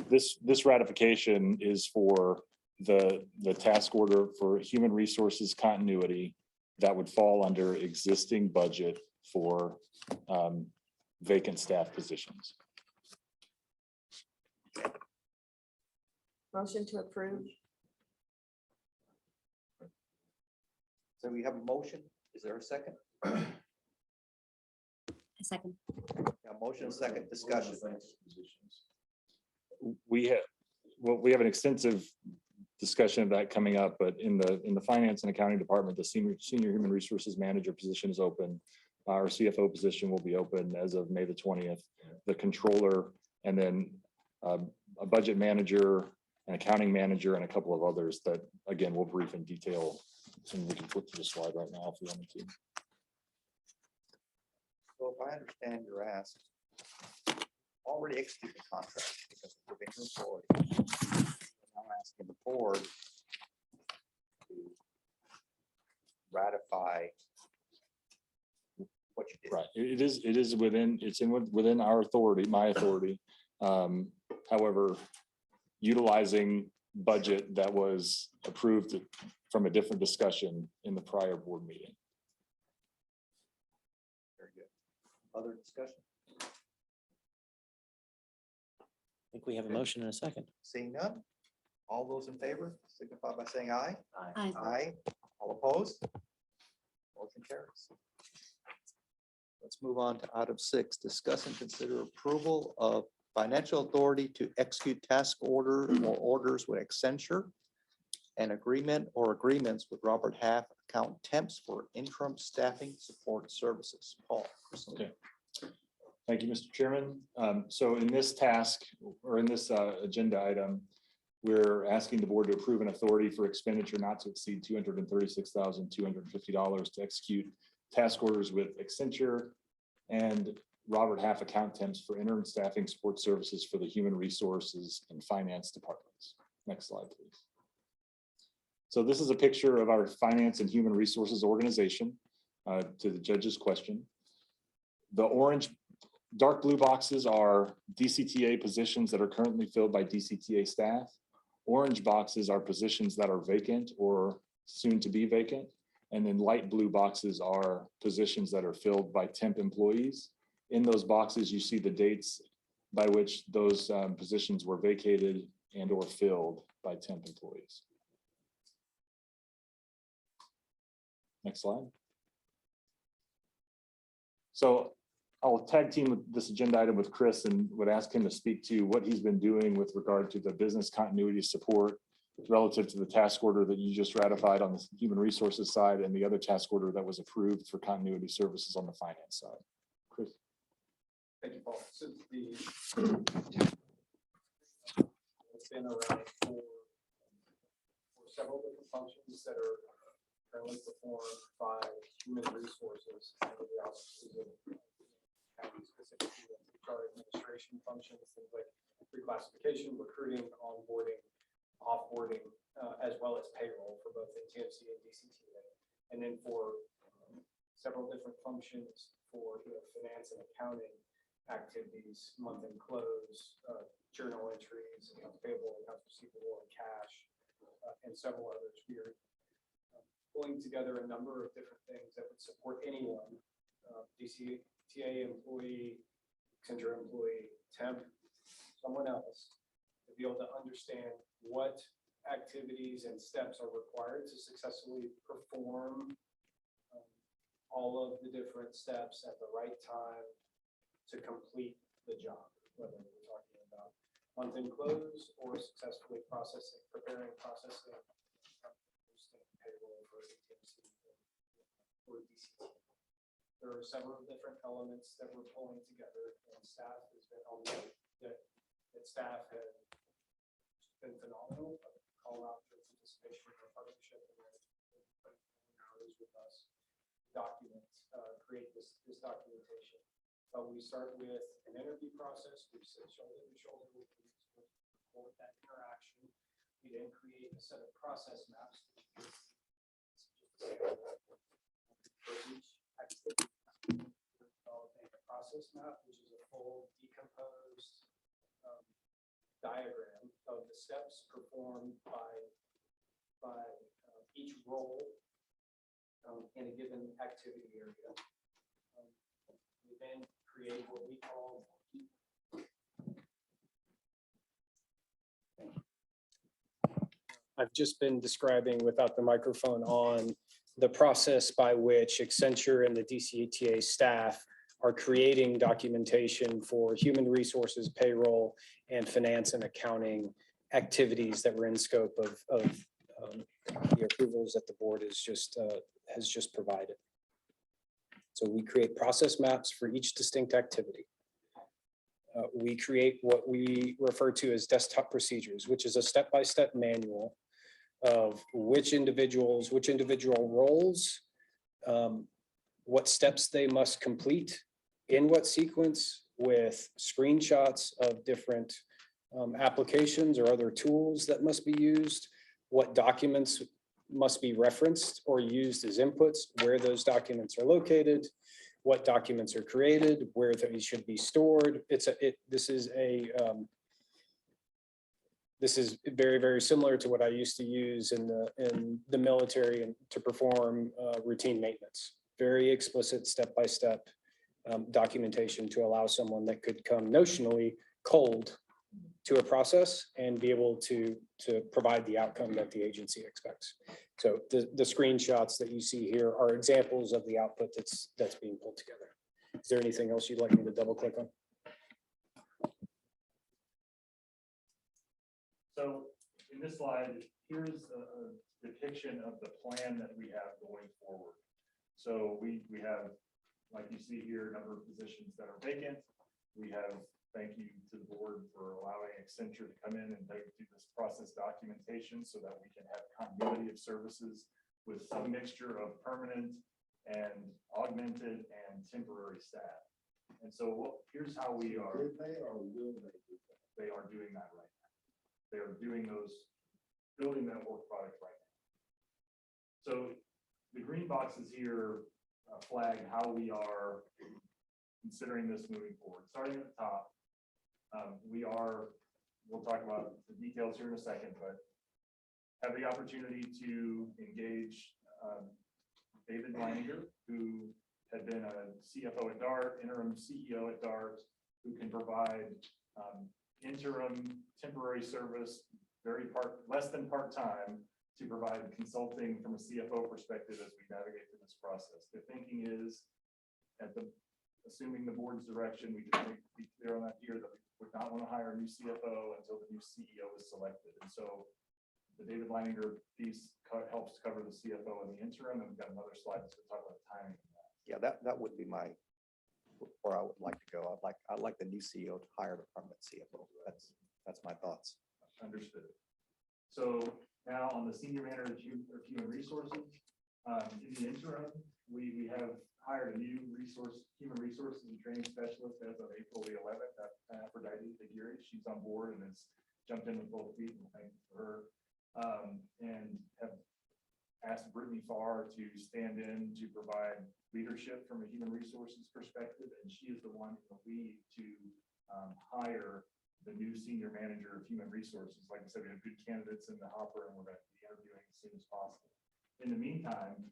this ratification is for the task order for human resources continuity that would fall under existing budget for vacant staff positions. Motion to approve. So we have a motion. Is there a second? A second. A motion, and second discussion. We have an extensive discussion of that coming up, but in the finance and accounting department, the senior human resources manager position is open. Our CFO position will be open as of May the 20th. The controller, and then a budget manager, an accounting manager, and a couple of others that, again, we'll brief in detail. And we can flip to the slide right now if you want to. So if I understand your ask, already executed the contract because we're being moved forward. I'm asking the board to ratify what you did. Right. It's within our authority, my authority. However, utilizing budget that was approved from a different discussion in the prior board meeting. Very good. Other discussion? I think we have a motion in a second. Seeing none? All those in favor signify by saying aye. Aye. Aye. All opposed? Motion carries. Let's move on to item 6, discuss and consider approval of financial authority to execute task order or orders with Accenture and agreement or agreements with Robert Half account temps for interim staffing support services. Paul. Okay. Thank you, Mr. Chairman. So in this task or in this agenda item, we're asking the board to approve an authority for expenditure not to exceed $236,250 to execute task orders with Accenture and Robert Half account temps for interim staffing support services for the human resources and finance departments. Next slide, please. So this is a picture of our finance and human resources organization to the judge's question. The orange, dark blue boxes are DCTA positions that are currently filled by DCTA staff. Orange boxes are positions that are vacant or soon to be vacant. And then light blue boxes are positions that are filled by temp employees. In those boxes, you see the dates by which those positions were vacated and or filled by temp employees. Next slide. So I'll tag team with this agenda item with Chris and would ask him to speak to what he's been doing with regard to the business continuity support relative to the task order that you just ratified on the human resources side and the other task order that was approved for continuity services on the finance side. Chris. Thank you, Paul. So it's been around for several different functions that are currently performed by human resources and the offices of specifically HR administration functions, things like reclassification, recruiting, onboarding, offboarding, as well as payroll for both NTFC and DCTA. And then for several different functions for finance and accounting activities, month-end close, journal entries, accounts payable, accounts receivable, and cash, and several others. We are pulling together a number of different things that would support anyone, DCTA employee, Accenture employee, temp, someone else, to be able to understand what activities and steps are required to successfully perform all of the different steps at the right time to complete the job, whether we're talking about month-end close or successfully preparing, processing payroll for ATMC or DCT. there are several different elements that we're pulling together, and staff has been helping, that staff has been phenomenal. Call out for participation in our partnership and hours with us. Document, create this documentation. We start with an interview process. We sit shoulder to shoulder with that interaction. We then create a set of process maps. For each activity, developing a process map, which is a full decomposed diagram of the steps performed by each role in a given activity area. We then create what we call I've just been describing without the microphone on the process by which Accenture and the DCTA staff are creating documentation for human resources, payroll, and finance and accounting activities that were in scope of the approvals that the board has just provided. So we create process maps for each distinct activity. We create what we refer to as desktop procedures, which is a step-by-step manual of which individual roles, what steps they must complete, in what sequence, with screenshots of different applications or other tools that must be used, what documents must be referenced or used as inputs, where those documents are located, what documents are created, where they should be stored. This is very, very similar to what I used to use in the military and to perform routine maintenance. Very explicit step-by-step documentation to allow someone that could come notionally cold to a process and be able to provide the outcome that the agency expects. So the screenshots that you see here are examples of the output that's being pulled together. Is there anything else you'd like me to double click on? So in this slide, here's a depiction of the plan that we have going forward. So we have, like you see here, a number of positions that are vacant. We have, thank you to the board for allowing Accenture to come in and do this process documentation so that we can have continuity of services with some mixture of permanent and augmented and temporary staff. And so here's how we are. Did they or will they do that? They are doing that right now. They are doing building that work product right now. So the green boxes here flag how we are considering this moving forward. Starting at the top, we'll talk about the details here in a second, but have the opportunity to engage David Leininger, who had been a CFO at DART, interim CEO at DART, who can provide interim temporary service, less than part-time, to provide consulting from a CFO perspective as we navigate through this process. The thinking is, assuming the board's direction, we can be clear on that here, that we would not want to hire a new CFO until the new CEO is selected. And so the David Leininger piece helps cover the CFO in the interim, and we've got another slide that's going to talk about the timing of that. Yeah, that would be where I would like to go. I'd like the new CEO to hire the permanent CFO. That's my thoughts. Understood. So now on the senior manager of human resources, in the interim, we have hired a new human resources and training specialist as of April the 11th, Aphrodite Aguirre. She's on board and has jumped in with both feet, and thank you for her. And have asked Brittany Farr to stand in to provide leadership from a human resources perspective, and she is the one in the lead to hire the new senior manager of human resources. Like I said, we have good candidates in the hopper, and we're going to be interviewing as soon as possible. In the meantime,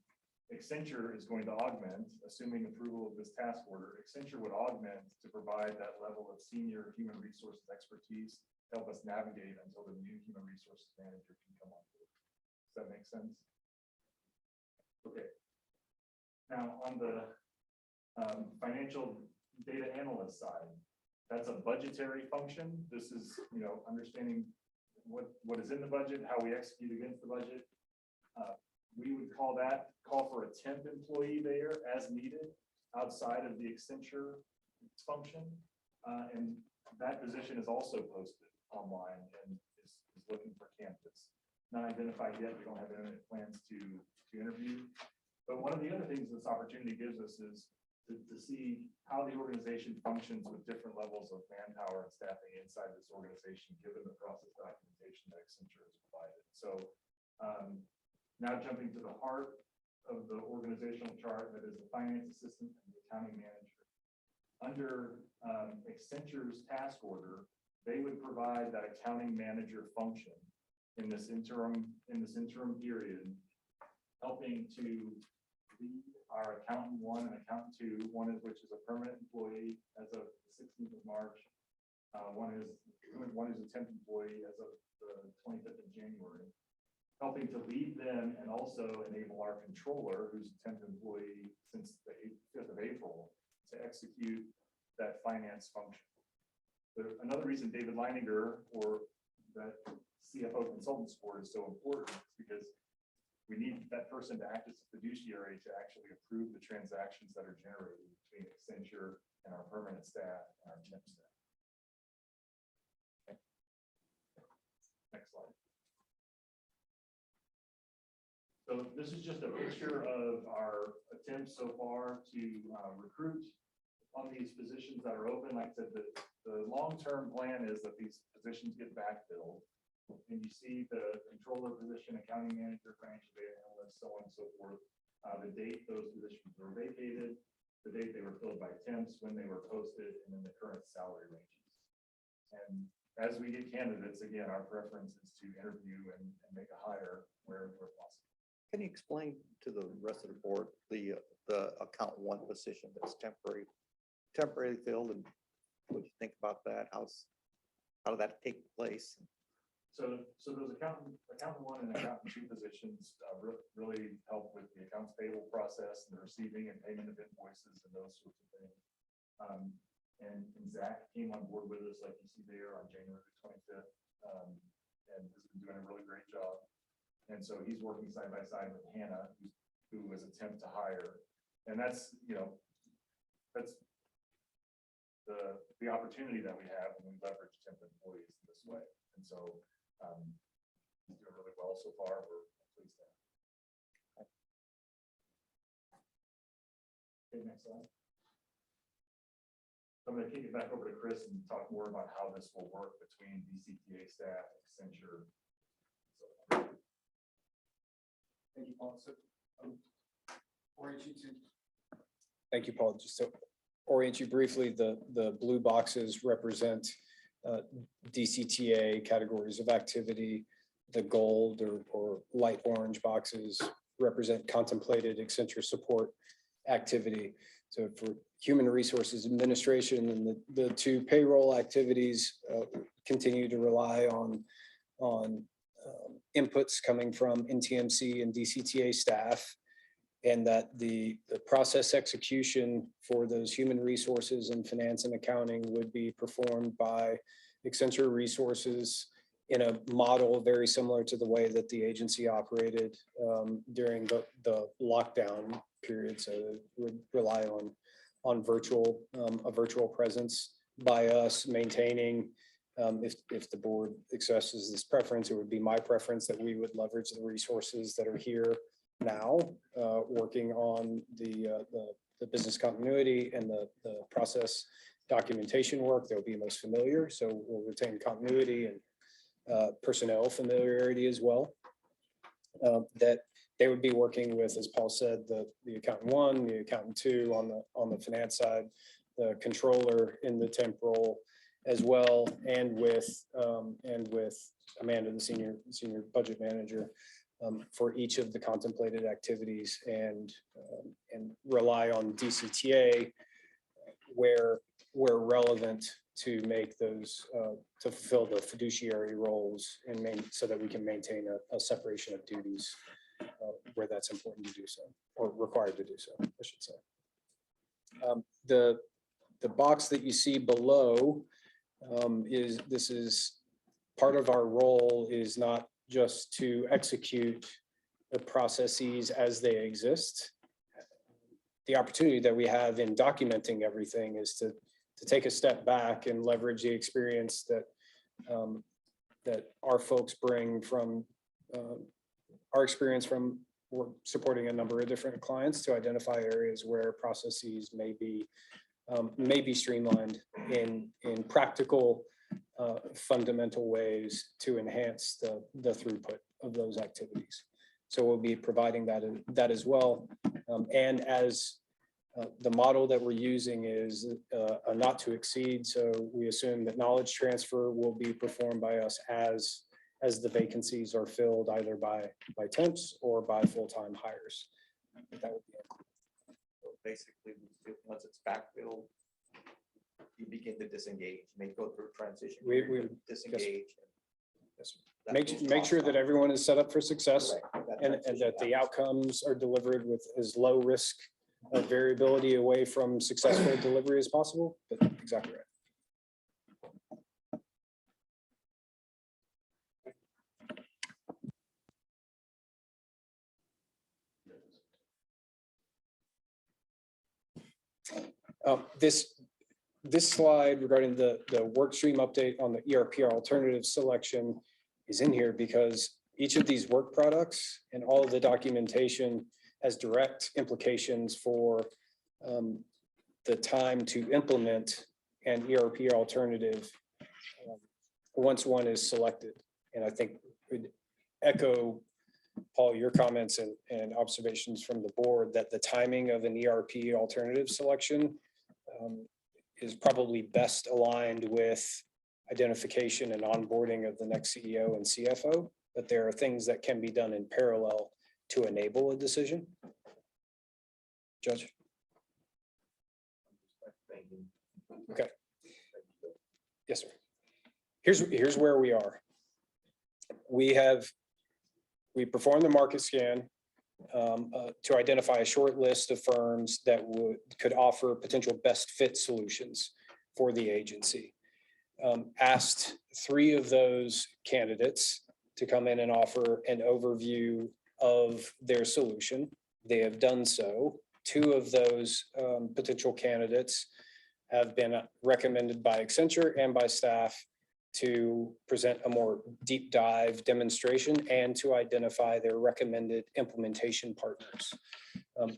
Accenture is going to augment, assuming approval of this task order, Accenture would augment to provide that level of senior human resources expertise to help us navigate until the new human resources manager can come on board. Does that make sense? Okay. Now on the financial data analyst side, that's a budgetary function. This is, understanding what is in the budget, how we execute against the budget. We would call for a temp employee there as needed. outside of the Accenture function. And that position is also posted online and is looking for candidates. Not identified yet, we don't have any plans to interview. But one of the other things this opportunity gives us is to see how the organization functions with different levels of manpower and staffing inside this organization, given the process documentation that Accenture has provided. So now jumping to the heart of the organizational chart, that is the finance assistant and the accounting manager. Under Accenture's task order, they would provide that accounting manager function in this interim period, helping to lead our accountant one and accountant two, one is which is a permanent employee as of the 16th of March. One is a temp employee as of the 25th of January, helping to lead them and also enable our controller, who's a temp employee since the 5th of April, to execute that finance function. But another reason David Leininger or that CFO Consultants Board is so important is because we need that person to act as a fiduciary to actually approve the transactions that are generated between Accenture and our permanent staff and our temp staff. Okay. Next slide. So this is just a picture of our attempts so far to recruit on these positions that are open. Like I said, the long-term plan is that these positions get backfilled. And you see the controller position, accounting manager, financial data analyst, so on and so forth. The date those positions were vacated, the date they were filled by temps, when they were posted, and then the current salary ranges. And as we get candidates, again, our preference is to interview and make a hire where possible. Can you explain to the rest of the board the account one position that's temporarily filled, and what do you think about that? How did that take place? So those accountant one and accountant two positions really help with the accounts payable process and the receiving and payment of invoices and those sorts of things. And Zach came on board with us, like you see there, on January 25th, and has been doing a really great job. And so he's working side by side with Hannah, who was attempt to hire. And that's, that's the opportunity that we have when we leverage temp employees in this way. And so he's doing really well so far. We're pleased with that. Okay, next slide. I'm going to kick it back over to Chris and talk more about how this will work between DCTA staff, Accenture. Thank you, Paul. So, orient you to. Thank you, Paul. Just to orient you briefly, the blue boxes represent DCTA categories of activity. The gold or light orange boxes represent contemplated Accenture support activity. So for human resources administration and the two payroll activities continue to rely on inputs coming from NTMC and DCTA staff, and that the process execution for those human resources and finance and accounting would be performed by Accenture resources in a model very similar to the way that the agency operated during the lockdown period. So it would rely on a virtual presence by us, maintaining, if the board expresses this preference, it would be my preference that we would leverage the resources that are here now, working on the business continuity and the process documentation work that will be most familiar. So we'll retain continuity and personnel familiarity as well. That they would be working with, as Paul said, the accountant one, the accountant two on the finance side, the controller in the temp role as well, and with Amanda, the senior budget manager, for each of the contemplated activities, and rely on DCTA where relevant to make those to fulfill the fiduciary roles and so that we can maintain a separation of duties where that's important to do so, or required to do so, I should say. The box that you see below is part of our role is not just to execute the processes as they exist, the opportunity that we have in documenting everything is to take a step back and leverage the experience that that our folks bring from our experience from supporting a number of different clients to identify areas where processes may be streamlined in practical fundamental ways to enhance the throughput of those activities. So we'll be providing that as well. And as the model that we're using is a not to exceed, so we assume that knowledge transfer will be performed by us as the vacancies are filled either by temps or by full-time hires. That would be So basically, once it's backfilled, you begin to disengage, may go through transition. We period, disengage. Yes. That Make goes sure off. that everyone is set up for success Correct. and that the outcomes are delivered with as low risk of variability away from successful delivery as possible. But exactly right. This slide regarding the work stream update on the ERP alternative selection is in here because each of these work products and all of the documentation has direct implications for the time to implement an ERP alternative once one is selected. And I think would echo, Paul, your comments and observations from the board that the timing of an ERP alternative selection is probably best aligned with identification and onboarding of the next CEO and CFO, but there are things that can be done in parallel to enable a decision. Judge? Okay. Yes, sir. Here's where we are. We performed the market scan to identify a short list of firms that could offer potential best fit solutions for the agency. Asked 3 of those candidates to come in and offer an overview of their solution. They have done so. 2 of those potential candidates have been recommended by Accenture and by staff to present a more deep dive demonstration and to identify their recommended implementation partners.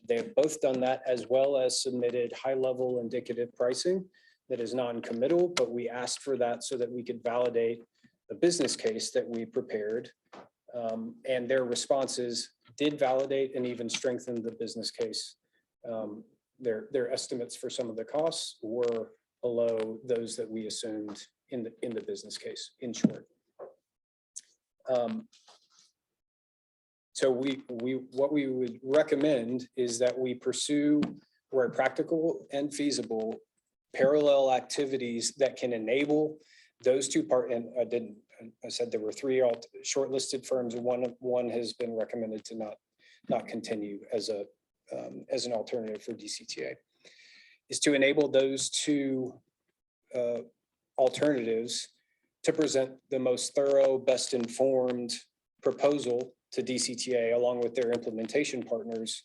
They have both done that as well as submitted high-level indicative pricing that is non-committal, but we asked for that so that we could validate the business case that we prepared. And their responses did validate and even strengthen the business case. Their estimates for some of the costs were below those that we assumed in the business case, in short. So what we would recommend is that we pursue, where practical and feasible, parallel activities that can enable those 2 and I said there were 3 shortlisted firms. One has been recommended to not continue as an alternative for DCTA, is to enable those 2 alternatives to present the most thorough, best informed proposal to DCTA along with their implementation partners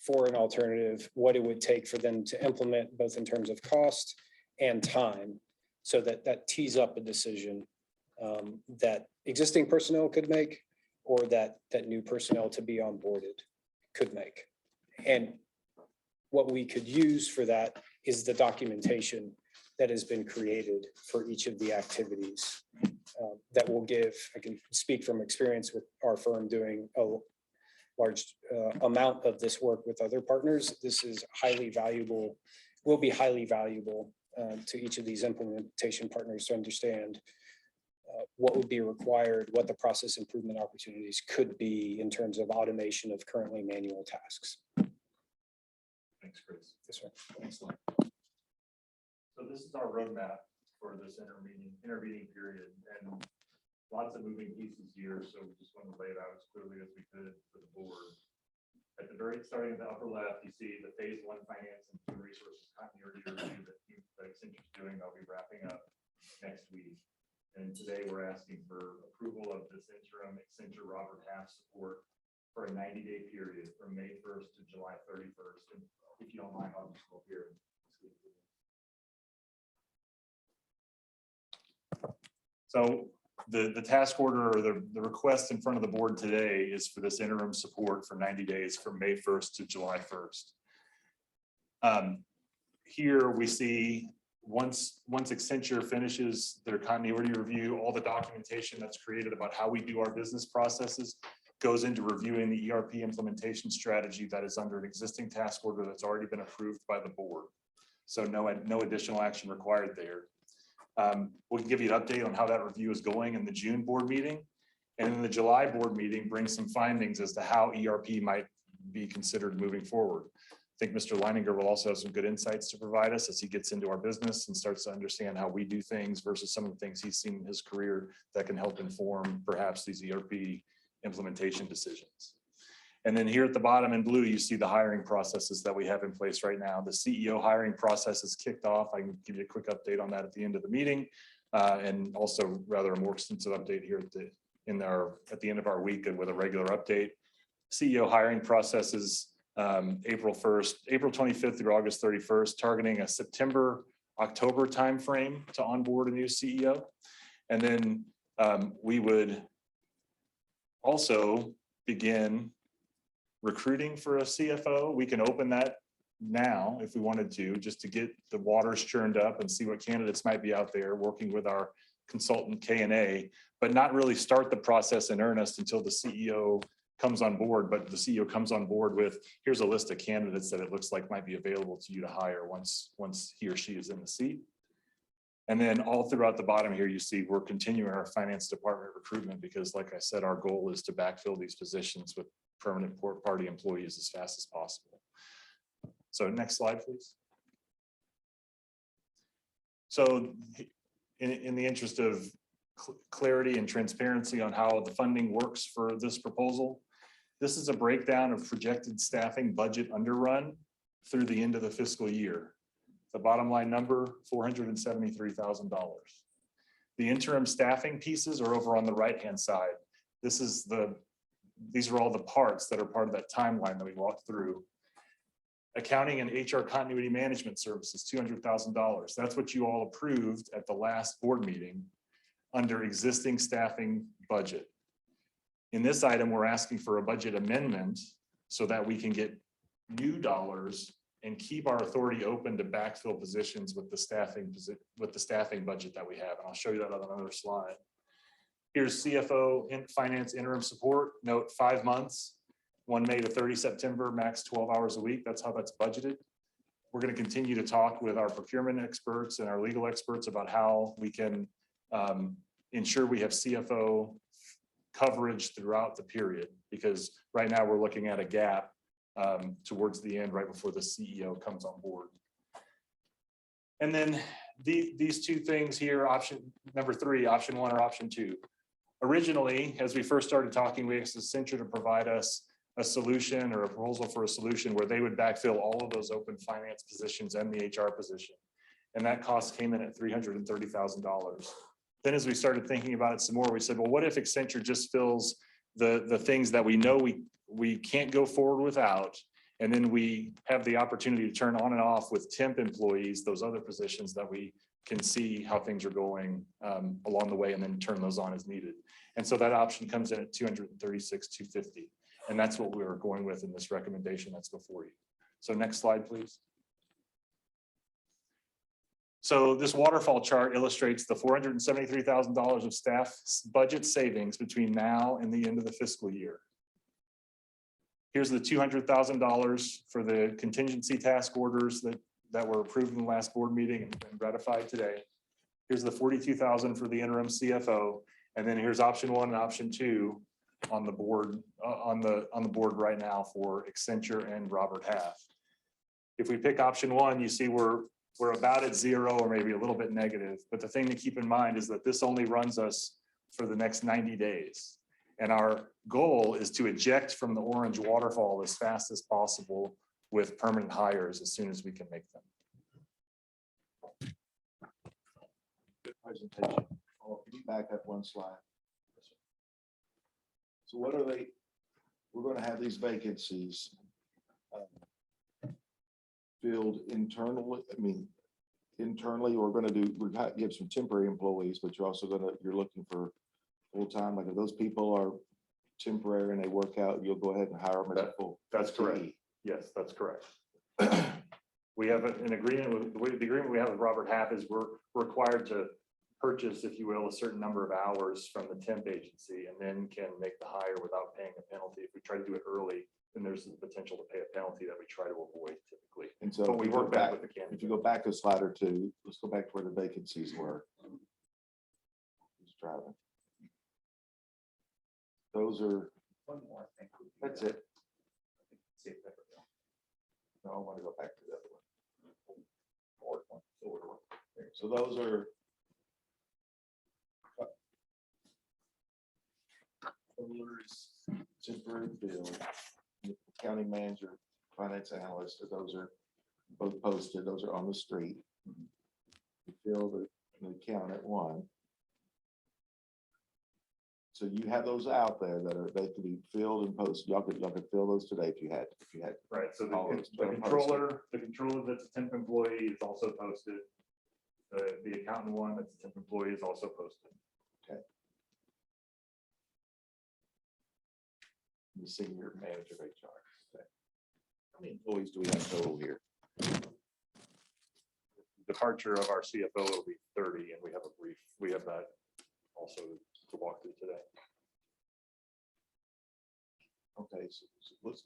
for an alternative, what it would take for them to implement both in terms of cost and time, so that tees up a decision that existing personnel could make or that new personnel to be onboarded could make. And what we could use for that is the documentation that has been created for each of the activities that will give, I can speak from experience with our firm doing a large amount of this work with other partners. This is highly valuable, will be highly valuable to each of these implementation partners to understand what would be required, what the process improvement opportunities could be in terms of automation of currently manual tasks. Thanks, Chris. Yes, sir. Excellent. So this is our roadmap for this intervening period, and lots of moving pieces here. So we just want to lay it out as clearly as we could for the board. At the very starting of the upper left, you see the phase 1 finance and human resources continuity review that Accenture's doing. I'll be wrapping up next week. And today we're asking for approval of this interim Accenture Robert Half support for a 90-day period from May 1st to July 31st. And if you don't mind, I'll just go here. So the task order or the request in front of the board today is for this interim support for 90 days from May 1st to July 1st. Here we see once Accenture finishes their continuity review, all the documentation that's created about how we do our business processes goes into reviewing the ERP implementation strategy that is under an existing task order that's already been approved by the board. So no additional action required there. We can give you an update on how that review is going in the June board meeting. And in the July board meeting, bring some findings as to how ERP might be considered moving forward. I think Mr. Leininger will also have some good insights to provide us as he gets into our business and starts to understand how we do things versus some of the things he's seen in his career that can help inform perhaps these ERP implementation decisions. And then here at the bottom in blue, you see the hiring processes that we have in place right now. The CEO hiring process is kicked off. I can give you a quick update on that at the end of the meeting, and also rather a more extensive update here at the end of our week and with a regular update. CEO hiring processes April 25th through August 31st, targeting a September-October timeframe to onboard a new CEO. And then we would also begin recruiting for a CFO. We can open that now if we wanted to, just to get the waters churned up and see what candidates might be out there, working with our consultant K&A, but not really start the process in earnest until the CEO comes on board. But the CEO comes on board with, here's a list of candidates that it looks like might be available to you to hire once he or she is in the seat. And then all throughout the bottom here, you see we're continuing our finance department recruitment because, like I said, our goal is to backfill these positions with permanent party employees as fast as possible. So next slide, please. So in the interest of clarity and transparency on how the funding works for this proposal, this is a breakdown of projected staffing budget underrun through the end of the fiscal year. The bottom line number, $473,000. The interim staffing pieces are over on the right-hand side. These are all the parts that are part of that timeline that we walked through. Accounting and HR continuity management services, $200,000. That's what you all approved at the last board meeting under existing staffing budget. In this item, we're asking for a budget amendment so that we can get new dollars and keep our authority open to backfill positions with the staffing budget that we have. And I'll show you that on another slide. Here's CFO and finance interim support. Note 5 months, 1 May to 30 September, max 12 hours a week. That's how that's budgeted. We're going to continue to talk with our procurement experts and our legal experts about how we can ensure we have CFO coverage throughout the period, because right now we're looking at a gap towards the end, right before the CEO comes on board. And then these two things here, option number 3, option 1 or option 2. Originally, as we first started talking, we asked Accenture to provide us a solution or a proposal for a solution where they would backfill all of those open finance positions and the HR position. And that cost came in at $330,000. Then as we started thinking about it some more, we said, well, what if Accenture just fills the things that we know we can't go forward without, and then we have the opportunity to turn on and off with temp employees, those other positions that we can see how things are going along the way, and then turn those on as needed. And so that option comes in at $236,250. And that's what we were going with in this recommendation that's before you. So next slide, please. So this waterfall chart illustrates the $473,000 of staff budget savings between now and the end of the fiscal year. Here's the $200,000 for the contingency task orders that were approved in the last board meeting and ratified today. Here's the $42,000 for the interim CFO. And then here's option 1 and option 2 on the board on the board right now for Accenture and Robert Half. If we pick option 1, you see we're about at 0 or maybe a little bit negative. But the thing to keep in mind is that this only runs us for the next 90 days. And our goal is to eject from the orange waterfall as fast as possible with permanent hires as soon as we can make them. Good presentation. Oh, can you back up one slide? So what are we're gonna have these vacancies filled internally, internally, we're gonna do, you have some temporary employees, but you're also you're looking for full-time, like if those people are temporary and they work out, you'll go ahead and hire them as a full. That's correct. FTE. Yes, that's correct. We have an agreement with, the agreement we have with Robert Half is we're required to purchase, if you will, a certain number of hours from the temp agency and then can make the hire without paying a penalty. If we try to do it early, then there's the potential to pay a penalty that we try to avoid typically. And so But we if you work go back with the candidate. If you go back a slide or two, let's go back to where the vacancies were. Who's driving? Those are, One more, I think. that's it. See if that would go. No, I want to go back to the other one. Forward one, forward one. There. So those are. Temporary bill, county manager, finance analyst, those are both posted, those are on the street. You fill the count at one. So you have those out there that are, they can be filled and posted. Y'all could fill those today if you had. Right, so all the those controller that's a temp employee is also posted. The accountant one that's a temp employee is also posted. Okay. The senior manager of HR. Okay. How many employees do we have total here? Departure of our CFO will be 30, and we have that also to walk through today. Okay, so let's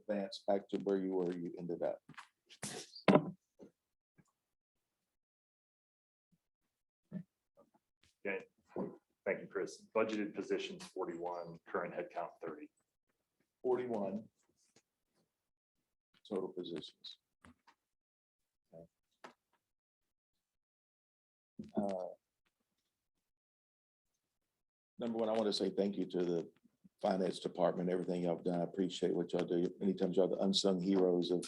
advance back to where you ended up. Okay, thank you, Chris. Budgeted positions 41, current headcount 30. 41 total positions. Okay. Number one, I want to say thank you to the finance department, everything y'all have done. I appreciate what y'all do. Anytime y'all the unsung heroes of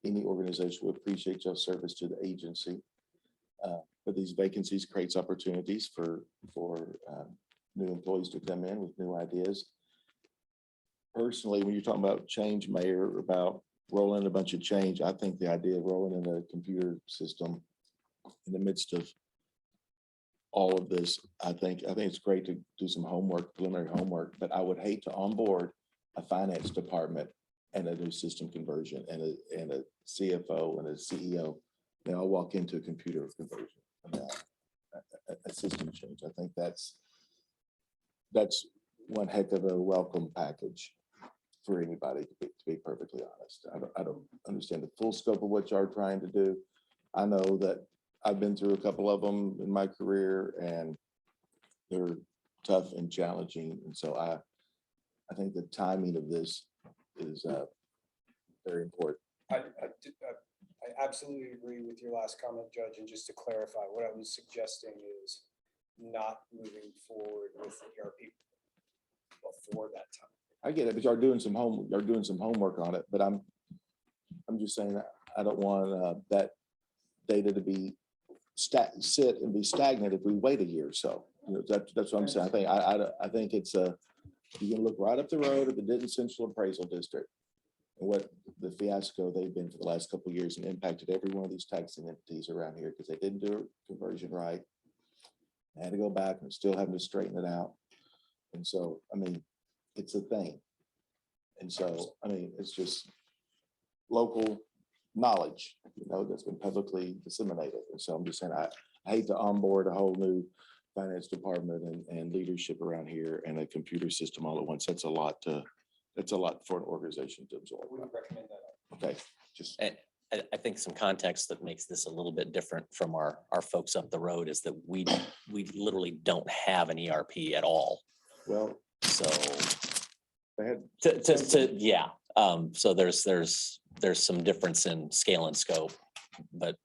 any organization, we appreciate your service to the agency. But these vacancies creates opportunities for new employees to come in with new ideas. Personally, when you're talking about change, Mayor, about rolling a bunch of change, I think the idea of rolling in a computer system in the midst of all of this, I think it's great to do some homework, preliminary homework, but I would hate to onboard a finance department and a new system conversion and a CFO and a CEO. They all walk into a computer conversion, a system change. I think that's one heck of a welcome package for anybody, to be perfectly honest. I don't understand the full scope of what you're trying to do. I know that I've been through a couple of them in my career and they're tough and challenging. And so I think the timing of this is very important. I absolutely agree with your last comment, Judge. And just to clarify, what I was suggesting is not moving forward with the ERP before that time. I get it, but you're doing some homework on it, but I'm just saying that I don't want that data to be sit and be stagnant if we wait a year or so. You know, that's what I'm saying. I think it's you can look right up the road at the Denton Central Appraisal District and what the fiasco they've been for the last couple of years and impacted every one of these taxing entities around here because they didn't do a conversion right. They had to go back and still having to straighten it out. And so, I mean, it's a thing. And so, I mean, it's just local knowledge, you know, that's been publicly disseminated. And so I'm just saying, I hate to onboard a whole new finance department and leadership around here and a computer system all at once. That's a lot for an organization to absorb. We would recommend that. Okay, just. I think some context that makes this a little bit different from our folks up the road is that we literally don't have an ERP at all. Well, so they had yeah. So there's some difference in scale and scope, but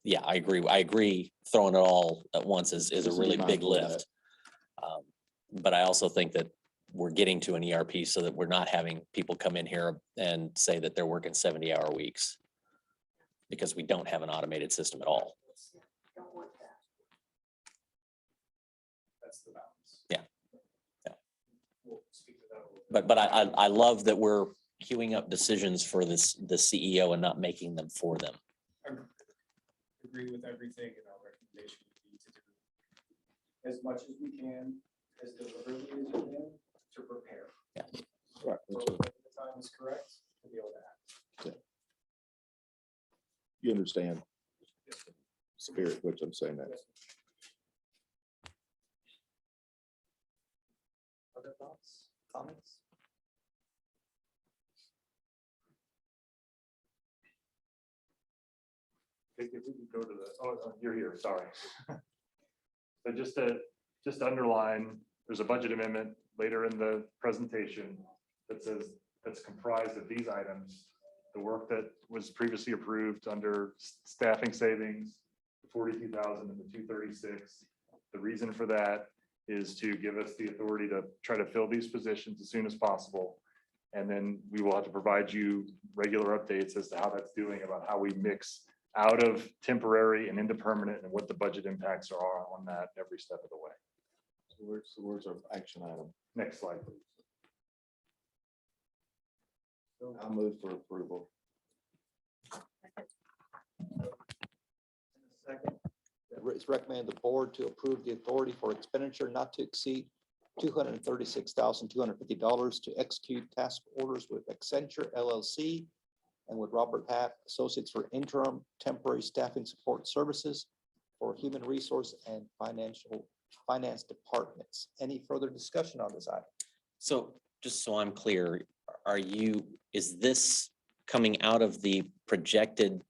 yeah, I agree. Throwing it all at once is a really big lift. But I also think that we're getting to an ERP so that we're not having people come in here and say that they're working 70-hour weeks because we don't have an automated system at all. That's the balance. Yeah. Yeah. We'll speak to that a little But I love that we're queuing up decisions for the CEO and not making them for them. Agree with everything, and our recommendation would be to do as much as we can, as deliberately as we can, to prepare. Yeah. Right. So when the time is correct, to be able to act. You understand spirit, which I'm saying that. Other thoughts, comments? If we could go to the, you're here, sorry. So just to underline, there's a budget amendment later in the presentation that says, that's comprised of these items. The work that was previously approved under staffing savings, the 42,000 and the 236. The reason for that is to give us the authority to try to fill these positions as soon as possible. And then we will have to provide you regular updates as to how that's doing, about how we mix out of temporary and into permanent, and what the budget impacts are on that every step of the way. So where's our action item? Next slide, please. I'll move for approval. Second. It's recommended the board to approve the authority for expenditure not to exceed $236,250 to execute task orders with Accenture LLC and with Robert Half Associates for interim temporary staffing support services for human resource and finance departments. Any further discussion on this item? So just so I'm clear, is this coming out of the projected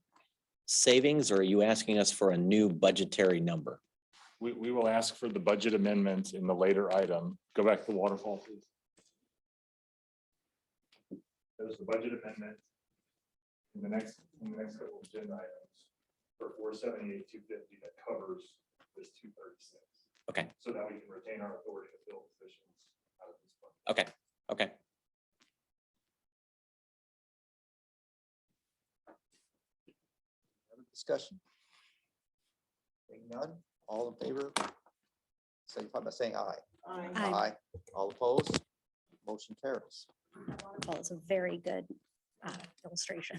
savings, or are you asking us for a new budgetary number? We will ask for the budget amendment in the later item. Go back to the waterfall, please. There's the budget amendment in the next couple of agenda items for 478, 250 that covers this 236. Okay. So that we can retain our authority to fill positions out of this budget. Okay, okay. Other discussion? Seeing none, all in favor? Signify by saying aye. Aye. Aye. All opposed? Motion carries. Well, it's a very good illustration.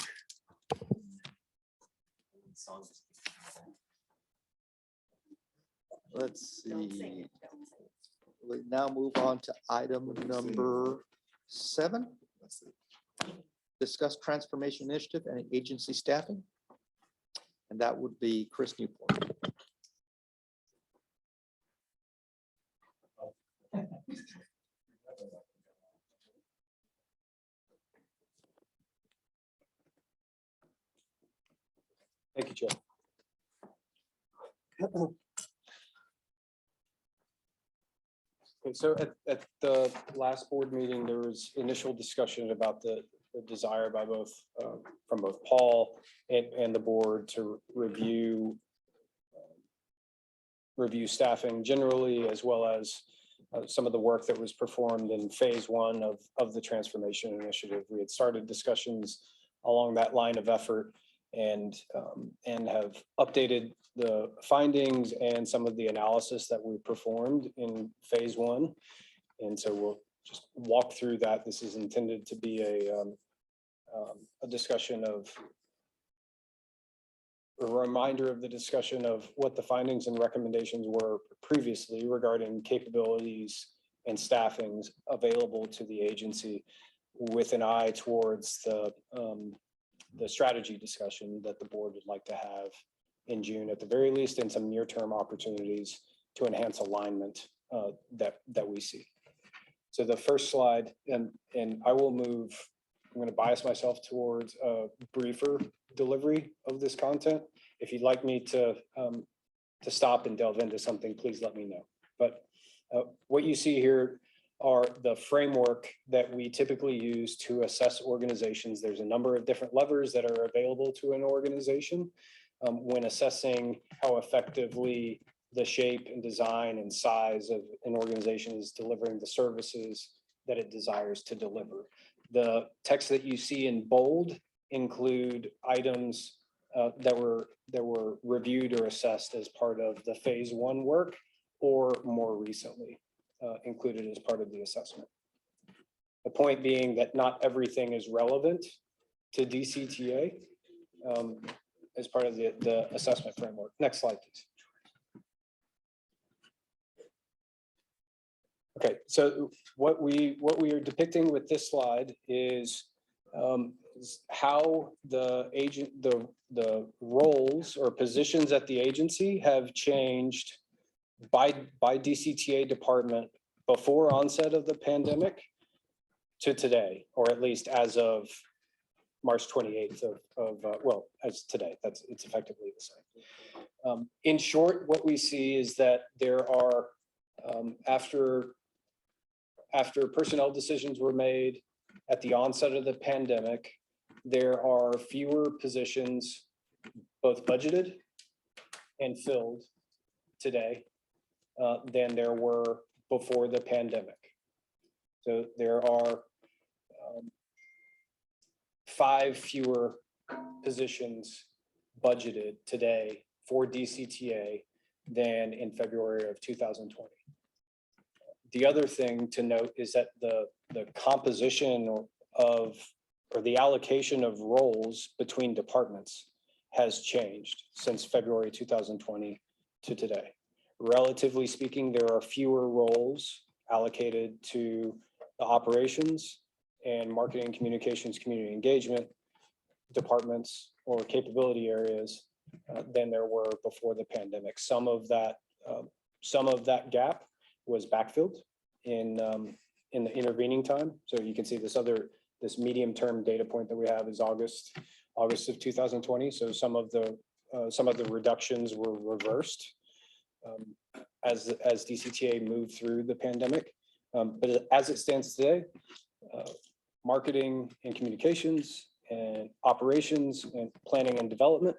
Let's see. We now move on to item number 7. Discuss transformation initiative and agency staffing. And that would be Chris Newport. Thank you, Joe. Okay, so at the last board meeting, there was initial discussion about the desire by both, from both Paul and the board to review staffing generally, as well as some of the work that was performed in phase 1 of the transformation initiative. We had started discussions along that line of effort and have updated the findings and some of the analysis that we performed in phase 1. And so we'll just walk through that. This is intended to be a discussion of, a reminder of the discussion of what the findings and recommendations were previously regarding capabilities and staffings available to the agency, with an eye towards the strategy discussion that the board would like to have in June, at the very least, and some near-term opportunities to enhance alignment that we see. So the first slide, and I will move, I'm going to bias myself towards a briefer delivery of this content. If you'd like me to stop and delve into something, please let me know. But what you see here are the framework that we typically use to assess organizations. There's a number of different levers that are available to an organization when assessing how effectively the shape and design and size of an organization is delivering the services that it desires to deliver. The text that you see in bold include items that were reviewed or assessed as part of the phase 1 work, or more recently included as part of the assessment. The point being that not everything is relevant to DCTA as part of the assessment framework. Next slide, please. Okay, so what we are depicting with this slide is how the roles or positions at the agency have changed by DCTA department before onset of the pandemic to today, or at least as of March 28th well, as today, it's effectively the same. In short, what we see is that there are, after personnel decisions were made at the onset of the pandemic, there are fewer positions, both budgeted and filled today than there were before the pandemic. So there are 5 fewer positions budgeted today for DCTA than in February of 2020. The other thing to note is that the composition or the allocation of roles between departments has changed since February 2020 to today. Relatively speaking, there are fewer roles allocated to the operations and marketing, communications, community engagement departments or capability areas than there were before the pandemic. Some of that gap was backfilled in the intervening time. So you can see this medium-term data point that we have is August of 2020. So some of the reductions were reversed as DCTA moved through the pandemic. But as it stands today, marketing and communications and operations and planning and development.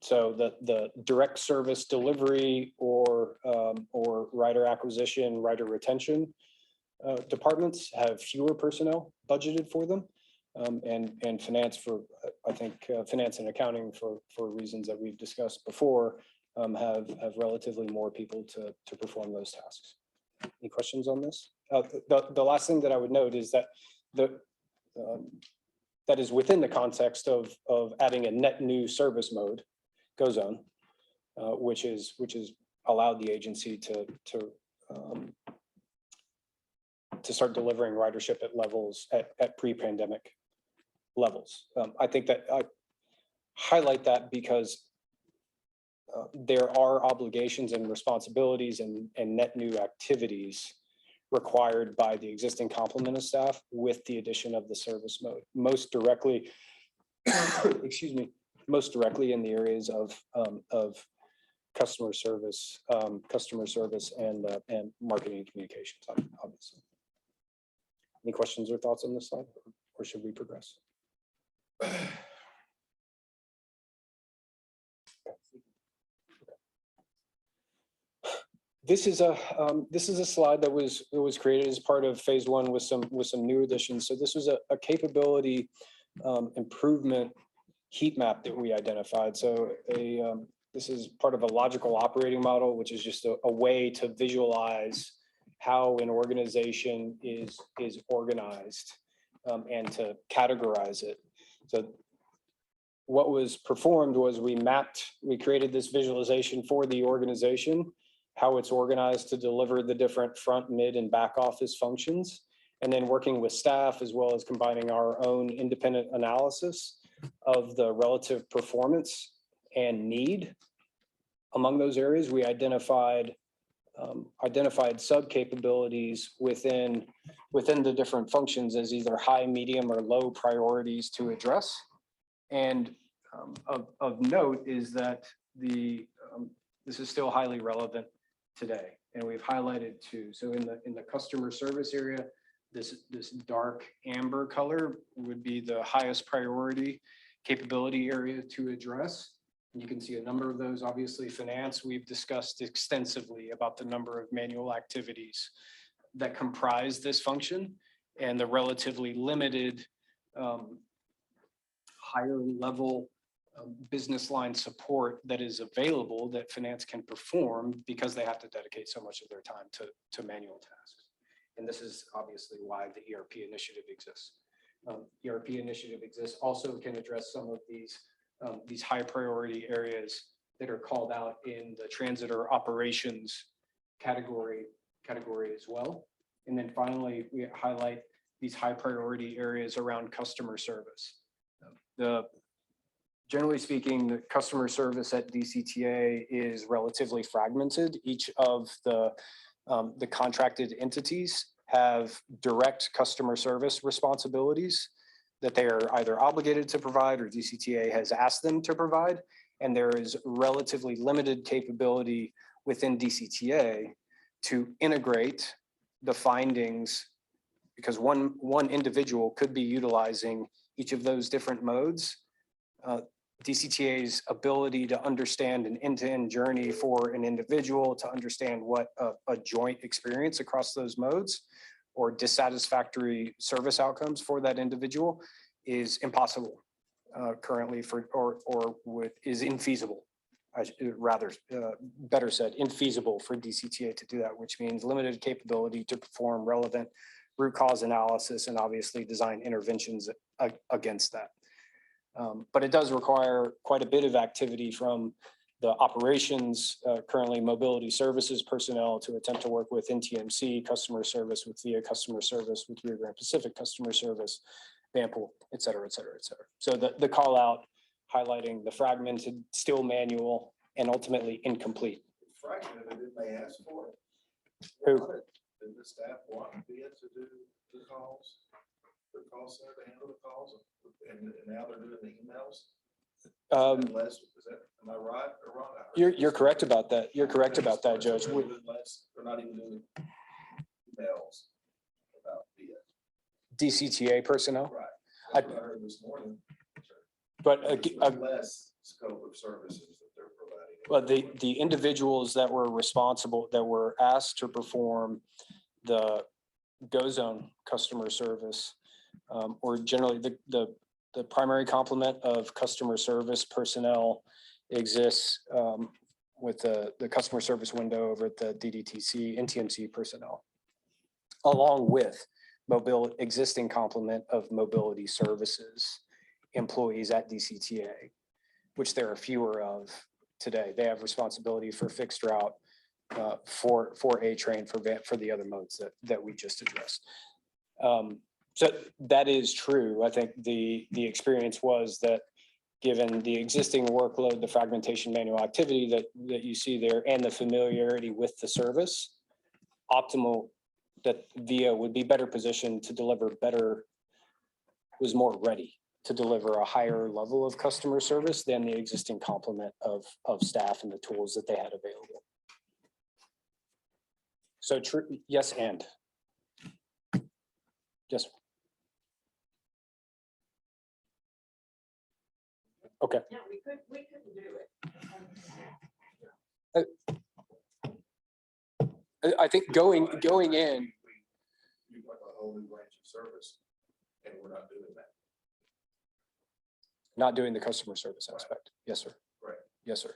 So the direct service delivery or rider acquisition, rider retention departments have fewer personnel budgeted for them. And finance finance and accounting for reasons that we've discussed before have relatively more people to perform those tasks. Any questions on this? The last thing that I would note is that that is within the context of adding a net new service mode, GoZone, which is allowed the agency to start delivering ridership at levels at pre-pandemic levels. I think that I highlight that because there are obligations and responsibilities and net new activities required by the existing complement of staff with the addition of the service mode. Most directly, excuse me, most directly in the areas of customer service and marketing and communications, obviously. Any questions or thoughts on this slide, or should we progress? This is a slide that was created as part of phase 1 with some new additions. So this was a capability improvement heat map that we identified. So this is part of a logical operating model, which is just a way to visualize how an organization is organized and to categorize it. So what was performed was we created this visualization for the organization, how it's organized to deliver the different front, mid, and back office functions, and then working with staff as well as combining our own independent analysis of the relative performance and need among those areas. We identified sub capabilities within the different functions as either high, medium, or low priorities to address. And of note is that this is still highly relevant today, and we've highlighted 2. So in the customer service area, this dark amber color would be the highest priority capability area to address. And you can see a number of those. Obviously, finance, we've discussed extensively about the number of manual activities that comprise this function and the relatively limited higher level business line support that is available that finance can perform because they have to dedicate so much of their time to manual tasks. And this is obviously why the ERP initiative exists. ERP initiative exists also can address some of these high priority areas that are called out in the transit or operations category as well. And then finally, we highlight these high priority areas around customer service. Generally speaking, the customer service at DCTA is relatively fragmented. Each of the contracted entities have direct customer service responsibilities that they are either obligated to provide or DCTA has asked them to provide. And there is relatively limited capability within DCTA to integrate the findings, because one individual could be utilizing each of those different modes. DCTA's ability to understand an end-to-end journey for an individual, to understand what a joint experience across those modes or dissatisfactory service outcomes for that individual is impossible currently is infeasible. Better said, infeasible for DCTA to do that, which means limited capability to perform relevant root cause analysis and obviously design interventions against that. But it does require quite a bit of activity from the operations, currently mobility services personnel, to attempt to work with NTMC customer service, with VIA customer service, with Rio Grande Pacific customer service, Vanpool, et cetera, et cetera, et cetera. So the call out highlighting the fragmented, still manual, and ultimately incomplete. Fragmented, did they ask for it? Who? Did the staff want VIA to do the calls? The call center to handle the calls, and now they're doing the emails? Am I right or wrong? You're correct about that. You're correct about that, Judge. They're not even doing emails about VIA. DCTA personnel. Right. That's what I heard this morning. But Less scope of services that they're providing. well, the individuals that were responsible, that were asked to perform the Go Zone customer service, or generally the primary complement of customer service personnel exists with the customer service window over at the DDTC, NTMC personnel, along with existing complement of mobility services employees at DCTA, which there are fewer of today. They have responsibility for fixed route, for A-Train, for the other modes that we just addressed. So that is true. I think the experience was that given the existing workload, the fragmentation manual activity that you see there, and the familiarity with the service, optimal, that VIA would be better positioned to deliver better, was more ready to deliver a higher level of customer service than the existing complement of staff and the tools that they had available. So true, yes, and. Yes. Okay. Yeah, we couldn't do it. I think going in. You've got a whole new branch of service, and we're not doing that. Not doing the customer service aspect. Yes, sir. Right. Yes, sir.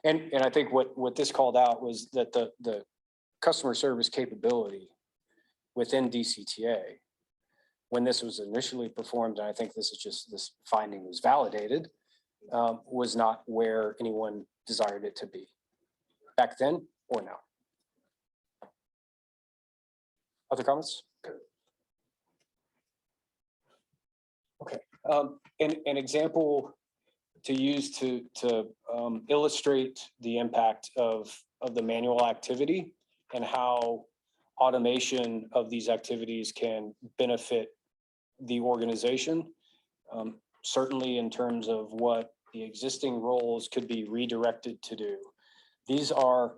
And I think what this called out was that the customer service capability within DCTA, when this was initially performed, and I think this finding was validated, was not where anyone desired it to be back then or now. Other comments? Okay. An example to use to illustrate the impact of the manual activity and how automation of these activities can benefit the organization, certainly in terms of what the existing roles could be redirected to do. These are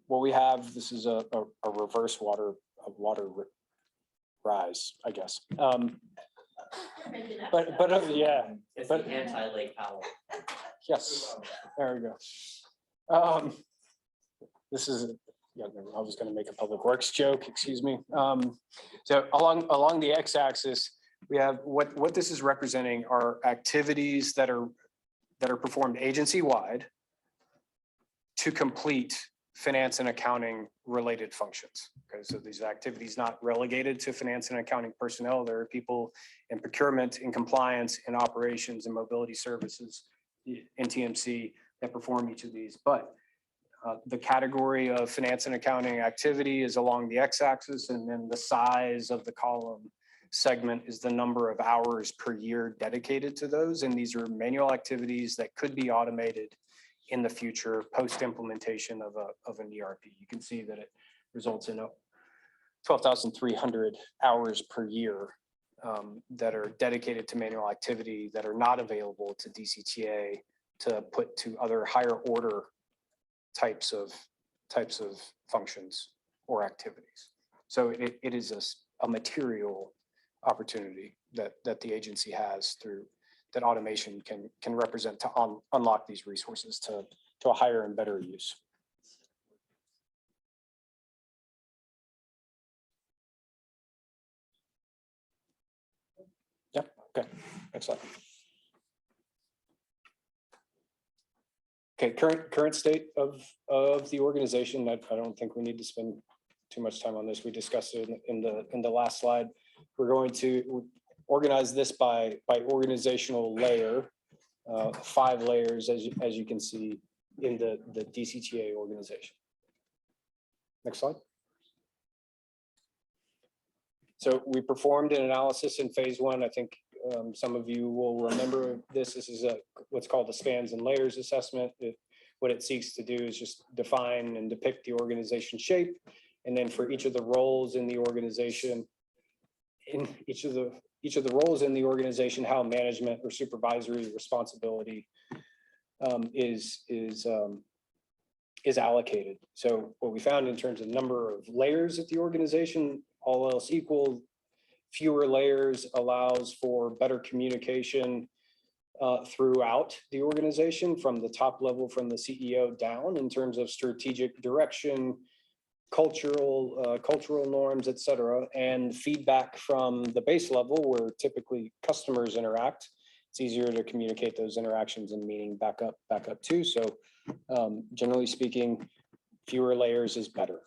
what we have. This is a reverse water rise, I guess. But yeah. It's the anti-Lake Powell. Yes, there we go. This is, yeah, I was going to make a public works joke, excuse me. So along the x-axis, we have what this is representing are activities that are performed agency-wide to complete finance and accounting related functions. Okay, so these activities not relegated to finance and accounting personnel. There are people in procurement, in compliance, in operations, and mobility services, in TMC that perform each of these. But the category of finance and accounting activity is along the x-axis, and then the size of the column segment is the number of hours per year dedicated to those. And these are manual activities that could be automated in the future post-implementation of an ERP. You can see that it results in 12,300 hours per year that are dedicated to manual activity that are not available to DCTA to put to other higher order types of functions or activities. So it is a material opportunity that the agency has through that automation can represent to unlock these resources to a higher and better use. Yep, okay, excellent. Okay, current state of the organization. I don't think we need to spend too much time on this. We discussed it in the last slide. We're going to organize this by organizational layer, 5 layers as you can see in the DCTA organization. Next slide. So we performed an analysis in phase 1. I think some of you will remember this. This is what's called the spans and layers assessment. What it seeks to do is just define and depict the organization shape. And then for each of the roles in the organization, each of the roles in the organization, how management or supervisory responsibility is allocated. So what we found in terms of number of layers at the organization, all else equal, fewer layers allows for better communication throughout the organization from the top level, from the CEO down, in terms of strategic direction, cultural norms, et cetera, and feedback from the base level where typically customers interact. It's easier to communicate those interactions and meaning back up too. So generally speaking, fewer layers is better.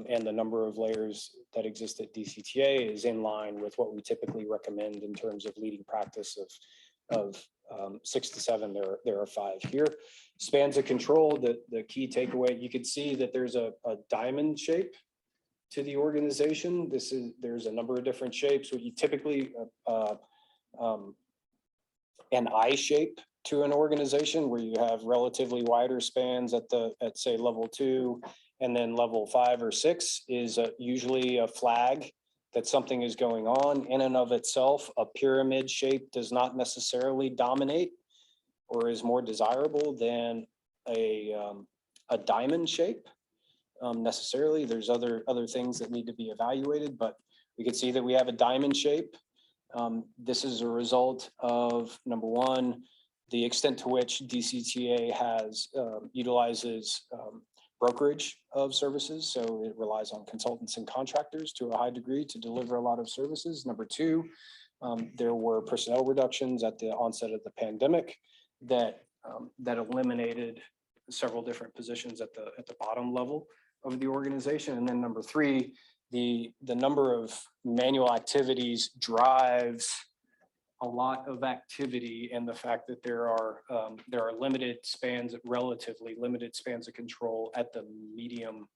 And the number of layers that exist at DCTA is in line with what we typically recommend in terms of leading practice of 6 to 7. There are 5 here. Spans of control, the key takeaway, you could see that there's a diamond shape to the organization. There's a number of different shapes. What you typically an I shape to an organization where you have relatively wider spans at say level 2, and then level 5 or 6 is usually a flag that something is going on in and of itself. A pyramid shape does not necessarily dominate or is more desirable than a diamond shape necessarily. There's other things that need to be evaluated, but we can see that we have a diamond shape. This is a result of, number one, the extent to which DCTA utilizes brokerage of services. So it relies on consultants and contractors to a high degree to deliver a lot of services. Number 2, there were personnel reductions at the onset of the pandemic that eliminated several different positions at the bottom level of the organization. And then number 3, the number of manual activities drives a lot of activity, and the fact that there are relatively limited spans of control at the medium,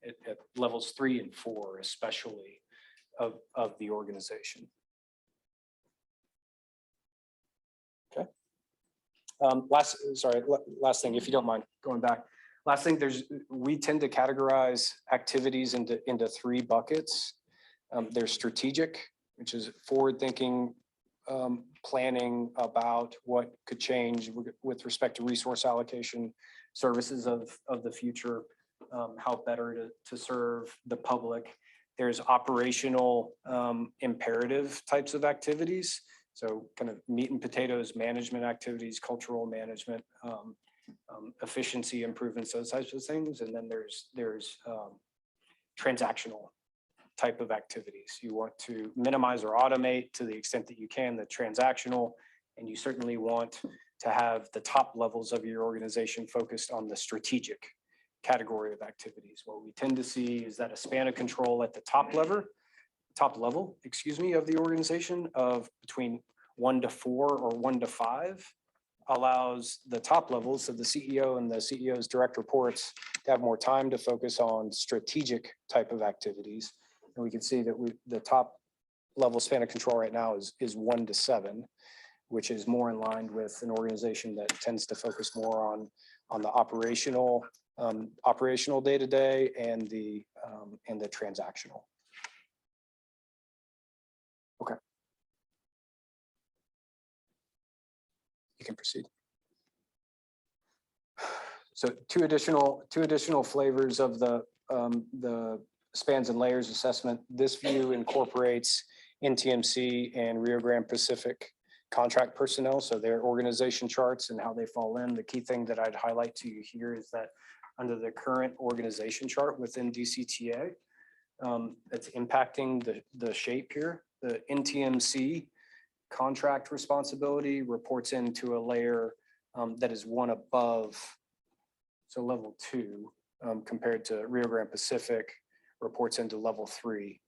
at levels 3 and 4, especially of the organization. Okay. Last thing, if you don't mind going back. Last thing, we tend to categorize activities into 3 buckets. There's strategic, which is forward-thinking planning about what could change with respect to resource allocation, services of the future, how better to serve the public. There's operational imperative types of activities. So kind of meat and potatoes management activities, cultural management, efficiency improvements, those types of things. And then there's transactional type of activities. You want to minimize or automate to the extent that you can the transactional, and you certainly want to have the top levels of your organization focused on the strategic category of activities. What we tend to see is that a span of control at the top level, excuse me, of the organization of between 1 to 4 or 1 to 5 allows the top levels of the CEO and the CEO's direct reports to have more time to focus on strategic type of activities. And we can see that the top level span of control right now is 1 to 7, which is more in line with an organization that tends to focus more on the operational day-to-day and the transactional. Okay. You can proceed. So two additional flavors of the spans and layers assessment. This view incorporates NTMC and Rio Grande Pacific contract personnel, so their organization charts and how they fall in. The key thing that I'd highlight to you here is that under the current organization chart within DCTA, that's impacting the shape here. The NTMC contract responsibility reports into a layer that is one above, so level 2, compared to Rio Grande Pacific reports into level 3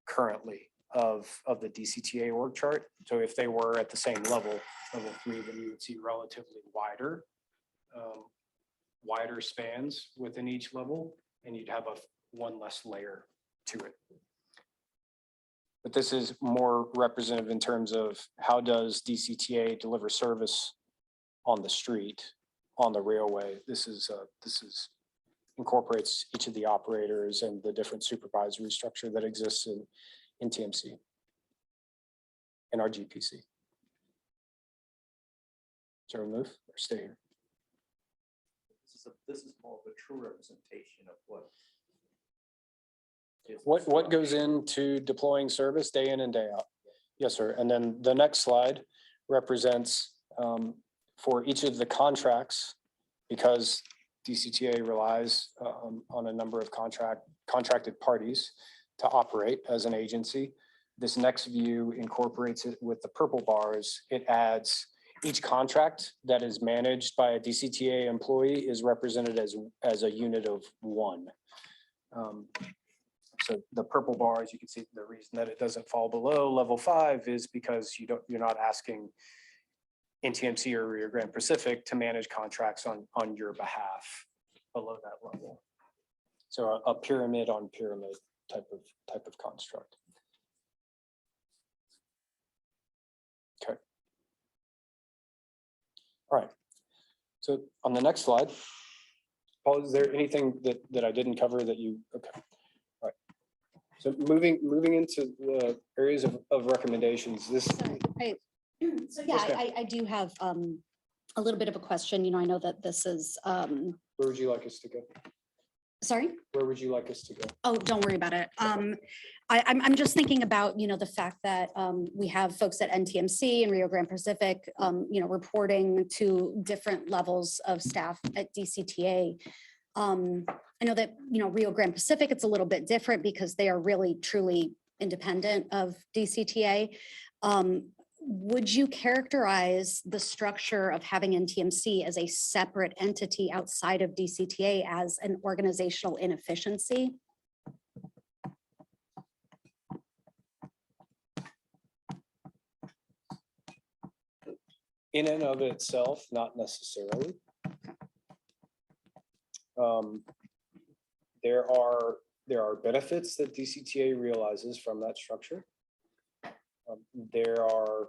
currently of the DCTA org chart. So if they were at the same level 3, then you would see relatively wider spans within each level, and you'd have one less layer to it. But this is more representative in terms of how does DCTA deliver service on the street, on the railway. This incorporates each of the operators and the different supervisory structure that exists in TMC and our GPC. So remove or stay here? This is more of a true representation of What goes into deploying service day in and day out? Yes, sir. And then the next slide represents for each of the contracts, because DCTA relies on a number of contracted parties to operate as an agency. This next view incorporates it with the purple bars. It adds each contract that is managed by a DCTA employee is represented as a unit of 1. So the purple bars, you can see the reason that it doesn't fall below level 5 is because you're not asking NTMC or Rio Grande Pacific to manage contracts on your behalf below that level. So a pyramid on pyramid type of construct. Okay. All right. So on the next slide, Paul, is there anything that I didn't cover that you, okay. All right. So moving into the areas of recommendations, this. Sorry, so yeah, I do have a little bit of a question. I know that this is. Where would you like us to go? Sorry? Where would you like us to go? Oh, don't worry about it. I'm just thinking about, the fact that we have folks at NTMC and Rio Grande Pacific, reporting to different levels of staff at DCTA. I know that, Rio Grande Pacific, it's a little bit different because they are really truly independent of DCTA. Would you characterize the structure of having NTMC as a separate entity outside of DCTA as an organizational inefficiency? In and of itself, not necessarily. There are benefits that DCTA realizes from that structure. There are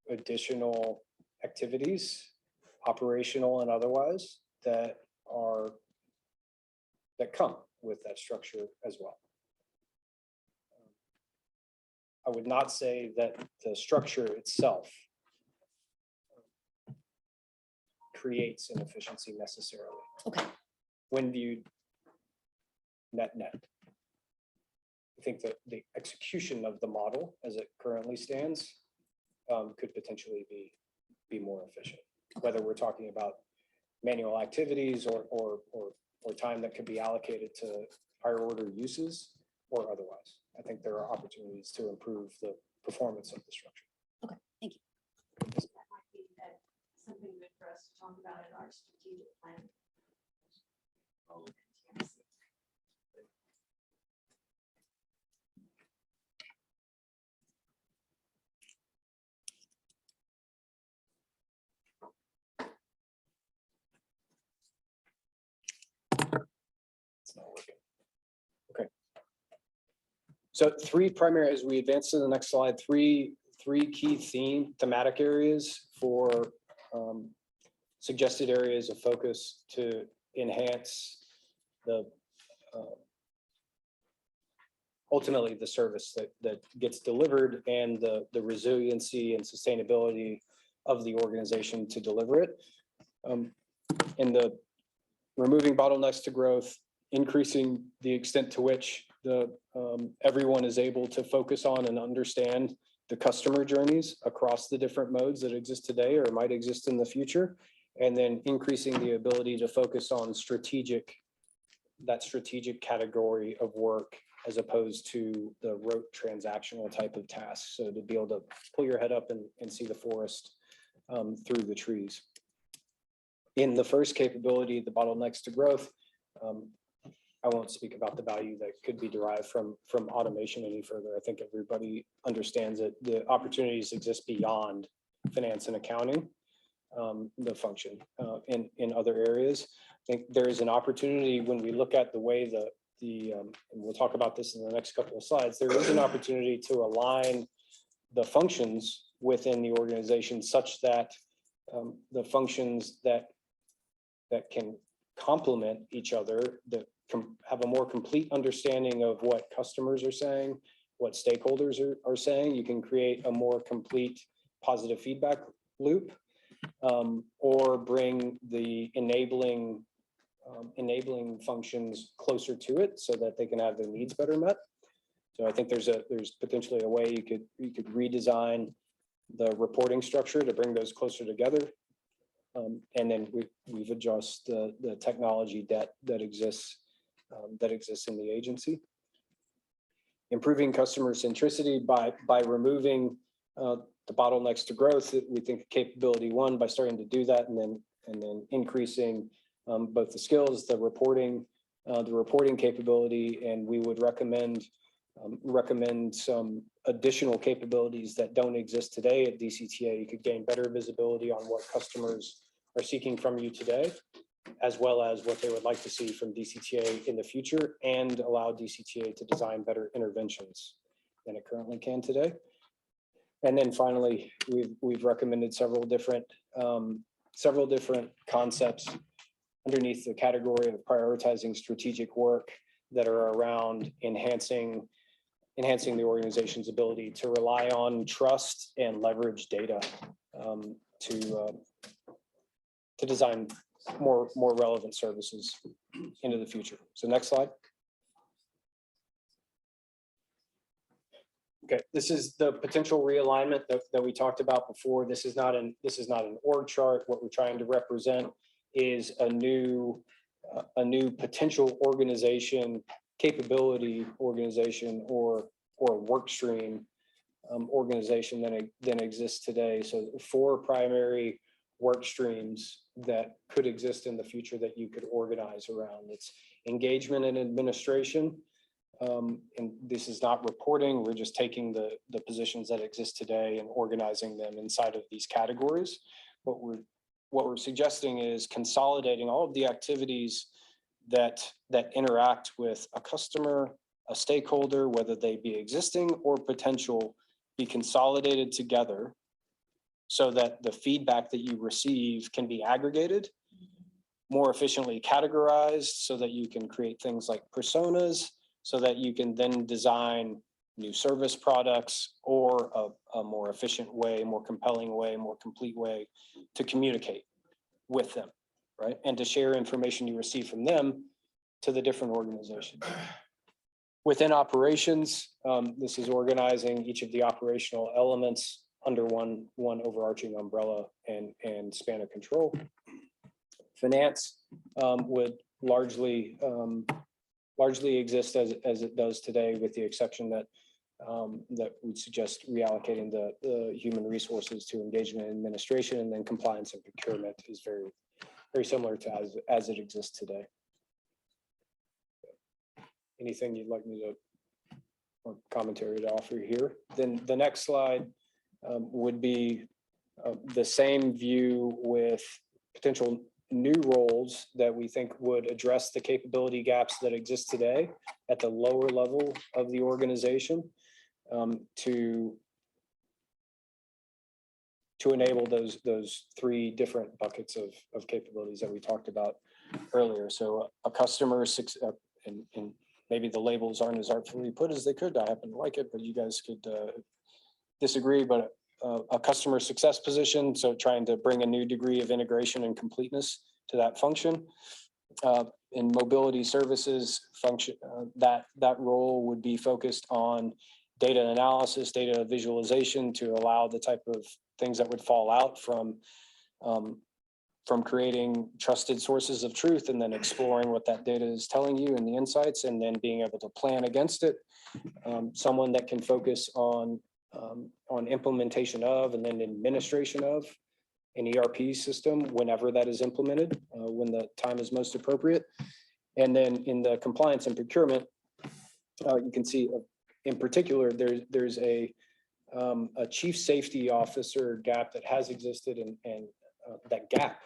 additional activities, operational and otherwise, that come with that structure as well. I would not say that the structure itself creates inefficiency necessarily. Okay. When viewed net. I think that the execution of the model as it currently stands could potentially be more efficient, whether we're talking about manual activities or time that could be allocated to higher order uses or otherwise. I think there are opportunities to improve the performance of the structure. Okay, thank you. That might be something good for us to talk about in our strategic plan. It's not working. Okay. So three primary, as we advance to the next slide, three key thematic areas for suggested areas of focus to enhance the ultimately the service that gets delivered and the resiliency and sustainability of the organization to deliver it. In the removing bottlenecks to growth, increasing the extent to which everyone is able to focus on and understand the customer journeys across the different modes that exist today or might exist in the future, and then increasing the ability to focus on that strategic category of work as opposed to the rote transactional type of tasks. So to be able to pull your head up and see the forest through the trees. In the first capability, the bottlenecks to growth, I won't speak about the value that could be derived from automation any further. I think everybody understands that the opportunities exist beyond finance and accounting, the function in other areas. I think there is an opportunity when we look at the way and we'll talk about this in the next couple of slides, there is an opportunity to align the functions within the organization such that the functions that can complement each other, that have a more complete understanding of what customers are saying, what stakeholders are saying. You can create a more complete positive feedback loop, or bring the enabling functions closer to it so that they can have their needs better met. So I think there's potentially a way you could redesign the reporting structure to bring those closer together. And then we've adjusted the technology debt that exists in the agency. Improving customer centricity by removing the bottlenecks to growth. We think capability one, by starting to do that and then increasing both the skills, the reporting capability, and we would recommend some additional capabilities that don't exist today at DCTA. You could gain better visibility on what customers are seeking from you today, as well as what they would like to see from DCTA in the future, and allow DCTA to design better interventions than it currently can today. And then finally, we've recommended several different concepts underneath the category of prioritizing strategic work that are around enhancing the organization's ability to rely on trust and leverage data to design more relevant services into the future. So next slide. Okay, this is the potential realignment that we talked about before. This is not an org chart. What we're trying to represent is a new potential organization, capability organization, or work stream organization than exists today. So 4 primary work streams that could exist in the future that you could organize around. It's engagement and administration. And this is not reporting. We're just taking the positions that exist today and organizing them inside of these categories. What we're suggesting is consolidating all of the activities that interact with a customer, a stakeholder, whether they be existing or potential, be consolidated together so that the feedback that you receive can be aggregated, more efficiently categorized, so that you can create things like personas, so that you can then design new service products or a more efficient way, more compelling way, more complete way to communicate with them, right? And to share information you receive from them to the different organizations. Within operations, this is organizing each of the operational elements under one overarching umbrella and span of control. Finance would largely exist as it does today, with the exception that we'd suggest reallocating the human resources to engagement and administration, and then compliance and procurement is very similar to as it exists today. anything you'd like me to, or commentary to offer here. Then the next slide would be the same view with potential new roles that we think would address the capability gaps that exist today at the lower level of the organization to enable those three different buckets of capabilities that we talked about earlier. So a customer and maybe the labels aren't as artfully put as they could. I happen to like it, but you guys could disagree. But a customer success position, so trying to bring a new degree of integration and completeness to that function. In mobility services function, that role would be focused on data analysis, data visualization to allow the type of things that would fall out from creating trusted sources of truth and then exploring what that data is telling you and the insights and then being able to plan against it. Someone that can focus on implementation of and then administration of an ERP system whenever that is implemented, when the time is most appropriate. And then in the compliance and procurement, you can see in particular, there's a chief safety officer gap that has existed and that gap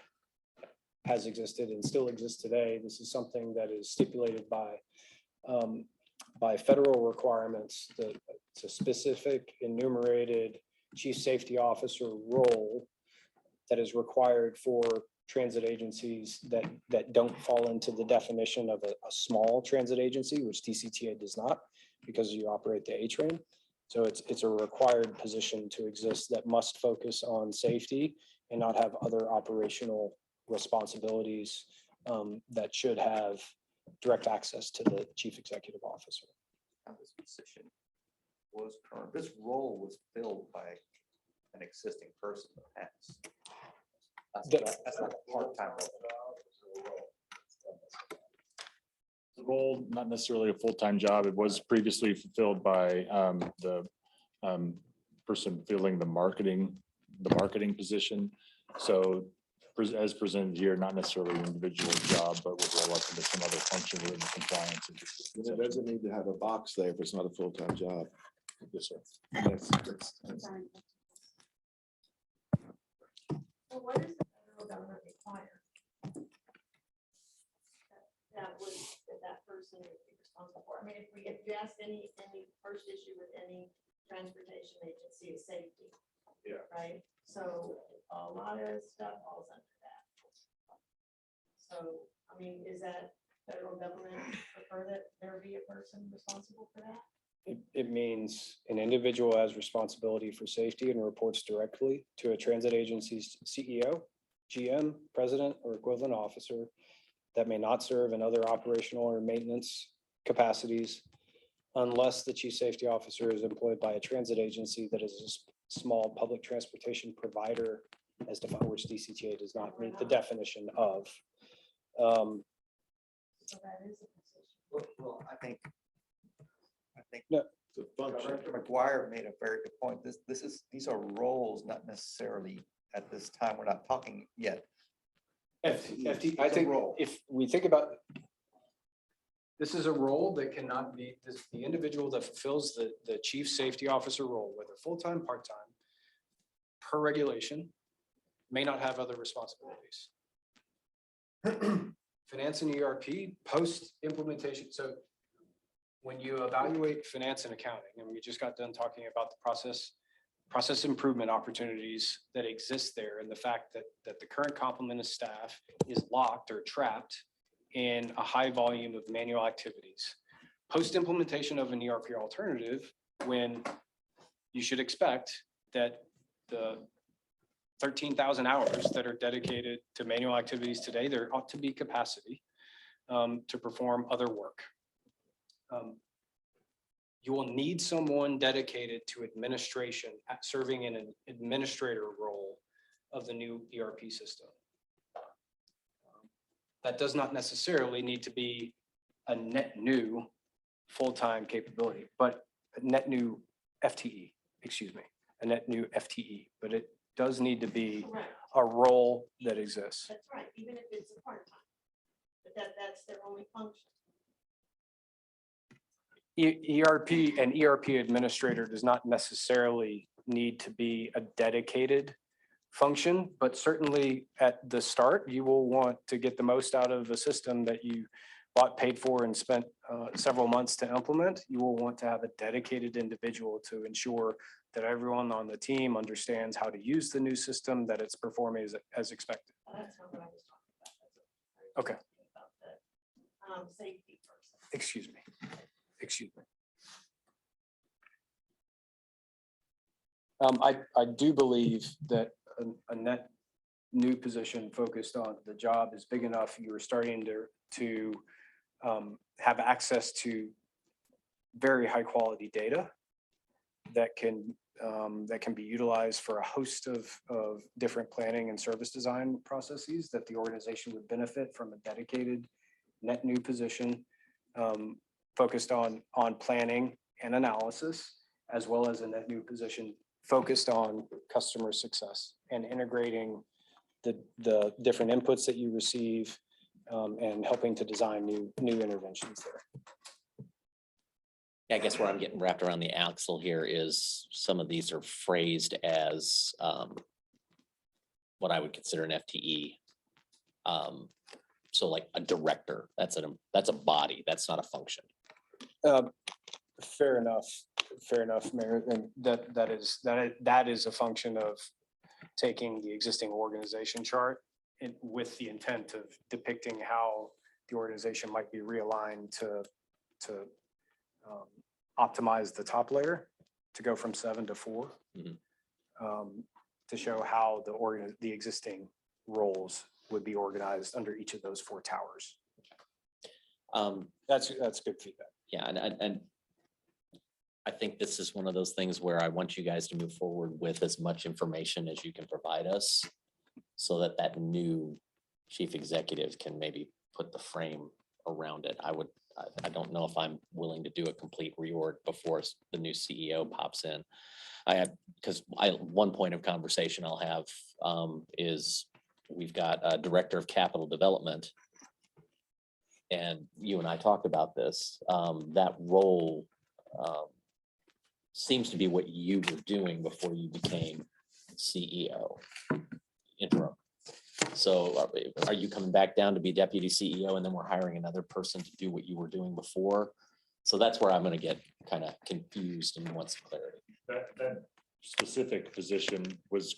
has existed and still exists today. This is something that is stipulated by federal requirements. It's a specific enumerated chief safety officer role that is required for transit agencies that don't fall into the definition of a small transit agency, which DCTA does not, because you operate the A train. So it's a required position to exist that must focus on safety and not have other operational responsibilities that should have direct access to the chief executive officer. This position was current, this role was filled by an existing person in the past. That's not a part-time role. The role, not necessarily a full-time job. It was previously fulfilled by the person filling the marketing position. So as presented here, not necessarily an individual job, but would roll up into some other function within compliance. It doesn't need to have a box there if it's not a full-time job. Yes, sir. So what does the federal government require? That person would be responsible for. I mean, if you ask any first issue with any transportation agency is safety. Yeah. Right? So a lot of stuff falls under that. So, I mean, is that federal government prefer that there be a person responsible for that? It means an individual has responsibility for safety and reports directly to a transit agency's CEO, GM, president, or equivalent officer that may not serve in other operational or maintenance capacities unless the chief safety officer is employed by a transit agency that is a small public transportation provider as defined, which DCTA does not meet the definition of. So that is a position. Well, I think No. Director McGuire made a very good point. These are roles, not necessarily at this time. We're not talking yet. I think if we think about, this is a role that cannot be, the individual that fulfills the chief safety officer role, whether full-time, part-time, per regulation, may not have other responsibilities. Finance and ERP, post-implementation. So when you evaluate finance and accounting, and we just got done talking about the process improvement opportunities that exist there, and the fact that the current complement of staff is locked or trapped in a high volume of manual activities. Post-implementation of an ERP alternative, when you should expect that the 13,000 hours that are dedicated to manual activities today, there ought to be capacity to perform other work. You will need someone dedicated to administration, serving in an administrator role of the new ERP system. That does not necessarily need to be a net new full-time capability, but a net new FTE, excuse me, a net new FTE, but it does need to be Correct. a role that exists. That's right, even if it's a part-time. But that's their only function. ERP and ERP administrator does not necessarily need to be a dedicated function, but certainly at the start, you will want to get the most out of a system that you bought, paid for, and spent several months to implement. You will want to have a dedicated individual to ensure that everyone on the team understands how to use the new system, that it's performing as expected. Okay. Safety first. Excuse me. Excuse me. I do believe that a net new position focused on the job is big enough. You are starting to have access to very high quality data that can be utilized for a host of different planning and service design processes that the organization would benefit from a dedicated net new position focused on planning and analysis, as well as a net new position focused on customer success and integrating the different inputs that you receive and helping to design new interventions there. I guess where I'm getting wrapped around the axle here is some of these are phrased as what I would consider an FTE. So like a director, that's a body, that's not a function. Fair enough, Mayor. And that is a function of taking the existing organization chart and with the intent of depicting how the organization might be realigned to optimize the top layer to go from 7 to 4, to show how the existing roles would be organized under each of those 4 towers. That's good feedback. Yeah, and I think this is one of those things where I want you guys to move forward with as much information as you can provide us so that that new chief executive can maybe put the frame around it. I don't know if I'm willing to do a complete reorg before the new CEO pops in. Because one point of conversation I'll have is we've got a director of capital development. And you and I talked about this. That role seems to be what you were doing before you became CEO interim. So are you coming back down to be deputy CEO and then we're hiring another person to do what you were doing before? So that's where I'm going to get kind of confused and want some clarity. That specific position was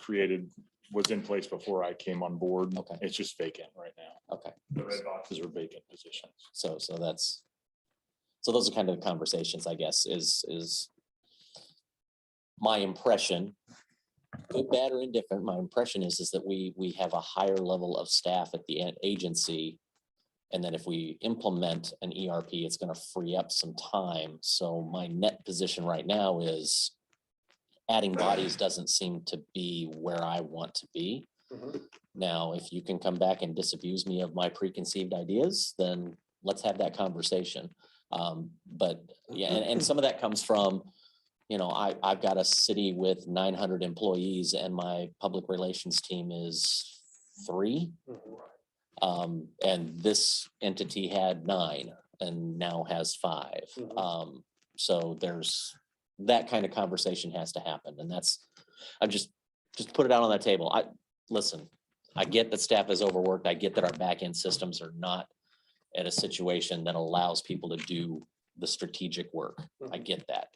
in place before I came on board. Okay. It's just vacant right now. Okay. The red boxes are vacant positions. So those are kind of the conversations, I guess, is my impression, good, bad, or indifferent. My impression is that we have a higher level of staff at the agency. And then if we implement an ERP, it's going to free up some time. So my net position right now is adding bodies doesn't seem to be where I want to be. Now, if you can come back and disabuse me of my preconceived ideas, then let's have that conversation. But yeah, and some of that comes from, I've got a city with 900 employees and my public relations team is 3. And this entity had 9 and now has 5. So there's that kind of conversation has to happen. And I'm just put it out on that table. Listen, I get that staff is overworked. I get that our back end systems are not at a situation that allows people to do the strategic work. I get that.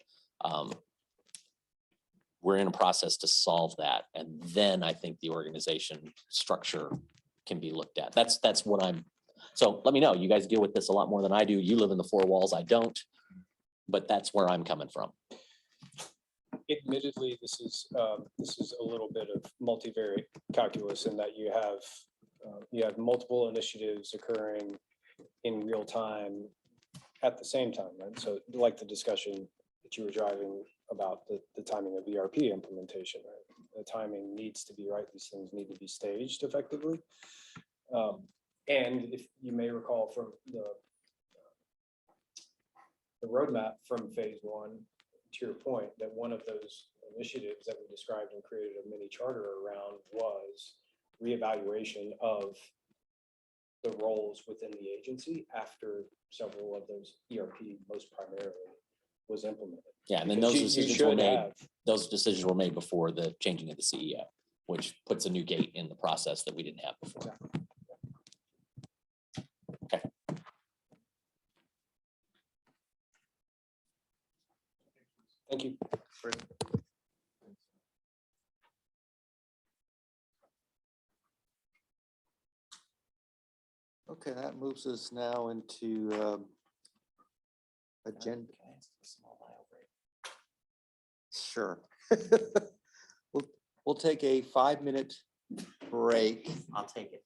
We're in a process to solve that. And then I think the organization structure can be looked at. That's what so let me know. You guys deal with this a lot more than I do. You live in the 4 walls. I don't, but that's where I'm coming from. Admittedly, this is a little bit of multivariate calculus in that you have multiple initiatives occurring in real time at the same time, right? So like the discussion that you were driving about the timing of ERP implementation, right? The timing needs to be right. These things need to be staged effectively. And if you may recall from the roadmap from phase 1, to your point, that one of those initiatives that we described and created a mini charter around was reevaluation of the roles within the agency after several of those ERP, most primarily, was implemented. Yeah, and then Because those you decisions were should made, have- those decisions were made before the changing of the CEO, which puts a new gate in the process that we didn't have before. Okay. Thank you. Okay, that moves us now into agenda. Sure. We'll take a 5-minute break. I'll take it.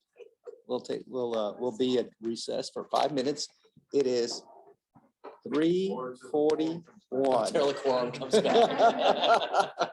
We'll be at recess for 5 minutes. It is 3:41. Until the quorum comes back.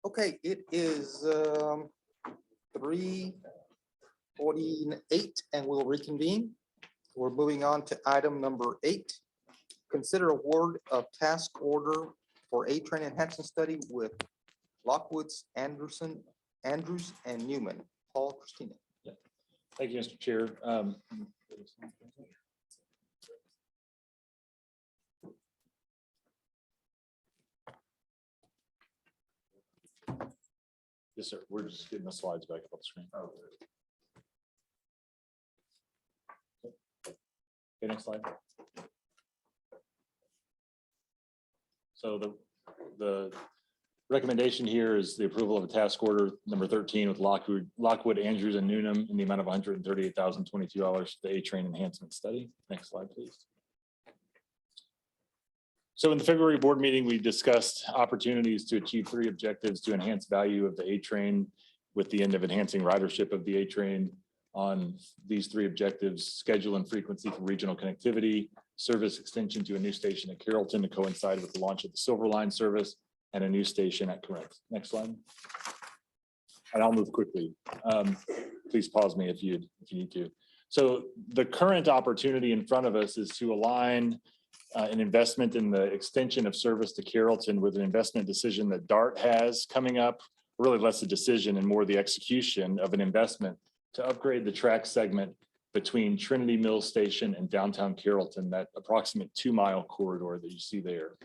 Okay, it is 3:48 and we'll reconvene. We're moving on to item number 8. Consider award of task order for A-Train enhancement study with Lockwoods, Andrews and Newman. Paul, Christina. Thank you, Mr. Chair. Yes, sir. We're just getting the slides back up on the screen. Okay, next slide. So the recommendation here is the approval of a task order number 13 with Lockwood, Andrews and Newnham in the amount of $138,022 for the A-Train enhancement study. Next slide, please. So in the February board meeting, we discussed opportunities to achieve 3 objectives to enhance value of the A-Train with the end of enhancing ridership of the A-Train. On these 3 objectives, schedule and frequency for regional connectivity, service extension to a new station at Carrollton to coincide with the launch of the Silver Line service, and a new station at Corinth. Next slide. And I'll move quickly. Please pause me if you need to. So the current opportunity in front of us is to align an investment in the extension of service to Carrollton with an investment decision that DART has coming up, really less a decision and more the execution of an investment to upgrade the track segment between Trinity Mills Station and downtown Carrollton, that approximate 2-mile corridor that you see there.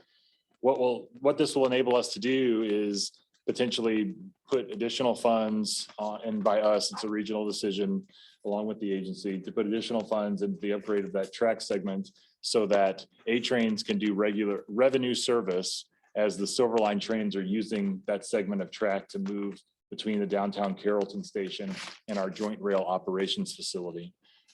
What this will enable us to do is potentially put additional funds, and by us, it's a regional decision along with the agency to put additional funds into the upgrade of that track segment so that A-Trains can do regular revenue service as the Silver Line trains are using that segment of track to move between the downtown Carrollton station and our joint rail operations facility.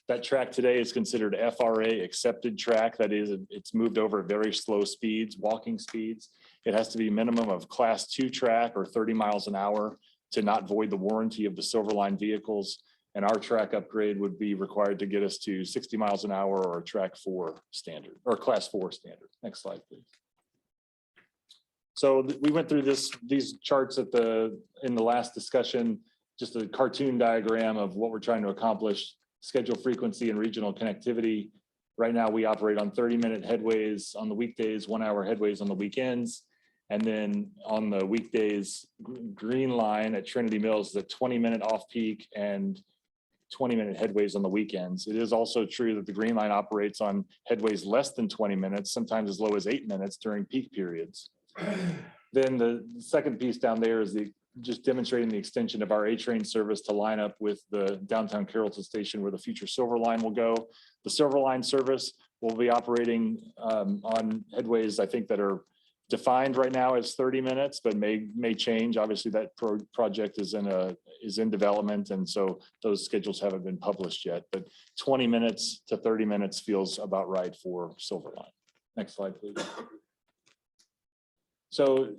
That track today is considered FRA accepted track. That is, it's moved over at very slow speeds, walking speeds. It has to be minimum of class 2 track or 30 miles an hour to not void the warranty of the Silver Line vehicles. And our track upgrade would be required to get us to 60 miles an hour or a track 4 standard or class 4 standard. Next slide, please. So we went through these charts in the last discussion, just a cartoon diagram of what we're trying to accomplish. Schedule frequency and regional connectivity. Right now we operate on 30-minute headways on the weekdays, 1-hour headways on the weekends. And then on the weekdays, Green Line at Trinity Mills is a 20-minute off-peak and 20-minute headways on the weekends. It is also true that the Green Line operates on headways less than 20 minutes, sometimes as low as 8 minutes during peak periods. Then the second piece down there is just demonstrating the extension of our A-Train service to line up with the downtown Carrollton station where the future Silver Line will go. The Silver Line service will be operating on headways, I think, that are defined right now as 30 minutes, but may change. Obviously, that project is in development, and so those schedules haven't been published yet. But 20 minutes to 30 minutes feels about right for Silver Line. Next slide, please. So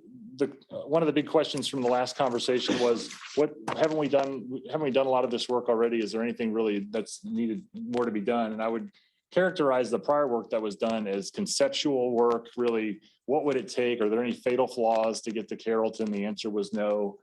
one of the big questions from the last conversation was, what haven't we done? Haven't we done a lot of this work already? Is there anything really that's needed more to be done? And I would characterize the prior work that was done as conceptual work. Really, what would it take? Are there any fatal flaws to get to Carrollton? The answer was no.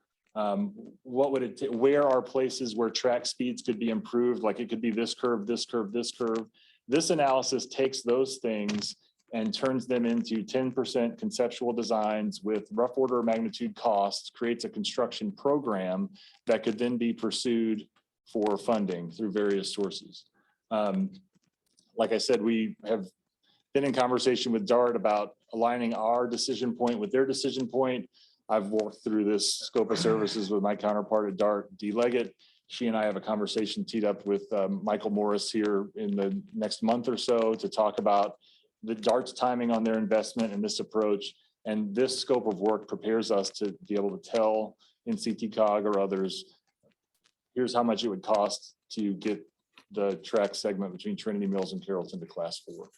What would it take? Where are places where track speeds could be improved? Like it could be this curve, this curve, this curve. This analysis takes those things and turns them into 10% conceptual designs with rough order of magnitude costs, creates a construction program that could then be pursued for funding through various sources. Like I said, we have been in conversation with DART about aligning our decision point with their decision point. I've walked through this scope of services with my counterpart at DART, Dee Leggett. She and I have a conversation teed up with Michael Morris here in the next month or so to talk about the DART's timing on their investment in this approach. And this scope of work prepares us to be able to tell NCTCOG or others, here's how much it would cost to get the track segment between Trinity Mills and Carrollton to class 4.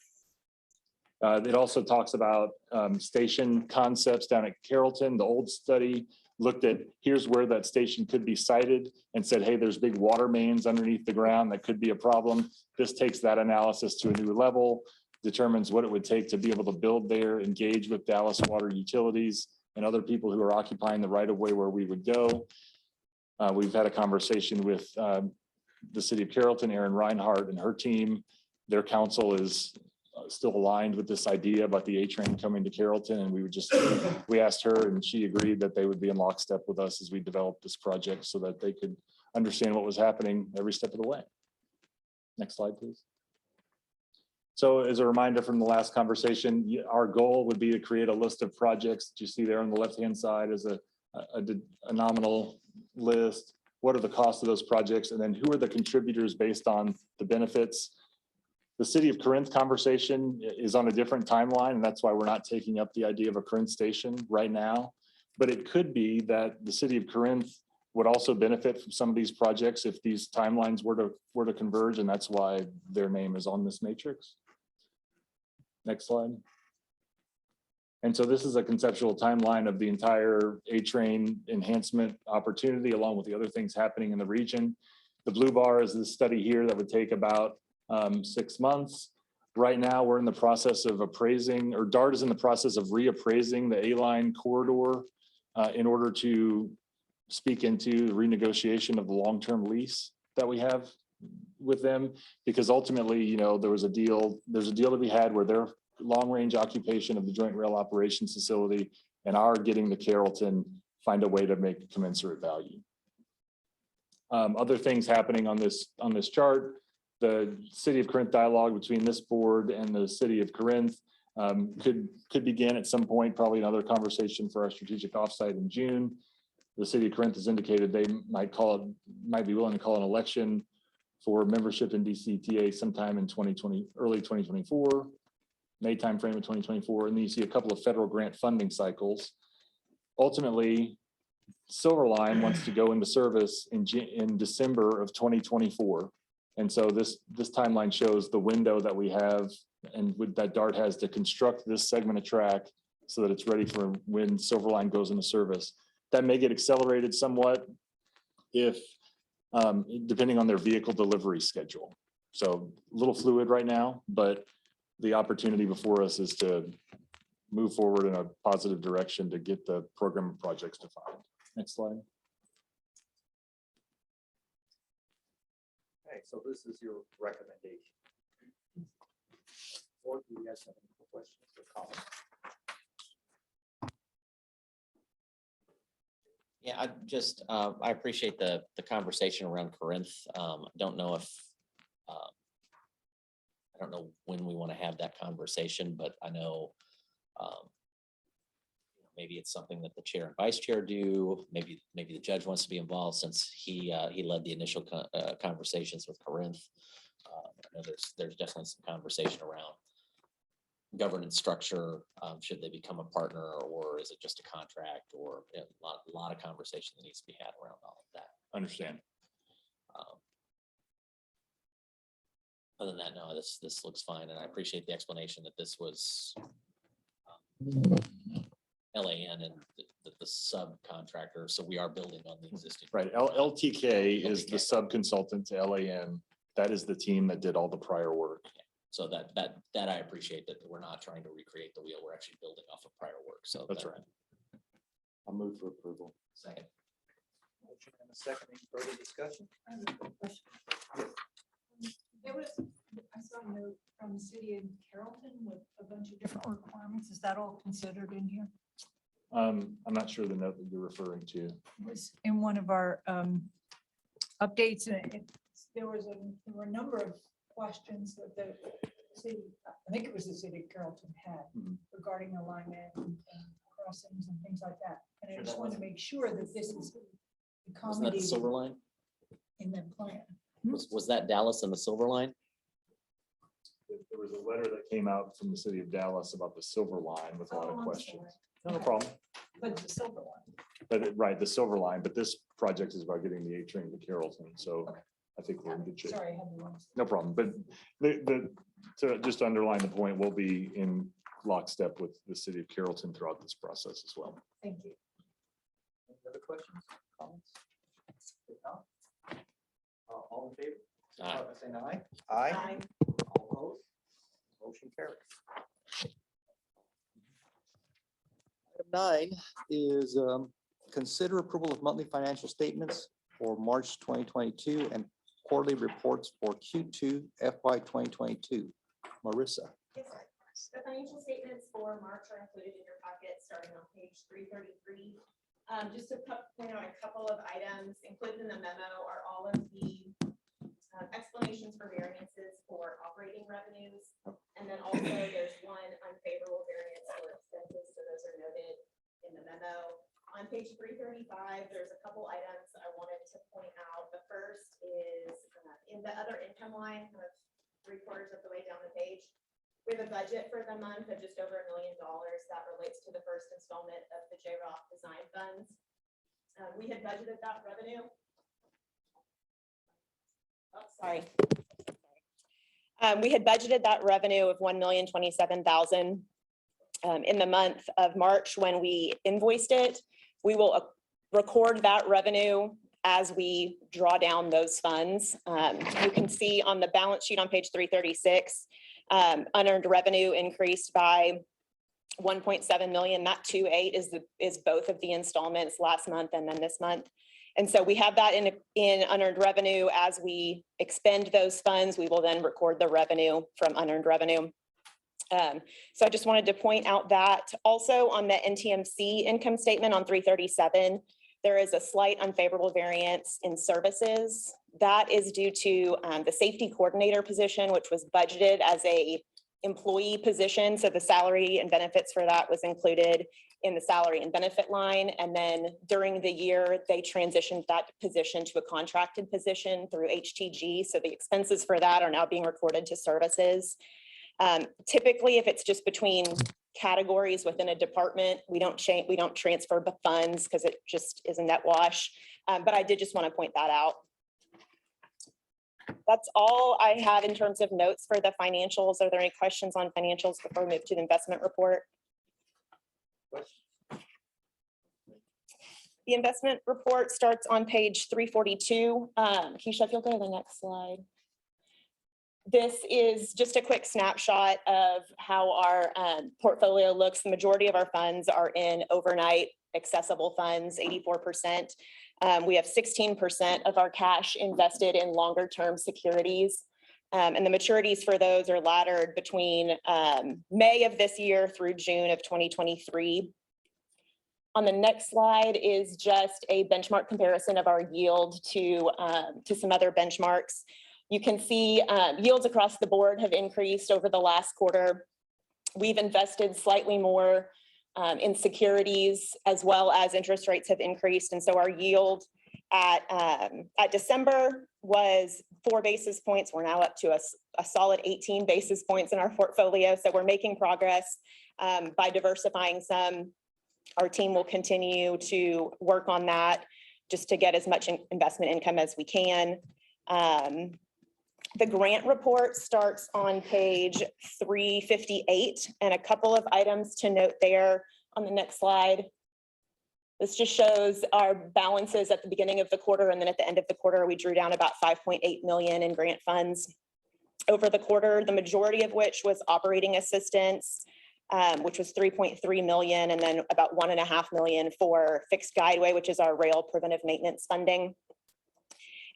It also talks about station concepts down at Carrollton. The old study looked at here's where that station could be sited and said, hey, there's big water mains underneath the ground that could be a problem. This takes that analysis to a new level, determines what it would take to be able to build there, engage with Dallas Water Utilities, and other people who are occupying the right of way where we would go. We've had a conversation with the city of Carrollton, Erin Reinhardt and her team. Their council is still aligned with this idea about the A train coming to Carrollton, and we asked her and she agreed that they would be in lockstep with us as we develop this project so that they could understand what was happening every step of the way. Next slide, please. So as a reminder from the last conversation, our goal would be to create a list of projects that you see there on the left-hand side as a nominal list. What are the costs of those projects? And then who are the contributors based on the benefits? The city of Corinth conversation is on a different timeline, and that's why we're not taking up the idea of a Corinth station right now. But it could be that the city of Corinth would also benefit from some of these projects if these timelines were to converge, and that's why their name is on this matrix. Next slide. And so this is a conceptual timeline of the entire A-train enhancement opportunity, along with the other things happening in the region. The blue bar is this study here that would take about 6 months. Right now, we're in the process of appraising, or DART is in the process of reappraising the A-line corridor in order to speak into the renegotiation of the long-term lease that we have with them, because ultimately, you know, there's a deal to be had where their long-range occupation of the joint rail operations facility and our getting to Carrollton find a way to make commensurate value. Other things happening on this chart, the City of Corinth dialogue between this board and the City of Corinth could begin at some point, probably another conversation for our strategic offsite in June. The City of Corinth has indicated they might be willing to call an election for membership in DCTA sometime in early 2024, May timeframe of 2024. And then you see a couple of federal grant funding cycles. Ultimately, Silver Line wants to go into service in December of 2024. And so this timeline shows the window that we have and that DART has to construct this segment of track so that it's ready for when Silver Line goes into service. That may get accelerated somewhat if, depending on their vehicle delivery schedule. So a little fluid right now, but the opportunity before us is to move forward in a positive direction to get the program of projects defined. Next slide. Okay, so this is your recommendation. Or do you guys have any questions or comments? Yeah, I appreciate the conversation around Corinth. Don't know if, I don't know when we want to have that conversation, but I know maybe it's something that the chair and vice chair do. Maybe the judge wants to be involved since he led the initial conversations with Corinth. I know there's definitely some conversation around governance structure. Should they become a partner, or is it just a contract, or a lot of conversation that needs to be had around all of that. Understand. Other than that, no, this looks fine, and I appreciate the explanation that this was LAN and the subcontractor. So we are building on the existing. Right. LTK is the sub-consultant to LAN. That is the team that did all the prior work. So that I appreciate, that we're not trying to recreate the wheel. We're actually building off of prior work. So that's right. I'll move for approval. Second. Motion and a second. Any further discussion? I have a question. There was, I saw a note from the city of Carrollton with a bunch of different requirements. Is that all considered in here? I'm not sure the note that you're referring to. It was in one of our updates. And there were a number of questions that the city, I think it was the city of Carrollton had regarding alignment and crossings and things like that. And I just wanted to make sure that this is Wasn't that the accommodated Silver Line? in the plan. Was that Dallas and the Silver Line? There was a letter that came out from the city of Dallas about the Silver Line with a lot of I'm questions. sorry. No problem. But the Silver Line. But right, the Silver Line, but this project is about getting the A train to Carrollton. So I think we're in good shape. Sorry, I had the wrong. No problem. But to just underline the point, we'll be in lockstep with the city of Carrollton throughout this process as well. Thank you. Any other questions, comments? If not, all in favor? Aye. Saying aye. Aye. All opposed? Motion carries. Item 9 is consider approval of monthly financial statements for March 2022 and quarterly reports for Q2 FY 2022. Marissa. Yes, sir. The financial statements for March are included in your packet, starting on page 333. Just to point out a couple of items included in the memo are all of the explanations for variances for operating revenues. And then also there's one unfavorable variance for expenses, so those are noted in the memo. On page 335, there's a couple items I wanted to point out. The first is in the other income line, kind of 3/4 of the way down the page. We have a budget for the month of just over $1 million that relates to the first installment of the J-Rock design funds. We had budgeted that revenue. Oh, sorry. We had budgeted that revenue of $1,027,000 in the month of March when we invoiced it. We will record that revenue as we draw down those funds. You can see on the balance sheet on page 336, unearned revenue increased by 1.7 million. That 2.8 is both of the installments last month and then this month. And so we have that in unearned revenue. As we expend those funds, we will then record the revenue from unearned revenue. So I just wanted to point out that also on the NTMC income statement on 337, there is a slight unfavorable variance in services. That is due to the safety coordinator position, which was budgeted as a employee position. So the salary and benefits for that was included in the salary and benefit line. And then during the year, they transitioned that position to a contracted position through HTG. So the expenses for that are now being recorded to services. Typically, if it's just between categories within a department, we don't transfer the funds because it just is a net wash. But I did just want to point that out. That's all I have in terms of notes for the financials. Are there any questions on financials before we move to the investment report? The investment report starts on page 342. Keisha, if you'll go to the next slide. This is just a quick snapshot of how our portfolio looks. The majority of our funds are in overnight accessible funds, 84%. We have 16% of our cash invested in longer term securities. And the maturities for those are laddered between May of this year through June of 2023. On the next slide is just a benchmark comparison of our yield to some other benchmarks. You can see yields across the board have increased over the last quarter. We've invested slightly more in securities as well as interest rates have increased. And so our yield at December was 4 basis points. We're now up to a solid 18 basis points in our portfolio. So we're making progress by diversifying some. Our team will continue to work on that just to get as much investment income as we can. The grant report starts on page 358, and a couple of items to note there on the next slide. This just shows our balances at the beginning of the quarter, and then at the end of the quarter, we drew down about 5.8 million in grant funds over the quarter, the majority of which was operating assistance, which was 3.3 million, and then about 1.5 million for fixed guideway, which is our rail preventive maintenance funding.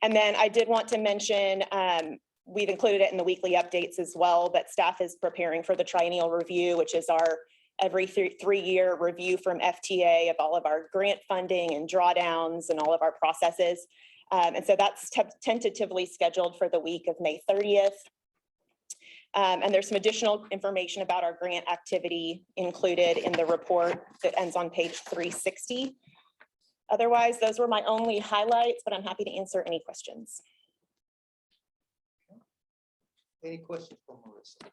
And then I did want to mention, we've included it in the weekly updates as well, but staff is preparing for the triennial review, which is our every 3-year review from FTA of all of our grant funding and drawdowns and all of our processes. And so that's tentatively scheduled for the week of May 30th. And there's some additional information about our grant activity included in the report that ends on page 360. Otherwise, those were my only highlights, but I'm happy to answer any questions. Any questions for Marissa?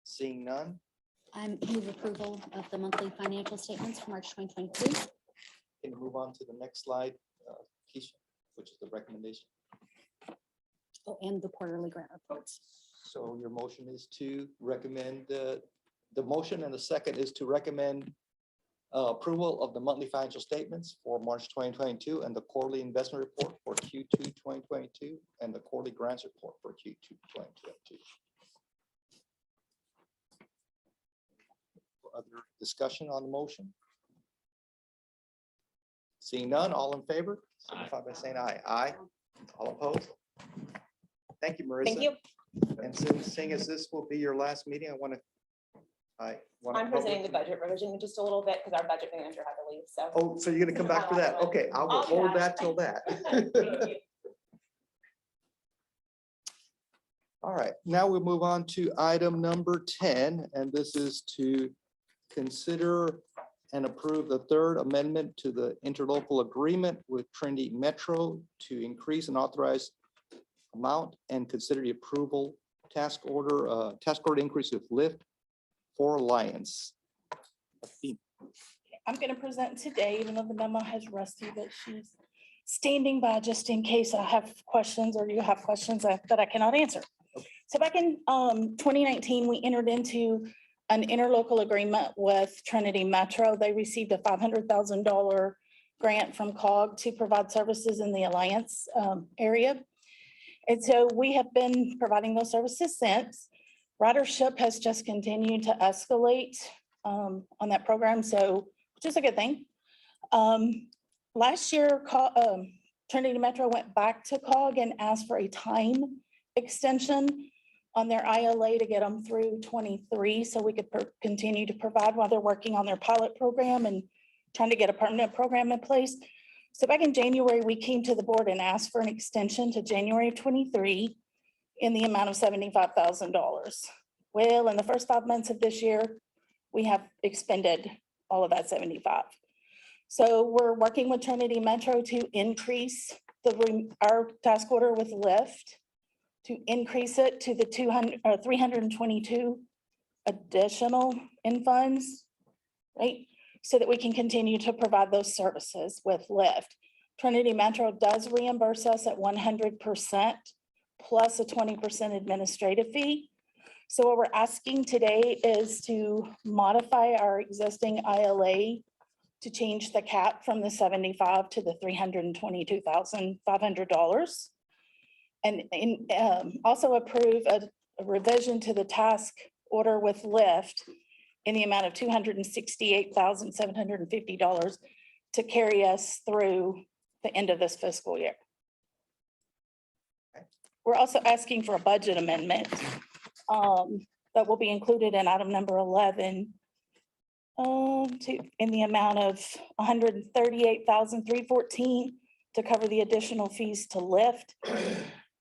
Seeing none. I move approval of the monthly financial statements for March 2023. Can we move on to the next slide, Keisha, which is the recommendation? Oh, and the quarterly grant reports. So your motion is to recommend, the motion and the second is to recommend approval of the monthly financial statements for March 2022 and the quarterly investment report for Q2 2022 and the quarterly grants report for Q2 2022. other discussion on the motion? Seeing none, all in favor, signify by saying aye. Aye. All opposed? Thank you, Marissa. Thank you. And since seeing as this will be your last meeting, I want to. I'm presenting the budget revision in just a little bit because our budget manager had to leave, so. Oh, so you're gonna come back for that? Okay, I'll I'll do hold that. that till that. Thank you. All right, now we'll move on to item number 10, and this is to consider and approve the third amendment to the interlocal agreement with Trinity Metro to increase and authorize amount and consider the approval task order increase with Lyft for Alliance. I'm going to present today, even though the memo has Rusty, but she's standing by just in case I have questions or you have questions that I cannot answer. So back in 2019, we entered into an interlocal agreement with Trinity Metro. They received a $500,000 grant from COG to provide services in the Alliance area. And so we have been providing those services since. Ridership has just continued to escalate on that program, so, which is a good thing. Last year, Trinity Metro went back to COG and asked for a time extension on their ILA to get them through 23, so we could continue to provide while they're working on their pilot program and trying to get a permanent program in place. So back in January, we came to the board and asked for an extension to January of 23 in the amount of $75,000. Well, in the first 5 months of this year, we have expended all of that 75. So we're working with Trinity Metro to increase our task order with Lyft, to increase it to the 322 additional in funds, right? So that we can continue to provide those services with Lyft. Trinity Metro does reimburse us at 100% plus a 20% administrative fee. So what we're asking today is to modify our existing ILA to change the cap from the 75 to the $322,500. And also approve a revision to the task order with Lyft in the amount of $268,750 to carry us through the end of this fiscal year. We're also asking for a budget amendment that will be included in item number 11 in the amount of $138,314 to cover the additional fees to Lyft.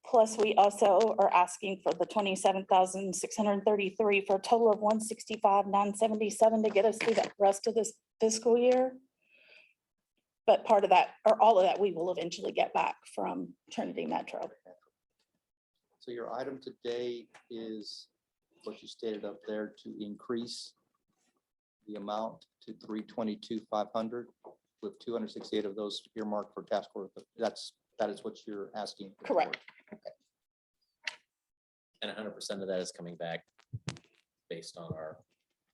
Plus, we also are asking for the $27,633 for a total of $165,977 to get us through the rest of this fiscal year. But part of that, or all of that, we will eventually get back from Trinity Metro. So your item today is what you stated up there to increase the amount to 322,500 with 268 of those earmarked for task order. That is what you're asking. Correct. And 100% of that is coming back based on our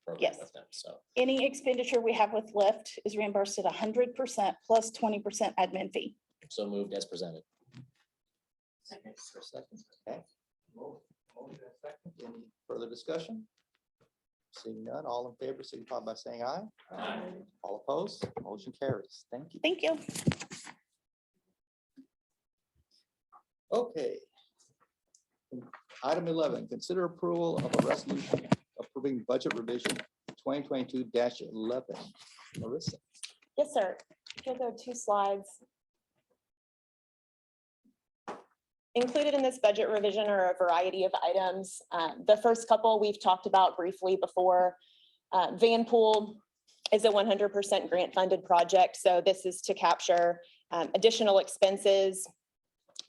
program Yes. with them, so. Any expenditure we have with Lyft is reimbursed at 100% plus 20% admin fee. So moved as presented. Second. Okay. Motion and second. Any further discussion? Seeing none, all in favor, signify by saying aye. Aye. All opposed, motion carries. Thank you. Thank you. Okay. Item 11, consider approval of a resolution approving budget revision 2022-11. Marissa. Yes, sir. If you'll go 2 slides. Included in this budget revision are a variety of items. The first couple we've talked about briefly before. Vanpool is a 100% grant funded project. So this is to capture additional expenses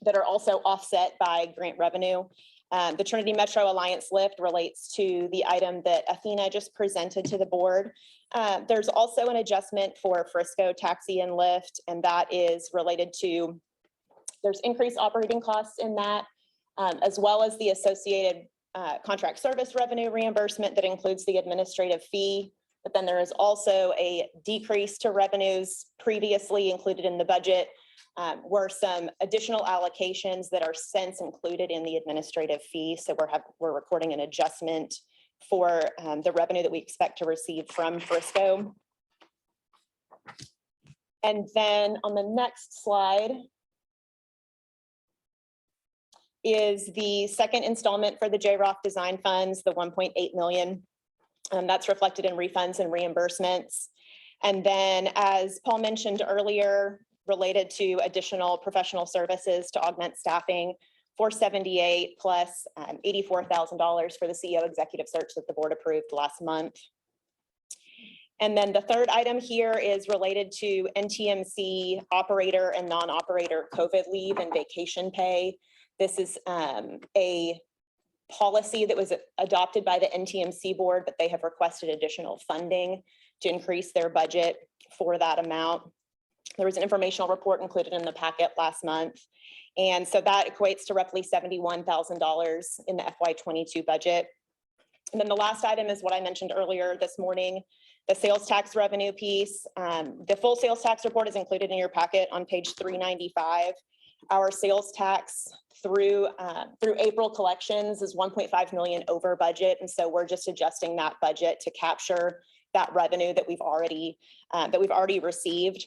that are also offset by grant revenue. The Trinity Metro Alliance Lift relates to the item that Athena just presented to the board. There's also an adjustment for Frisco Taxi and Lift, and that is related to, there's increased operating costs in that, as well as the associated contract service revenue reimbursement that includes the administrative fee. But then there is also a decrease to revenues previously included in the budget. Were some additional allocations that are since included in the administrative fee. So we're recording an adjustment for the revenue that we expect to receive from Frisco. And then on the next slide is the second installment for the JROC design funds, the 1.8 million. That's reflected in refunds and reimbursements. And then, as Paul mentioned earlier, related to additional professional services to augment staffing, 478 plus $84,000 for the CEO executive search that the board approved last month. And then the third item here is related to NTMC operator and non-operator COVID leave and vacation pay. This is a policy that was adopted by the NTMC board, but they have requested additional funding to increase their budget for that amount. There was an informational report included in the packet last month. And so that equates to roughly $71,000 in the FY22 budget. And then the last item is what I mentioned earlier this morning, the sales tax revenue piece. The full sales tax report is included in your packet on page 395. Our sales tax through April collections is 1.5 million over budget. And so we're just adjusting that budget to capture that revenue that we've already received.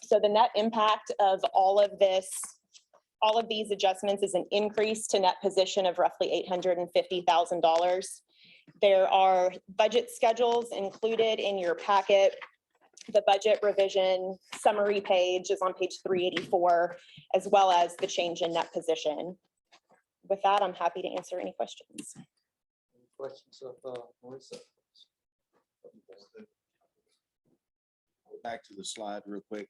So the net impact of all of these adjustments is an increase to net position of roughly $850,000. There are budget schedules included in your packet. The budget revision summary page is on page 384, as well as the change in net position. With that, I'm happy to answer any questions. Any questions of Marissa? Back to the slide real quick.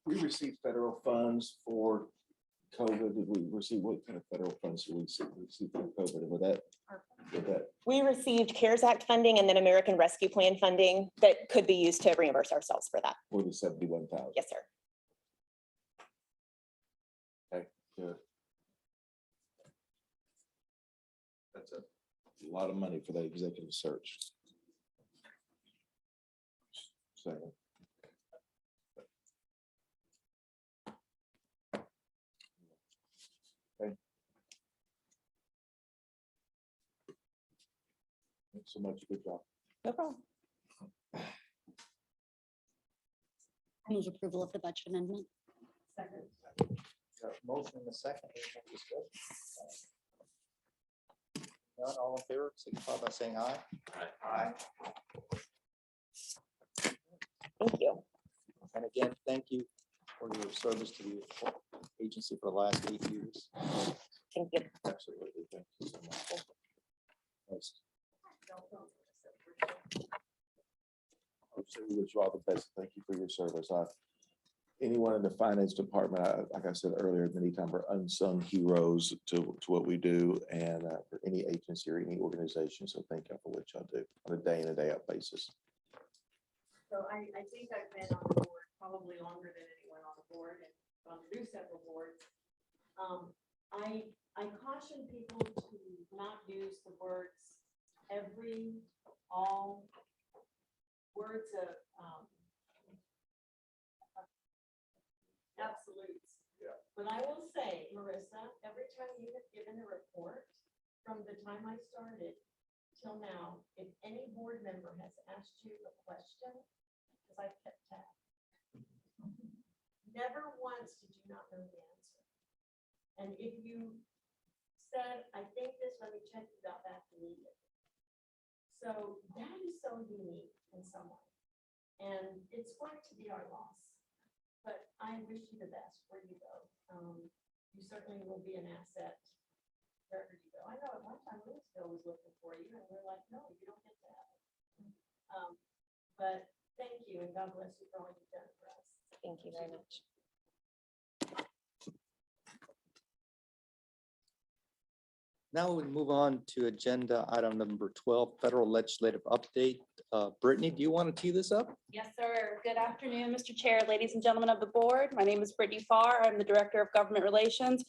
We received federal funds for COVID. Did we receive, what kind of federal funds did we receive for COVID? With that, We received CARES Act funding and then American Rescue Plan funding that could be used to reimburse ourselves for that. for the 71,000? Yes, sir. Okay, good. That's a lot of money for that executive search. So. Okay. Thanks so much. Good job. No problem. I move approval of the budget amendment. Second. Got a motion in a second. Any more discussion? None, all in favor, signify by saying aye. Aye. Thank you. And again, thank you for your service to the agency for the last 8 years. Thank you. Absolutely. Thank you so much. Yes. So we wish you all the best. Thank you for your service. Anyone in the finance department, like I said earlier, many times are unsung heroes to what we do, and for any agency or any organization. So thank you for what y'all do on a day in and day out basis. So I think I've been on the board probably longer than anyone on the board and gone through several boards. I caution people to not use the words every, all, words of absolutes. Yeah. But I will say, Marissa, every time you have given a report from the time I started till now, if any board member has asked you a question, because I've kept tab, never once did you not know the answer. And if you said, I think this, let me check, you got back immediately. So that is so unique in some way. And it's going to be our loss. But I wish you the best where you go. You certainly will be an asset wherever you go. I know at one time Louisville was looking for you, and we're like, no, you don't get to have it. But thank you, and God bless you for all you've done for us. Thank you very much. Now we move on to agenda item number 12, federal legislative update. Brittany, do you want to tee this up? Yes, sir. Good afternoon, Mr. Chair, ladies and gentlemen of the board. My name is Brittany Farr. I'm the Director of Government Relations.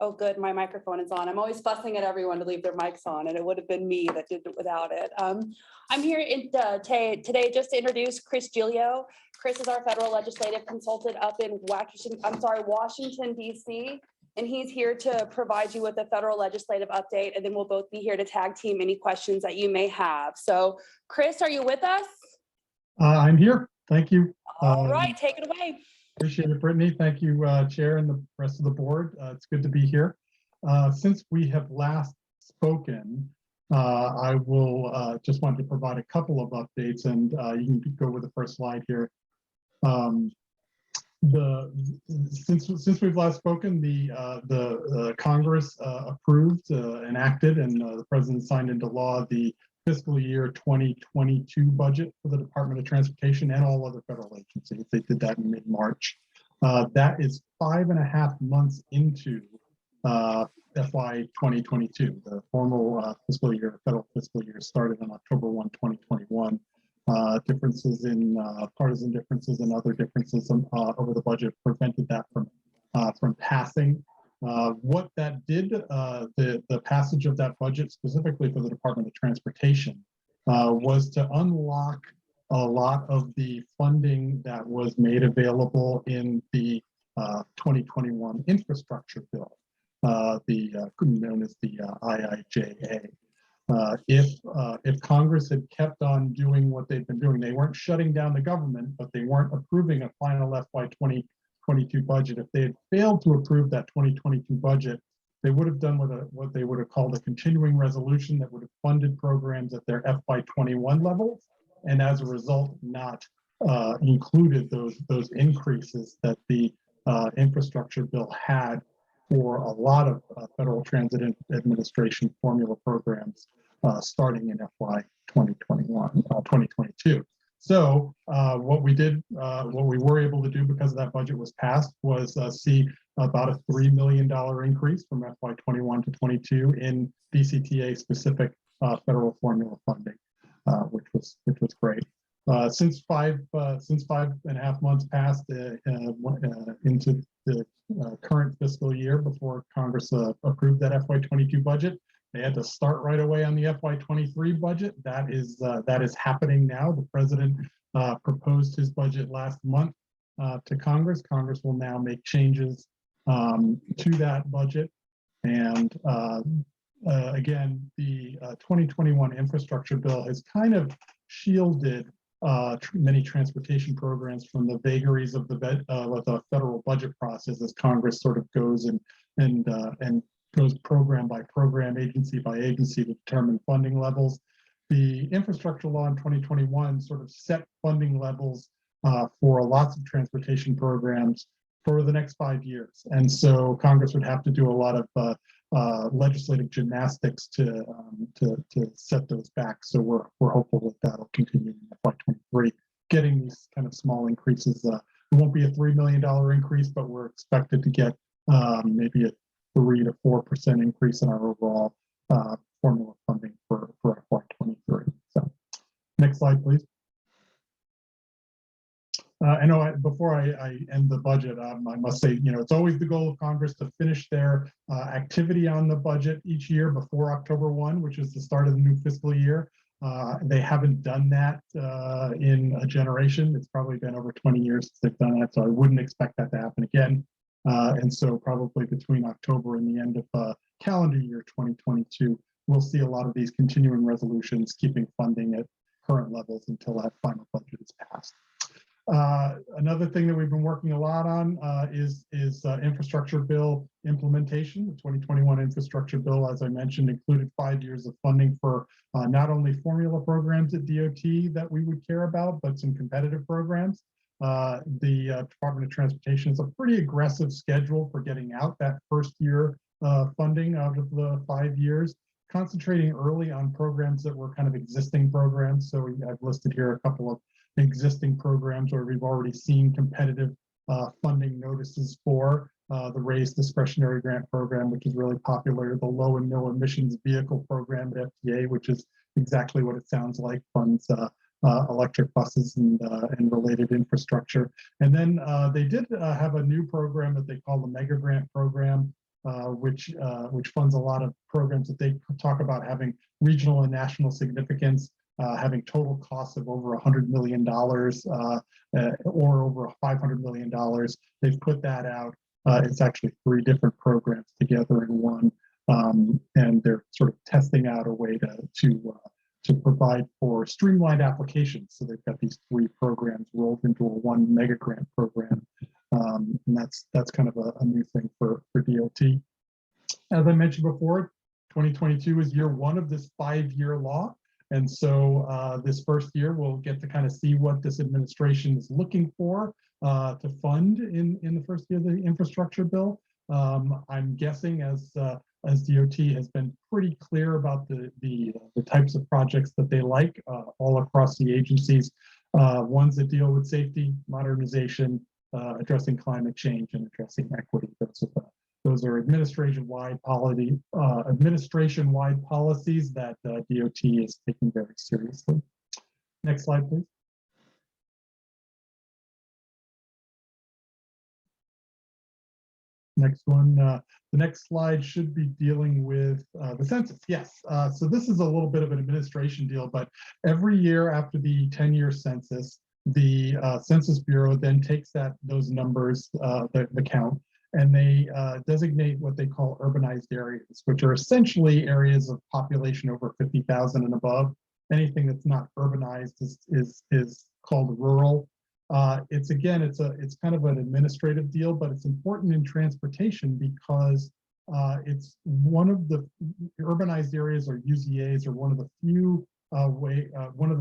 Oh, good, my microphone is on. I'm always fussing at everyone to leave their mics on, and it would have been me that did it without it. I'm here today just to introduce Chris Giglio. Chris is our federal legislative consultant up in Washington, DC. and he's here to provide you with a federal legislative update, and then we'll both be here to tag team any questions that you may have. So Chris, are you with us? I'm here. Thank you. All right, take it away. Appreciate it, Brittany. Thank you, Chair and the rest of the board. It's good to be here. Since we have last spoken, I will just want to provide a couple of updates, and you can go with the first slide here. Since we've last spoken, the Congress approved, enacted, and the President signed into law the fiscal year 2022 budget for the Department of Transportation and all other federal agencies. They did that in mid-March. That is 5.5 months into FY 2022. The formal fiscal year, federal fiscal year, started on October 1, 2021. Differences in partisan differences and other differences over the budget prevented that from passing. What that did, the passage of that budget specifically for the Department of Transportation was to unlock a lot of the funding that was made available in the 2021 infrastructure bill, known as the IIJA. If Congress had kept on doing what they've been doing, they weren't shutting down the government, but they weren't approving a final FY 2022 budget. If they had failed to approve that 2022 budget, they would have done what they would have called a continuing resolution that would have funded programs at their FY 21 levels, and as a result, not included those increases that the infrastructure bill had for a lot of Federal Transit Administration formula programs starting in FY 2022. So what we were able to do because that budget was passed was see about a $3 million increase from FY 21 to 22 in DCTA specific federal formula funding, which was great. Since 5.5 months passed into the current fiscal year before Congress approved that FY 22 budget, they had to start right away on the FY 23 budget. That is happening now. The president proposed his budget last month to Congress. Congress will now make changes to that budget. And again, the 2021 infrastructure bill has kind of shielded many transportation programs from the vagaries of the federal budget process as Congress sort of goes and goes program by program, agency by agency to determine funding levels. The infrastructure law in 2021 sort of set funding levels for lots of transportation programs for the next 5 years. And so Congress would have to do a lot of legislative gymnastics to set those back. So we're hopeful that that'll continue in FY23. Getting these kind of small increases, it won't be a $3 million increase, but we're expected to get maybe a 3 to 4% increase in our overall formula funding for FY23. So next slide, please. I know before I end the budget, I must say, it's always the goal of Congress to finish their activity on the budget each year before October 1, which is the start of the new fiscal year. They haven't done that in a generation. It's probably been over 20 years since they've done that, so I wouldn't expect that to happen again. And so probably between October and the end of calendar year 2022, we'll see a lot of these continuing resolutions keeping funding at current levels until that final budget is passed. Another thing that we've been working a lot on is infrastructure bill implementation. The 2021 infrastructure bill, as I mentioned, included 5 years of funding for not only formula programs at DOT that we would care about, but some competitive programs. The Department of Transportation has a pretty aggressive schedule for getting out that first year funding out of the 5 years, concentrating early on programs that were kind of existing programs. So I've listed here a couple of existing programs where we've already seen competitive funding notices for the Raise Discretionary Grant Program, which is really popular, the Low and No Emissions Vehicle Program at FTA, which is exactly what it sounds like, funds electric buses and related infrastructure. And then they did have a new program that they call the Mega Grant Program, which funds a lot of programs that they talk about having regional and national significance, having total costs of over $100 million or over $500 million. They've put that out It's actually 3 different programs together in one. And they're sort of testing out a way to provide for streamlined applications. So they've got these 3 programs rolled into a 1 mega grant program. And that's kind of a new thing for DOT. As I mentioned before, 2022 is year 1 of this 5-year law. And so this first year, we'll get to kind of see what this administration is looking for to fund in the first year of the infrastructure bill. I'm guessing as DOT has been pretty clear about the types of projects that they like all across the agencies, ones that deal with safety, modernization, addressing climate change, and addressing equity. Those are administration-wide policies that DOT is taking very seriously. Next slide, please. Next one. The next slide should be dealing with the census. Yes. So this is a little bit of an administration deal, but every year after the 10-year census, the Census Bureau then takes those numbers, the count, and they designate what they call urbanized areas, which are essentially areas of population over 50,000 and above. Anything that's not urbanized is called rural. It's kind of an administrative deal, but it's important in transportation because it's one of the urbanized areas, or UZAs, are one of the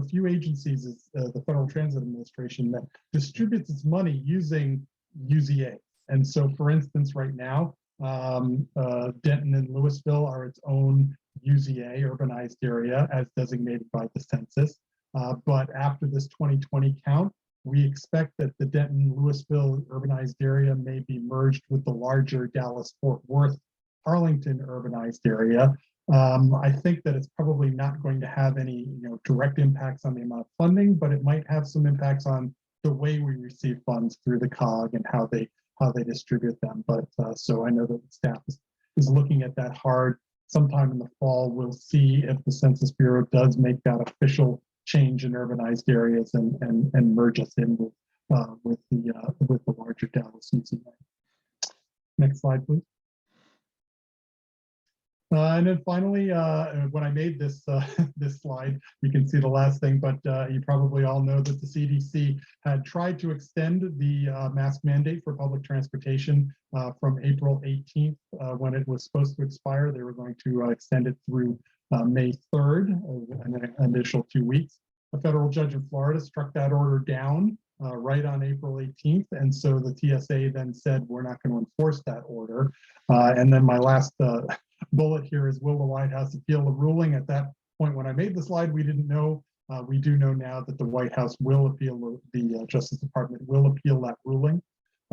few agencies is the Federal Transit Administration that distributes its money using UZA. And so, for instance, right now, Denton and Louisville are its own UZA, urbanized area, as designated by the census. But after this 2020 count, we expect that the Denton-Louisville urbanized area may be merged with the larger Dallas-Fort Worth-Arlington urbanized area. I think that it's probably not going to have any direct impacts on the amount of funding, but it might have some impacts on the way we receive funds through the COG and how they distribute them. But so I know that staff is looking at that hard. Sometime in the fall, we'll see if the Census Bureau does make that official change in urbanized areas and merge us in with the larger Dallas UZA. Next slide, please. And then finally, when I made this this slide, you can see the last thing, but you probably all know that the CDC had tried to extend the mask mandate for public transportation from April 18th, when it was supposed to expire. They were going to extend it through May 3rd, an initial 2 weeks. A federal judge in Florida struck that order down right on April 18th. And so the TSA then said, we're not going to enforce that order. And then my last bullet here is, will the White House appeal the ruling? At that point, when I made the slide, we didn't know. We do know now that the White House will appeal, the Justice Department will appeal that ruling.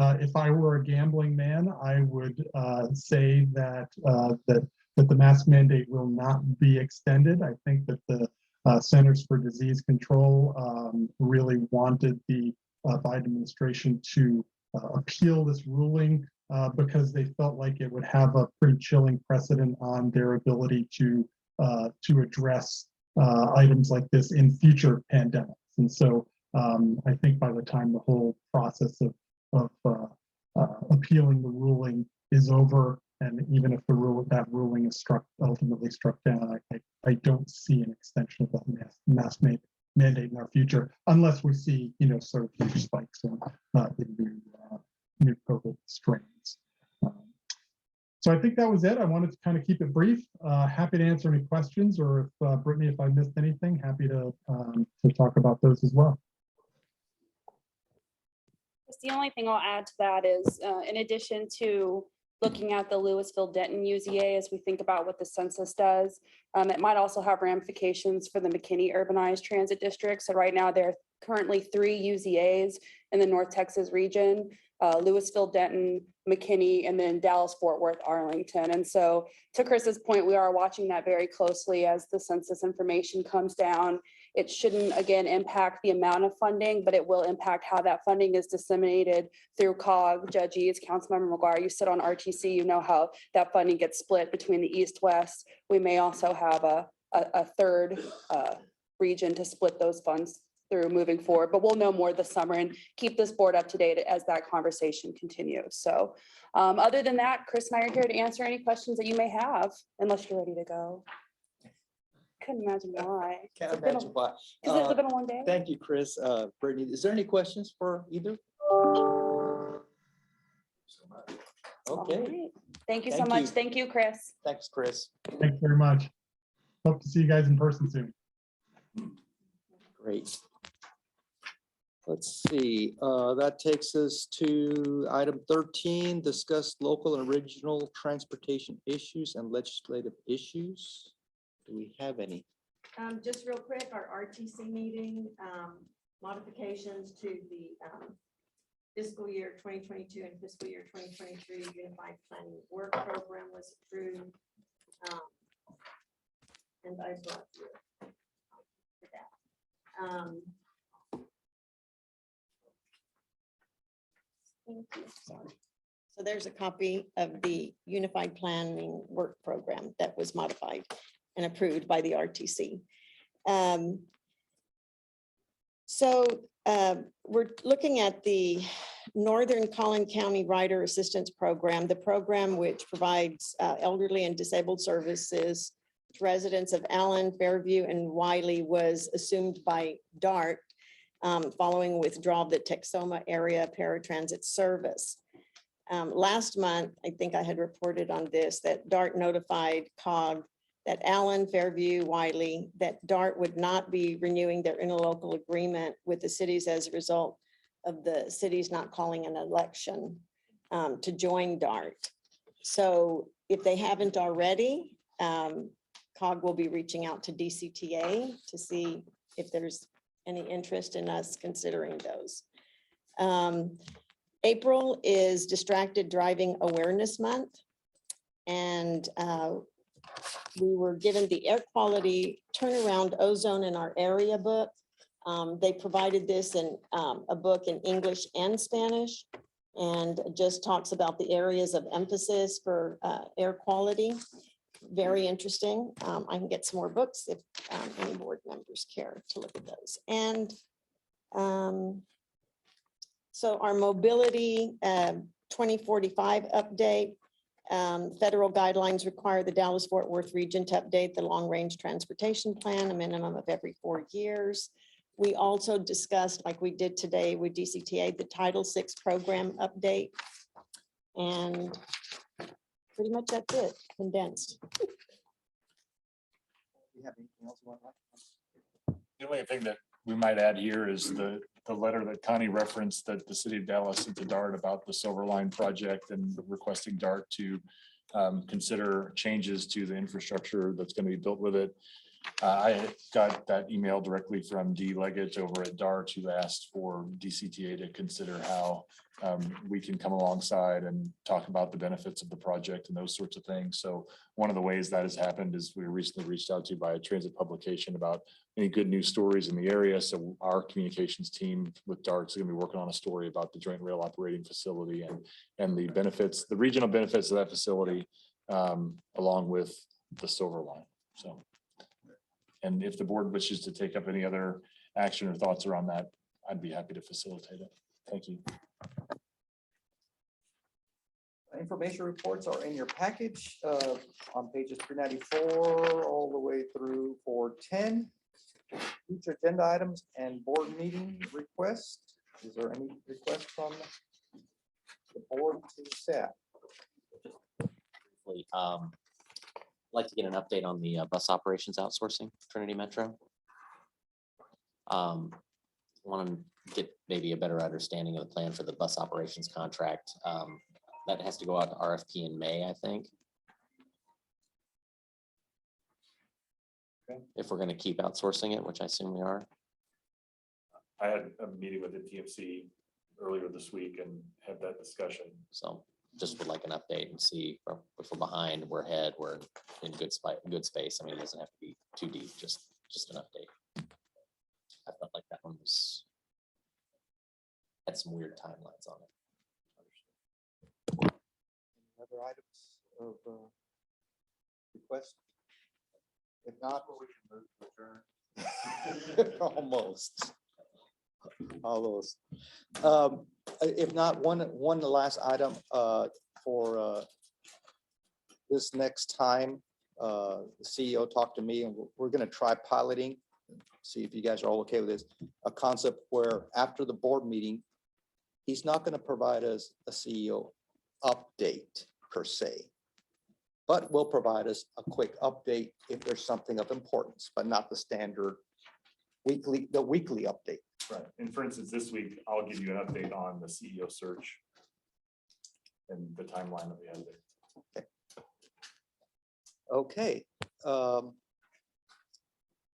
If I were a gambling man, I would say that the mask mandate will not be extended. I think that the Centers for Disease Control really wanted the Biden administration to appeal this ruling because they felt like it would have a pretty chilling precedent on their ability to address items like this in future pandemics. And so I think by the time the whole process of appealing the ruling is over, and even if that ruling is ultimately struck down, I don't see an extension of that mask mandate in our future, unless we see sort of huge spikes in new COVID strains. So I think that was it. I wanted to kind of keep it brief. Happy to answer any questions, or if Brittany, if I missed anything, happy to talk about those as well. The only thing I'll add to that is, in addition to looking at the Louisville-Denton UZA as we think about what the census does, it might also have ramifications for the McKinney urbanized transit district. So right now there are currently 3 UZAs in the North Texas region, Louisville, Denton, McKinney, and then Dallas-Fort Worth, Arlington. And so to Chris's point, we are watching that very closely as the census information comes down. It shouldn't, again, impact the amount of funding, but it will impact how that funding is disseminated through COG. Judge Eads, Councilmember McGuire, you sit on RTC, you know how that funding gets split between the East-West. We may also have a third region to split those funds through moving forward, but we'll know more this summer and keep this board up to date as that conversation continues. So other than that, Chris and I are here to answer any questions that you may have, unless you're ready to go. Couldn't imagine why. Can't imagine why. Because it's been a long day. Thank you, Chris. Brittany, is there any questions for either? Okay, All right. Thank you so Thank much. you. Thank you, Chris. thanks, Chris. Thanks very much. Hope to see you guys in person soon. Great. Let's see, that takes us to item 13, discuss local and regional transportation issues and legislative issues. Do we have any? Just real quick, our RTC meeting, modifications to the fiscal year 2022 and fiscal year 2023 Unified Planning Work Program was approved. And I brought you that. Thank you. Sorry. So there's a copy of the Unified Planning Work Program that was modified and approved by the RTC. We're looking at the Northern Collin County Rider Assistance Program, the program which provides elderly and disabled services to residents of Allen, Fairview, and Wiley was assumed by DART following withdrawal of the Texoma area paratransit service. Last month, I think I had reported on this, that DART notified COG that Allen, Fairview, Wiley, that DART would not be renewing their interlocal agreement with the cities as a result of the cities not calling an election to join DART. So if they haven't already, COG will be reaching out to DCTA to see if there's any interest in us considering those. April is Distracted Driving Awareness Month. And we were given the air quality turnaround ozone in our area book. They provided this in a book in English and Spanish, and just talks about the areas of emphasis for air quality. Very interesting. I can get some more books if any board members care to look at those. And so our mobility 2045 update. Federal guidelines require the Dallas-Fort Worth region to update the long-range transportation plan a minimum of every 4 years. We also discussed, like we did today with DCTA, the Title VI program update. And pretty much that's it, condensed. You have anything else you want to add? The only thing that we might add here is the letter that Connie referenced that the city of Dallas sent to DART about the Silver Line project and requesting DART to consider changes to the infrastructure that's going to be built with it. I got that email directly from Dee Leggett over at DART, who asked for DCTA to consider how we can come alongside and talk about the benefits of the project and those sorts of things. So one of the ways that has happened is we were recently reached out to by a transit publication about any good news stories in the area. So our communications team with DART is going to be working on a story about the joint rail operating facility and the benefits, the regional benefits of that facility, along with the Silver Line. So, and if the board wishes to take up any other action or thoughts around that, I'd be happy to facilitate it. Thank you. Information reports are in your package on pages 394 all the way through 410. Future agenda items and board meeting requests. Is there any request from the board to staff? I'd like to get an update on the bus operations outsourcing, Trinity Metro. Want to get maybe a better understanding of the plan for the bus operations contract. That has to go out to RFP in May, I think. Okay. If we're going to keep outsourcing it, which I assume we are. I had a meeting with the TMC earlier this week and had that discussion. So just would like an update and see if we're behind, we're ahead, we're in good space. I mean, it doesn't have to be too deep, just an update. I felt like that one had some weird timelines on it. Other items of request? If not, we can move to adjourn. Almost. All those. If not, one last item for this next time. The CEO talked to me and we're going to try piloting, see if you guys are all okay with this, a concept where after the board meeting, he's not going to provide us a CEO update per se, but will provide us a quick update if there's something of importance, but not the standard weekly update. Right. And for instance, this week, I'll give you an update on the CEO search and the timeline that we have there. Okay.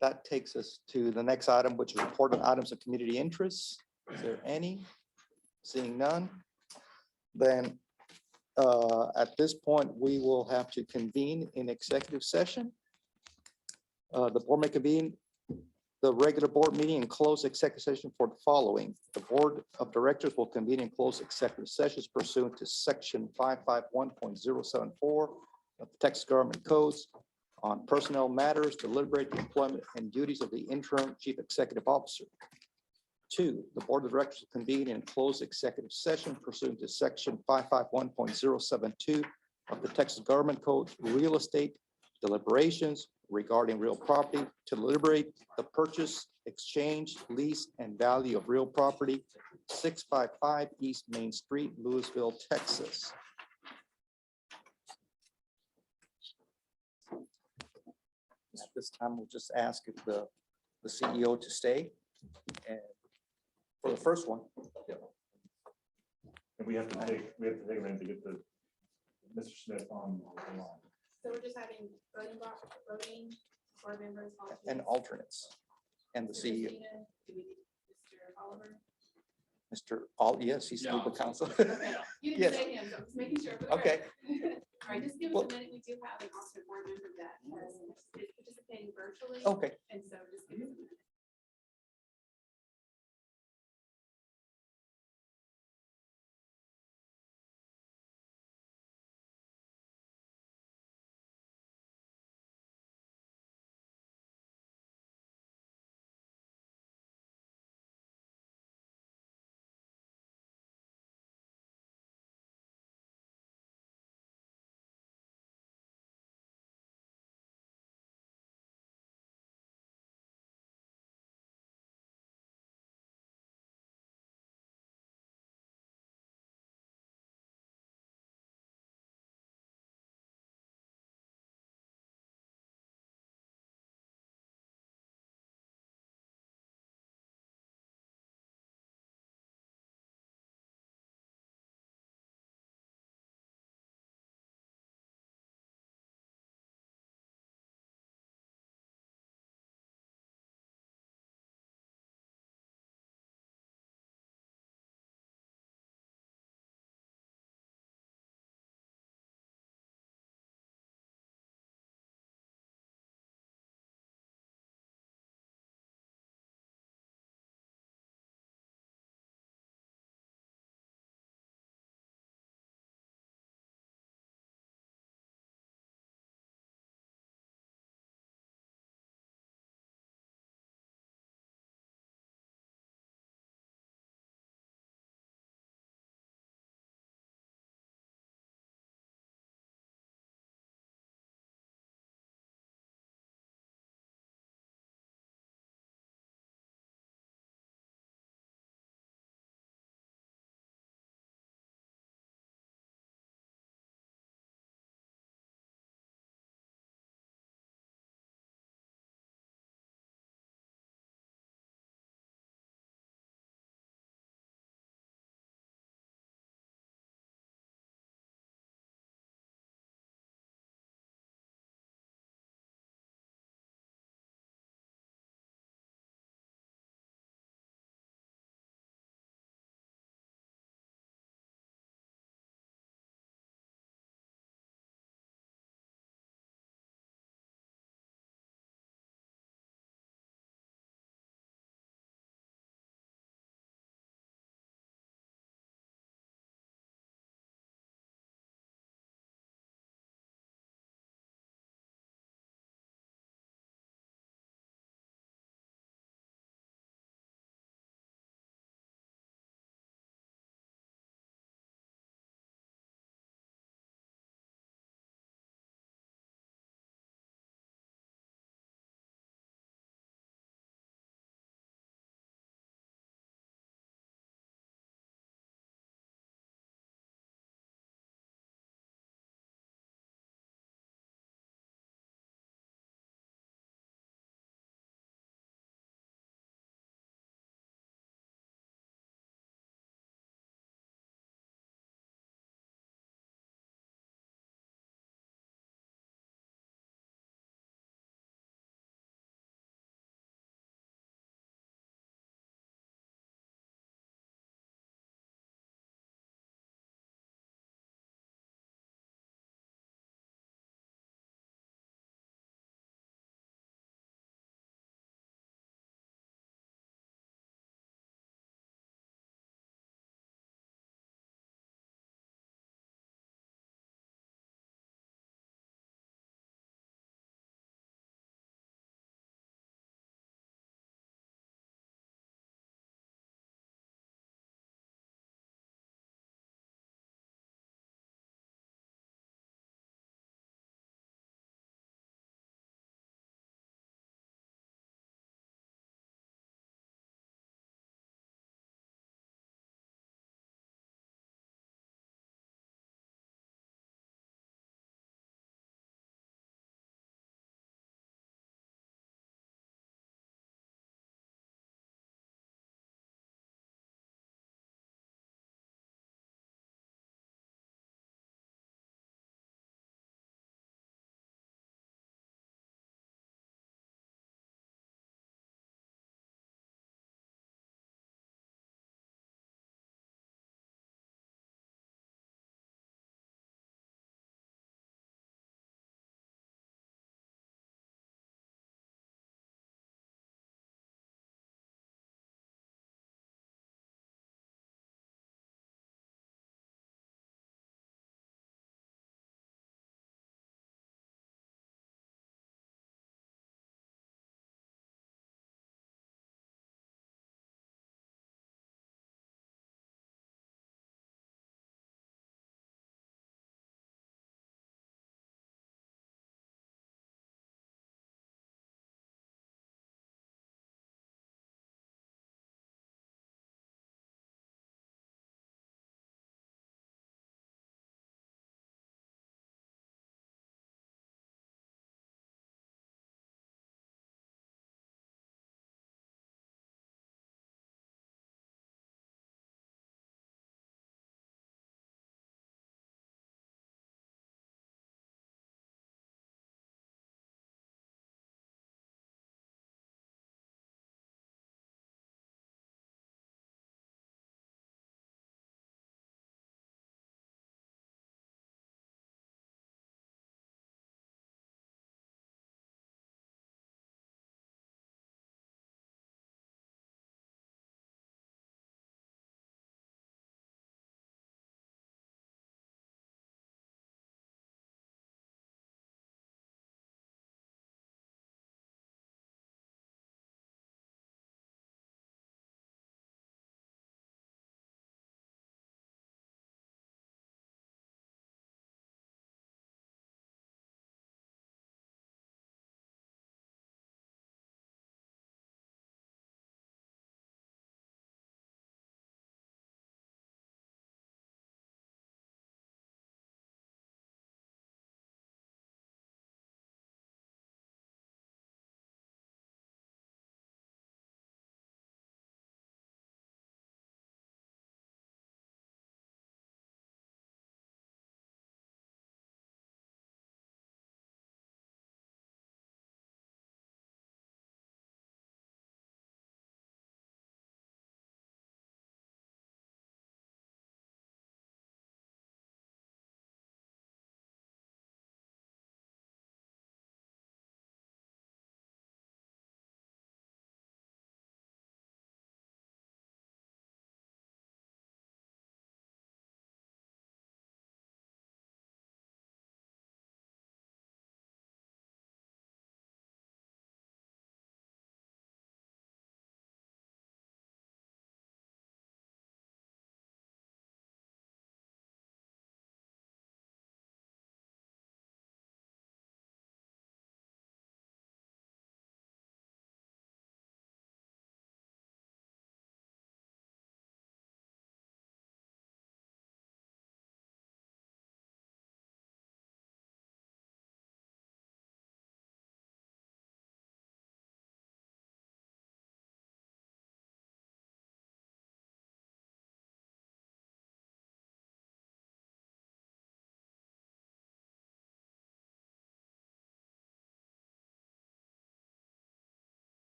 That takes us to the next item, which is important items of community interest. Is there any? Seeing none, then at this point, we will have to convene in executive session. The board may convene the regular board meeting and close executive session for the following. The board of directors will convene and close executive sessions pursuant to section 551.074 of the Texas Government Codes on personnel matters, deliberate the employment and duties of the interim chief executive officer. 2, the board of directors will convene and close executive session pursuant to section 551.072 of the Texas Government Code, real estate deliberations regarding real property to deliberate the purchase, exchange, lease, and value of real property, 655 East Main Street, Louisville, Texas. At this time, we'll just ask if the CEO to stay. And for the first one. And we have to take a minute to get Mr. Smith on the line. So we're just having voting board members. And alternates. And the CEO. Mr. Yes, he's legal counsel. You Yes. didn't say him, so I'm just making sure. Okay. All right, just give us a minute. We do have an alternate board member that is participating virtually. Okay. And so just give us a minute.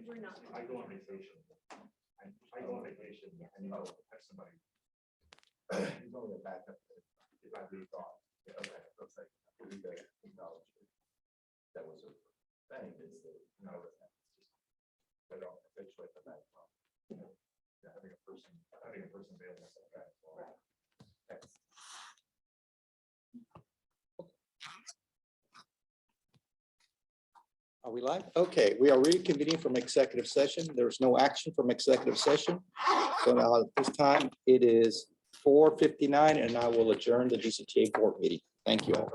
We're not. I go on vacation. I go on vacation and have somebody. He's only a backup if I do thought, okay, looks like we got acknowledge it. That was a thing, is that, no, they don't officially the back. Having a person available. Are we live? Okay, we are reconvening from executive session. There's no action from executive session. So now at this time, it is 4:59 and I will adjourn the DCTA board meeting. Thank you all.